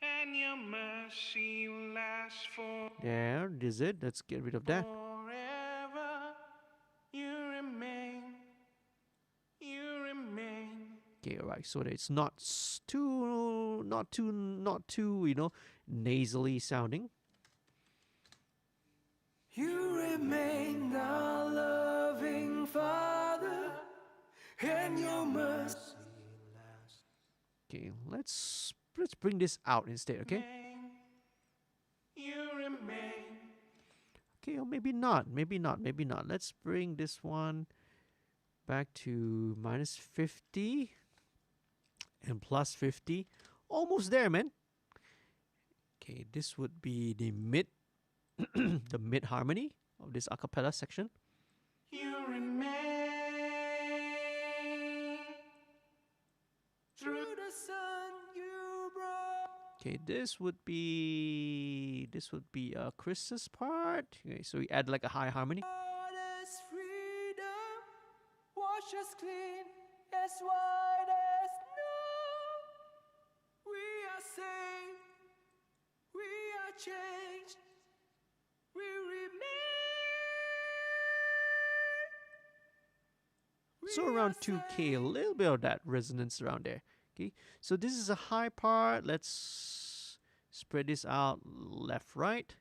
C: and your mercy will last
A: There is it. Let's get rid of that.
C: forever. You remain. You remain.
A: Okay, right. So that it's not too, you know, nasally sounding.
B: You remain our loving Father, and your mercy lasts.
A: Okay, let's bring this out instead. Okay.
C: You remain.
A: Okay, or maybe not. Maybe not. Maybe not. Let's bring this one back to -50 and +50. Almost there, man. Okay, this would be the mid the mid harmony of this a cappella section.
C: You remain.
B: Through the sun you brought.
A: Okay, this would be Chris's part. Okay, so we add like a high harmony.
B: As freedom, wash us clean, as white as snow. We are saved, we are changed, we remain.
A: So around 2K, a little bit of that resonance around there. Okay, so this is a high part. Let's spread this out left, right.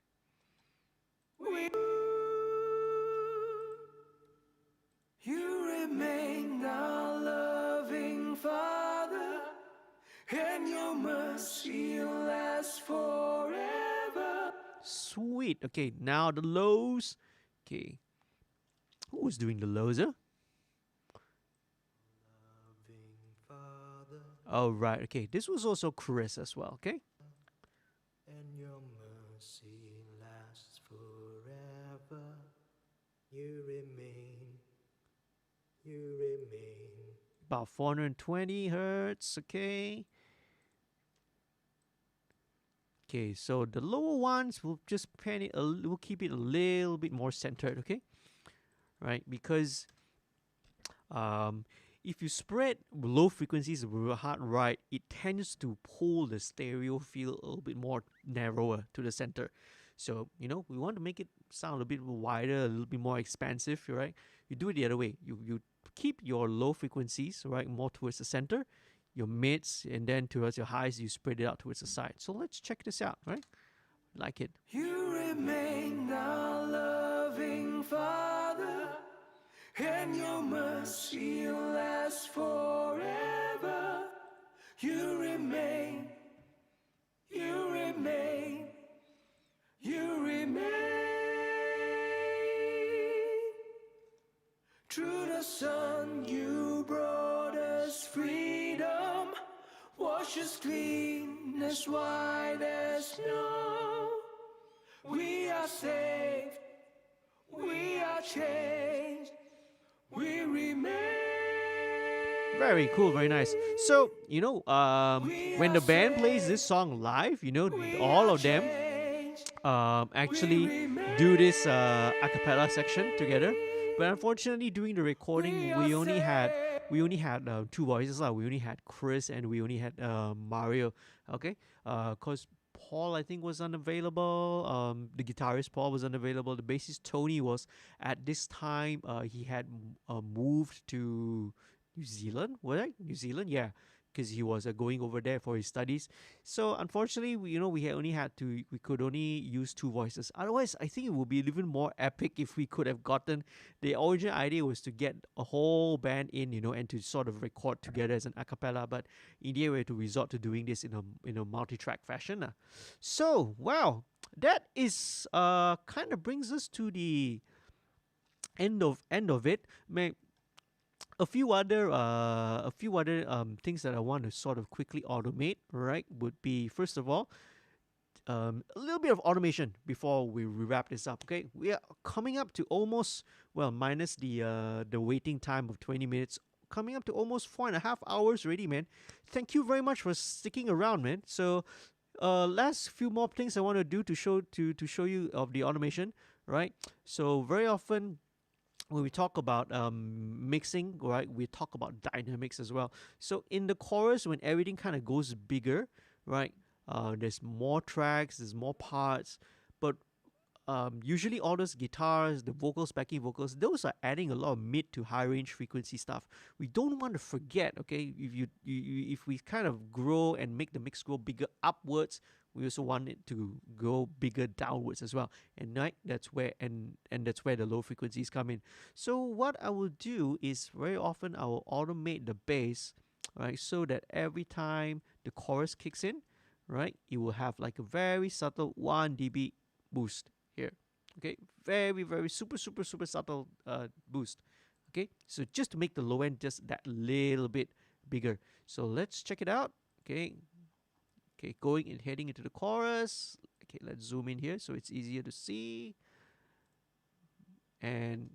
B: You remain our loving Father, and your mercy lasts forever.
A: Sweet. Okay, now the lows. Okay, who was doing the lows? Huh? Oh, right. Okay, this was also Chris as well. Okay.
D: And your mercy lasts forever. You remain. You remain.
A: About 420 hertz. Okay. Okay, so the lower ones will just pan it. We'll keep it a little bit more centered. Okay. Right, because if you spread low frequencies real hard right, it tends to pull the stereo field a little bit more narrower to the center. So, you know, we want to make it sound a bit wider, a little bit more expansive, right? You do it the other way. You keep your low frequencies, right, more towards the center, your mids, and then towards your highs, you spread it out towards the side. So let's check this out, right? Like it.
B: You remain our loving Father, and your mercy lasts forever. You remain, you remain, you remain. Through the sun you brought us freedom, wash us clean as white as snow. We are saved, we are changed, we remain.
A: Very cool, very nice. So, you know, when the band plays this song live, you know, all of them actually do this a cappella section together. But unfortunately, during the recording, we only had two voices. We only had Chris and we only had Mario. Okay, because Paul, I think, was unavailable. The guitarist Paul was unavailable. The bassist Tony was at this time. He had moved to New Zealand. Was it New Zealand? Yeah, because he was going over there for his studies. So unfortunately, we could only use two voices. Otherwise, I think it would be even more epic if we could have gotten. The original idea was to get a whole band in, and to sort of record together as an a cappella. But in the end, we had to resort to doing this in a multi-track fashion. So wow, that is kind of brings us to the end of it. A few other things that I want to sort of quickly automate, right, would be, first of all, a little bit of automation before we wrap this up. Okay, we are coming up to almost, well, minus the waiting time of 20 minutes, coming up to almost 4.5 hours already, man. Thank you very much for sticking around, man. So, last few more things I want to do to show you of the automation, right? So very often when we talk about mixing, right, we talk about dynamics as well. So in the chorus, when everything kind of goes bigger, right, there's more tracks, there's more parts, but usually all those guitars, the vocals, backing vocals, those are adding a lot of mid to high range frequency stuff. We don't want to forget, okay, if we kind of grow and make the mix go bigger upwards, we also want it to go bigger downwards as well. And right, that's where that's where the low frequencies come in. So what I will do is very often I will automate the bass, right, so that every time the chorus kicks in, right, it will have like a very subtle 1 dB boost here. Okay, very super subtle boost. Okay, so just to make the low end just that little bit bigger. So let's check it out. Okay, going and heading into the chorus. Okay, let's zoom in here so it's easier to see. And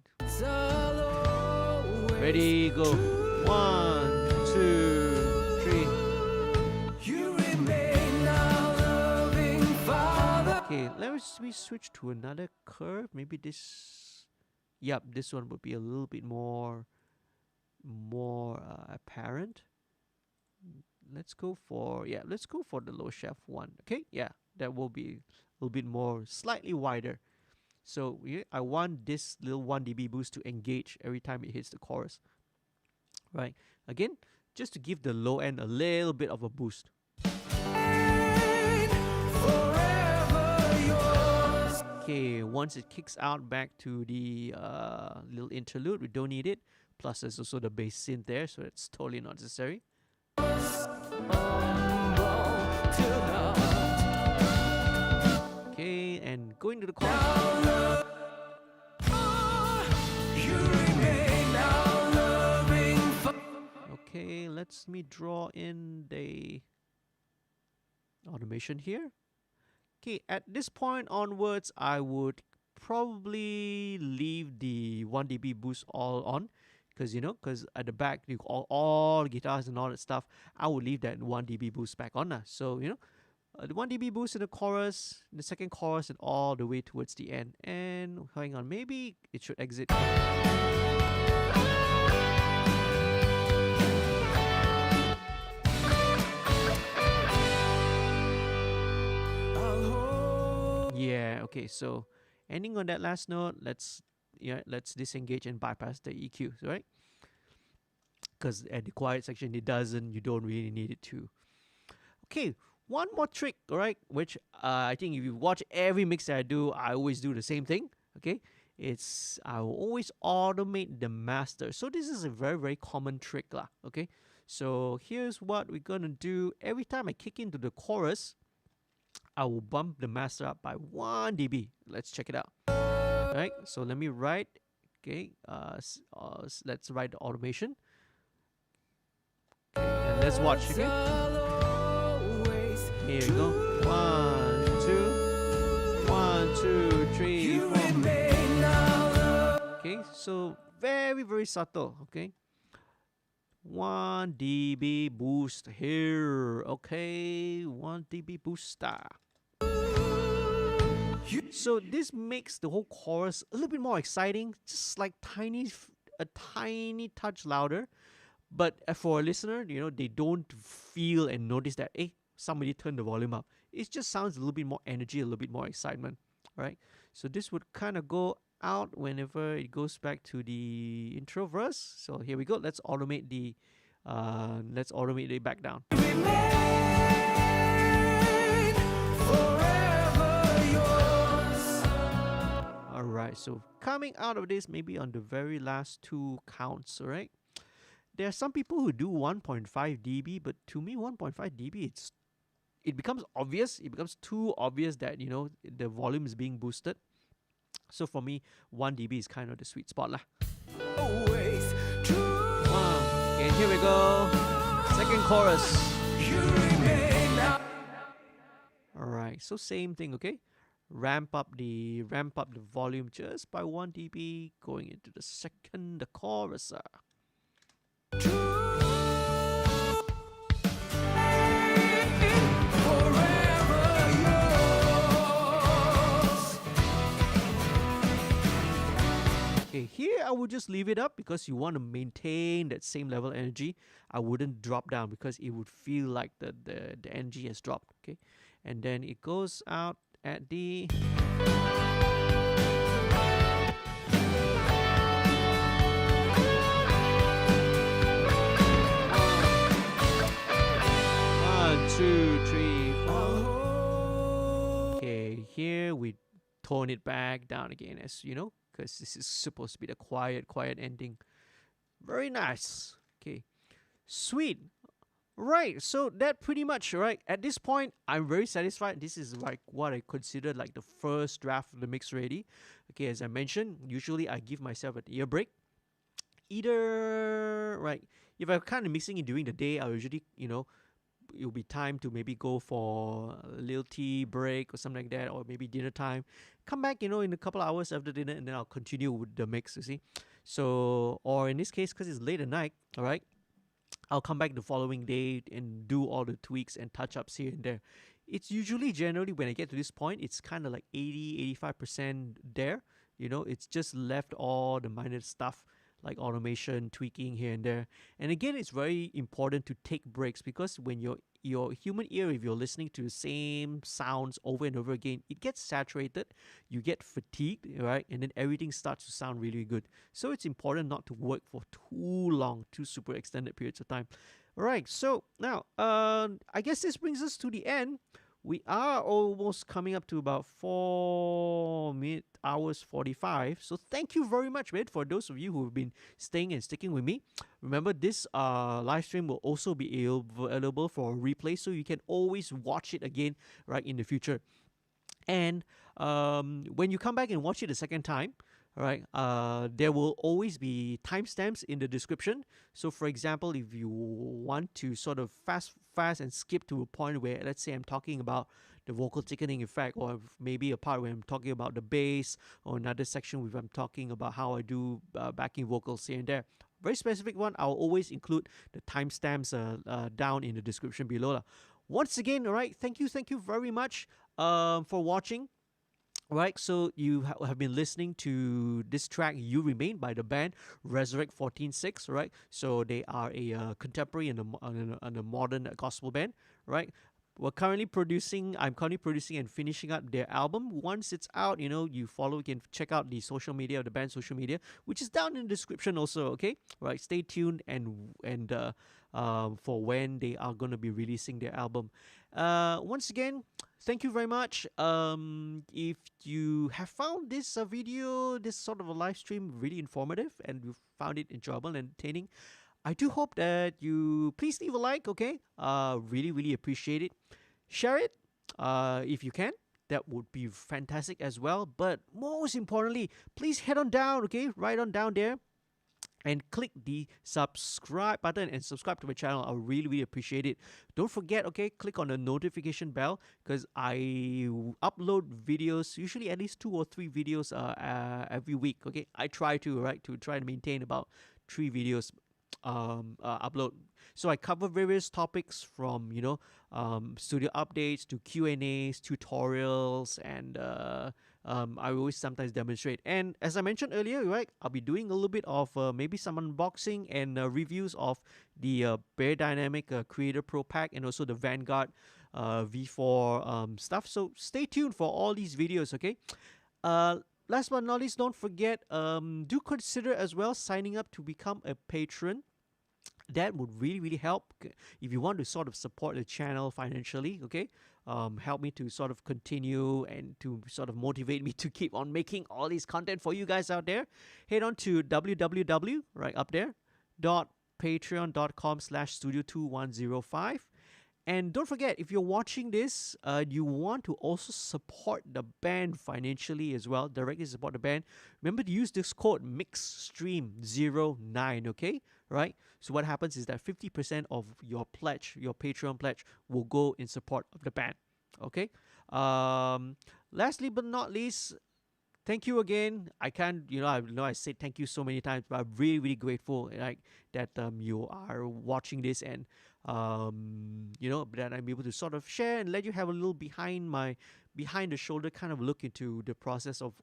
A: ready, go. 1, 2, 3. Okay, let me switch to another curve. Maybe this, yep, this one would be a little bit more apparent. Let's go for the low shelf one. Okay, yeah, that will be a little bit more, slightly wider. So I want this little 1 dB boost to engage every time it hits the chorus. Right, again, just to give the low end a little bit of a boost. Okay, once it kicks out back to the little interlude, we don't need it. Plus, there's also the bass synth there, so it's totally not necessary. Okay, and going to the chorus. Okay, let me draw in the automation here. Okay, at this point onwards, I would probably leave the 1 dB boost all on, because at the back, all guitars and all that stuff, I would leave that 1 dB boost back on. So, the 1 dB boost in the chorus, the second chorus, and all the way towards the end. And hang on, maybe it should exit. Yeah, okay, so ending on that last note, let's disengage and bypass the EQ, right? Because at the quiet section, you don't really need it to. Okay, one more trick, all right, which I think if you watch every mix that I do, I always do the same thing, okay? I will always automate the master. So this is a very common trick, okay? So here's what we're gonna do. Every time I kick into the chorus, I will bump the master up by 1 dB. Let's check it out. All right, so let me write. Okay, let's write the automation. Okay, and let's watch. Okay, here we go. 1, 2, 1, 2, 3, 4. Okay, so very subtle. Okay. 1 dB boost here. Okay, 1 dB booster. So this makes the whole chorus a little bit more exciting, just like a tiny touch louder. But for a listener, they don't feel and notice that, hey, somebody turned the volume up. It just sounds a little bit more energy, a little bit more excitement, right? So this would kind of go out whenever it goes back to the intro verse. So here we go. Let's automate it back down. Alright, so coming out of this, maybe on the very last 2 counts, alright? There are some people who do 1.5 dB, but to me 1.5 dB, it becomes obvious. It becomes too obvious that, the volume is being boosted. So for me, 1 dB is kind of the sweet spot lah. Okay, here we go. Second chorus. Alright, so same thing, okay? Ramp up the volume just by 1 dB, going into the chorus. I would just leave it up because you want to maintain that same level of energy. I wouldn't drop down because it would feel like the energy has dropped. Okay, and then it goes out at the one, two, three, four. Okay, here we tone it back down again, as you know, because this is supposed to be the quiet ending. Very nice. Okay, sweet. Right, so that pretty much, right, at this point I'm very satisfied. This is like what I consider like the first draft of the mix ready. Okay, as I mentioned, usually I give myself an ear break. Either, right, if I'm kind of mixing it during the day, I'll usually, it'll be time to maybe go for a little tea break or something like that, or maybe dinner time. Come back, in a couple of hours after dinner, and then I'll continue with the mix, you see. So, or in this case, because it's late at night, all right, I'll come back the following day and do all the tweaks and touch-ups here and there. It's usually, generally, when I get to this point, it's kind of like 80-85% there. It's just left all the minor stuff like automation, tweaking here and there. And again, it's very important to take breaks, because when your human ear, if you're listening to the same sounds over and over again, it gets saturated, you get fatigued, right? And then everything starts to sound really good. So it's important not to work for too long, too super extended periods of time. All right, so now I guess this brings us to the end. We are almost coming up to about 4 hours 45. So thank you very much, man, for those of you who have been staying and sticking with me. Remember, this live stream will also be available for replay, so you can always watch it again, right, in the future. And when you come back and watch it a second time, all right, there will always be timestamps in the description. So for example, if you want to sort of fast and skip to a point where, let's say, I'm talking about the vocal thickening effect, or maybe a part where I'm talking about the bass, or another section where I'm talking about how I do backing vocals here and there, very specific one, I'll always include the timestamps down in the description below. Once again, all right, thank you very much for watching. Right, so you have been listening to this track, You Remain, by the band reSURrEect 146, right? So they are a contemporary and a modern gospel band, right? I'm currently producing and finishing up their album. Once it's out, you can check out the social media of the band's social media, which is down in the description also, okay? Right, stay tuned and for when they are going to be releasing their album. Once again, thank you very much. If you have found this video, this sort of a live stream, really informative, and you found it enjoyable and entertaining, I do hope that you please leave a like, okay? Really appreciate it. Share it if you can. That would be fantastic as well. But most importantly, please head on down, okay? Right on down there, and click the subscribe button and subscribe to my channel. I really appreciate it. Don't forget, okay, click on the notification bell, because I upload videos, usually at least 2 or 3 videos every week, okay? I try to maintain about 3 videos upload. So I cover various topics from studio updates to Q&As, tutorials, and I always sometimes demonstrate. And as I mentioned earlier, right, I'll be doing a little bit of maybe some unboxing and reviews of the Bear Dynamic Creator Pro Pack, and also the Vanguard V4 stuff. So stay tuned for all these videos, okay? Last but not least, don't forget, do consider as well signing up to become a patron. That would really help if you want to sort of support the channel financially, okay? Help me to sort of continue and to sort of motivate me to keep on making all this content for you guys out there. Head on to www, right up there, patreon.com/studio2105. And don't forget, if you're watching this, you want to also support the band financially as well, directly support the band, remember to use this code MixStream09, okay? Right? So what happens is that 50% of your pledge, your Patreon pledge, will go in support of the band, okay? Lastly but not least, thank you again. I can't, I know I said thank you so many times, but I'm really grateful, like, that you are watching this, and that I'm able to sort of share and let you have a little behind the shoulder kind of look into the process of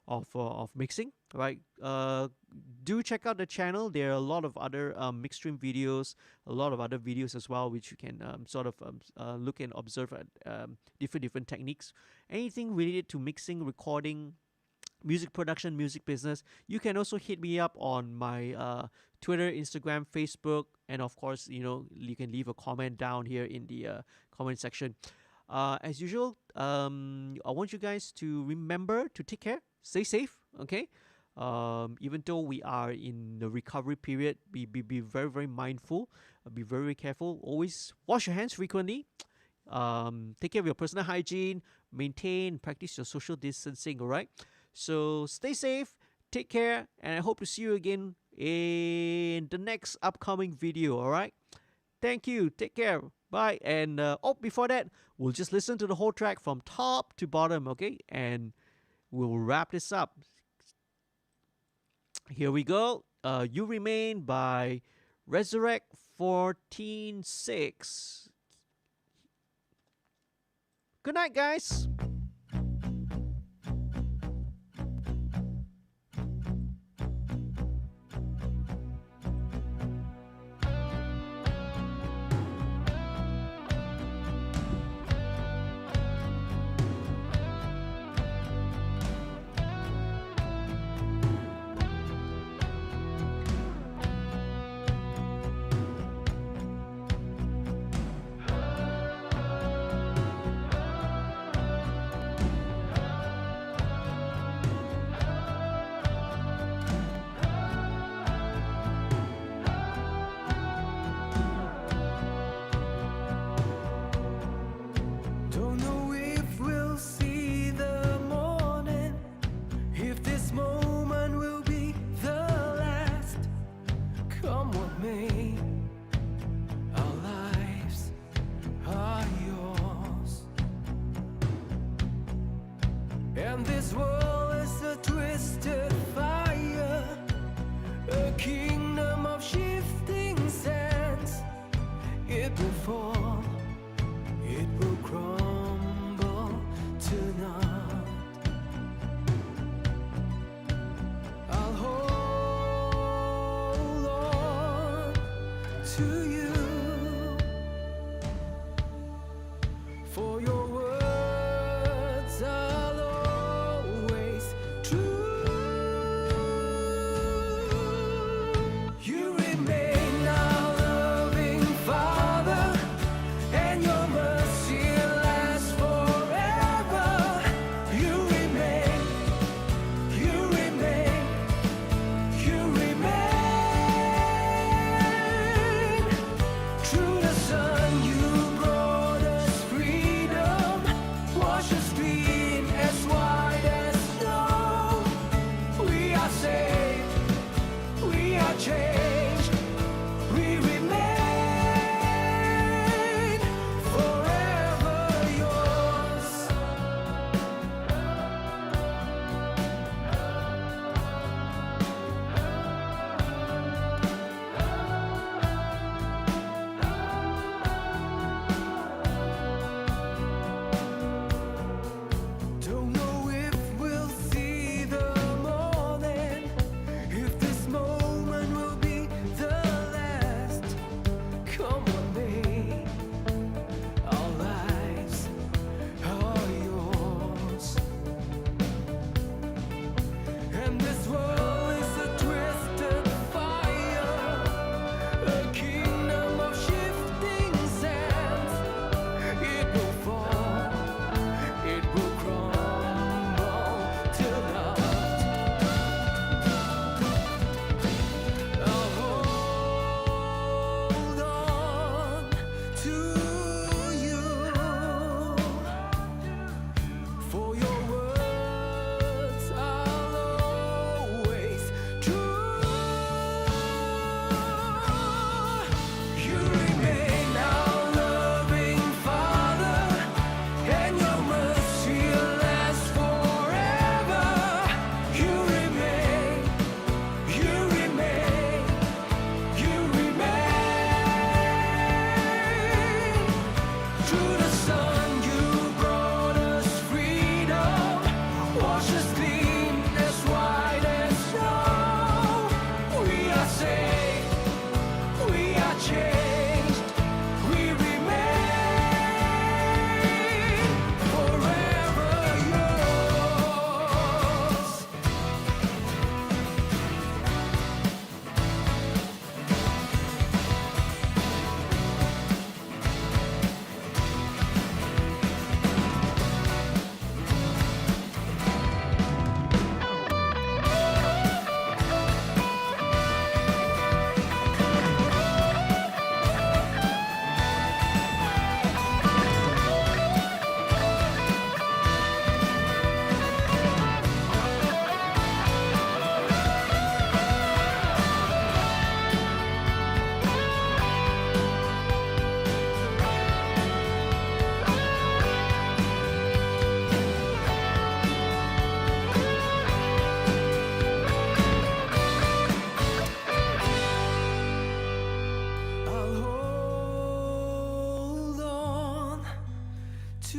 A: of mixing, right? Do check out the channel. There are a lot of other MixStream videos, a lot of other videos as well, which you can sort of look and observe at different techniques. Anything related to mixing, recording, music production, music business, you can also hit me up on my Twitter, Instagram, Facebook, and of course, you can leave a comment down here in the comment section. As usual, I want you guys to remember to take care, stay safe, okay? Even though we are in the recovery period, be very, very mindful, be very, very careful. Always wash your hands frequently. Take care of your personal hygiene, practice your social distancing, all right? So stay safe, take care, and I hope to see you again in the next upcoming video, all right? Thank you, take care, bye. And before that, we'll just listen to the whole track from top to bottom, okay? And we'll wrap this up. Here we go. You Remain by reSURrEect 14.6. Good night, guys.
B: Don't know if we'll see the morning, if this moment will be the last. Come what may, our lives are yours, and this world is a twisted fire, a kingdom of shifting sands. It will fall, it will crumble tonight. I'll hold on to you, for your words are always true. You remain our loving Father, and your mercy lasts forever. You remain, you remain, you remain.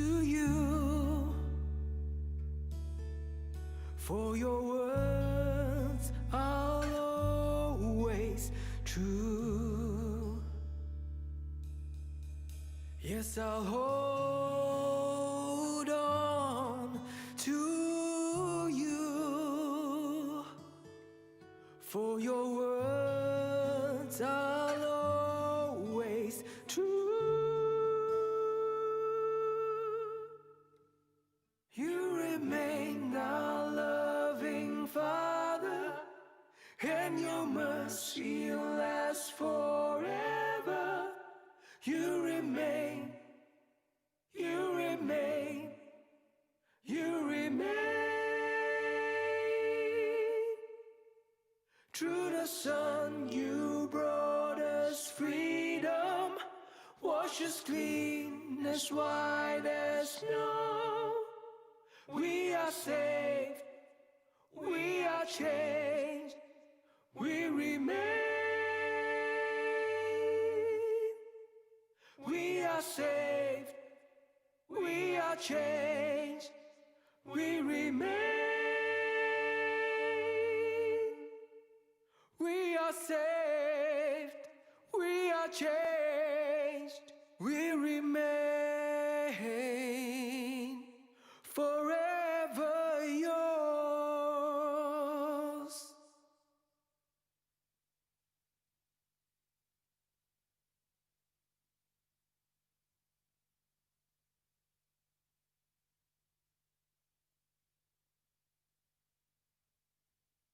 B: to you for your words are always true. Yes, I'll hold on to you for your words are always true. You remain our loving Father, and your mercy lasts forever. You remain, you remain, you remain. Through the sun you brought us freedom, wash us clean as white as snow. We are saved, we are changed, we remain. We are saved, we are changed, we remain.